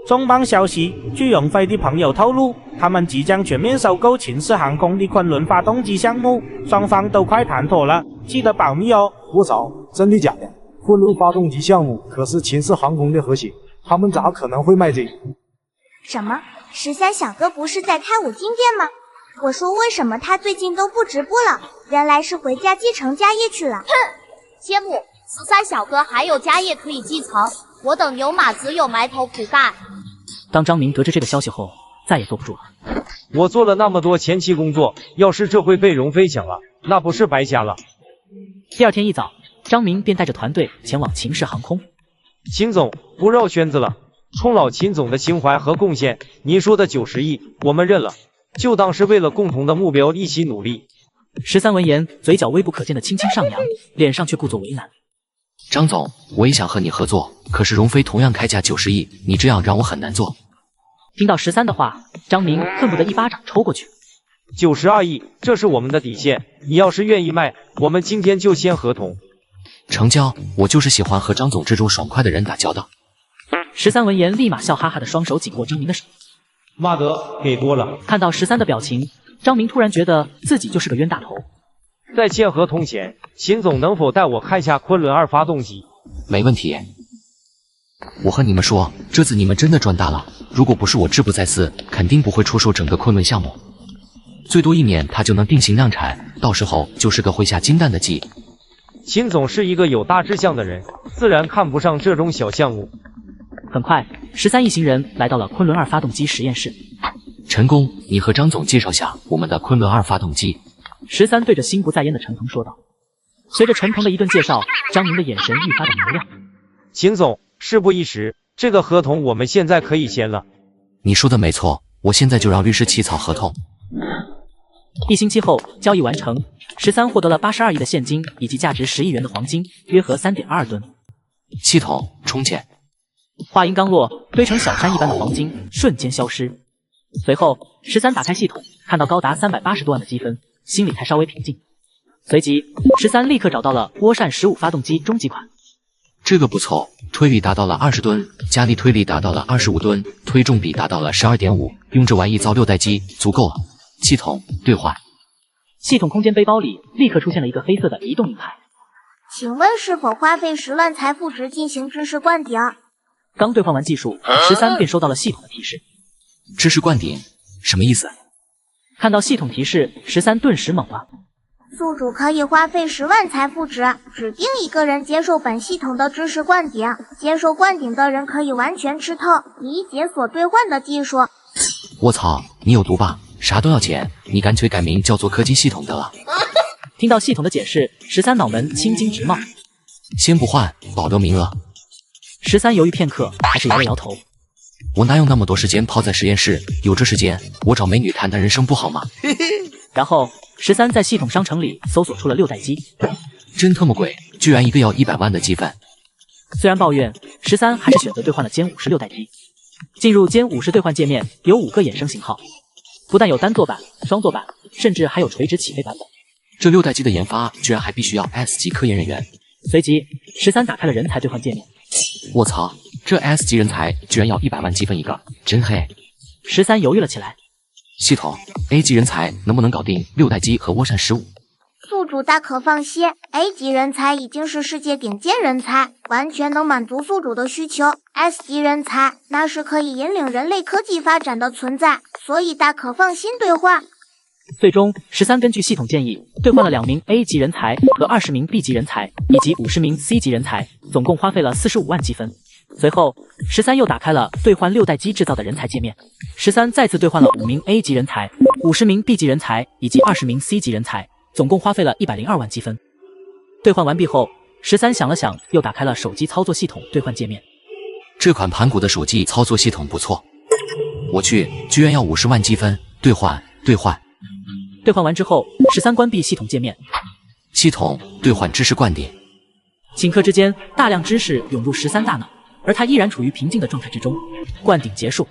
重磅消息，据永飞的朋友透露，他们即将全面收购秦氏航空的昆仑发动机项目，双方都快谈妥了，记得保密哦。我操，真的假的？昆仑发动机项目可是秦氏航空的核心，他们咋可能会卖这个？什么？13小哥不是在开5金店吗？我说为什么他最近都不直播了？原来是回家继承家业去了。哼，羡慕13小哥还有家业可以继承，我等牛马只有埋头苦干。当张明得知这个消息后，再也坐不住了。我做了那么多前期工作，要是这回被荣飞抢了，那不是白瞎了。第二天一早，张明便带着团队前往秦氏航空。秦总，不绕圈子了，冲老秦总的情怀和贡献，您说的90亿我们认了，就当是为了共同的目标一起努力。13闻言，嘴角微不可见的轻轻上扬，脸上却故作为难。张总，我也想和你合作，可是荣飞同样开价90亿，你这样让我很难做。听到13的话，张明恨不得一巴掌抽过去。92亿，这是我们的底线，你要是愿意卖，我们今天就签合同。成交，我就是喜欢和张总这种爽快的人打交道。13闻言，立马笑哈哈的双手紧握张明的手。妈的，给多了。看到13的表情，张明突然觉得自己就是个冤大头。在签合同前，秦总能否带我看下昆仑2发动机？没问题。我和你们说，这次你们真的赚大了。如果不是我志不在此，肯定不会出售整个昆仑项目。最多1年，它就能定型量产，到时候就是个会下金蛋的鸡。秦总是一个有大志向的人，自然看不上这种小项目。很快，13一行人来到了昆仑2发动机实验室。陈工，你和张总介绍下我们的昆仑2发动机。13对着心不在焉的陈鹏说道。随着陈鹏的一顿介绍，张明的眼神愈发的明亮。秦总，事不宜迟，这个合同我们现在可以签了。你说的没错，我现在就让律师起草合同。1星期后，交易完成，13获得了82亿的现金以及价值10亿元的黄金，约合3.22吨。系统重建。话音刚落，堆成小山一般的黄金瞬间消失。随后，13打开系统，看到高达380多万的积分，心里才稍微平静。随即，13立刻找到了涡扇15发动机终极款。这个不错，推力达到了20吨，加力推力达到了25吨，推重比达到了12.5，用这玩意造6代机足够了。系统兑换。系统空间背包里立刻出现了一个黑色的移动硬盘。请问是否花费10万财富值进行知识灌顶？刚兑换完技术，13便收到了系统的提示。知识灌顶什么意思？看到系统提示，13顿时懵了。宿主可以花费10万财富值，指定一个人接受本系统的知识灌顶。接受灌顶的人可以完全吃透，理解所兑换的技术。我操，你有毒吧？啥都要钱，你干脆改名叫做科技系统得了。听到系统的解释，13脑门青筋直冒。先不换，保得名额。13犹豫片刻，还是摇了摇头。我哪有那么多时间泡在实验室？有这时间，我找美女谈谈人生不好吗？然后13在系统商城里搜索出了6代机。真特么贵，居然一个要100万的积分。虽然抱怨，13还是选择兑换了歼56代机。进入歼50兑换界面，有5个衍生型号。不但有单座版、双座版，甚至还有垂直起飞版本。这6代机的研发居然还必须要 S 级科研人员。随即，13打开了人才兑换界面。我操，这 S 级人才居然要100万积分一个，真黑。13犹豫了起来。系统 A 级人才能不能搞定6代机和涡扇15？宿主大可放心 ，A 级人才已经是世界顶尖人才，完全能满足宿主的需求。S 级人才那是可以引领人类科技发展的存在，所以大可放心兑换。最终，13根据系统建议兑换了2名 A 级人才和20名 B 级人才，以及50名 C 级人才，总共花费了45万积分。随后，13又打开了兑换6代机制造的人才界面。13再次兑换了5名 A 级人才、50名 B 级人才以及20名 C 级人才，总共花费了102万积分。兑换完毕后，13想了想，又打开了手机操作系统兑换界面。这款盘古的手机操作系统不错，我去，居然要50万积分兑换。兑换完之后，13关闭系统界面。系统兑换知识灌顶。顷刻之间，大量知识涌入13大脑，而他依然处于平静的状态之中。灌顶结束。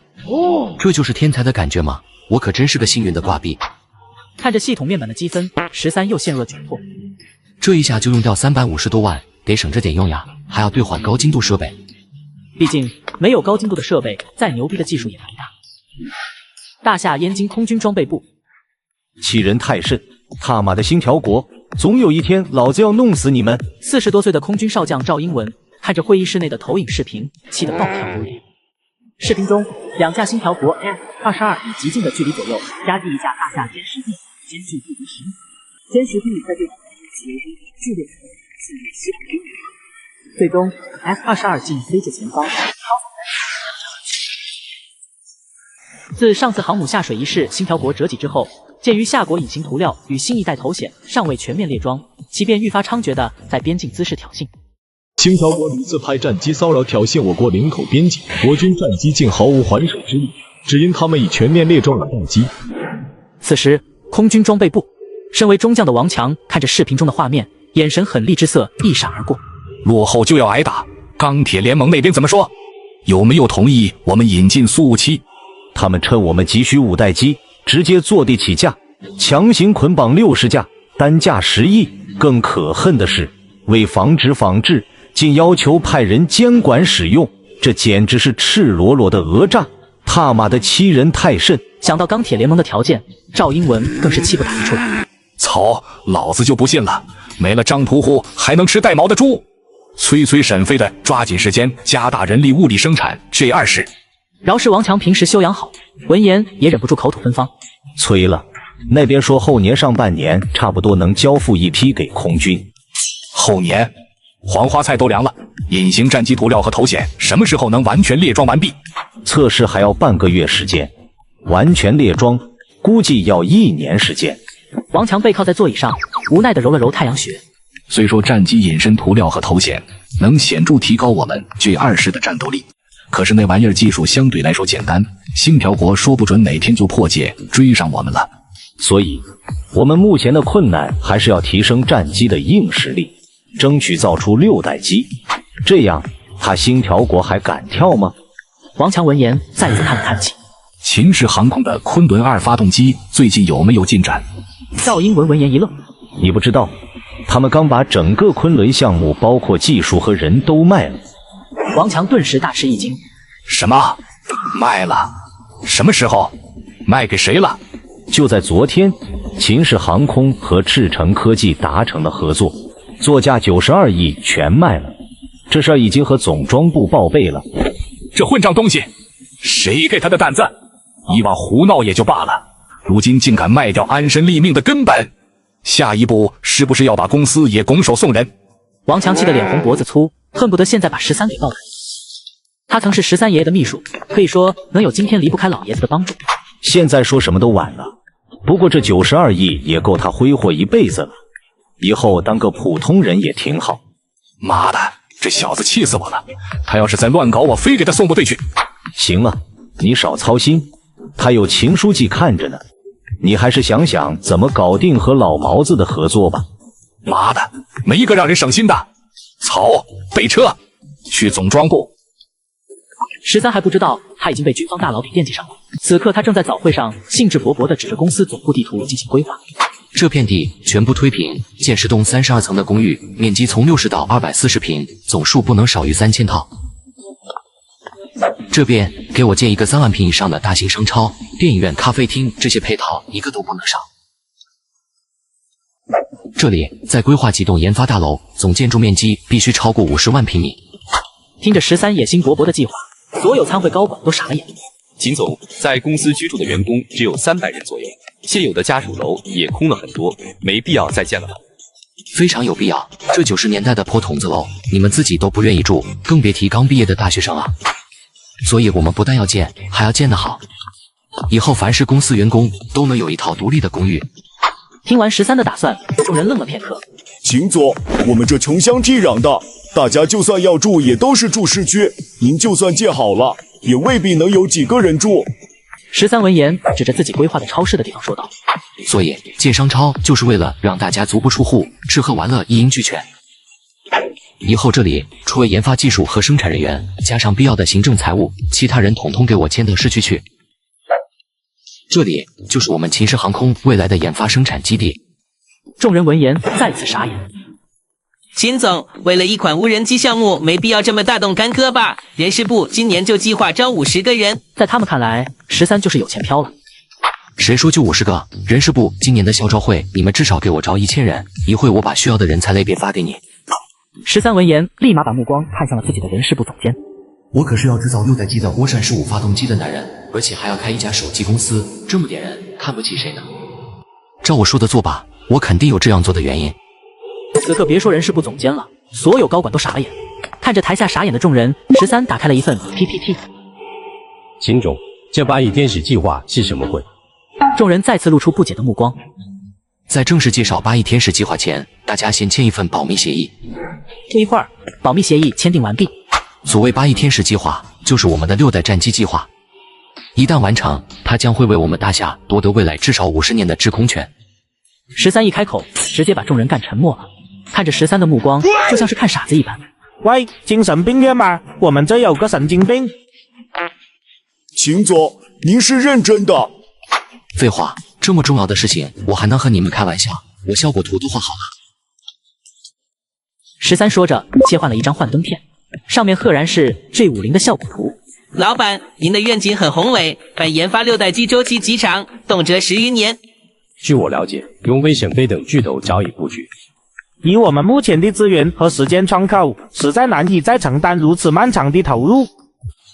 这就是天才的感觉吗？我可真是个幸运的挂壁。看着系统面板的积分，13又陷入了窘迫。这一下就用掉350多万，得省着点用呀，还要兑换高精度设备。毕竟没有高精度的设备，再牛逼的技术也难打。大夏燕京空军装备部。欺人太甚！他妈的星条国，总有一天老子要弄死你们！40多岁的空军少将赵英文看着会议室内的投影视频，气得暴跳如雷。视频中，2架星条国 F-22以极近的距离左右夹击一架大夏歼10 B， 间距不足10米。歼10 B 在对空起围中剧烈冲击，陷入系统边缘。最终 ，F-22竟飞至前方，自上次航母下水一事星条国折戟之后，鉴于夏国隐形涂料与新一代头显尚未全面列装，其便愈发猖獗地在边境滋事挑衅。星条国屡次派战机骚扰挑衅我国领口边境，国军战机竟毫无还手之力，只因他们已全面列装了待机。此时，空军装备部，身为中将的王强看着视频中的画面，眼神狠厉之色一闪而过。落后就要挨打，钢铁联盟那边怎么说？有没有同意我们引进苏57？他们趁我们急需5代机，直接坐地起价，强行捆绑60架，单价10亿。更可恨的是，为防止仿制，竟要求派人监管使用，这简直是赤裸裸的讹诈！他妈的欺人太甚！想到钢铁联盟的条件，赵英文更是气不打一处来。操，老子就不信了，没了张屠户还能吃带毛的猪！催审废的，抓紧时间加大人力物力生产 G20。饶是王强平时修养好，闻言也忍不住口吐芬芳。催了，那边说后年上半年差不多能交付一批给空军。后年？黄花菜都凉了，隐形战机涂料和头显什么时候能完全列装完毕？测试还要半个月时间，完全列装估计要1年时间。王强背靠在座椅上，无奈地揉了揉太阳穴。虽说战机隐身涂料和头显能显著提高我们 G20的战斗力，可是那玩意儿技术相对来说简单，星条国说不准哪天就破解追上我们了。所以，我们目前的困难还是要提升战机的硬实力，争取造出6代机，这样他星条国还敢跳吗？王强闻言再次叹了叹气。秦氏航空的昆仑2发动机最近有没有进展？赵英文闻言一愣，你不知道，他们刚把整个昆仑项目包括技术和人都卖了。王强顿时大吃一惊。什么？卖了？什么时候？卖给谁了？就在昨天，秦氏航空和赤诚科技达成了合作，作价92亿全卖了。这事儿已经和总装部报备了。这混账东西，谁给他的胆子？以往胡闹也就罢了，如今竟敢卖掉安身立命的根本。下一步是不是要把公司也拱手送人？王强气得脸红脖子粗，恨不得现在把13给告开。他曾是13爷爷的秘书，可以说能有今天离不开老爷子的帮助。现在说什么都晚了，不过这92亿也够他挥霍一辈子了，以后当个普通人也挺好。妈的，这小子气死我了！他要是再乱搞，我非给他送部队去。行了，你少操心，他有秦书记看着呢。你还是想想怎么搞定和老毛子的合作吧。妈的，没一个让人省心的。曹，备车，去总装部。13还不知道他已经被军方大佬给惦记上了。此刻他正在早会上兴致勃勃地指着公司总部地图进行规划。这片地全部推平，建10栋32层的公寓，面积从60到240平，总数不能少于3000套。这边给我建一个3万平以上的大型商超、电影院、咖啡厅，这些配套一个都不能少。这里在规划几栋研发大楼，总建筑面积必须超过50万平米。听着13野心勃勃的计划，所有参会高管都傻了眼。秦总，在公司居住的员工只有300人左右，现有的家属楼也空了很多，没必要再建了吧？非常有必要，这90年代的破筒子楼，你们自己都不愿意住，更别提刚毕业的大学生啊。所以我们不但要建，还要建得好，以后凡是公司员工都能有一套独立的公寓。听完13的打算，众人愣了片刻。秦总，我们这穷乡僻壤的，大家就算要住，也都是住市区。您就算建好了，也未必能有几个人住。13闻言，指着自己规划的超市的地方说道：“所以建商超就是为了让大家足不出户，吃喝玩乐一应俱全。以后这里除了研发技术和生产人员，加上必要的行政财务，其他人统统给我迁到市区去。这里就是我们秦氏航空未来的研发生产基地。”众人闻言再次傻眼。秦总，为了一款无人机项目，没必要这么大动干戈吧？人事部今年就计划招50个人，在他们看来，13就是有钱飘了。谁说就50个？人事部今年的校招会，你们至少给我招1000人，一会我把需要的人才类别发给你。13闻言，立马把目光看向了自己的人事部总监。我可是要制造6代机的涡扇15发动机的男人，而且还要开一家手机公司，这么点人，看不起谁呢？照我说的做吧，我肯定有这样做的原因。此刻别说人事部总监了，所有高管都傻了眼。看着台下傻眼的众人，13打开了一份 PPT。秦总，这8亿天使计划是什么鬼？众人再次露出不解的目光。在正式介绍8亿天使计划前，大家先签一份保密协议。不一会儿，保密协议签订完毕。所谓8亿天使计划，就是我们的6代战机计划。一旦完成，它将会为我们大夏夺得未来至少50年的制空权。13一开口，直接把众人干沉默了。看着13的目光，就像是看傻子一般。喂，精神病院吗？我们这有个神经病。秦总，您是认真的？废话，这么重要的事情，我还能和你们开玩笑？我效果图都画好了。13说着，切换了一张幻灯片，上面赫然是 G50的效果图。老板，您的愿景很宏伟，但研发6代机周期极长，动辄10余年。据我了解，永飞、沈飞等巨头早已布局。以我们目前的资源和时间窗口，实在难以再承担如此漫长的投入。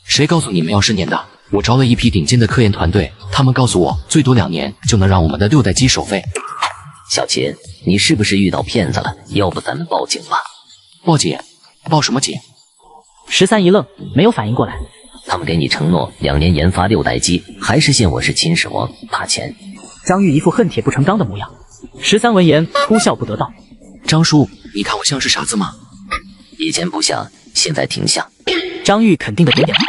谁告诉你们要10年的？我招了一批顶尖的科研团队，他们告诉我，最多2年就能让我们的6代机首飞。小秦，你是不是遇到骗子了？要不咱们报警吧？报警？报什么警？13一愣，没有反应过来。他们给你承诺2年研发6代机，还是信我是秦始皇，打钱。张玉一副恨铁不成钢的模样。13闻言哭笑不得道：“张叔，你看我像是傻子吗？”以前不像，现在挺像。张玉肯定的点点头。